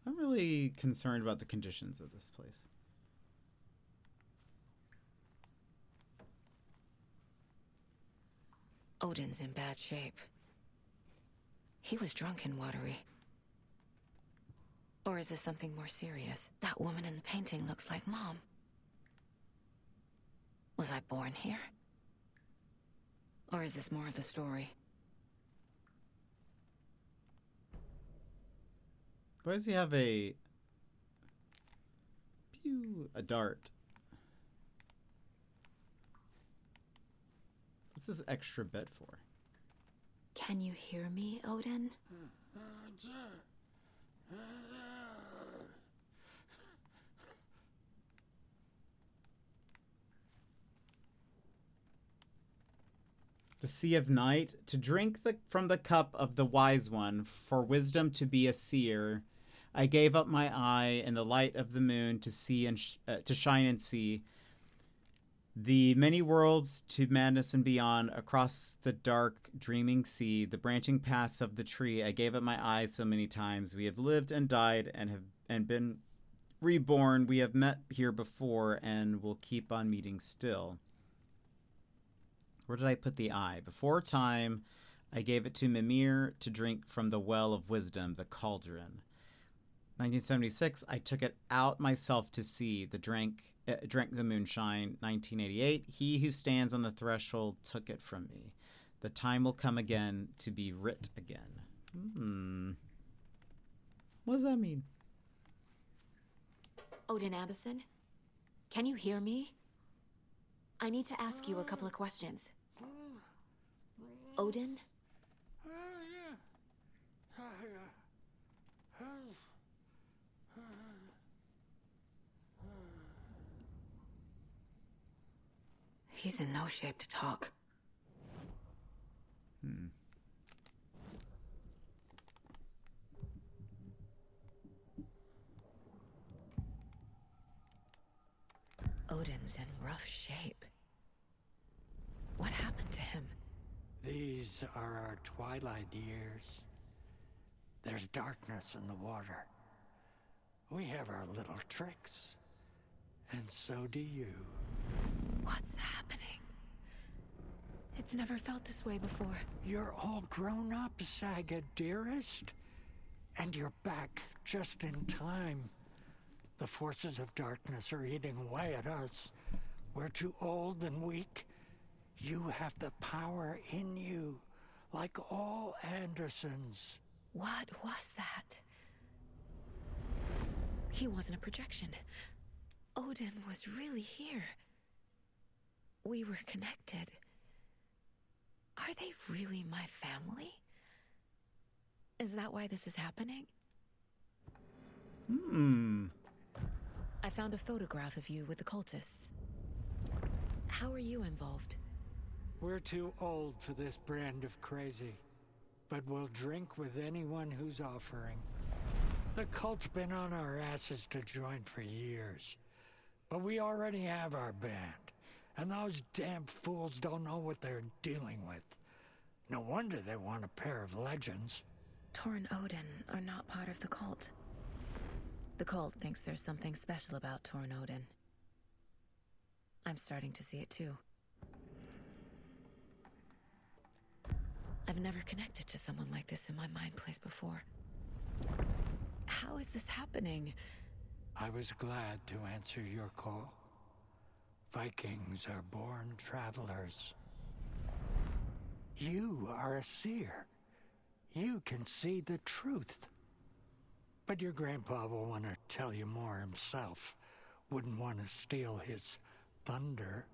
I'm really concerned about the conditions of this place. Odin's in bad shape. He was drunk and watery. Or is this something more serious? That woman in the painting looks like Mom. Was I born here? Or is this more of the story? Why does he have a dart? What's this extra bed for? Can you hear me, Odin? The Sea of Night, to drink from the cup of the wise one, for wisdom to be a seer. I gave up my eye in the light of the moon to see and to shine and see the many worlds to madness and beyond, across the dark dreaming sea, the branching paths of the tree. I gave up my eyes so many times. We have lived and died and been reborn. We have met here before and will keep on meeting still. Where did I put the eye? Before time, I gave it to Mimir to drink from the well of wisdom, the cauldron. 1976, I took it out myself to see. Drank the moonshine. 1988, he who stands on the threshold took it from me. The time will come again to be writ again. What does that mean? Odin Abbison? Can you hear me? I need to ask you a couple of questions. Odin? He's in no shape to talk. Odin's in rough shape. What happened to him? These are our twilight years. There's darkness in the water. We have our little tricks. And so do you. What's happening? It's never felt this way before. You're all grown up, Saga, dearest. And you're back just in time. The forces of darkness are eating away at us. We're too old and weak. You have the power in you, like all Andersons. What was that? He wasn't a projection. Odin was really here. We were connected. Are they really my family? Is that why this is happening? I found a photograph of you with the cultists. How are you involved? We're too old for this brand of crazy, but we'll drink with anyone who's offering. The cult's been on our asses to join for years, but we already have our band, and those damn fools don't know what they're dealing with. No wonder they want a pair of legends. Tor and Odin are not part of the cult. The cult thinks there's something special about Tor and Odin. I'm starting to see it too. I've never connected to someone like this in my mind place before. How is this happening? I was glad to answer your call. Vikings are born travelers. You are a seer. You can see the truth. But your grandpa will want to tell you more himself. Wouldn't want to steal his thunder.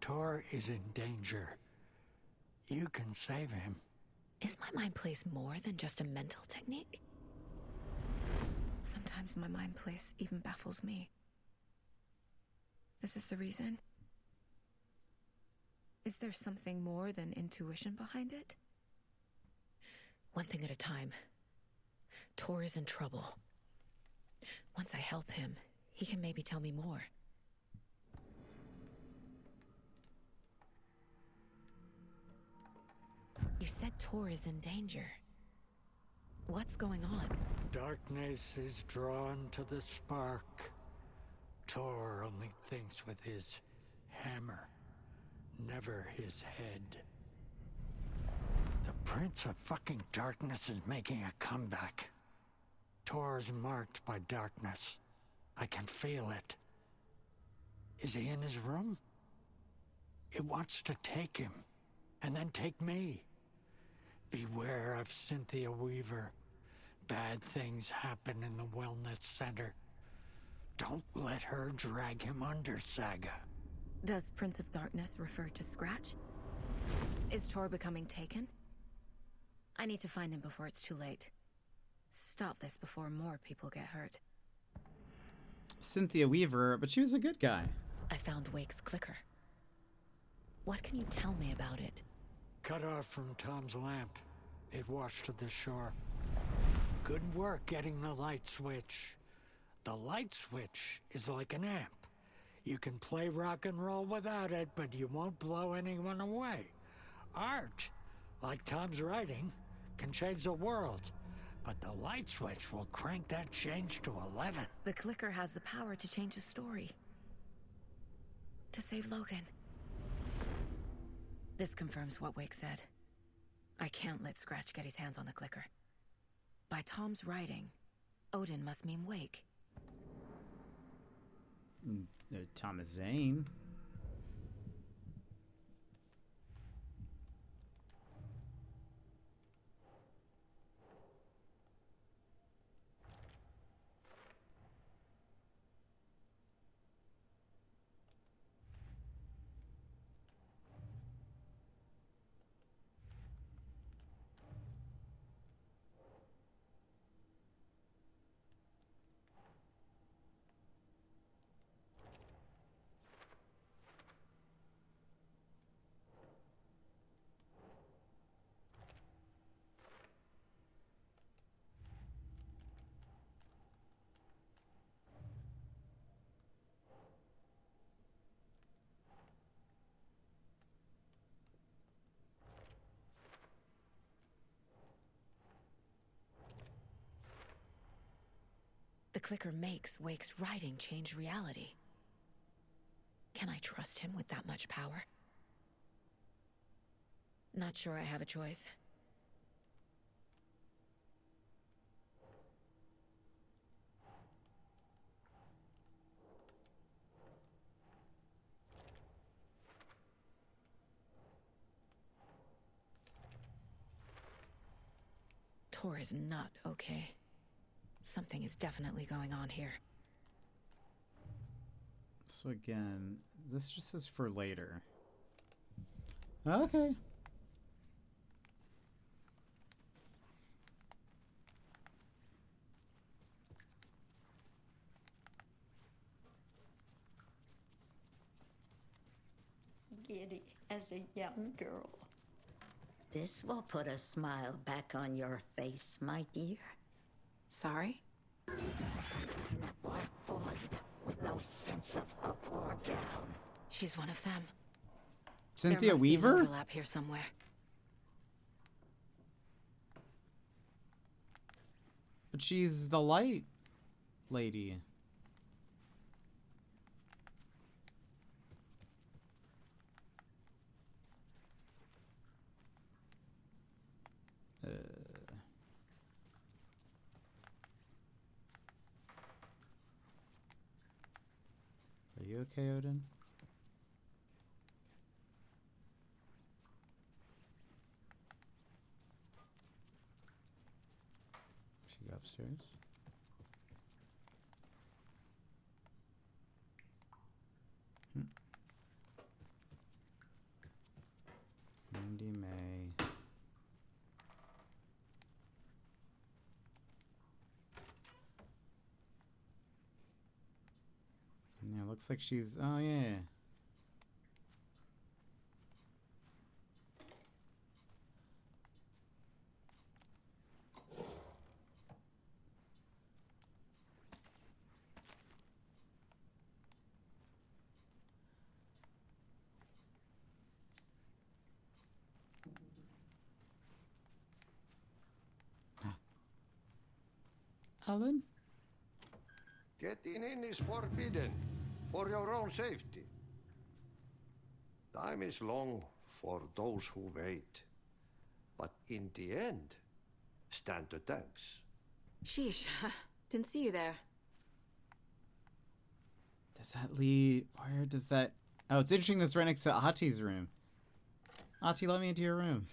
Tor is in danger. You can save him. Is my mind place more than just a mental technique? Sometimes my mind place even baffles me. Is this the reason? Is there something more than intuition behind it? One thing at a time. Tor is in trouble. Once I help him, he can maybe tell me more. You said Tor is in danger. What's going on? Darkness is drawn to the spark. Tor only thinks with his hammer, never his head. The Prince of fucking Darkness is making a comeback. Tor's marked by darkness. I can feel it. Is he in his room? It wants to take him, and then take me. Beware of Cynthia Weaver. Bad things happen in the wellness center. Don't let her drag him under, Saga. Does Prince of Darkness refer to Scratch? Is Tor becoming taken? I need to find him before it's too late. Stop this before more people get hurt. Cynthia Weaver, but she was a good guy. I found Wake's clicker. What can you tell me about it? Cut off from Tom's lamp. It washed to the shore. Good work getting the light switch. The light switch is like an amp. You can play rock and roll without it, but you won't blow anyone away. Art, like Tom's writing, can change the world. But the light switch will crank that change to 11. The clicker has the power to change the story. To save Logan. This confirms what Wake said. I can't let Scratch get his hands on the clicker. By Tom's writing, Odin must mean Wake. Thomas Zane. The clicker makes Wake's writing change reality. Can I trust him with that much power? Not sure I have a choice. Tor is not okay. Something is definitely going on here. So again, this just is for later. Okay. Giddy as a young girl. This will put a smile back on your face, my dear. Sorry? In a black void with no sense of up or down. She's one of them. Cynthia there must Weaver? Be an overlap here somewhere. But she's the light lady. Are you okay, Odin? Should go upstairs. Mindy May. Yeah, looks like she's... Oh, yeah. Alan? Getting in is forbidden, for your own safety. Time is long for those who wait. But in the end, stand the thanks. Sheesh. Didn't see you there. Does that lead... Where does that... Oh, it's interesting that's right next to Ati's room. Ati, let me into your room.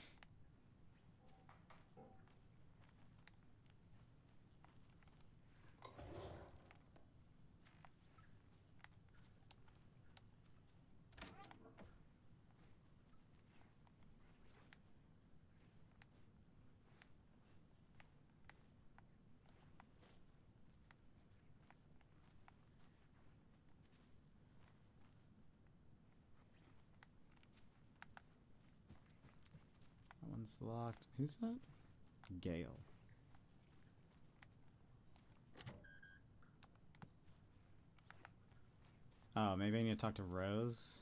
That one's locked. Who's that? Gale. Oh, maybe I need to talk to Rose.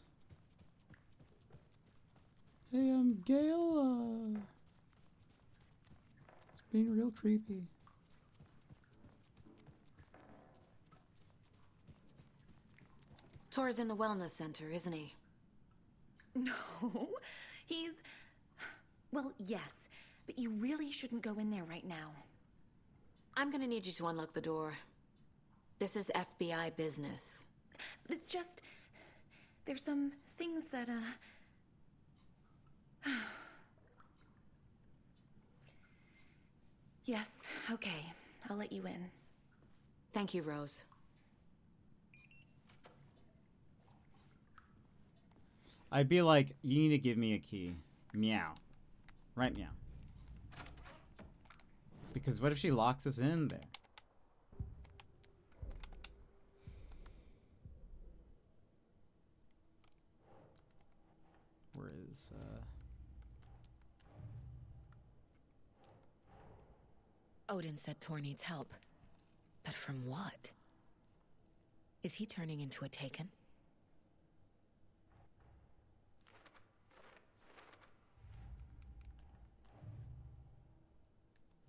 Hey, Gale. It's being real creepy. Tor's in the wellness center, isn't he? No, he's... Well, yes, but you really shouldn't go in there right now. I'm gonna need you to unlock the door. This is FBI business. It's just... There's some things that, Yes, okay. I'll let you in. Thank you, Rose. I'd be like, you need to give me a key. Meow. Right, meow. Because what if she locks us in there? Where is, Odin said Tor needs help. But from what? Is he turning into a Taken?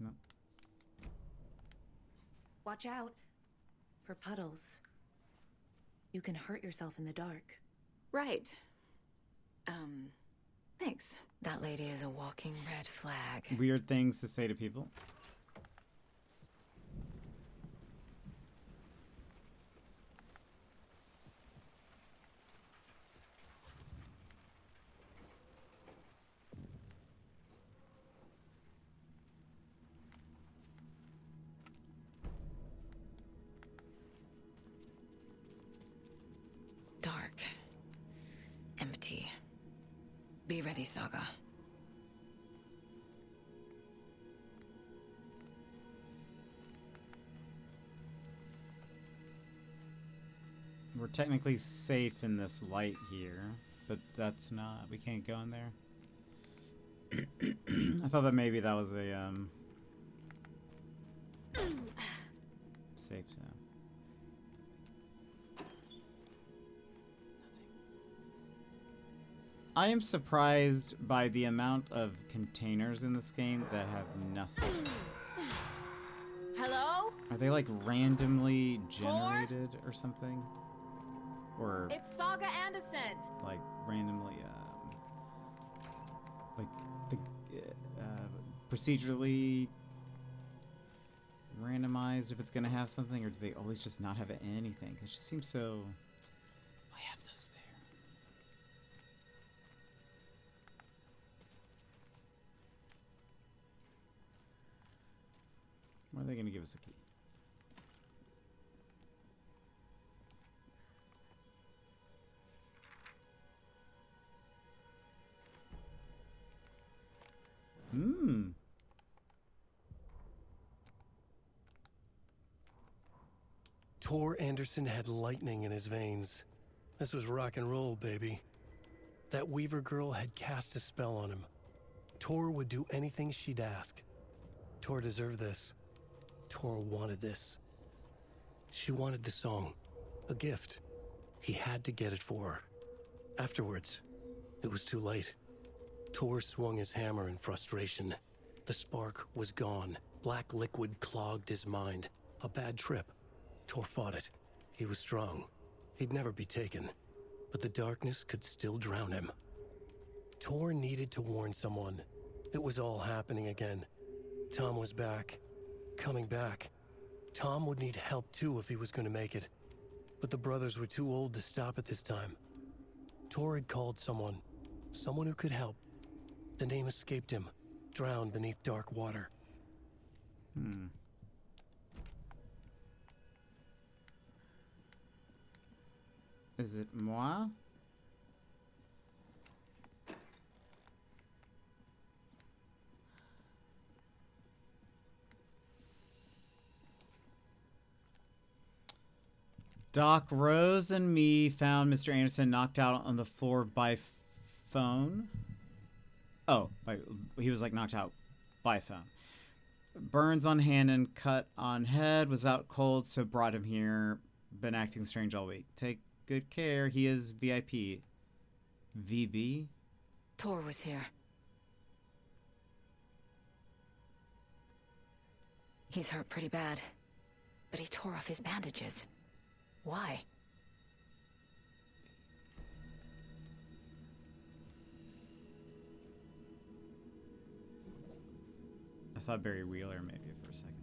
No. Watch out for puddles. You can hurt yourself in the dark. Right. Thanks. That lady is a walking red flag. Weird things to say to people. Dark. Empty. Be ready, Saga. We're technically safe in this light here, but that's not. We can't go in there. I thought that maybe that was a safe zone. I am surprised by the amount of containers in this game that have nothing. Hello? Are they like randomly generated or something? Or It's Saga Anderson. like randomly, like the procedurally randomized if it's gonna have something, or do they always just not have anything? It just seems so. I have those there. Why are they gonna give us a key? Hmm. Tor Anderson had lightning in his veins. This was rock and roll, baby. That Weaver girl had cast a spell on him. Tor would do anything she'd ask. Tor deserved this. Tor wanted this. She wanted the song, a gift. He had to get it for her. Afterwards, it was too late. Tor swung his hammer in frustration. The spark was gone. Black liquid clogged his mind. A bad trip. Tor fought it. He was strong. He'd never be taken. But the darkness could still drown him. Tor needed to warn someone. It was all happening again. Tom was back. Coming back. Tom would need help too if he was going to make it. But the brothers were too old to stop at this time. Tor had called someone. Someone who could help. The name escaped him, drowned beneath dark water. Is it moi? Doc Rose and me found Mr. Anderson knocked out on the floor by phone. Oh, he was like knocked out by phone. Burns on hand and cut on head, was out cold, so brought him here. Been acting strange all week. Take good care. He is VIP. VB? Tor was here. He's hurt pretty bad, but he tore off his bandages. Why? I thought Barry Wheeler maybe for a second.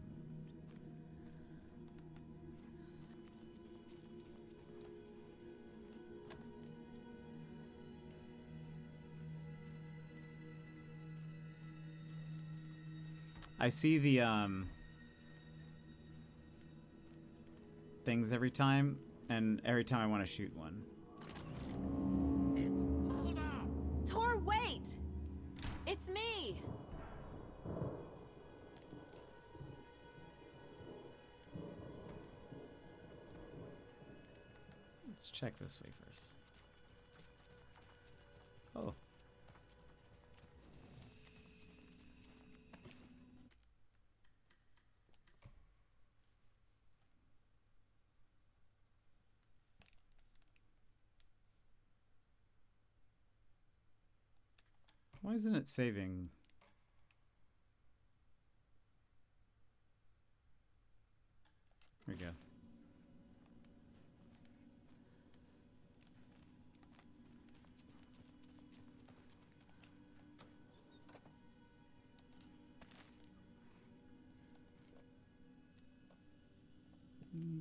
I see the things every time, and every time I want to shoot one. Tor, wait! It's me! Let's check this way first. Oh. Why isn't it saving? There we go.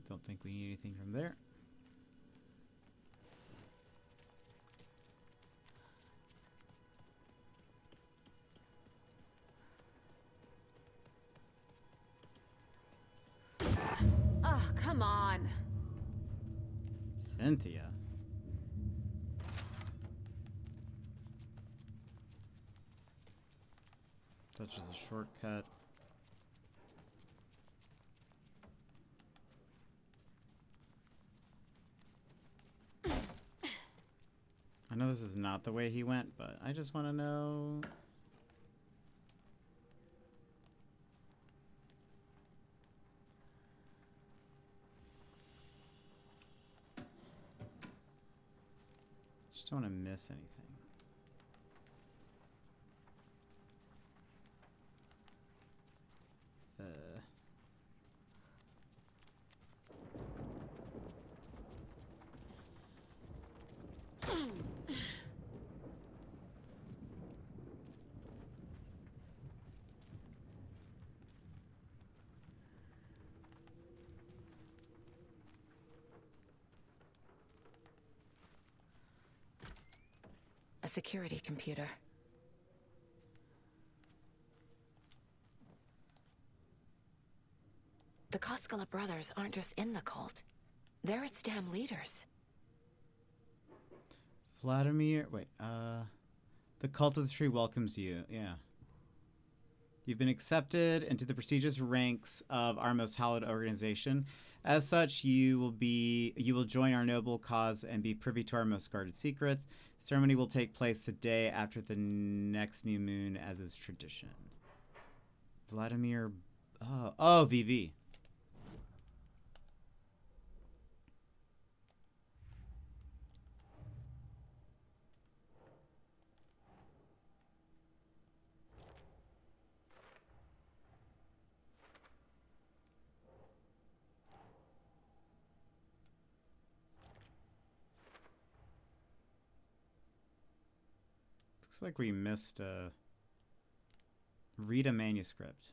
Don't think we need anything from there. Oh, come on. Cynthia. Such as a shortcut. I know this is not the way he went, but I just want to know. Just don't want to miss anything. A security computer. The Koskela brothers aren't just in the cult. They're its damn leaders. Vladimir, wait, the Cult of the Tree welcomes you. Yeah. You've been accepted into the prestigious ranks of our most hallowed organization. As such, you will join our noble cause and be privy to our most guarded secrets. The ceremony will take place the day after the next new moon, as is tradition. Vladimir, oh, VV. Looks like we missed read a manuscript.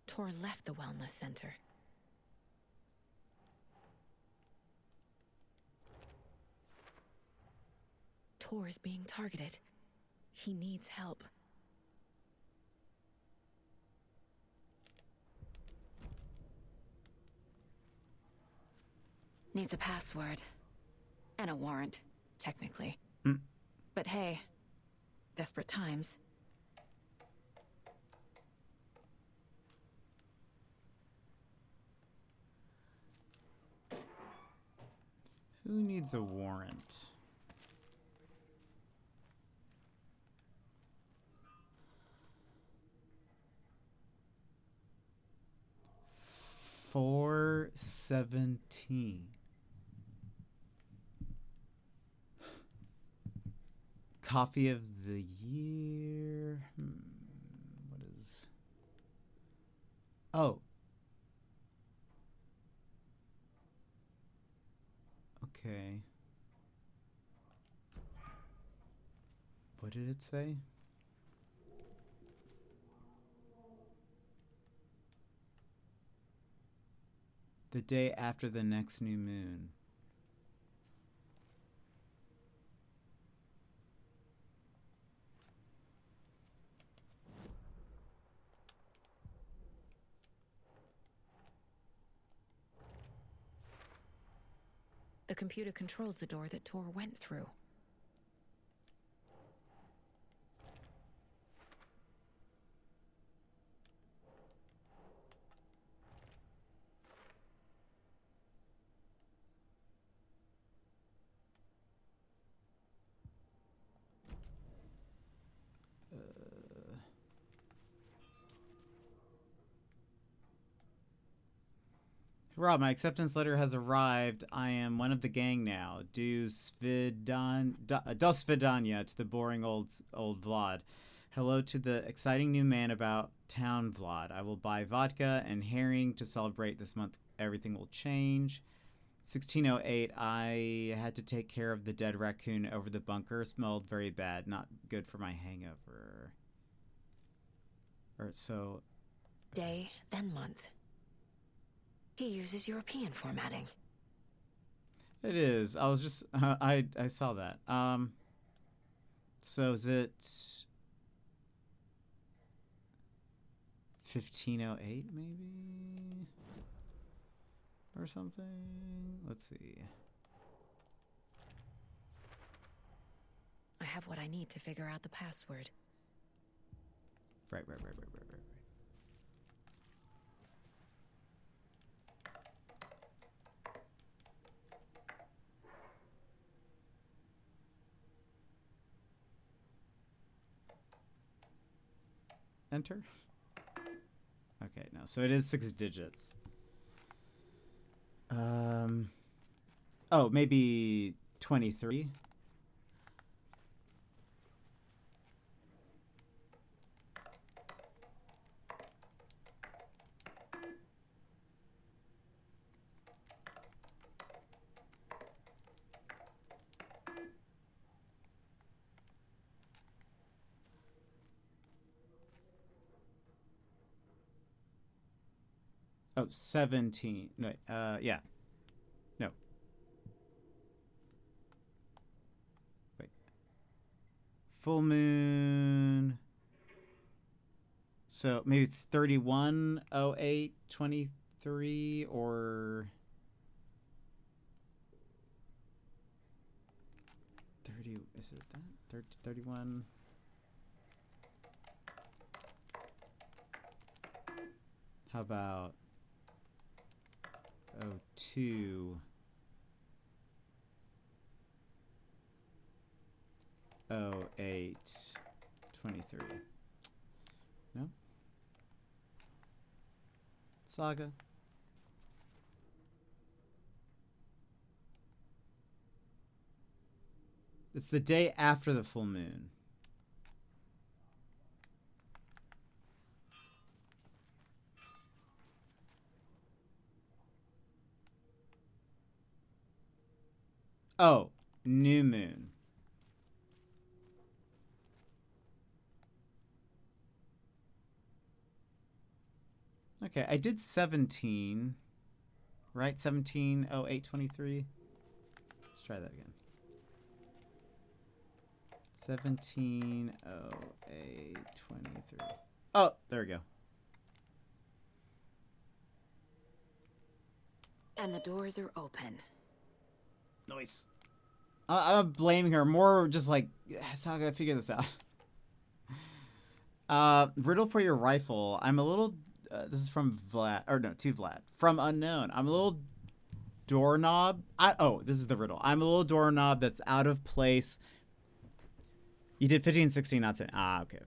Tor left the wellness center. Tor is being targeted. He needs help. Needs a password. And a warrant, technically. But hey, desperate times. Who needs a warrant? $417. Coffee of the year. What is? Oh. Okay. What did it say? The day after the next new moon. The computer controls the door that Tor went through. Rob, my acceptance letter has arrived. I am one of the gang now. Dos Svidania to the boring old Vlad. Hello to the exciting new man about town, Vlad. I will buy vodka and herring to celebrate this month. Everything will change. 1608, I had to take care of the dead raccoon over the bunker. Smelled very bad. Not good for my hangover. Or so... Day, then month. He uses European formatting. It is. I was just... I saw that. So is it... 1508, maybe? Or something? Let's see. I have what I need to figure out the password. Right. Enter? Okay, no. So it is 6 digits. Oh, maybe 23. Oh, 17. No, yeah. No. Wait. Full moon. So maybe it's 310823 or 30. Is it that? 31. How about 02 08 23. No? Saga. It's the day after the full moon. Oh, new moon. Okay, I did 17. Right? 170823. Let's try that again. 170823. Oh, there we go. And the doors are open. Nice. I'm blaming her. More just like, so I gotta figure this out. Riddle for your rifle. I'm a little... this is from Vlad. Or no, to Vlad. From Unknown. I'm a little doorknob. Oh, this is the riddle. I'm a little doorknob that's out of place. You did 15, 16, not 10. Okay.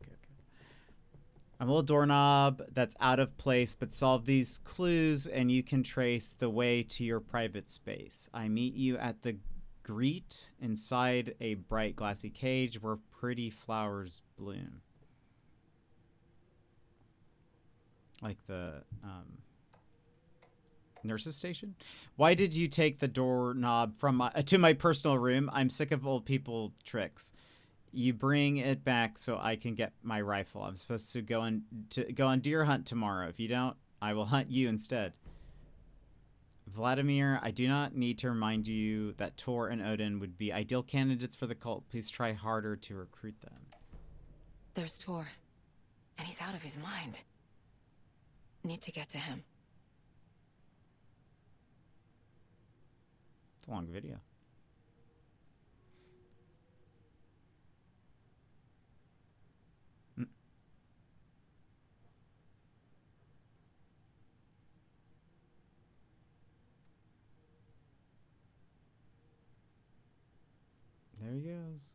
I'm a little doorknob that's out of place, but solve these clues and you can trace the way to your private space. I meet you at the greet inside a bright glassy cage where pretty flowers bloom. Like the nurse's station? Why did you take the doorknob from to my personal room? I'm sick of old people tricks. You bring it back so I can get my rifle. I'm supposed to go on deer hunt tomorrow. If you don't, I will hunt you instead. Vladimir, I do not need to remind you that Tor and Odin would be ideal candidates for the cult. Please try harder to recruit them. There's Tor, and he's out of his mind. Need to get to him. It's a long video. There he goes.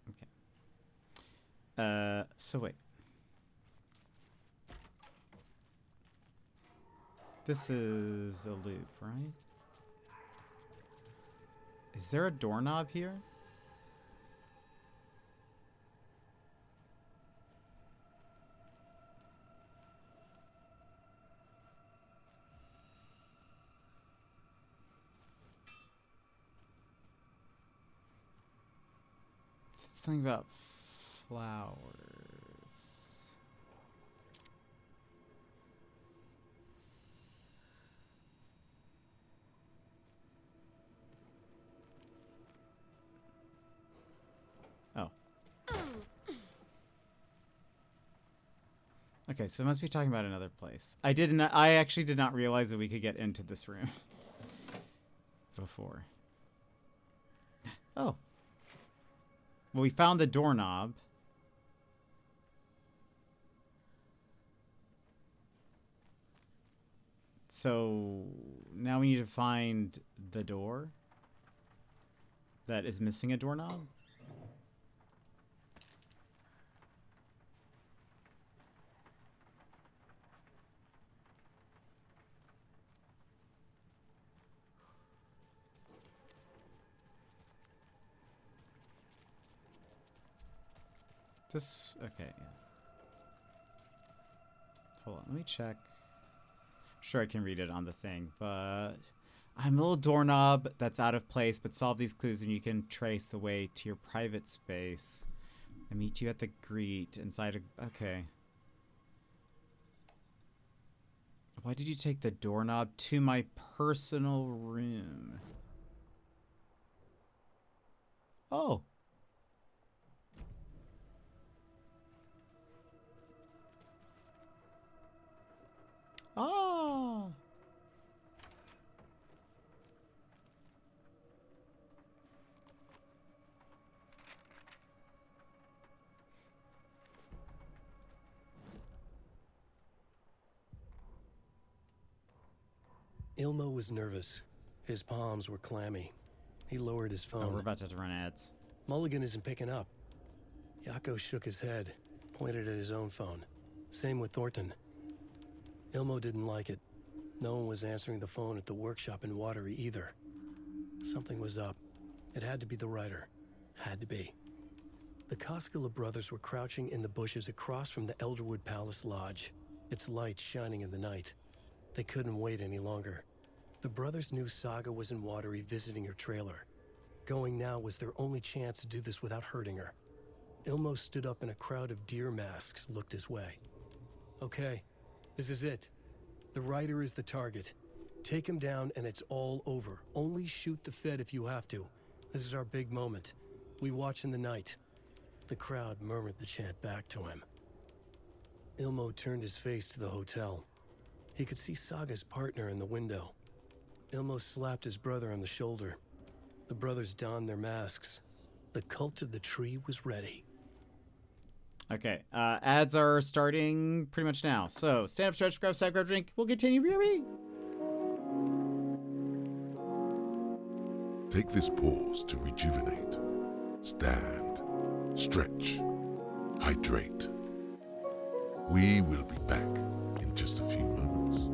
Okay. So wait. This is a loop, right? Is there a doorknob here? It's something about flowers. Oh. Okay, so it must be talking about another place. I actually did not realize that we could get into this room before. Oh. Well, we found the doorknob. So now we need to find the door that is missing a doorknob. This, okay, yeah. Hold on, let me check. I'm sure I can read it on the thing, but I'm a little doorknob that's out of place, but solve these clues and you can trace the way to your private space. I meet you at the greet inside a, okay. Why did you take the doorknob to my personal room? Oh. Oh. Ilmo was nervous. His palms were clammy. He lowered his phone. Oh, we're about to run ads. Mulligan isn't picking up. Yako shook his head, pointed at his own phone. Same with Thornton. Ilmo didn't like it. No one was answering the phone at the workshop in Watery either. Something was up. It had to be the writer. Had to be. The Koskela brothers were crouching in the bushes across from the Elderwood Palace Lodge, its lights shining in the night. They couldn't wait any longer. The brothers knew Saga was in Watery visiting her trailer. Going now was their only chance to do this without hurting her. Ilmo stood up and a crowd of deer masks looked his way. Okay, this is it. The writer is the target. Take him down and it's all over. Only shoot the Fed if you have to. This is our big moment. We watch in the night. The crowd murmured the chant back to him. Ilmo turned his face to the hotel. He could see Saga's partner in the window. Ilmo slapped his brother on the shoulder. The brothers donned their masks. The cult of the tree was ready. Okay, ads are starting pretty much now. So, stand up, stretch, grab, side, grab, drink. We'll continue, BRB. Take this pause to rejuvenate. Stand, stretch, hydrate. We will be back in just a few moments.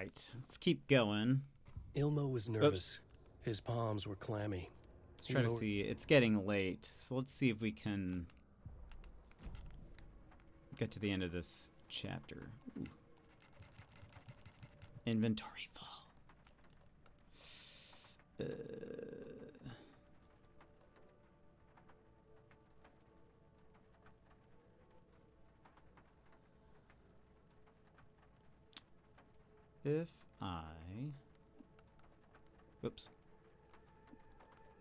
right, let's keep going. Ilmo was nervous. His palms were clammy. Let's try to see. It's getting late, so let's see if we can get to the end of this chapter. Ooh. Inventory full. If I... Whoops.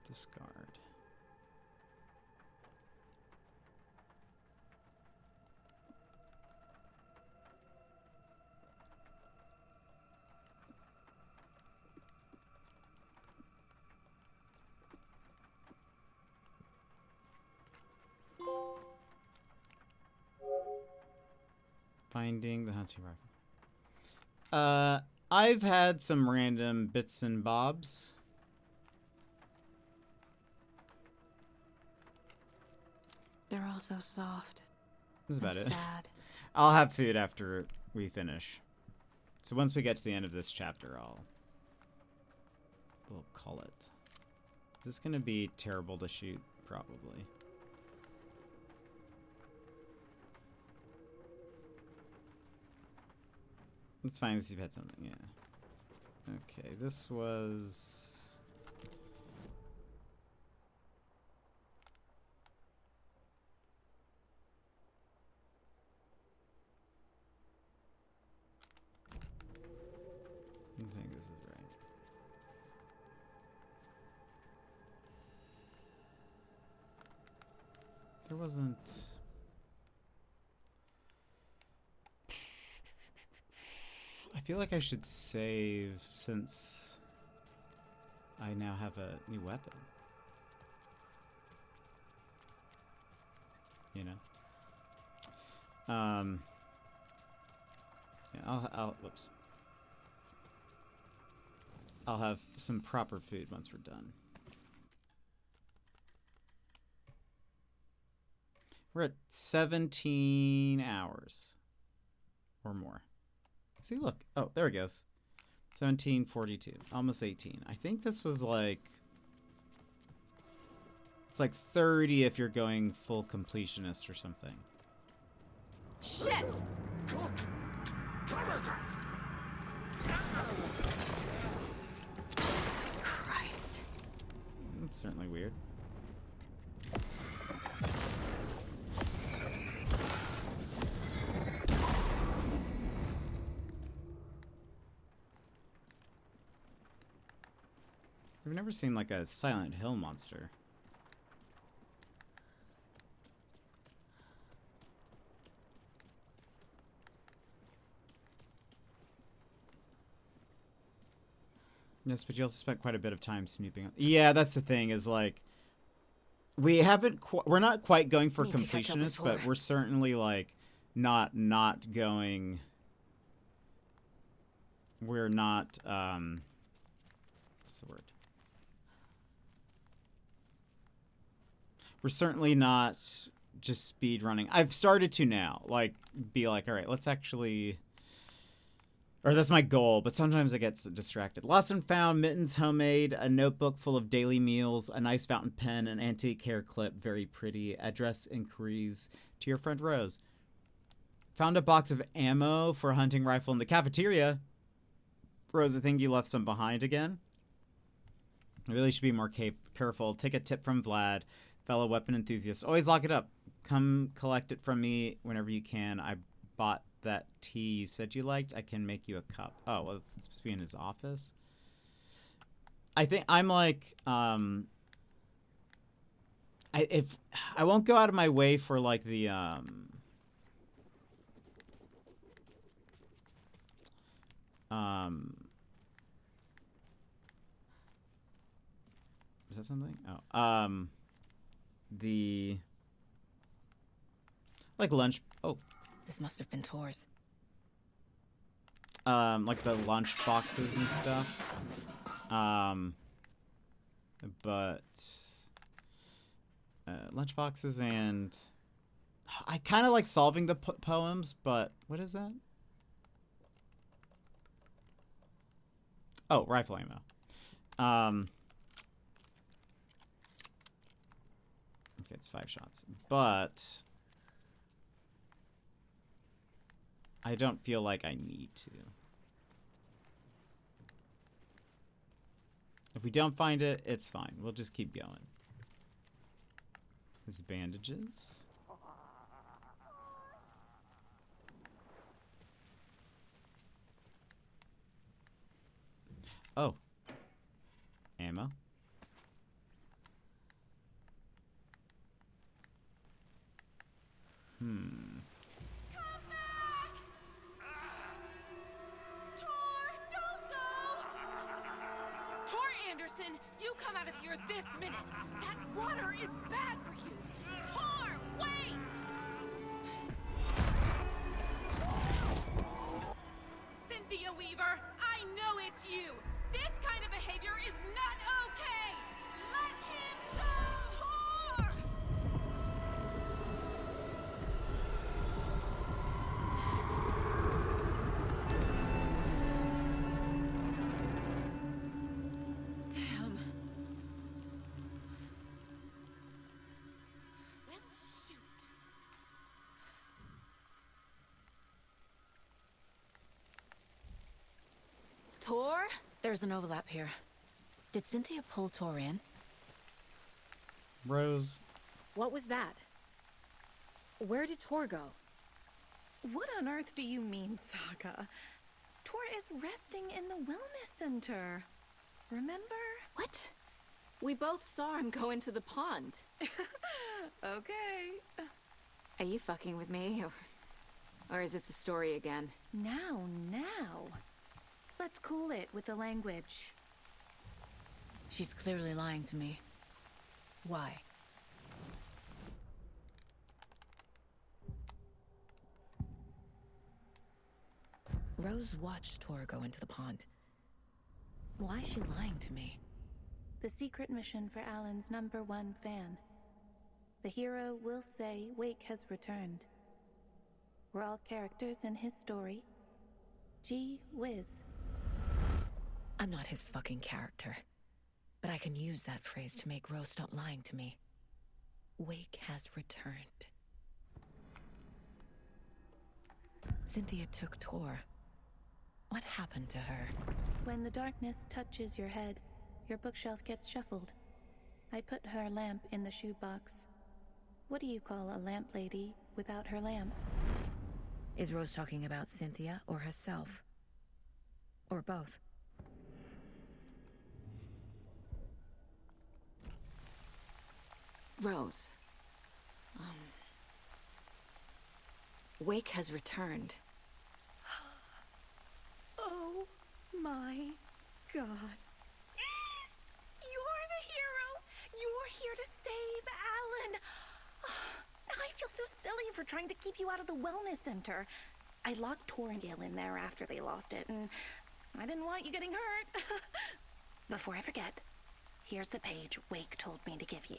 Discard. Finding the hunting rifle. I've had some random bits and bobs. They're all so soft. That's about it. Sad. I'll have food after we finish. So once we get to the end of this chapter, we'll call it. Is this gonna be terrible to shoot? Probably. Let's find this. You've had something, yeah. Okay, this was... I think this is right. There wasn't... I feel like I should save since I now have a new weapon. You know? Yeah, whoops. I'll have some proper food once we're done. We're at 17 hours or more. See, look. Oh, there it goes. 17:42. Almost 18. I think this was like... It's like 30 if you're going full completionist or something. Shit! Jesus Christ. That's certainly weird. I've never seen like a Silent Hill monster. Yes, but you also spent quite a bit of time snooping. Yeah, that's the thing is like we haven't we're not quite going for completionist, but we're certainly like not going. We're not what's the word? We're certainly not just speed running. I've started to now, like, be like, all right, let's actually, or that's my goal, but sometimes I get distracted. Lost and found, mittens homemade, a notebook full of daily meals, a nice fountain pen, an antique hair clip, very pretty, address inquiries to your friend Rose. Found a box of ammo for a hunting rifle in the cafeteria. Rose, I think you left some behind again. I really should be more careful. Take a tip from Vlad. Fellow weapon enthusiast. Always lock it up. Come collect it from me whenever you can. I bought that tea you said you liked. I can make you a cup. Oh, well, it's supposed to be in his office. I think I'm like, if I won't go out of my way for like the, is that something? Oh, the like lunch. Oh, this must have been Tor's. Like the lunch boxes and stuff. But lunch boxes and I kind of like solving the poems. But what is that? Oh, rifle ammo. Okay, it's 5 shots. But I don't feel like I need to. If we don't find it, it's fine. We'll just keep going. His bandages. Oh. Ammo. Anderson, you come out of here this minute. That water is bad for you. Tor, wait! Cynthia Weaver, I know it's you. This kind of behavior is not okay. Let him go! Tor! Tor? There's an overlap here. Did Cynthia pull Tor in? Rose. What was that? Where did Tor go? What on earth do you mean, Saga? Tor is resting in the wellness center. Remember? What? We both saw him go into the pond. Okay. Are you fucking with me? Or is this a story again? Now. Let's cool it with the language. She's clearly lying to me. Why? Rose watched Tor go into the pond. Why is she lying to me? The secret mission for Alan's #1 fan. The hero will say Wake has returned. We're all characters in his story. Gee whiz. I'm not his fucking character. But I can use that phrase to make Rose stop lying to me. Wake has returned. Cynthia took Tor. What happened to her? When the darkness touches your head, your bookshelf gets shuffled. I put her lamp in the shoebox. What do you call a lamp lady without her lamp? Is Rose talking about Cynthia or herself? Or both? Rose. Wake has returned. Oh my God. You're the hero! You're here to save Alan! I feel so silly for trying to keep you out of the wellness center. I locked Tor and Gale in there after they lost it, and I didn't want you getting hurt. Before I forget, here's the page Wake told me to give you.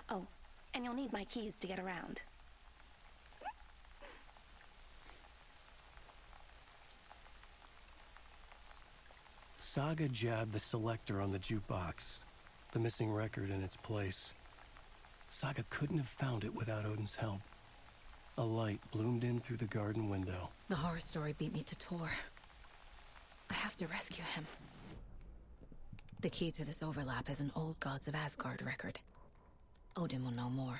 Oh, and you'll need my keys to get around. Saga jabbed the selector on the jukebox, the missing record in its place. Saga couldn't have found it without Odin's help. A light bloomed in through the garden window. The horror story beat me to Tor. I have to rescue him. The key to this overlap is an old Gods of Asgard record. Odin will know more.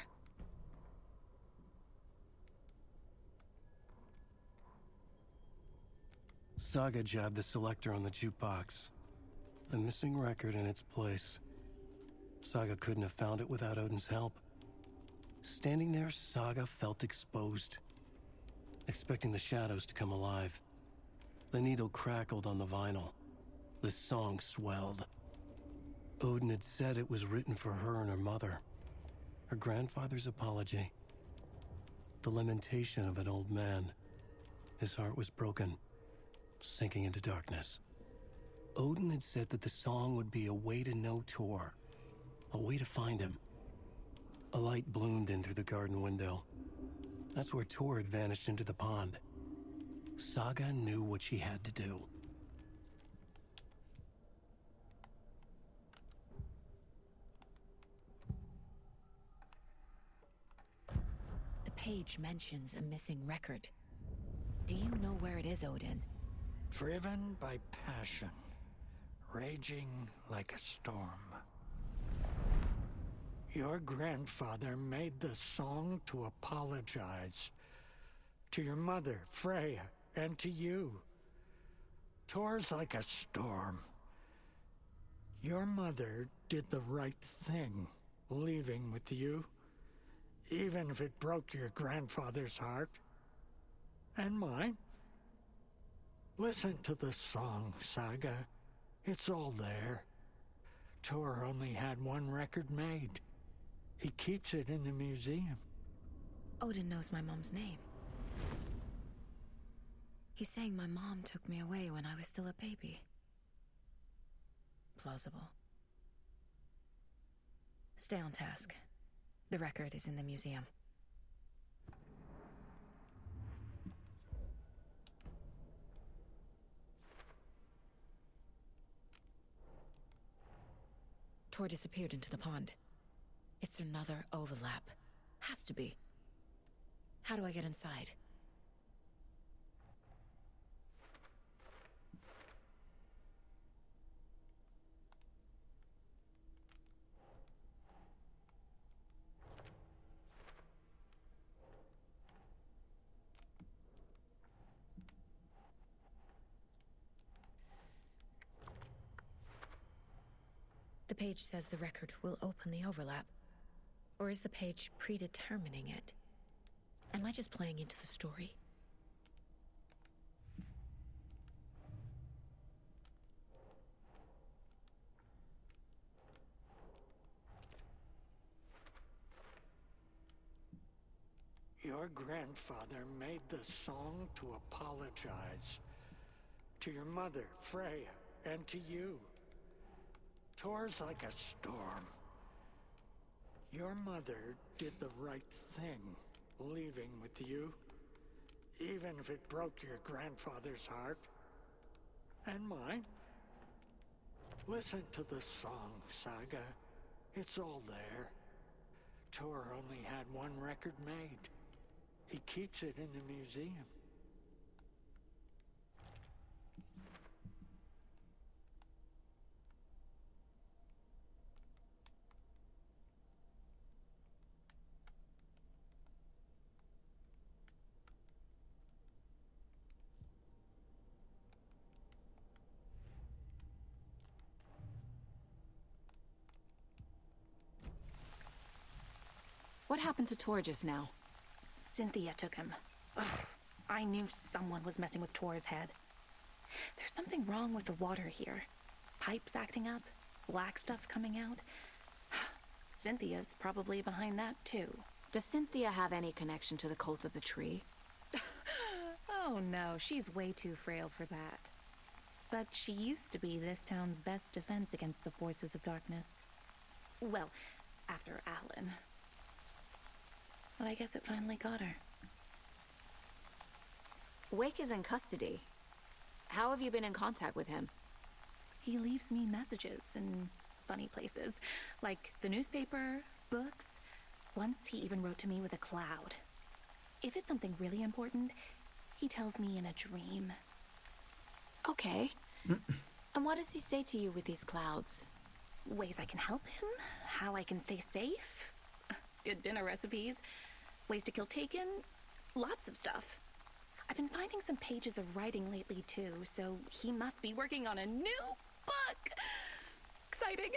Saga jabbed the selector on the jukebox, the missing record in its place. Saga couldn't have found it without Odin's help. Standing there, Saga felt exposed, expecting the shadows to come alive. The needle crackled on the vinyl. The song swelled. Odin had said it was written for her and her mother. Her grandfather's apology. The lamentation of an old man. His heart was broken, sinking into darkness. Odin had said that the song would be a way to know Tor, a way to find him. A light bloomed in through the garden window. That's where Tor had vanished into the pond. Saga knew what she had to do. page mentions a missing record. Do you know where it is, Odin? Driven by passion, raging like a storm. Your grandfather made the song to apologize. To your mother, Freya, and to you. Tours like a storm. Your mother did the right thing, leaving with you, even if it broke your grandfather's heart. And mine. Listen to the song, Saga. It's all there. Tor only had one record made. He keeps it in the museum. Odin knows my mom's name. He's saying my mom took me away when I was still a baby. Plausible. Stay on task. The record is in the museum. Tor disappeared into the pond. It's another overlap. Has to be. How do I get inside? The page says the record will open the overlap. Or is the page predetermining it? Am I just playing into the story? Your grandfather made the song to apologize. To your mother, Freya, and to you. Tours like a storm. Your mother did the right thing, leaving with you, even if it broke your grandfather's heart. And mine. Listen to the song, Saga. It's all there. Tor only had one record made. He keeps it in the museum. What happened to Tor just now? Cynthia took him. Ugh, I knew someone was messing with Tor's head. There's something wrong with the water here. Pipes acting up, black stuff coming out. Cynthia's probably behind that too. Does Cynthia have any connection to the cult of the tree? Oh no, she's way too frail for that. But she used to be this town's best defense against the forces of darkness. Well, after Alan. But I guess it finally got her. Wake is in custody. How have you been in contact with him? He leaves me messages in funny places, like the newspaper, books. Once he even wrote to me with a cloud. If it's something really important, he tells me in a dream. Okay. And what does he say to you with these clouds? Ways I can help him, how I can stay safe, good dinner recipes, ways to kill Taken, lots of stuff. I've been finding some pages of writing lately too, so he must be working on a new book. Exciting.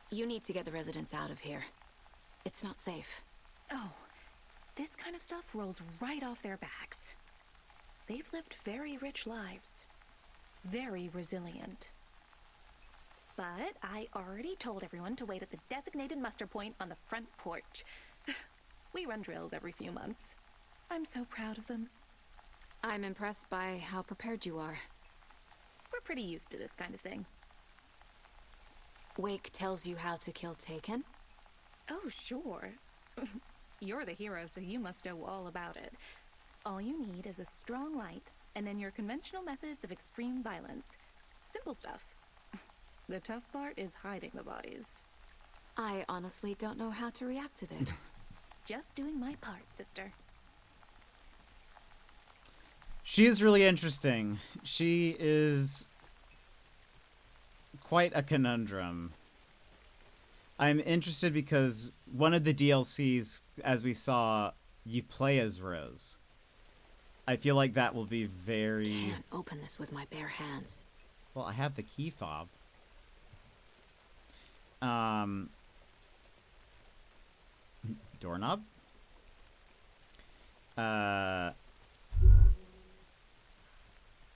You need to get the residents out of here. It's not safe. Oh, this kind of stuff rolls right off their backs. They've lived very rich lives. Very resilient. But I already told everyone to wait at the designated muster point on the front porch. We run drills every few months. I'm so proud of them. I'm impressed by how prepared you are. We're pretty used to this kind of thing. Wake tells you how to kill Taken? Oh, sure. You're the hero, so you must know all about it. All you need is a strong light, and then your conventional methods of extreme violence. Simple stuff. The tough part is hiding the bodies. I honestly don't know how to react to this. Just doing my part, sister. She is really interesting. She is quite a conundrum. I'm interested because one of the DLCs, as we saw, you play as Rose. I feel like that will be very... Can't open this with my bare hands. Well, I have the key fob. Doorknob? Oh,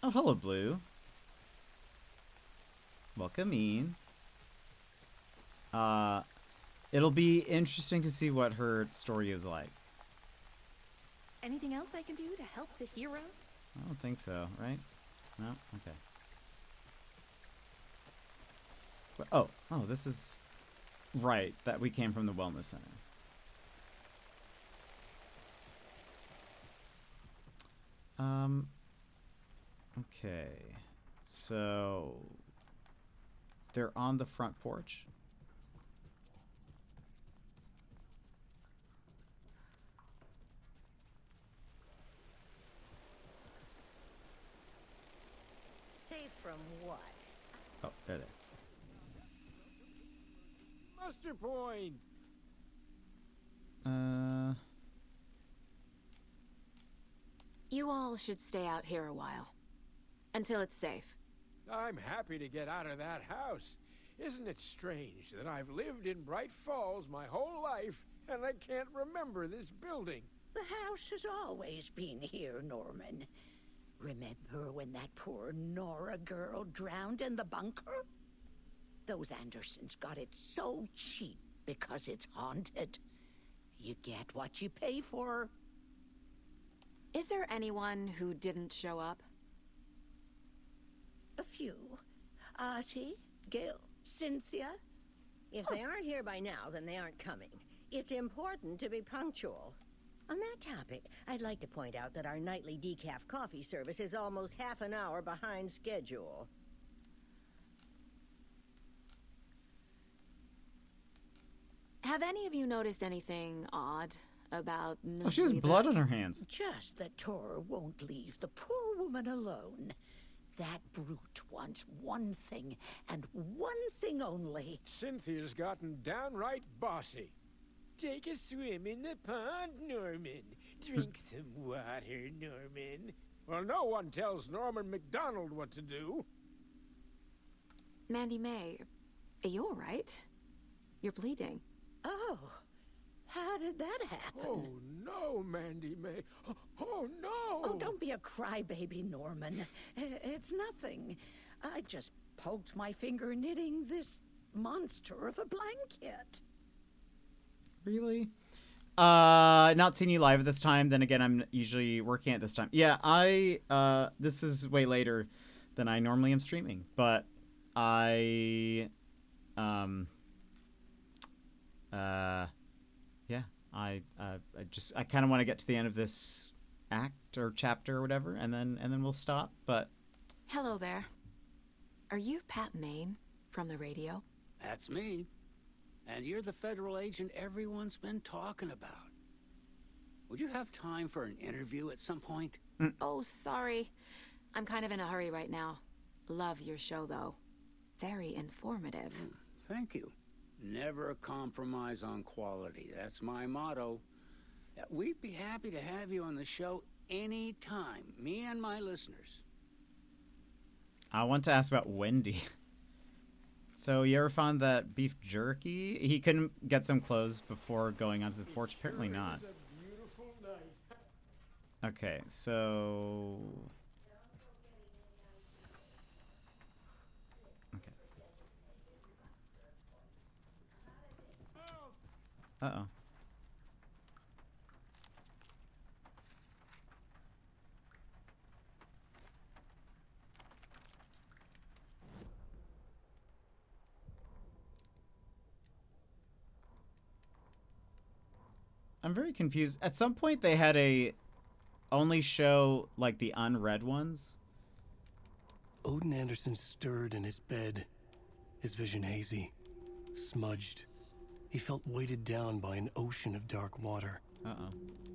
hello, Blue. Welcome in. It'll be interesting to see what her story is like. Anything else I can do to help the hero? I don't think so, right? No? Okay. But, oh, this is right, that we came from the Wellness Center. Okay. So, they're on the front porch. Safe from what? Oh, there. Muster point. You all should stay out here a while. Until it's safe. I'm happy to get out of that house. Isn't it strange that I've lived in Bright Falls my whole life and I can't remember this building? The house has always been here, Norman. Remember when that poor Nora girl drowned in the bunker? Those Andersons got it so cheap because it's haunted. You get what you pay for. Is there anyone who didn't show up? A few. Artie, Gil, Cynthia. If they aren't here by now, then they aren't coming. It's important to be punctual. On that topic, I'd like to point out that our nightly decaf coffee service is almost half an hour behind schedule. Have any of you noticed anything odd about Oh, she has blood on her hands. Just that Tor won't leave the poor woman alone. That brute wants one thing, and one thing only. Cynthia's gotten downright bossy. Take a swim in the pond, Norman. Drink some water, Norman. Well, no one tells Norman McDonald what to do. Mandy May, are you all right? You're bleeding. Oh, how did that happen? Oh, no, Mandy May. Oh, no. Oh, don't be a crybaby, Norman. It's nothing. I just poked my finger knitting this monster of a blanket. Really? Not seeing you live at this time. Then again, I'm usually working at this time. Yeah, this is way later than I normally am streaming, but yeah, I kind of want to get to the end of this act or chapter or whatever, and then we'll stop. But hello there. Are you Pat Maine from the radio? That's me. And you're the federal agent everyone's been talking about. Would you have time for an interview at some point? Oh, sorry. I'm kind of in a hurry right now. Love your show, though. Very informative. Thank you. Never compromise on quality. That's my motto. We'd be happy to have you on the show anytime, me and my listeners. I want to ask about Wendy. So you ever found that beef jerky? He couldn't get some clothes before going onto the porch? Apparently not. Okay, so... Okay. Uh-oh. I'm very confused. At some point they had a only show like the unread ones. Odin Anderson stirred in his bed, his vision hazy, smudged. He felt weighted down by an ocean of dark water. Uh-oh.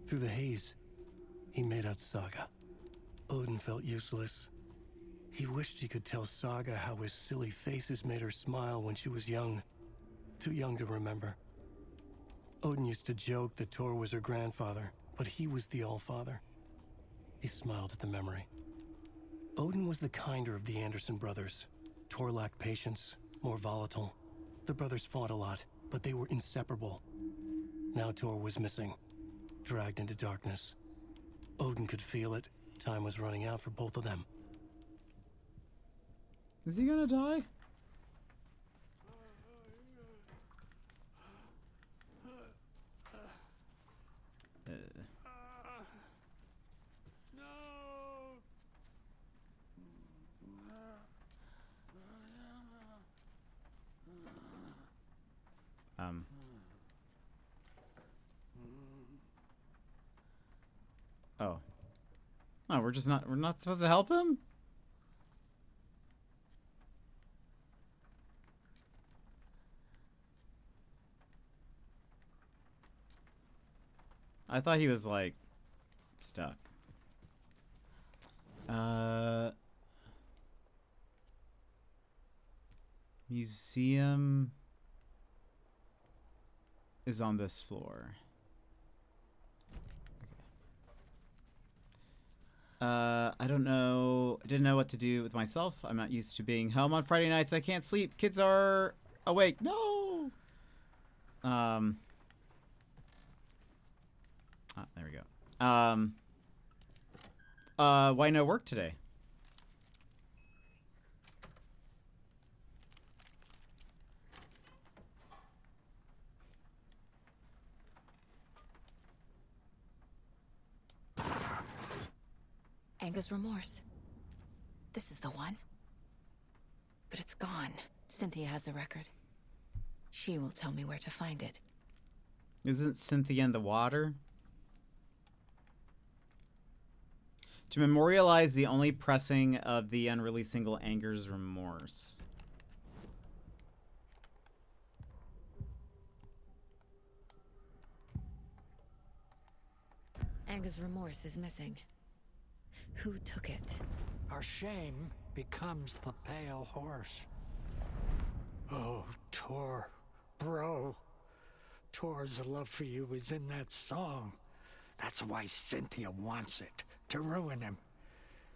Through the haze, he made out Saga. Odin felt useless. He wished he could tell Saga how his silly faces made her smile when she was young. Too young to remember. Odin used to joke that Tor was her grandfather, but he was the Allfather. He smiled at the memory. Odin was the kinder of the Anderson brothers. Tor lacked patience, more volatile. The brothers fought a lot, but they were inseparable. Now Tor was missing, dragged into darkness. Odin could feel it. Time was running out for both of them. Is he gonna die? Oh. No, we're not supposed to help him? I thought he was like stuck. Museum is on this floor. I don't know. I didn't know what to do with myself. I'm not used to being home on Friday nights. I can't sleep. Kids are awake. No. There we go. Why no work today? Anger's remorse. This is the one. But it's gone. Cynthia has the record. She will tell me where to find it. Isn't Cynthia in the water? To memorialize the only pressing of the unreleased single, Anger's Remorse. Anger's remorse is missing. Who took it? Our shame becomes the pale horse. Oh, Tor. Bro. Tor's love for you is in that song. That's why Cynthia wants it, to ruin him.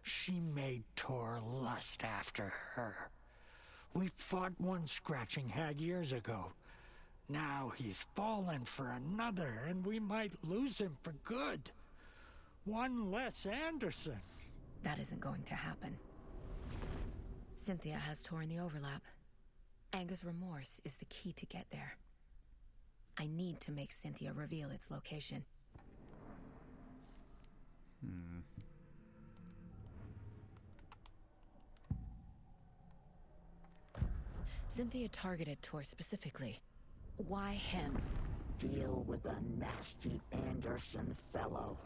She made Tor lust after her. We fought one scratching hag years ago. Now he's fallen for another, and we might lose him for good. One less Anderson. That isn't going to happen. Cynthia has Tor in the overlap. Anger's remorse is the key to get there. I need to make Cynthia reveal its location. Cynthia targeted Tor specifically. Why him? Deal with a nasty Anderson fellow.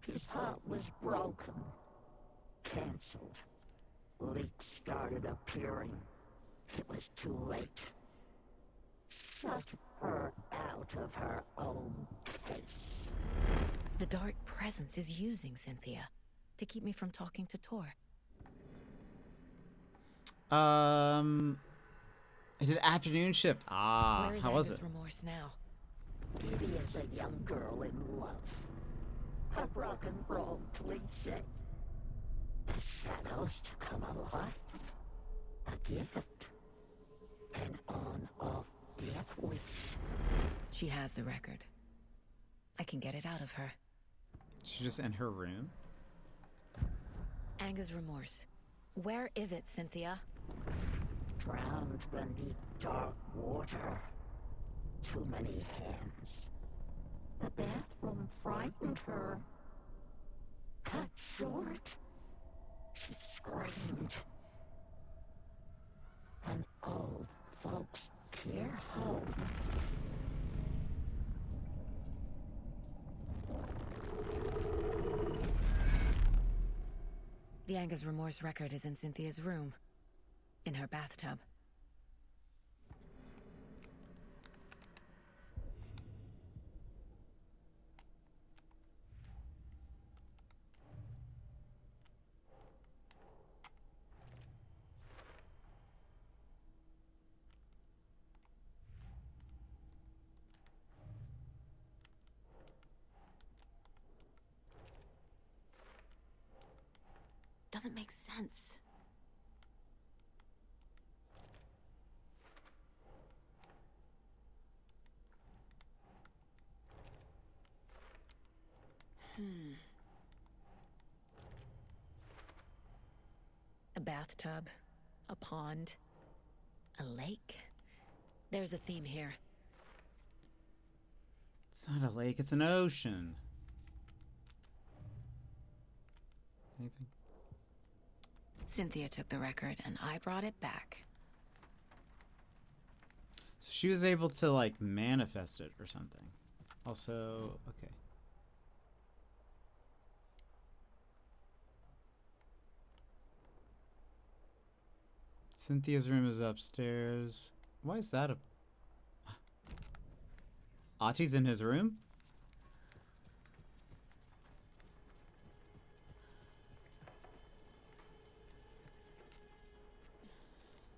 His heart was broken. Cancelled. Leaks started appearing. It was too late. Shut her out of her own case. The dark presence is using Cynthia to keep me from talking to Tor. I did afternoon shift. Where is How was Anger's it? remorse now? Giddy is a young girl in love. A rock and roll cliche. The shadows to come alive. A gift. An on-off death wish. She has the record. I can get it out of her. She's just in her room. Anger's remorse. Where is it, Cynthia? Drowned beneath dark water. Too many hands. The bathroom frightened her. Cut short. She screamed. An old folks' care home. The Anger's remorse record is in Cynthia's room. In her bathtub. doesn't make sense. A bathtub, a pond, a lake. There's a theme here. It's not a lake, it's an ocean. Anything? Cynthia took the record and I brought it back. So she was able to, like, manifest it or something. Also, okay. Cynthia's room is upstairs. Why is that a... Ati's in his room?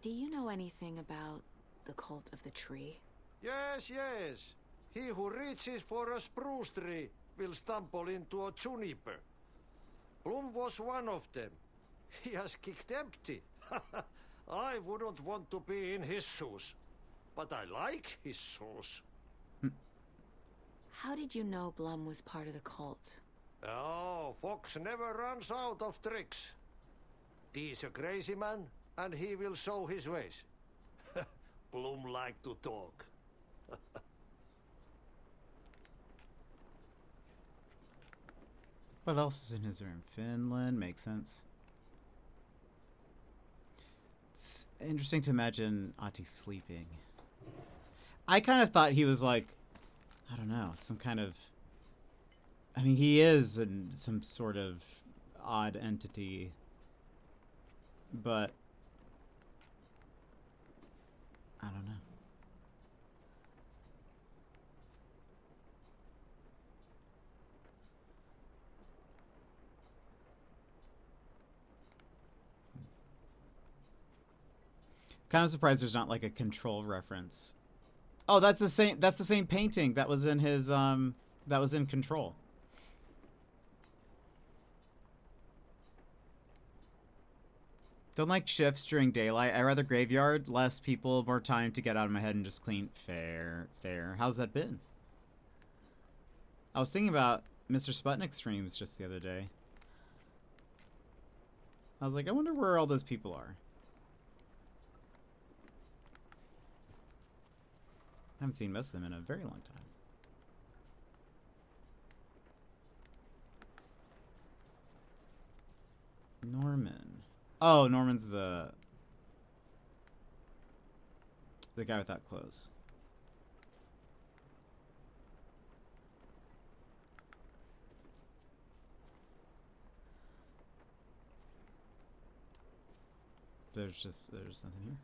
Do you know anything about the cult of the tree? Yes, yes. He who reaches for a spruce tree will stumble into a juniper. Bloom was one of them. He has kicked empty. I wouldn't want to be in his shoes. But I like his shoes. How did you know Blum was part of the cult? Oh, Fox never runs out of tricks. He's a crazy man, and he will show his ways. Bloom like to talk. What else is in his room? Finland, makes sense. It's interesting to imagine Ati sleeping. I kind of thought he was like, I don't know, some kind of... I mean, he is some sort of odd entity. But... I don't know. Kind of surprised there's not like a Control reference. Oh, that's the same painting that was in his that was in Control. Don't like shifts during daylight. I rather graveyard, less people, more time to get out of my head and just clean. Fair. How's that been? I was thinking about Mr. Sputnik streams just the other day. I was like, I wonder where all those people are. I haven't seen most of them in a very long time. Norman. Oh, Norman's the guy without clothes. There's nothing here.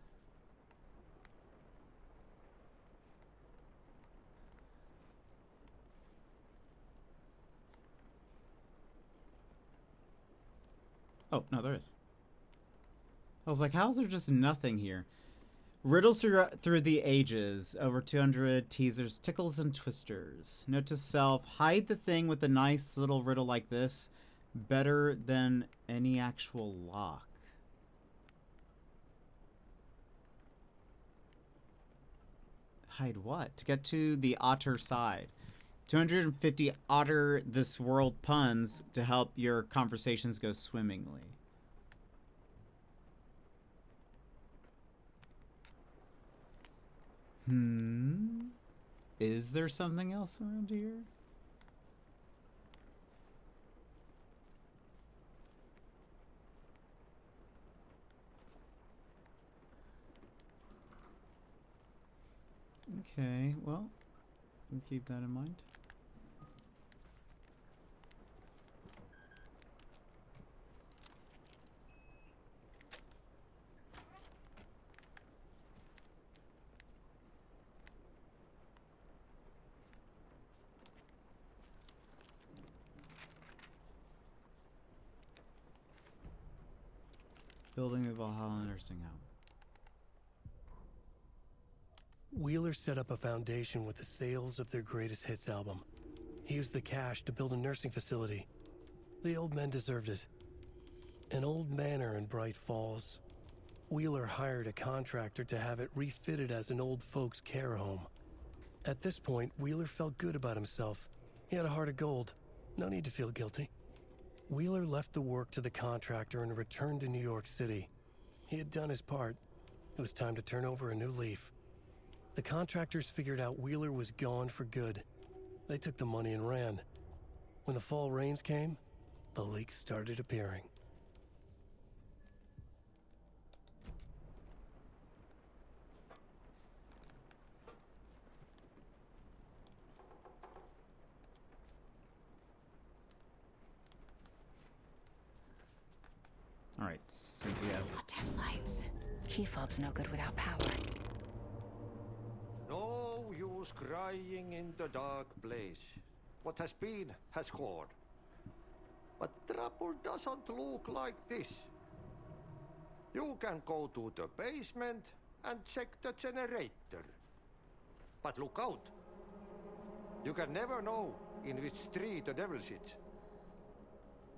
Oh, no, there is. I was like, how is there just nothing here? Riddles through the ages. Over 200 teasers, tickles, and twisters. Note to self, hide the thing with a nice little riddle like this. Better than any actual lock. Hide what? To get to the otter side. 250 otter this world puns to help your conversations go swimmingly. Is there something else around here? Okay, well, we'll keep that in mind. Building the Valhalla nursing home. Wheeler set up a foundation with the sales of their greatest hits album. He used the cash to build a nursing facility. The old men deserved it. An old manor in Bright Falls. Wheeler hired a contractor to have it refitted as an old folks' care home. At this point, Wheeler felt good about himself. He had a heart of gold. No need to feel guilty. Wheeler left the work to the contractor and returned to New York City. He had done his part. It was time to turn over a new leaf. The contractors figured out Wheeler was gone for good. They took the money and ran. When the fall rains came, the leaks started appearing. All right, Cynthia. Goddamn lights. Key fob's no good without power. No use crying in the dark place. What has been has gone. But trouble doesn't look like this. You can go to the basement and check the generator. But look out. You can never know in which tree the devil sits.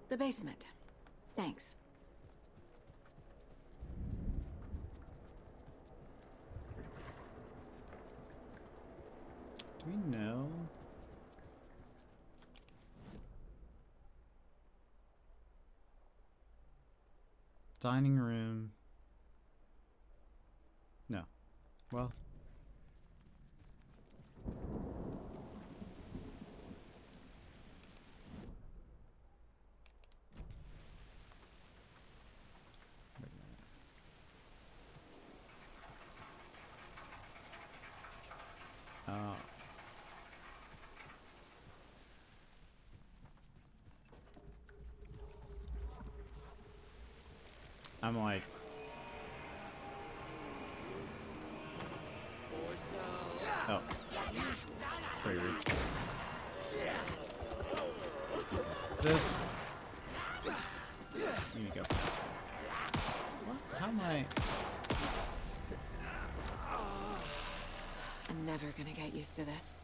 The basement. Thanks. Do we know? Dining room. No. Well. I'm like, oh, it's very rude. This, you need to go faster. What? How am I? I'm never gonna get used to this.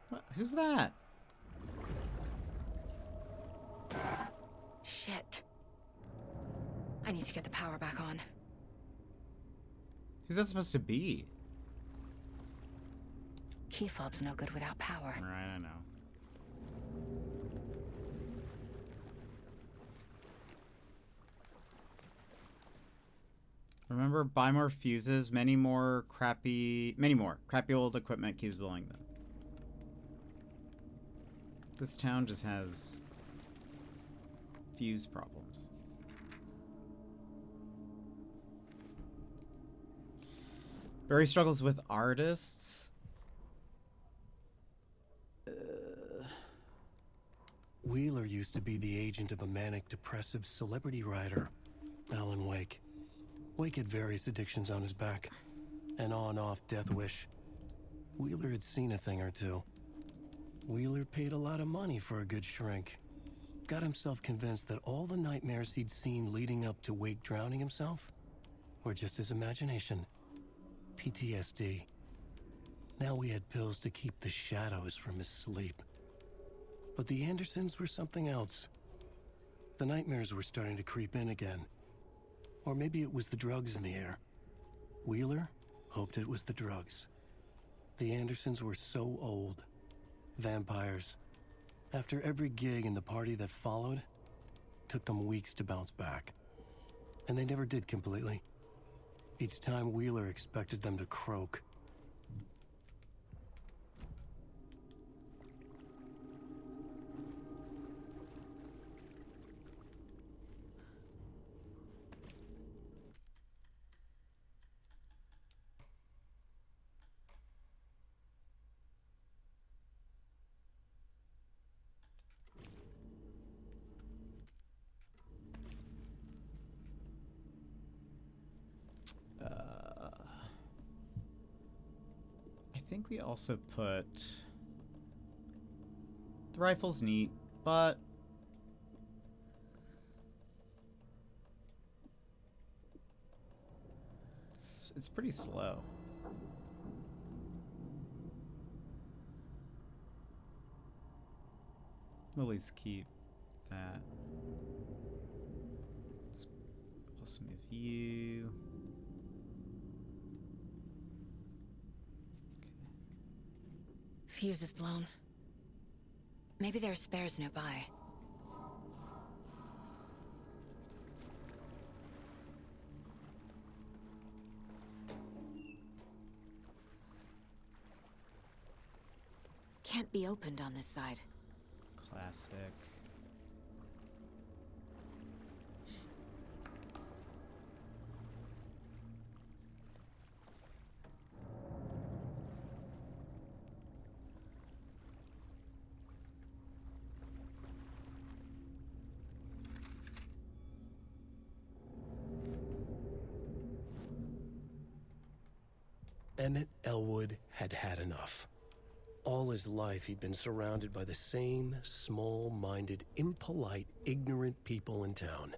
What? Who's that? Shit. I need to get the power back on. Who's that supposed to be? Key fob's no good without power. Right, I know. Remember, buy more fuses, many more crappy old equipment keeps blowing them. This town just has fuse problems. Barry struggles with artists. Wheeler used to be the agent of a manic-depressive celebrity writer, Alan Wake. Wake had various addictions on his back. An on-off death wish. Wheeler had seen a thing or two. Wheeler paid a lot of money for a good shrink. Got himself convinced that all the nightmares he'd seen leading up to Wake drowning himself were just his imagination. PTSD. Now we had pills to keep the shadows from his sleep. But the Andersons were something else. The nightmares were starting to creep in again. Or maybe it was the drugs in the air. Wheeler hoped it was the drugs. The Andersons were so old. Vampires. After every gig and the party that followed, took them weeks to bounce back. And they never did completely. Each time Wheeler expected them to croak. I think we also put the rifle's neat, but It's pretty slow. We'll at least keep that. Let's also move you. Fuse is blown. Maybe there are spares nearby. Can't be opened on this side. Classic. Emmett Elwood had had enough. All his life, he'd been surrounded by the same small-minded, impolite, ignorant people in town.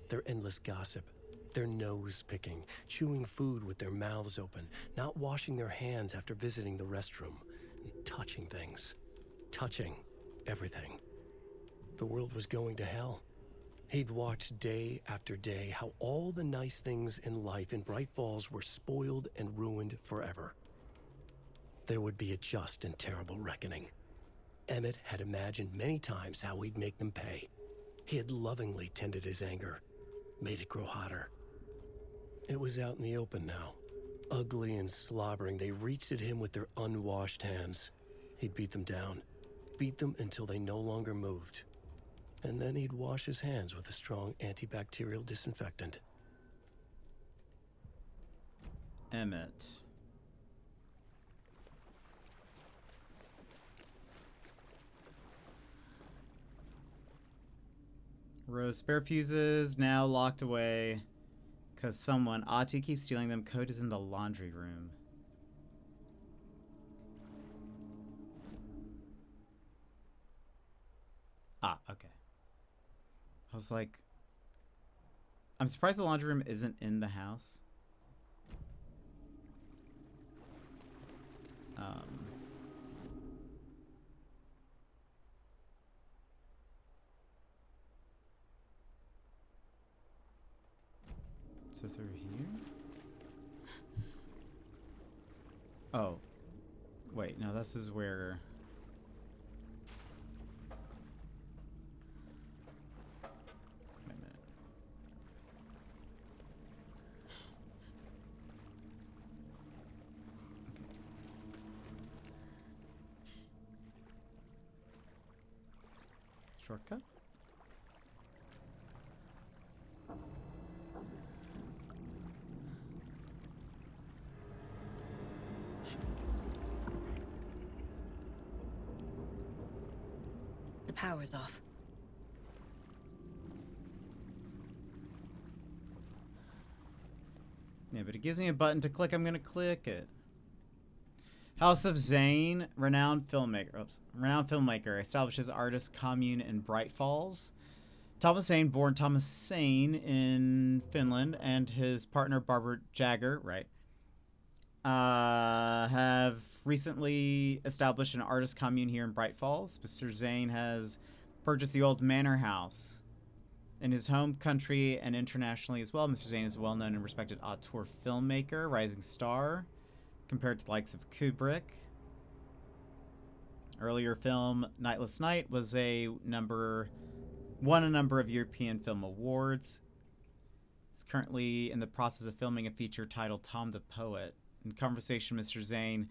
Their endless gossip, their nose-picking, chewing food with their mouths open, not washing their hands after visiting the restroom, and touching things. Touching everything. The world was going to hell. He'd watched day after day how all the nice things in life in Bright Falls were spoiled and ruined forever. There would be a just and terrible reckoning. Emmett had imagined many times how he'd make them pay. He had lovingly tended his anger, made it grow hotter. It was out in the open now. Ugly and slobbering, they reached at him with their unwashed hands. He'd beat them down, beat them until they no longer moved. And then he'd wash his hands with a strong antibacterial disinfectant. Emmett. Rose spare fuses now locked away because someone, Ati, keeps stealing them. Code is in the laundry room. Ah, okay. I was like, I'm surprised the laundry room isn't in the house. So through here? Oh. Wait, no, this is where... Wait a minute. Okay. Shortcut? The power's off. Yeah, but it gives me a button to click. I'm gonna click it. House of Zane, renowned filmmaker, establishes artist commune in Bright Falls. Thomas Zane, born Thomas Zane in Finland, and his partner Barbara Jagger, right, have recently established an artist commune here in Bright Falls. Mr. Zane has purchased the old manor house in his home country and internationally as well. Mr. Zane is a well-known and respected auteur filmmaker, rising star, compared to the likes of Kubrick. Earlier film, Nightless Night, won a number of European Film Awards. He's currently in the process of filming a feature titled Tom the Poet. In conversation, Mr. Zane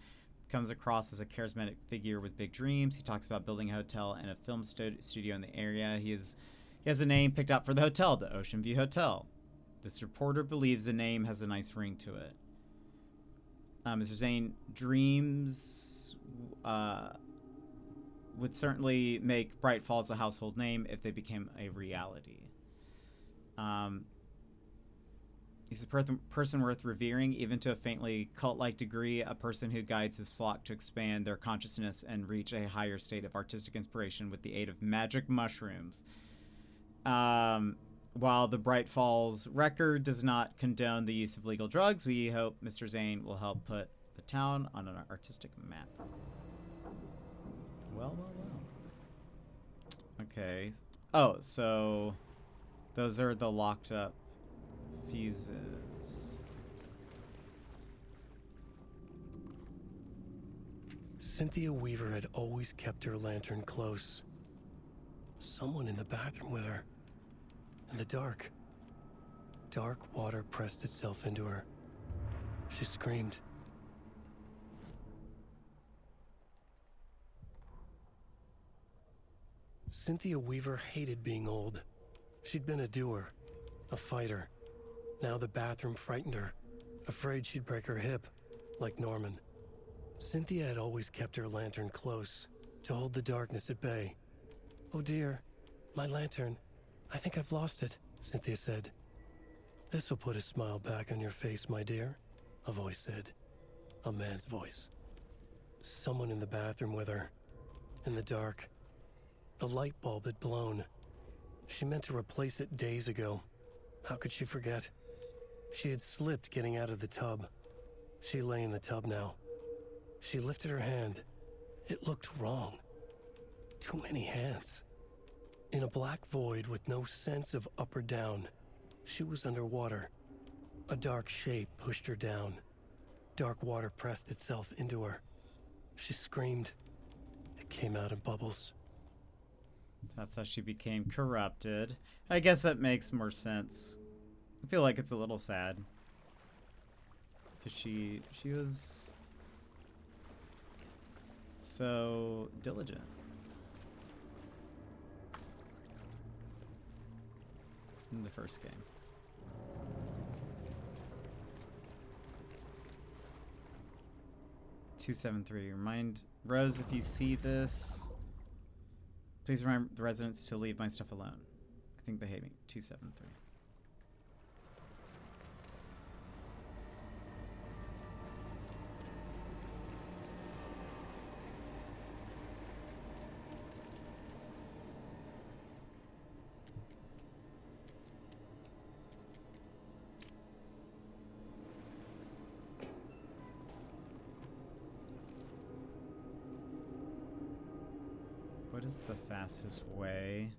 comes across as a charismatic figure with big dreams. He talks about building a hotel and a film studio in the area. He has a name picked out for the hotel, the Ocean View Hotel. This reporter believes the name has a nice ring to it. Mr. Zane dreams would certainly make Bright Falls a household name if they became a reality. He's a person worth revering, even to a faintly cult-like degree, a person who guides his flock to expand their consciousness and reach a higher state of artistic inspiration with the aid of magic mushrooms. while the Bright Falls record does not condone the use of legal drugs, we hope Mr. Zane will help put the town on an artistic map. Well, well, well. Okay. Oh, so those are the locked up fuses. Cynthia Weaver had always kept her lantern close. Someone in the bathroom with her. In the dark. Dark water pressed itself into her. She screamed. Cynthia Weaver hated being old. She'd been a doer, a fighter. Now the bathroom frightened her, afraid she'd break her hip, like Norman. Cynthia had always kept her lantern close, to hold the darkness at bay. "Oh dear, my lantern. I think I've lost it," Cynthia said. "This will put a smile back on your face, my dear," a voice said. A man's voice. Someone in the bathroom with her. In the dark. The light bulb had blown. She meant to replace it days ago. How could she forget? She had slipped getting out of the tub. She lay in the tub now. She lifted her hand. It looked wrong. Too many hands. In a black void with no sense of up or down, she was underwater. A dark shape pushed her down. Dark water pressed itself into her. She screamed. It came out in bubbles. That's how she became corrupted. I guess that makes more sense. I feel like it's a little sad. Because she was so diligent. In the first game. "273. Remind Rose if you see this. Please remind the residents to leave my stuff alone. I think they hate me." 273. What is the fastest way?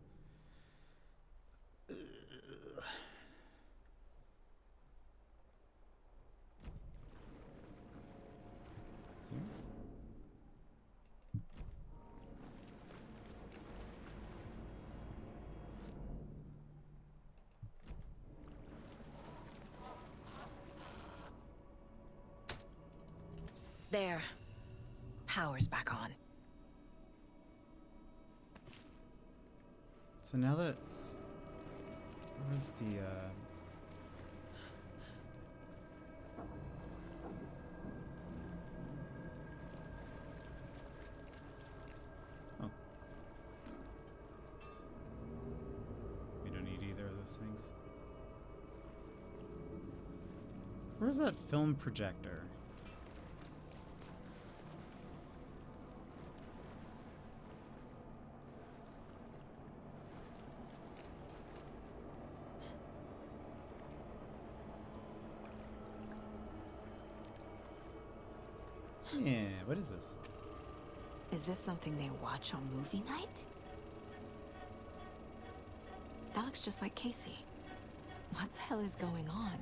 There. Power's back on. So now that... Where's the, Oh. We don't need either of those things. Where's that film projector? Yeah, what is this? Is this something they watch on movie night? That looks just like Casey. What the hell is going on?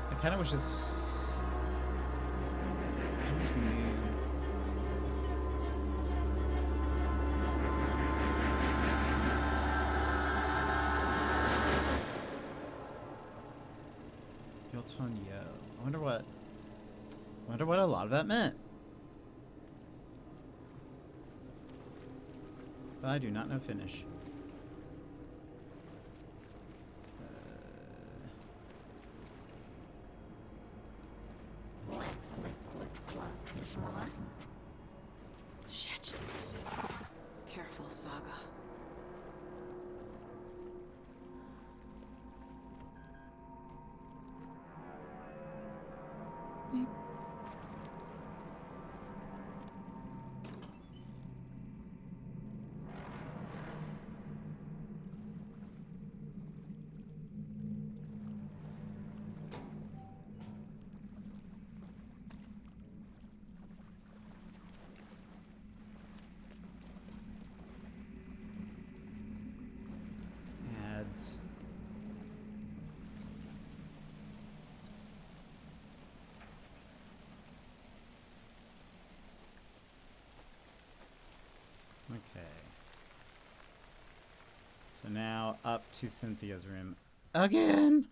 I kind of wish this... We knew. Bilton Yo. I wonder what a lot of that meant. But I do not know Finnish. Shit. Careful, Saga. Okay. So now up to Cynthia's room. Again!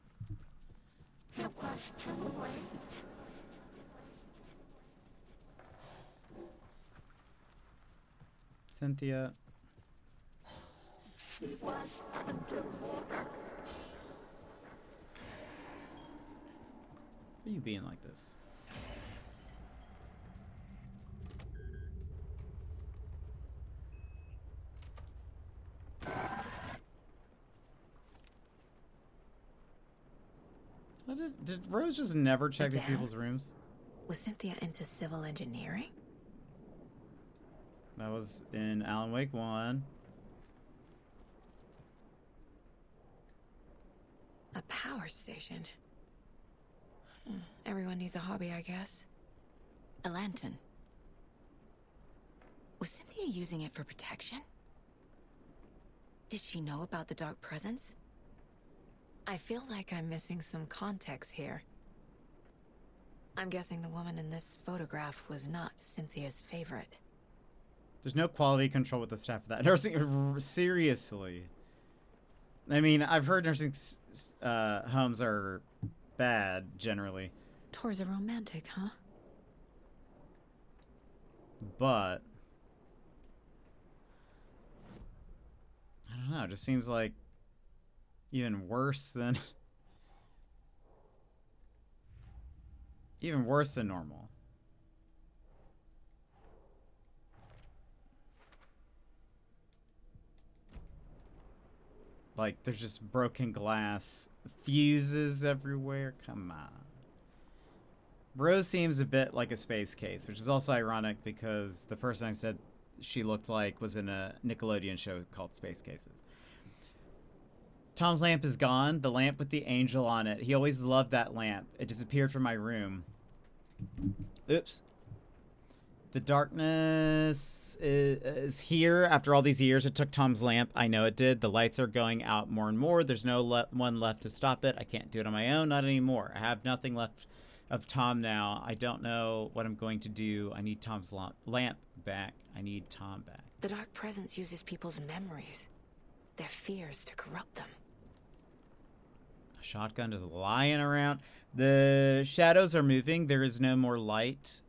It was too late. Cynthia. She was underwater. Why are you being like this? Did Rose just never check these people's rooms? Was Cynthia into civil engineering? That was in Alan Wake 1. A power station. Everyone needs a hobby, I guess. A lantern. Was Cynthia using it for protection? Did she know about the dark presence? I feel like I'm missing some context here. I'm guessing the woman in this photograph was not Cynthia's favorite. There's no quality control with the staff of that. Nursing, seriously. I mean, I've heard nursing homes are bad, generally. Tours are romantic, huh? But I don't know, it just seems like even worse than normal. Like, there's just broken glass, fuses everywhere. Come on. Rose seems a bit like a space case, which is also ironic because the person I said she looked like was in a Nickelodeon show called Space Cases. Tom's lamp is gone. The lamp with the angel on it. He always loved that lamp. It disappeared from my room. Oops. The darkness is here after all these years. It took Tom's lamp. I know it did. The lights are going out more and more. There's no one left to stop it. I can't do it on my own. Not anymore. I have nothing left of Tom now. I don't know what I'm going to do. I need Tom's lamp back. I need Tom back. The dark presence uses people's memories, their fears to corrupt them. A shotgun is lying around. The shadows are moving. There is no more light.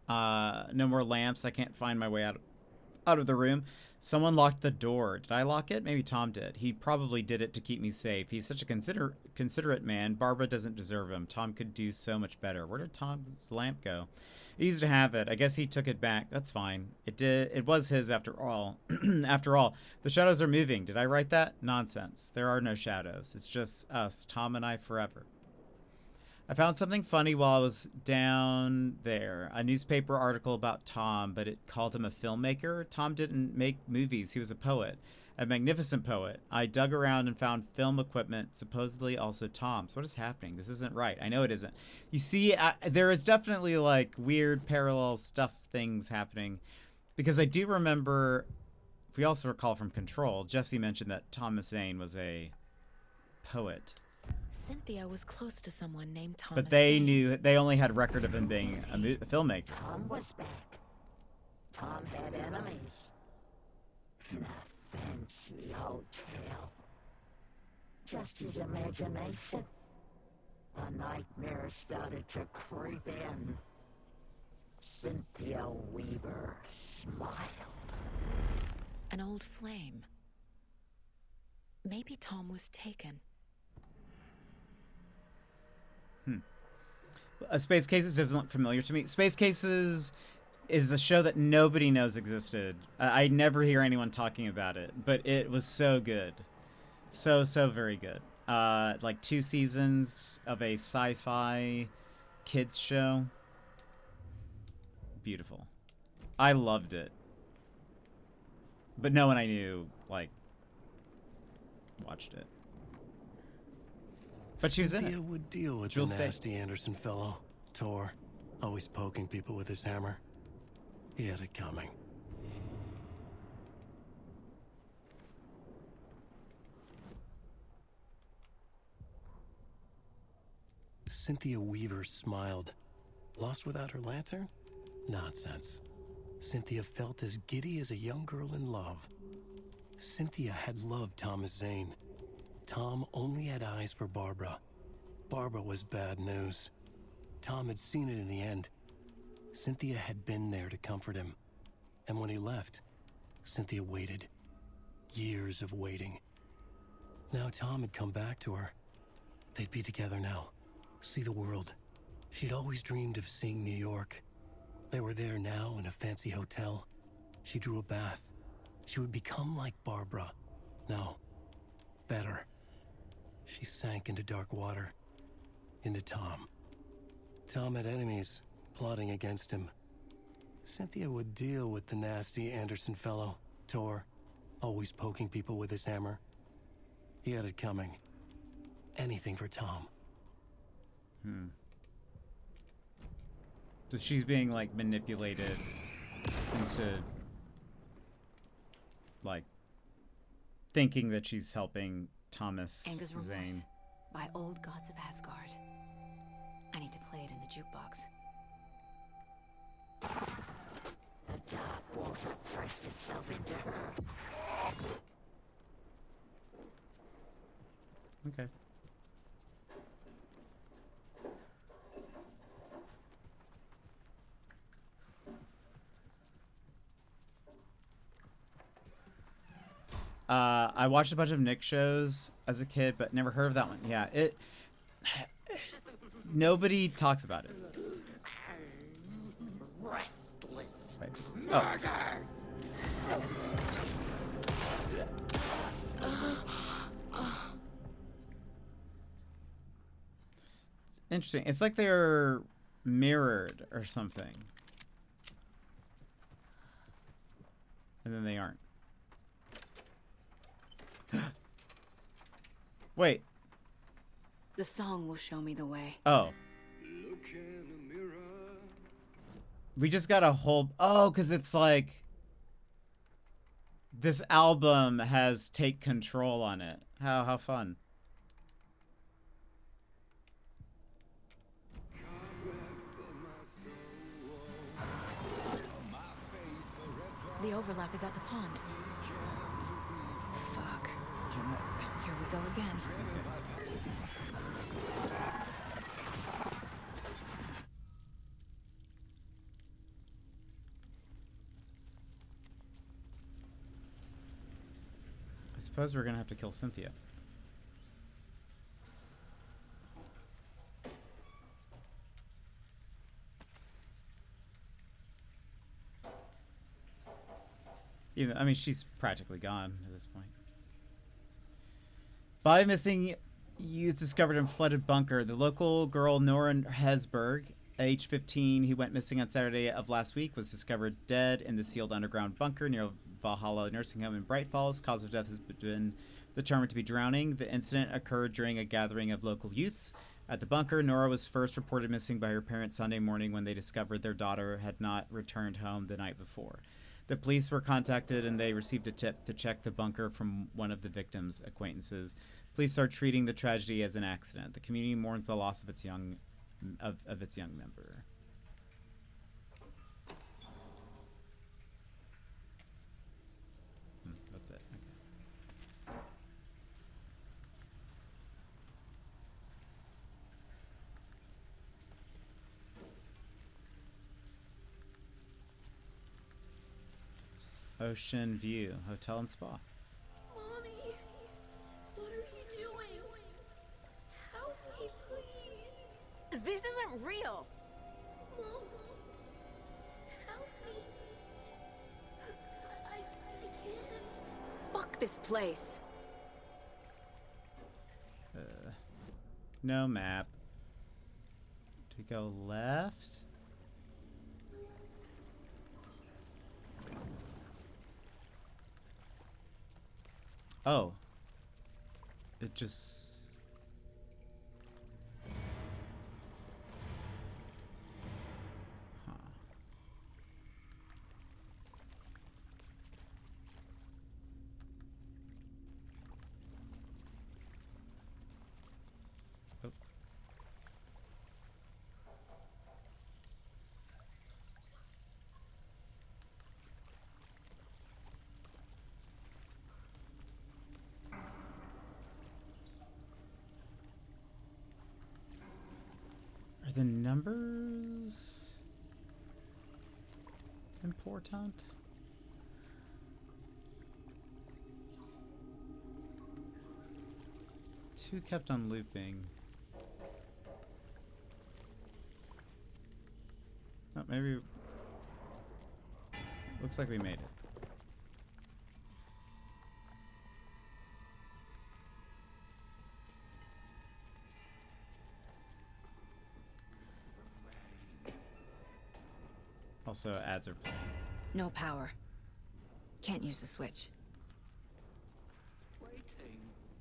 No more lamps. I can't find my way out of the room. Someone locked the door. Did I lock it? Maybe Tom did. He probably did it to keep me safe. He's such a considerate man. Barbara doesn't deserve him. Tom could do so much better. Where did Tom's lamp go? He used to have it. I guess he took it back. That's fine. It was his after all. After all, the shadows are moving. Did I write that? Nonsense. There are no shadows. It's just us, Tom and I, forever. I found something funny while I was down there. A newspaper article about Tom, but it called him a filmmaker. Tom didn't make movies. He was a poet. A magnificent poet. I dug around and found film equipment, supposedly also Tom's. What is happening? This isn't right. I know it isn't. You see, there is definitely like weird parallel things happening. Because I do remember, if we also recall from Control, Jesse mentioned that Thomas Zane was a poet. Cynthia was close to someone named Thomas. But they they only had record of him being a filmmaker. Tom was back. Tom had enemies. In a fancy hotel. Just his imagination. A nightmare started to creep in. Cynthia Weaver smiled. An old flame. Maybe Tom was taken. Space Cases doesn't look familiar to me. Space Cases is a show that nobody knows existed. I never hear anyone talking about it, but it was so good. So very good. Like 2 seasons of a sci-fi kids show. Beautiful. I loved it. But no one I knew, like, watched it. But she was in it. Cynthia would deal with the nasty Anderson fellow, Tor, always poking people with his hammer. He had it coming. Cynthia Weaver smiled. Lost without her lantern? Nonsense. Cynthia felt as giddy as a young girl in love. Cynthia had loved Thomas Zane. Tom only had eyes for Barbara. Barbara was bad news. Tom had seen it in the end. Cynthia had been there to comfort him. And when he left, Cynthia waited. Years of waiting. Now Tom had come back to her. They'd be together now. See the world. She'd always dreamed of seeing New York. They were there now in a fancy hotel. She drew a bath. She would become like Barbara. No, better. She sank into dark water. Into Tom. Tom had enemies plotting against him. Cynthia would deal with the nasty Anderson fellow, Tor, always poking people with his hammer. He had it coming. Anything for Tom. So she's being, like, manipulated into, like, thinking that she's helping Thomas Anger's Remorse Zane. by Old Gods of Asgard. I need to play it in the jukebox. The dark water pressed itself into her. Okay. I watched a bunch of Nick shows as a kid, but never heard of that one. Yeah, nobody talks about it. Restless Wait. murders. It's interesting. It's like they're mirrored or something. And then they aren't. Wait. The song will show me the way. Oh. We just got a whole... Oh, because it's like... This album has Take Control on it. How fun. The overlap is at the pond. Fuck. Here we go again. I suppose we're gonna have to kill Cynthia. Even, I mean, she's practically gone at this point. By missing youth discovered in flooded bunker. The local girl Nora Hesberg, age 15, who went missing on Saturday of last week, was discovered dead in the sealed underground bunker near Valhalla Nursing Home in Bright Falls. Cause of death has been determined to be drowning. The incident occurred during a gathering of local youths at the bunker. Nora was first reported missing by her parents Sunday morning when they discovered their daughter had not returned home the night before. The police were contacted and they received a tip to check the bunker from one of the victim's acquaintances. Police are treating the tragedy as an accident. The community mourns the loss of its young member. That's it. Okay. Ocean View Hotel and Spa. Mommy, what are you doing? Help me, please. This isn't real. Mom, help me. I can't. Fuck this place. No map. Do we go left? Oh. It just... Huh. Oh. important. Two kept on looping. Oh, maybe. Looks like we made it. Also, ads are playing. No power. Can't use the switch.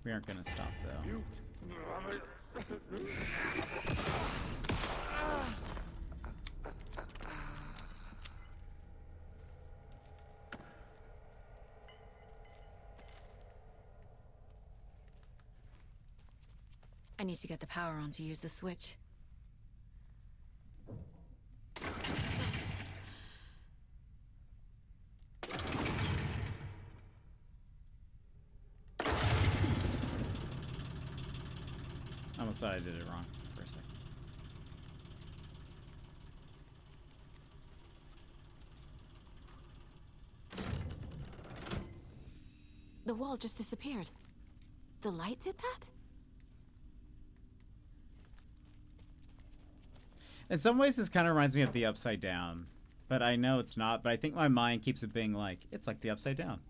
We aren't gonna stop though. I need to get the power on to use the switch. I almost thought I did it wrong for a second. The wall just disappeared. The light did that? In some ways, this kind of reminds me of the Upside Down, but I know it's not. But I think my mind keeps it being like, it's like the Upside Down.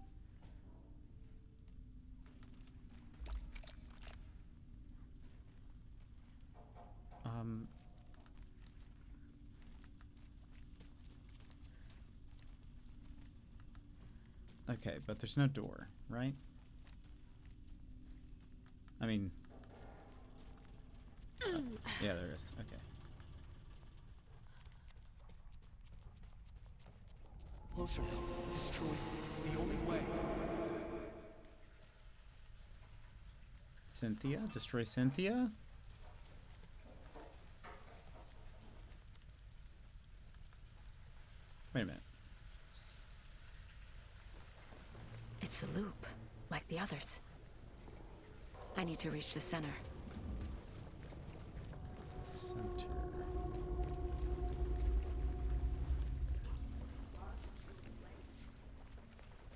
Okay, but there's no door, right? I mean, yeah, there is. Okay. Closer. Destroy. The only way. Cynthia? Destroy Cynthia? Wait a minute. It's a loop, like the others. I need to reach the center. Center.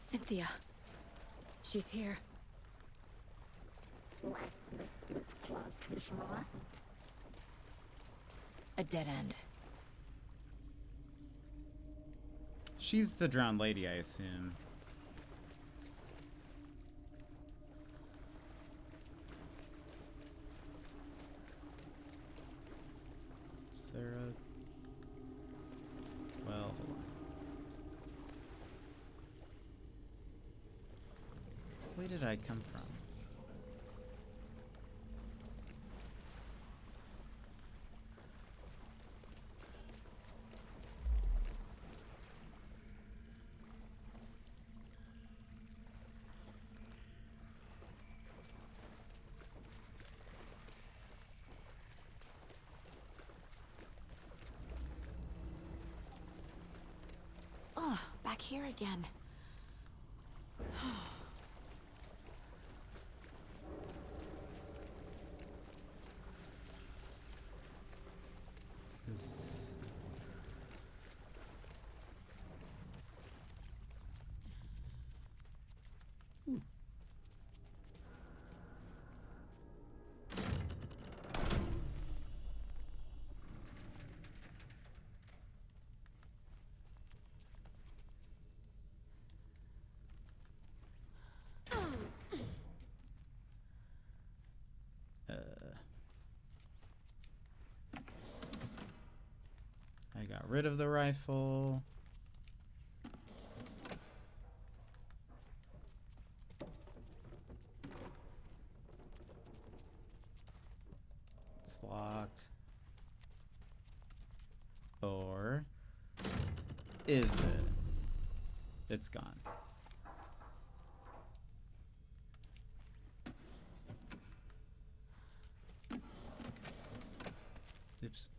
Cynthia. She's here. A dead end. She's the drowned lady, I assume. Is there a... Well, hold on. Where did I come from? Oh, back here again. Is... Ooh. I got rid of the rifle. It's locked. Or is it? It's gone. Oops.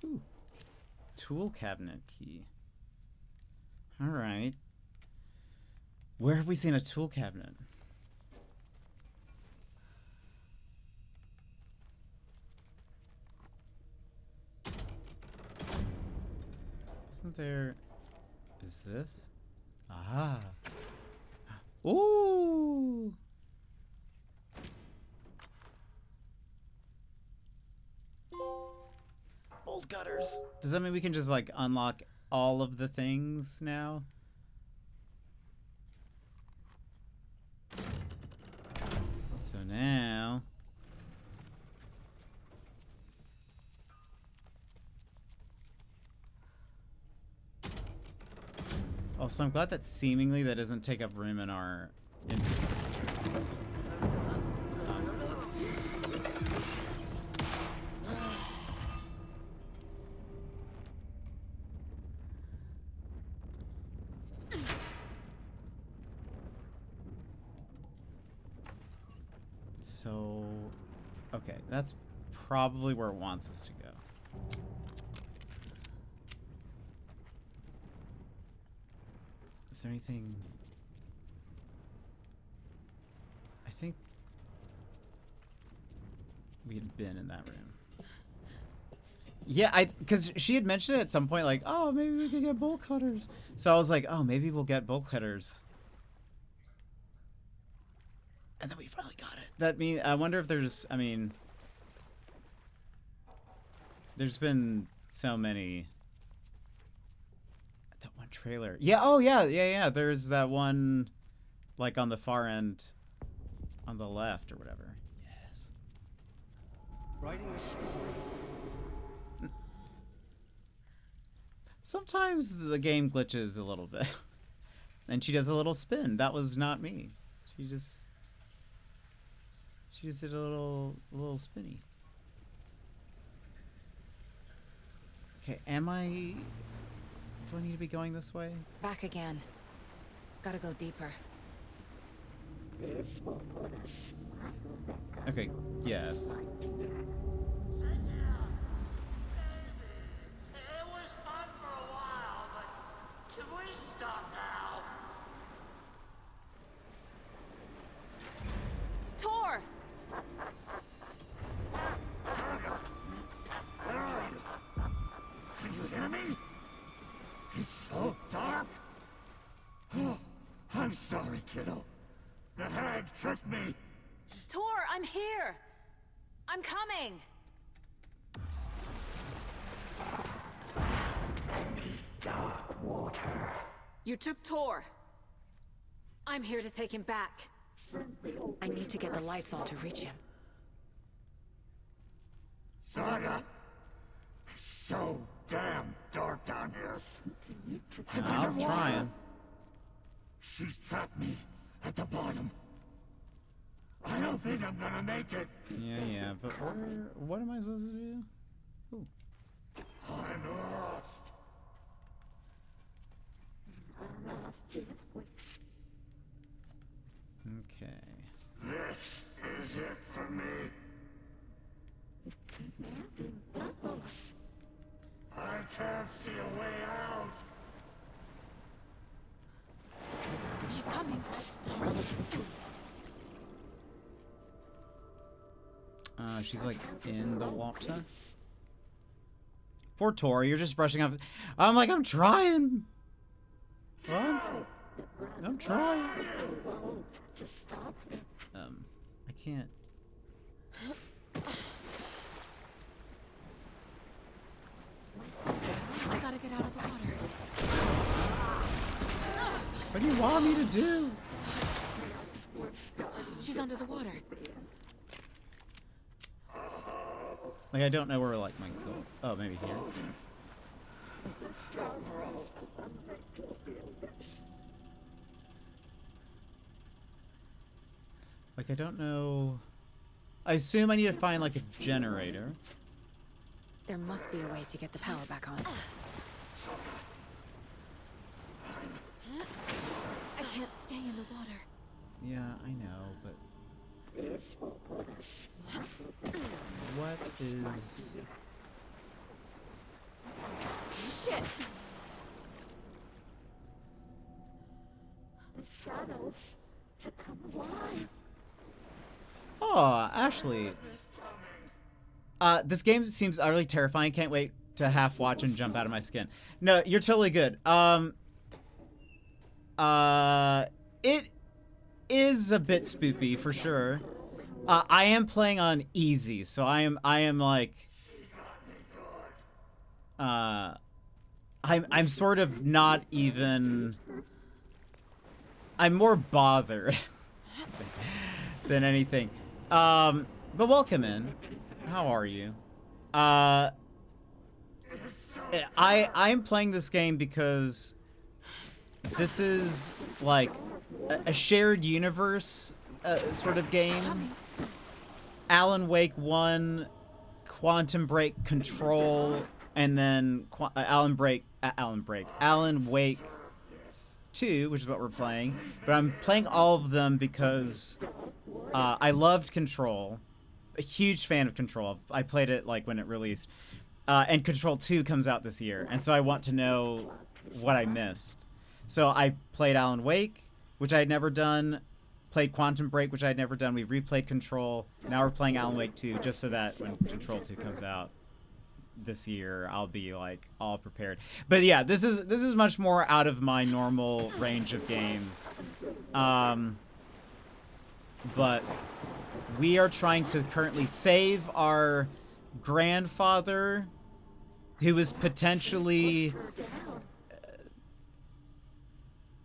Ooh. Tool cabinet key. All right. Where have we seen a tool cabinet? Isn't there... Is this? Ah. Ooh! Bolt cutters. Does that mean we can just, like, unlock all of the things now? So now... Also, I'm glad that seemingly that doesn't take up room in our inventory. So, okay, that's probably where it wants us to go. Is there anything? I think we had been in that room. Yeah, because she had mentioned it at some point, like, oh, maybe we could get bolt cutters. So I was like, oh, maybe we'll get bolt cutters. And then we finally got it. I wonder if there's, I mean, there's been so many. That one trailer. Yeah, oh yeah. There's that one, like, on the far end, on the left or whatever. Yes. Writing a story. Sometimes the game glitches a little bit. And she does a little spin. That was not me. She just did a little spinny. Okay, do I need to be going this way? Back again. Gotta go deeper. Okay, yes. Tor! Can you hear me? It's so dark. Oh, I'm sorry, kiddo. The hag tricked me. Tor, I'm here! I'm coming! I need dark water. You took Tor. I'm here to take him back. I need to get the lights on to reach him. Saga, it's so damn dark down here. I'm trying. She's trapped me at the bottom. I don't think I'm gonna make it. Yeah, but what am I supposed to do? Ooh. I'm lost. Okay. This is it for me. I can't see a way out. She's coming. She's like in the water. Poor Tor, you're just brushing off. I'm like, I'm trying. What? I'm trying. I can't. I gotta get out of the water. What do you want me to do? She's under the water. Like, I don't know where, like, my goal. Oh, maybe here. Like, I don't know. I assume I need to find, like, a generator. There must be a way to get the power back on. I can't stay in the water. Yeah, I know, but... What is... Shit! shadows to come alive. Oh, Ashley. This game seems utterly terrifying. Can't wait to half watch and jump out of my skin. No, you're totally good. It is a bit spoopy for sure. I am playing on easy, so I am like, I'm sort of not even. I'm more bothered than anything. But welcome in. How are you? I'm playing this game because this is like a shared universe sort of game. Alan Wake 1, Quantum Break Control, and then Alan Wake 2, which is what we're playing. But I'm playing all of them because I loved Control. A huge fan of Control. I played it like when it released. And Control 2 comes out this year. And so I want to know what I missed. So I played Alan Wake, which I had never done. Played Quantum Break, which I had never done. We replayed Control. Now we're playing Alan Wake 2, just so that when Control 2 comes out this year, I'll be like all prepared. But yeah, this is much more out of my normal range of games. But we are trying to currently save our grandfather, who is potentially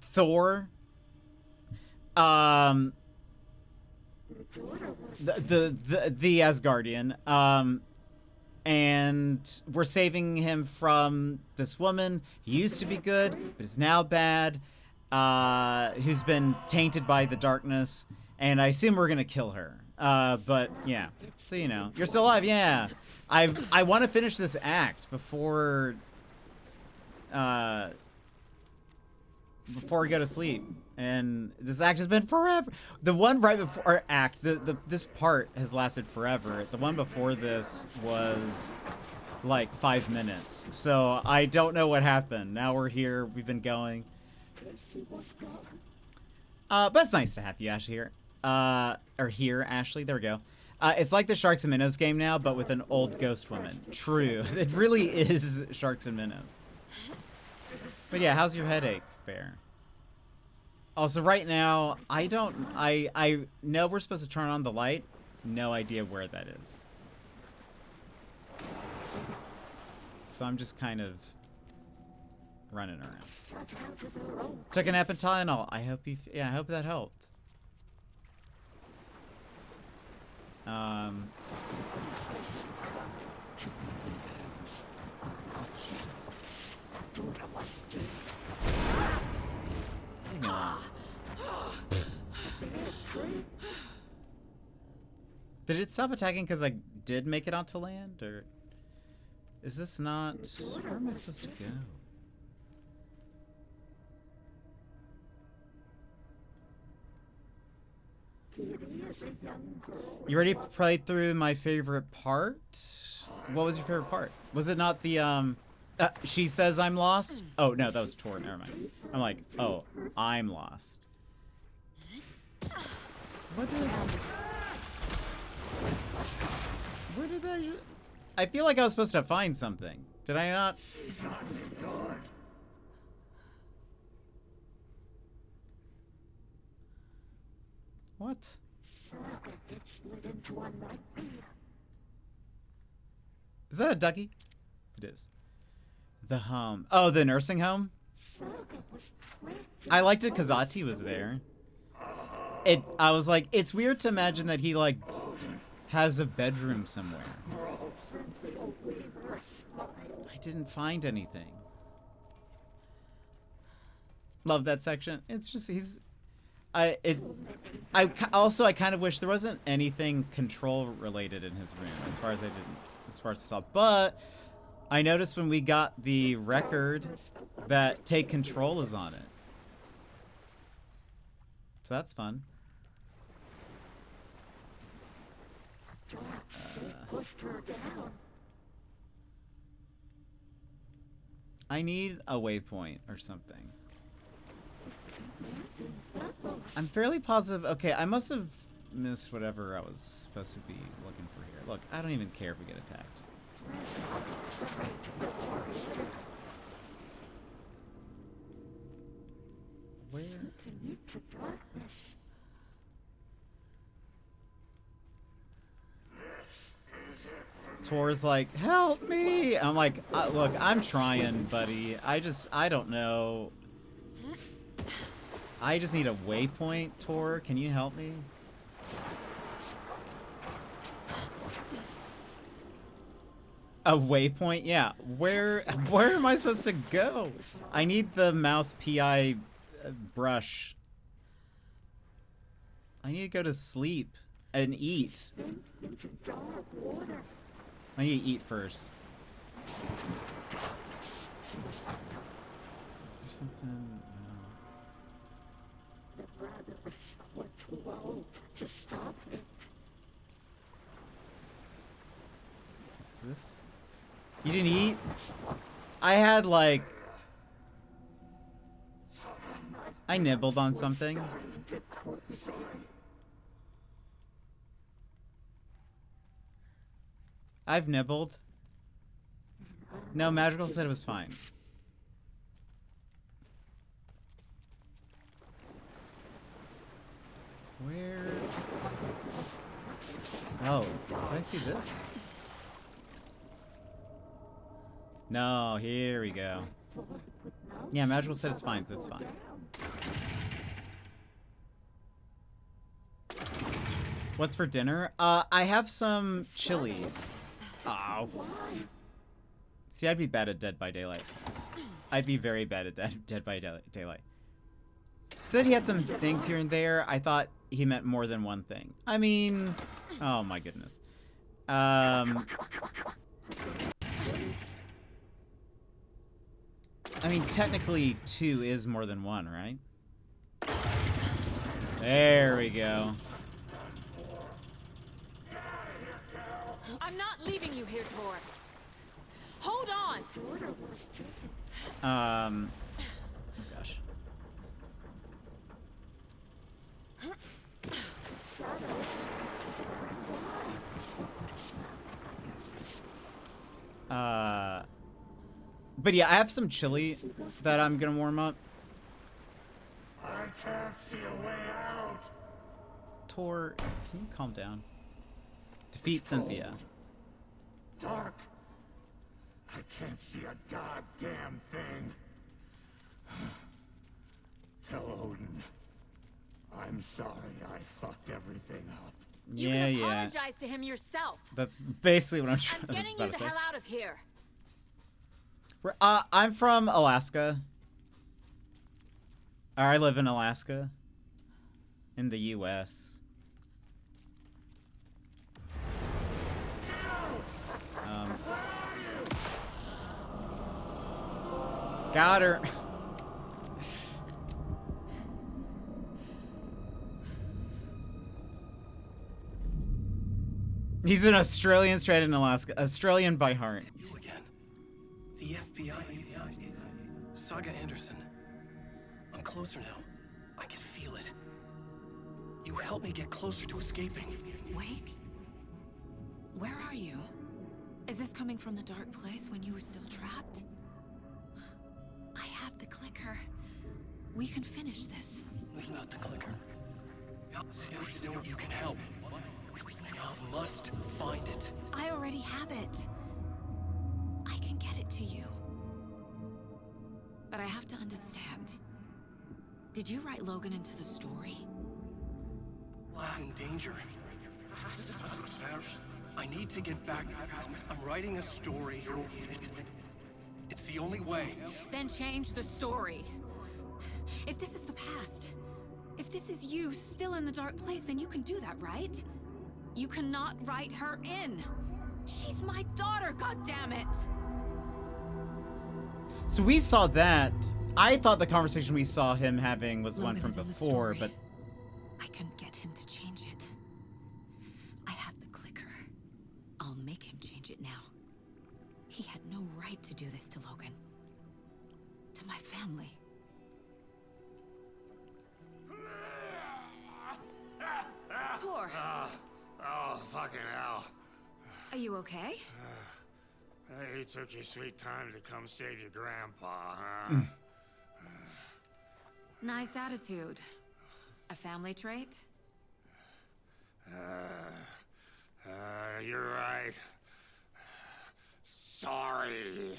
Thor. The Asgardian. And we're saving him from this woman. He used to be good, but is now bad. Who's been tainted by the darkness. And I assume we're gonna kill her. But yeah. So you know. You're still alive, yeah. I wanna finish this act before we go to sleep. And this act has been forever. The one right before our act, this part has lasted forever. The one before this was like 5 minutes. So I don't know what happened. Now we're here. We've been going. But it's nice to have you, Ashley, here. Or here, Ashley. There we go. It's like the Sharks and Minnows game now, but with an old ghost woman. True. It really is Sharks and Minnows. But yeah, how's your headache, Bear? Also, right now, I know we're supposed to turn on the light. No idea where that is. So I'm just kind of running around. Took a nap and Tylenol. I hope I hope that helped. Leave me alone. Did it stop attacking because I did make it onto land, or is this not? Where am I supposed to go? You ready to play through my favorite part? What was your favorite part? Was it not the she says I'm lost? Oh no, that was Tor. Never mind. I'm like, oh, I'm lost. What did? Where did I feel like I was supposed to find something. Did I not? What? Is that a ducky? It is. The home. Oh, the nursing home? I liked it because Ati was there. I was like, it's weird to imagine that he, like, has a bedroom somewhere. I didn't find anything. Love that section. It's just, I kind of wish there wasn't anything control related in his room as far as I saw. But I noticed when we got the record that Take Control is on it. So that's fun. I need a waypoint or something. I'm fairly positive. Okay, I must have missed whatever I was supposed to be looking for here. Look, I don't even care if we get attacked. Where? Tor's like, help me! I'm like, look, I'm trying, buddy. I don't know. I just need a waypoint, Tor. Can you help me? A waypoint? Yeah. Where am I supposed to go? I need the mouse PI brush. I need to go to sleep and eat. I need to eat first. Is there something? Is this? You didn't eat? I had like... I nibbled on something. I've nibbled. No, Magical said it was fine. Where? Oh, did I see this? No, here we go. Yeah, Magical said it's fine, so it's fine. What's for dinner? I have some chili. Oh. See, I'd be bad at Dead by Daylight. I'd be very bad at Dead by Daylight. Said he had some things here and there. I thought he meant more than one thing. I mean, oh my goodness. I mean, technically 2 is more than 1, right? There we go. I'm not leaving you here, Tor. Hold on. Oh gosh. But yeah, I have some chili that I'm gonna warm up. I can't see a way out. Tor, can you calm down? Defeat Cynthia. Dark. I can't see a goddamn thing. Tell Odin. I'm sorry I fucked everything up. You can apologize to him yourself. That's basically what I'm trying to say. I'm getting you the hell out of here. I'm from Alaska. Or I live in Alaska. In the U.S. Got her. He's an Australian straight in Alaska. Australian by heart. You again. The FBI. Saga Anderson. I'm closer now. I can feel it. You helped me get closer to escaping. Wake? Where are you? Is this coming from the dark place when you were still trapped? I have the clicker. We can finish this. Not the clicker. You can help. You must find it. I already have it. I can get it to you. But I have to understand. Did you write Logan into the story? Lad's in danger. I need to get back. I'm writing a story. It's the only way. Then change the story. If this is the past, if this is you still in the dark place, then you can do that, right? You cannot write her in. She's my daughter, goddammit! So we saw that. I thought the conversation we saw him having was Logan one is from in the before, story. but I can get him to change it. I have the clicker. I'll make him change it now. He had no right to do this to Logan. To my family. door. Oh, fucking hell. Are you okay? Hey, took your sweet time to come save your grandpa, huh? Nice attitude. A family trait? You're right. Sorry.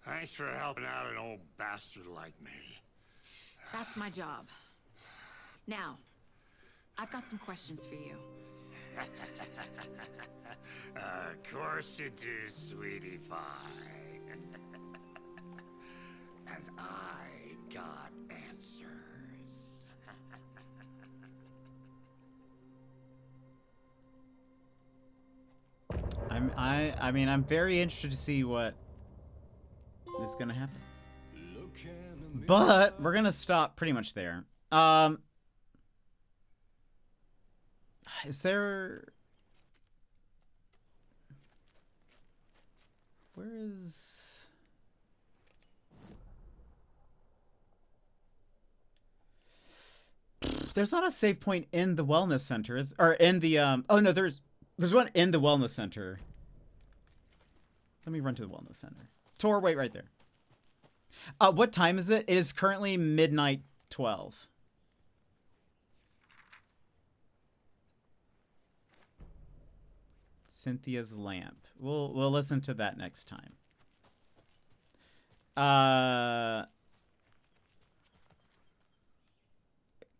Thanks for helping out an old bastard like me. That's my job. Now, I've got some questions for you. Of course you do, sweetie pie. And I got answers. I mean, I'm very interested to see what is gonna happen. But we're gonna stop pretty much there. Is there... Where is... There's not a save point in the wellness center, or in the oh no, there's one in the wellness center. Let me run to the wellness center. Tor, wait right there. What time is it? It is currently midnight 12. Cynthia's lamp. We'll listen to that next time.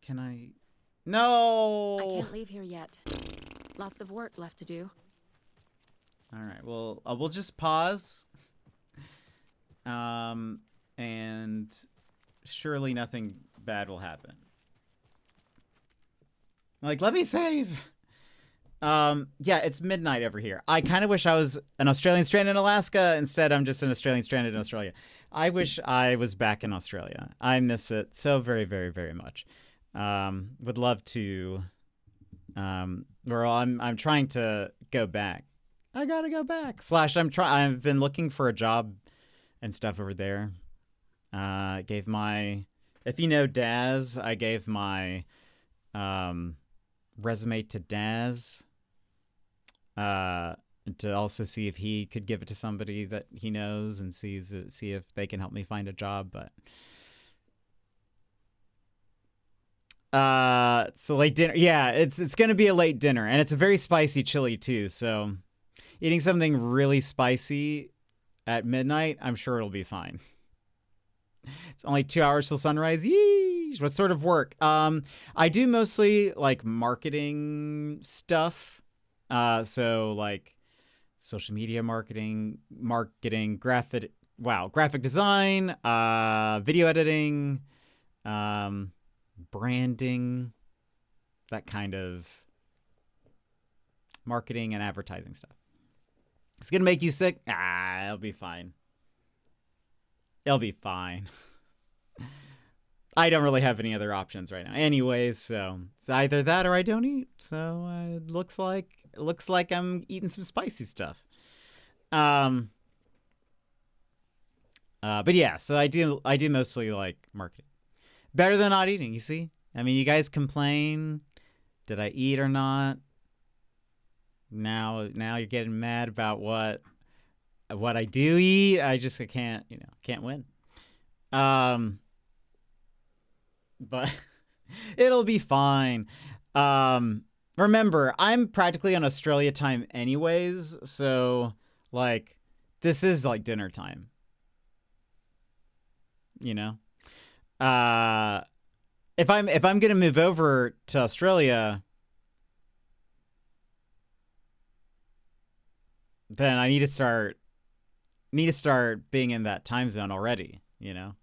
Can I? No. I can't leave here yet. Lots of work left to do. All right. Well, we'll just pause. And surely nothing bad will happen. Like, let me save. Yeah, it's midnight over here. I kind of wish I was an Australian stranded in Alaska. Instead, I'm just an Australian stranded in Australia. I wish I was back in Australia. I miss it so very, very, very much. Would love to. Or I'm trying to go back. I gotta go back. / I've been looking for a job and stuff over there. Gave my, if you know Daz, I gave my resume to Daz to also see if he could give it to somebody that he knows and see if they can help me find a job. But it's a late dinner. Yeah, it's gonna be a late dinner, and it's a very spicy chili too. So eating something really spicy at midnight, I'm sure it'll be fine. It's only 2 hours till sunrise. Yeesh. What sort of work? I do mostly like marketing stuff. So like social media marketing, graphic design, video editing, branding, that kind of marketing and advertising stuff. It's gonna make you sick. It'll be fine. It'll be fine. I don't really have any other options right now. Anyways, so it's either that or I don't eat. So it looks like I'm eating some spicy stuff. But yeah, so I do mostly like marketing. Better than not eating, you see? I mean, you guys complain. Did I eat or not? Now you're getting mad about what I do eat. I can't win. But it'll be fine. Remember, I'm practically on Australia time anyways, so like this is like dinner time. You know? If I'm going to move over to Australia, then I need to start being in that time zone already, you know?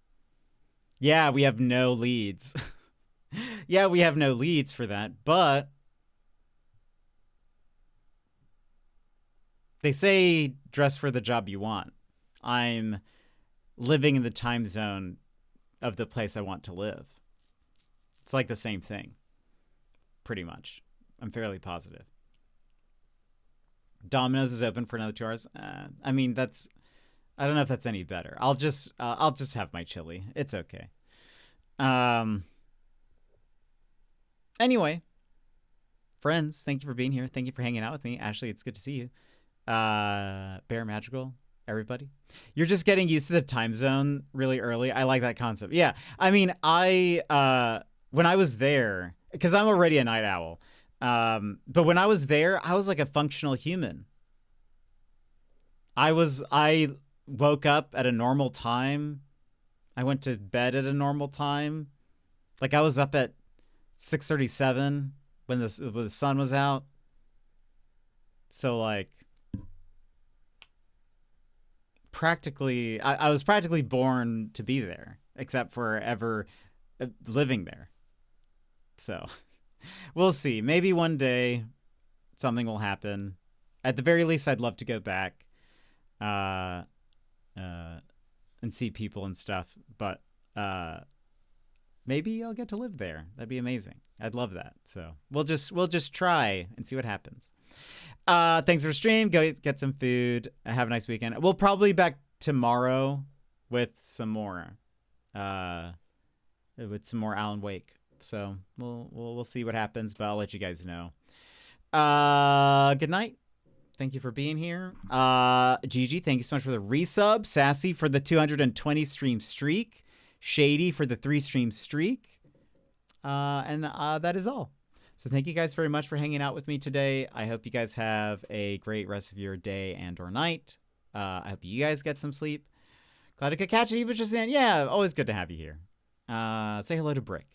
Yeah, we have no leads. Yeah, we have no leads for that, but they say dress for the job you want. I'm living in the time zone of the place I want to live. It's like the same thing, pretty much. I'm fairly positive. Domino's is open for another 2 hours. I mean, I don't know if that's any better. I'll just have my chili. It's okay. Anyway, friends, thank you for being here. Thank you for hanging out with me. Ashley, it's good to see you. Bear Magical, everybody. You're just getting used to the time zone really early. I like that concept. Yeah. I mean, when I was there, because I'm already a night owl, but when I was there, I was like a functional human. I woke up at a normal time. I went to bed at a normal time. Like I was up at 6:37 when the sun was out. So like practically, I was practically born to be there, except for ever living there. So we'll see. Maybe one day something will happen. At the very least, I'd love to go back and see people and stuff. But maybe I'll get to live there. That'd be amazing. I'd love that. So we'll just try and see what happens. Thanks for the stream. Go get some food. Have a nice weekend. We'll probably be back tomorrow with some more Alan Wake. So we'll see what happens, but I'll let you guys know. Good night. Thank you for being here. Gigi, thank you so much for the resub. Sassy for the 220 stream streak. Shady for the 3 stream streak. And that is all. So thank you guys very much for hanging out with me today. I hope you guys have a great rest of your day and or night. I hope you guys get some sleep. Glad I could catch it even just then. Yeah, always good to have you here. Say hello to Brick.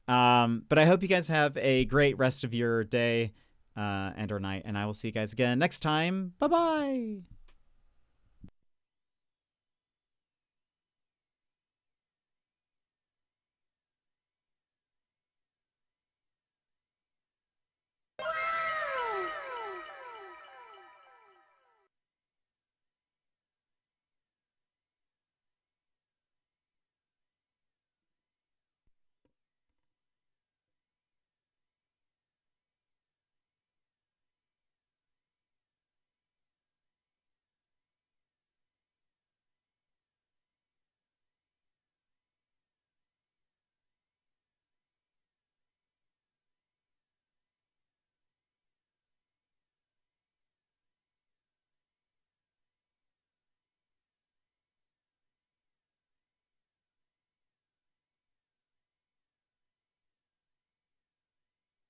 But I hope you guys have a great rest of your day and or night. And I will see you guys again next time. Bye-bye.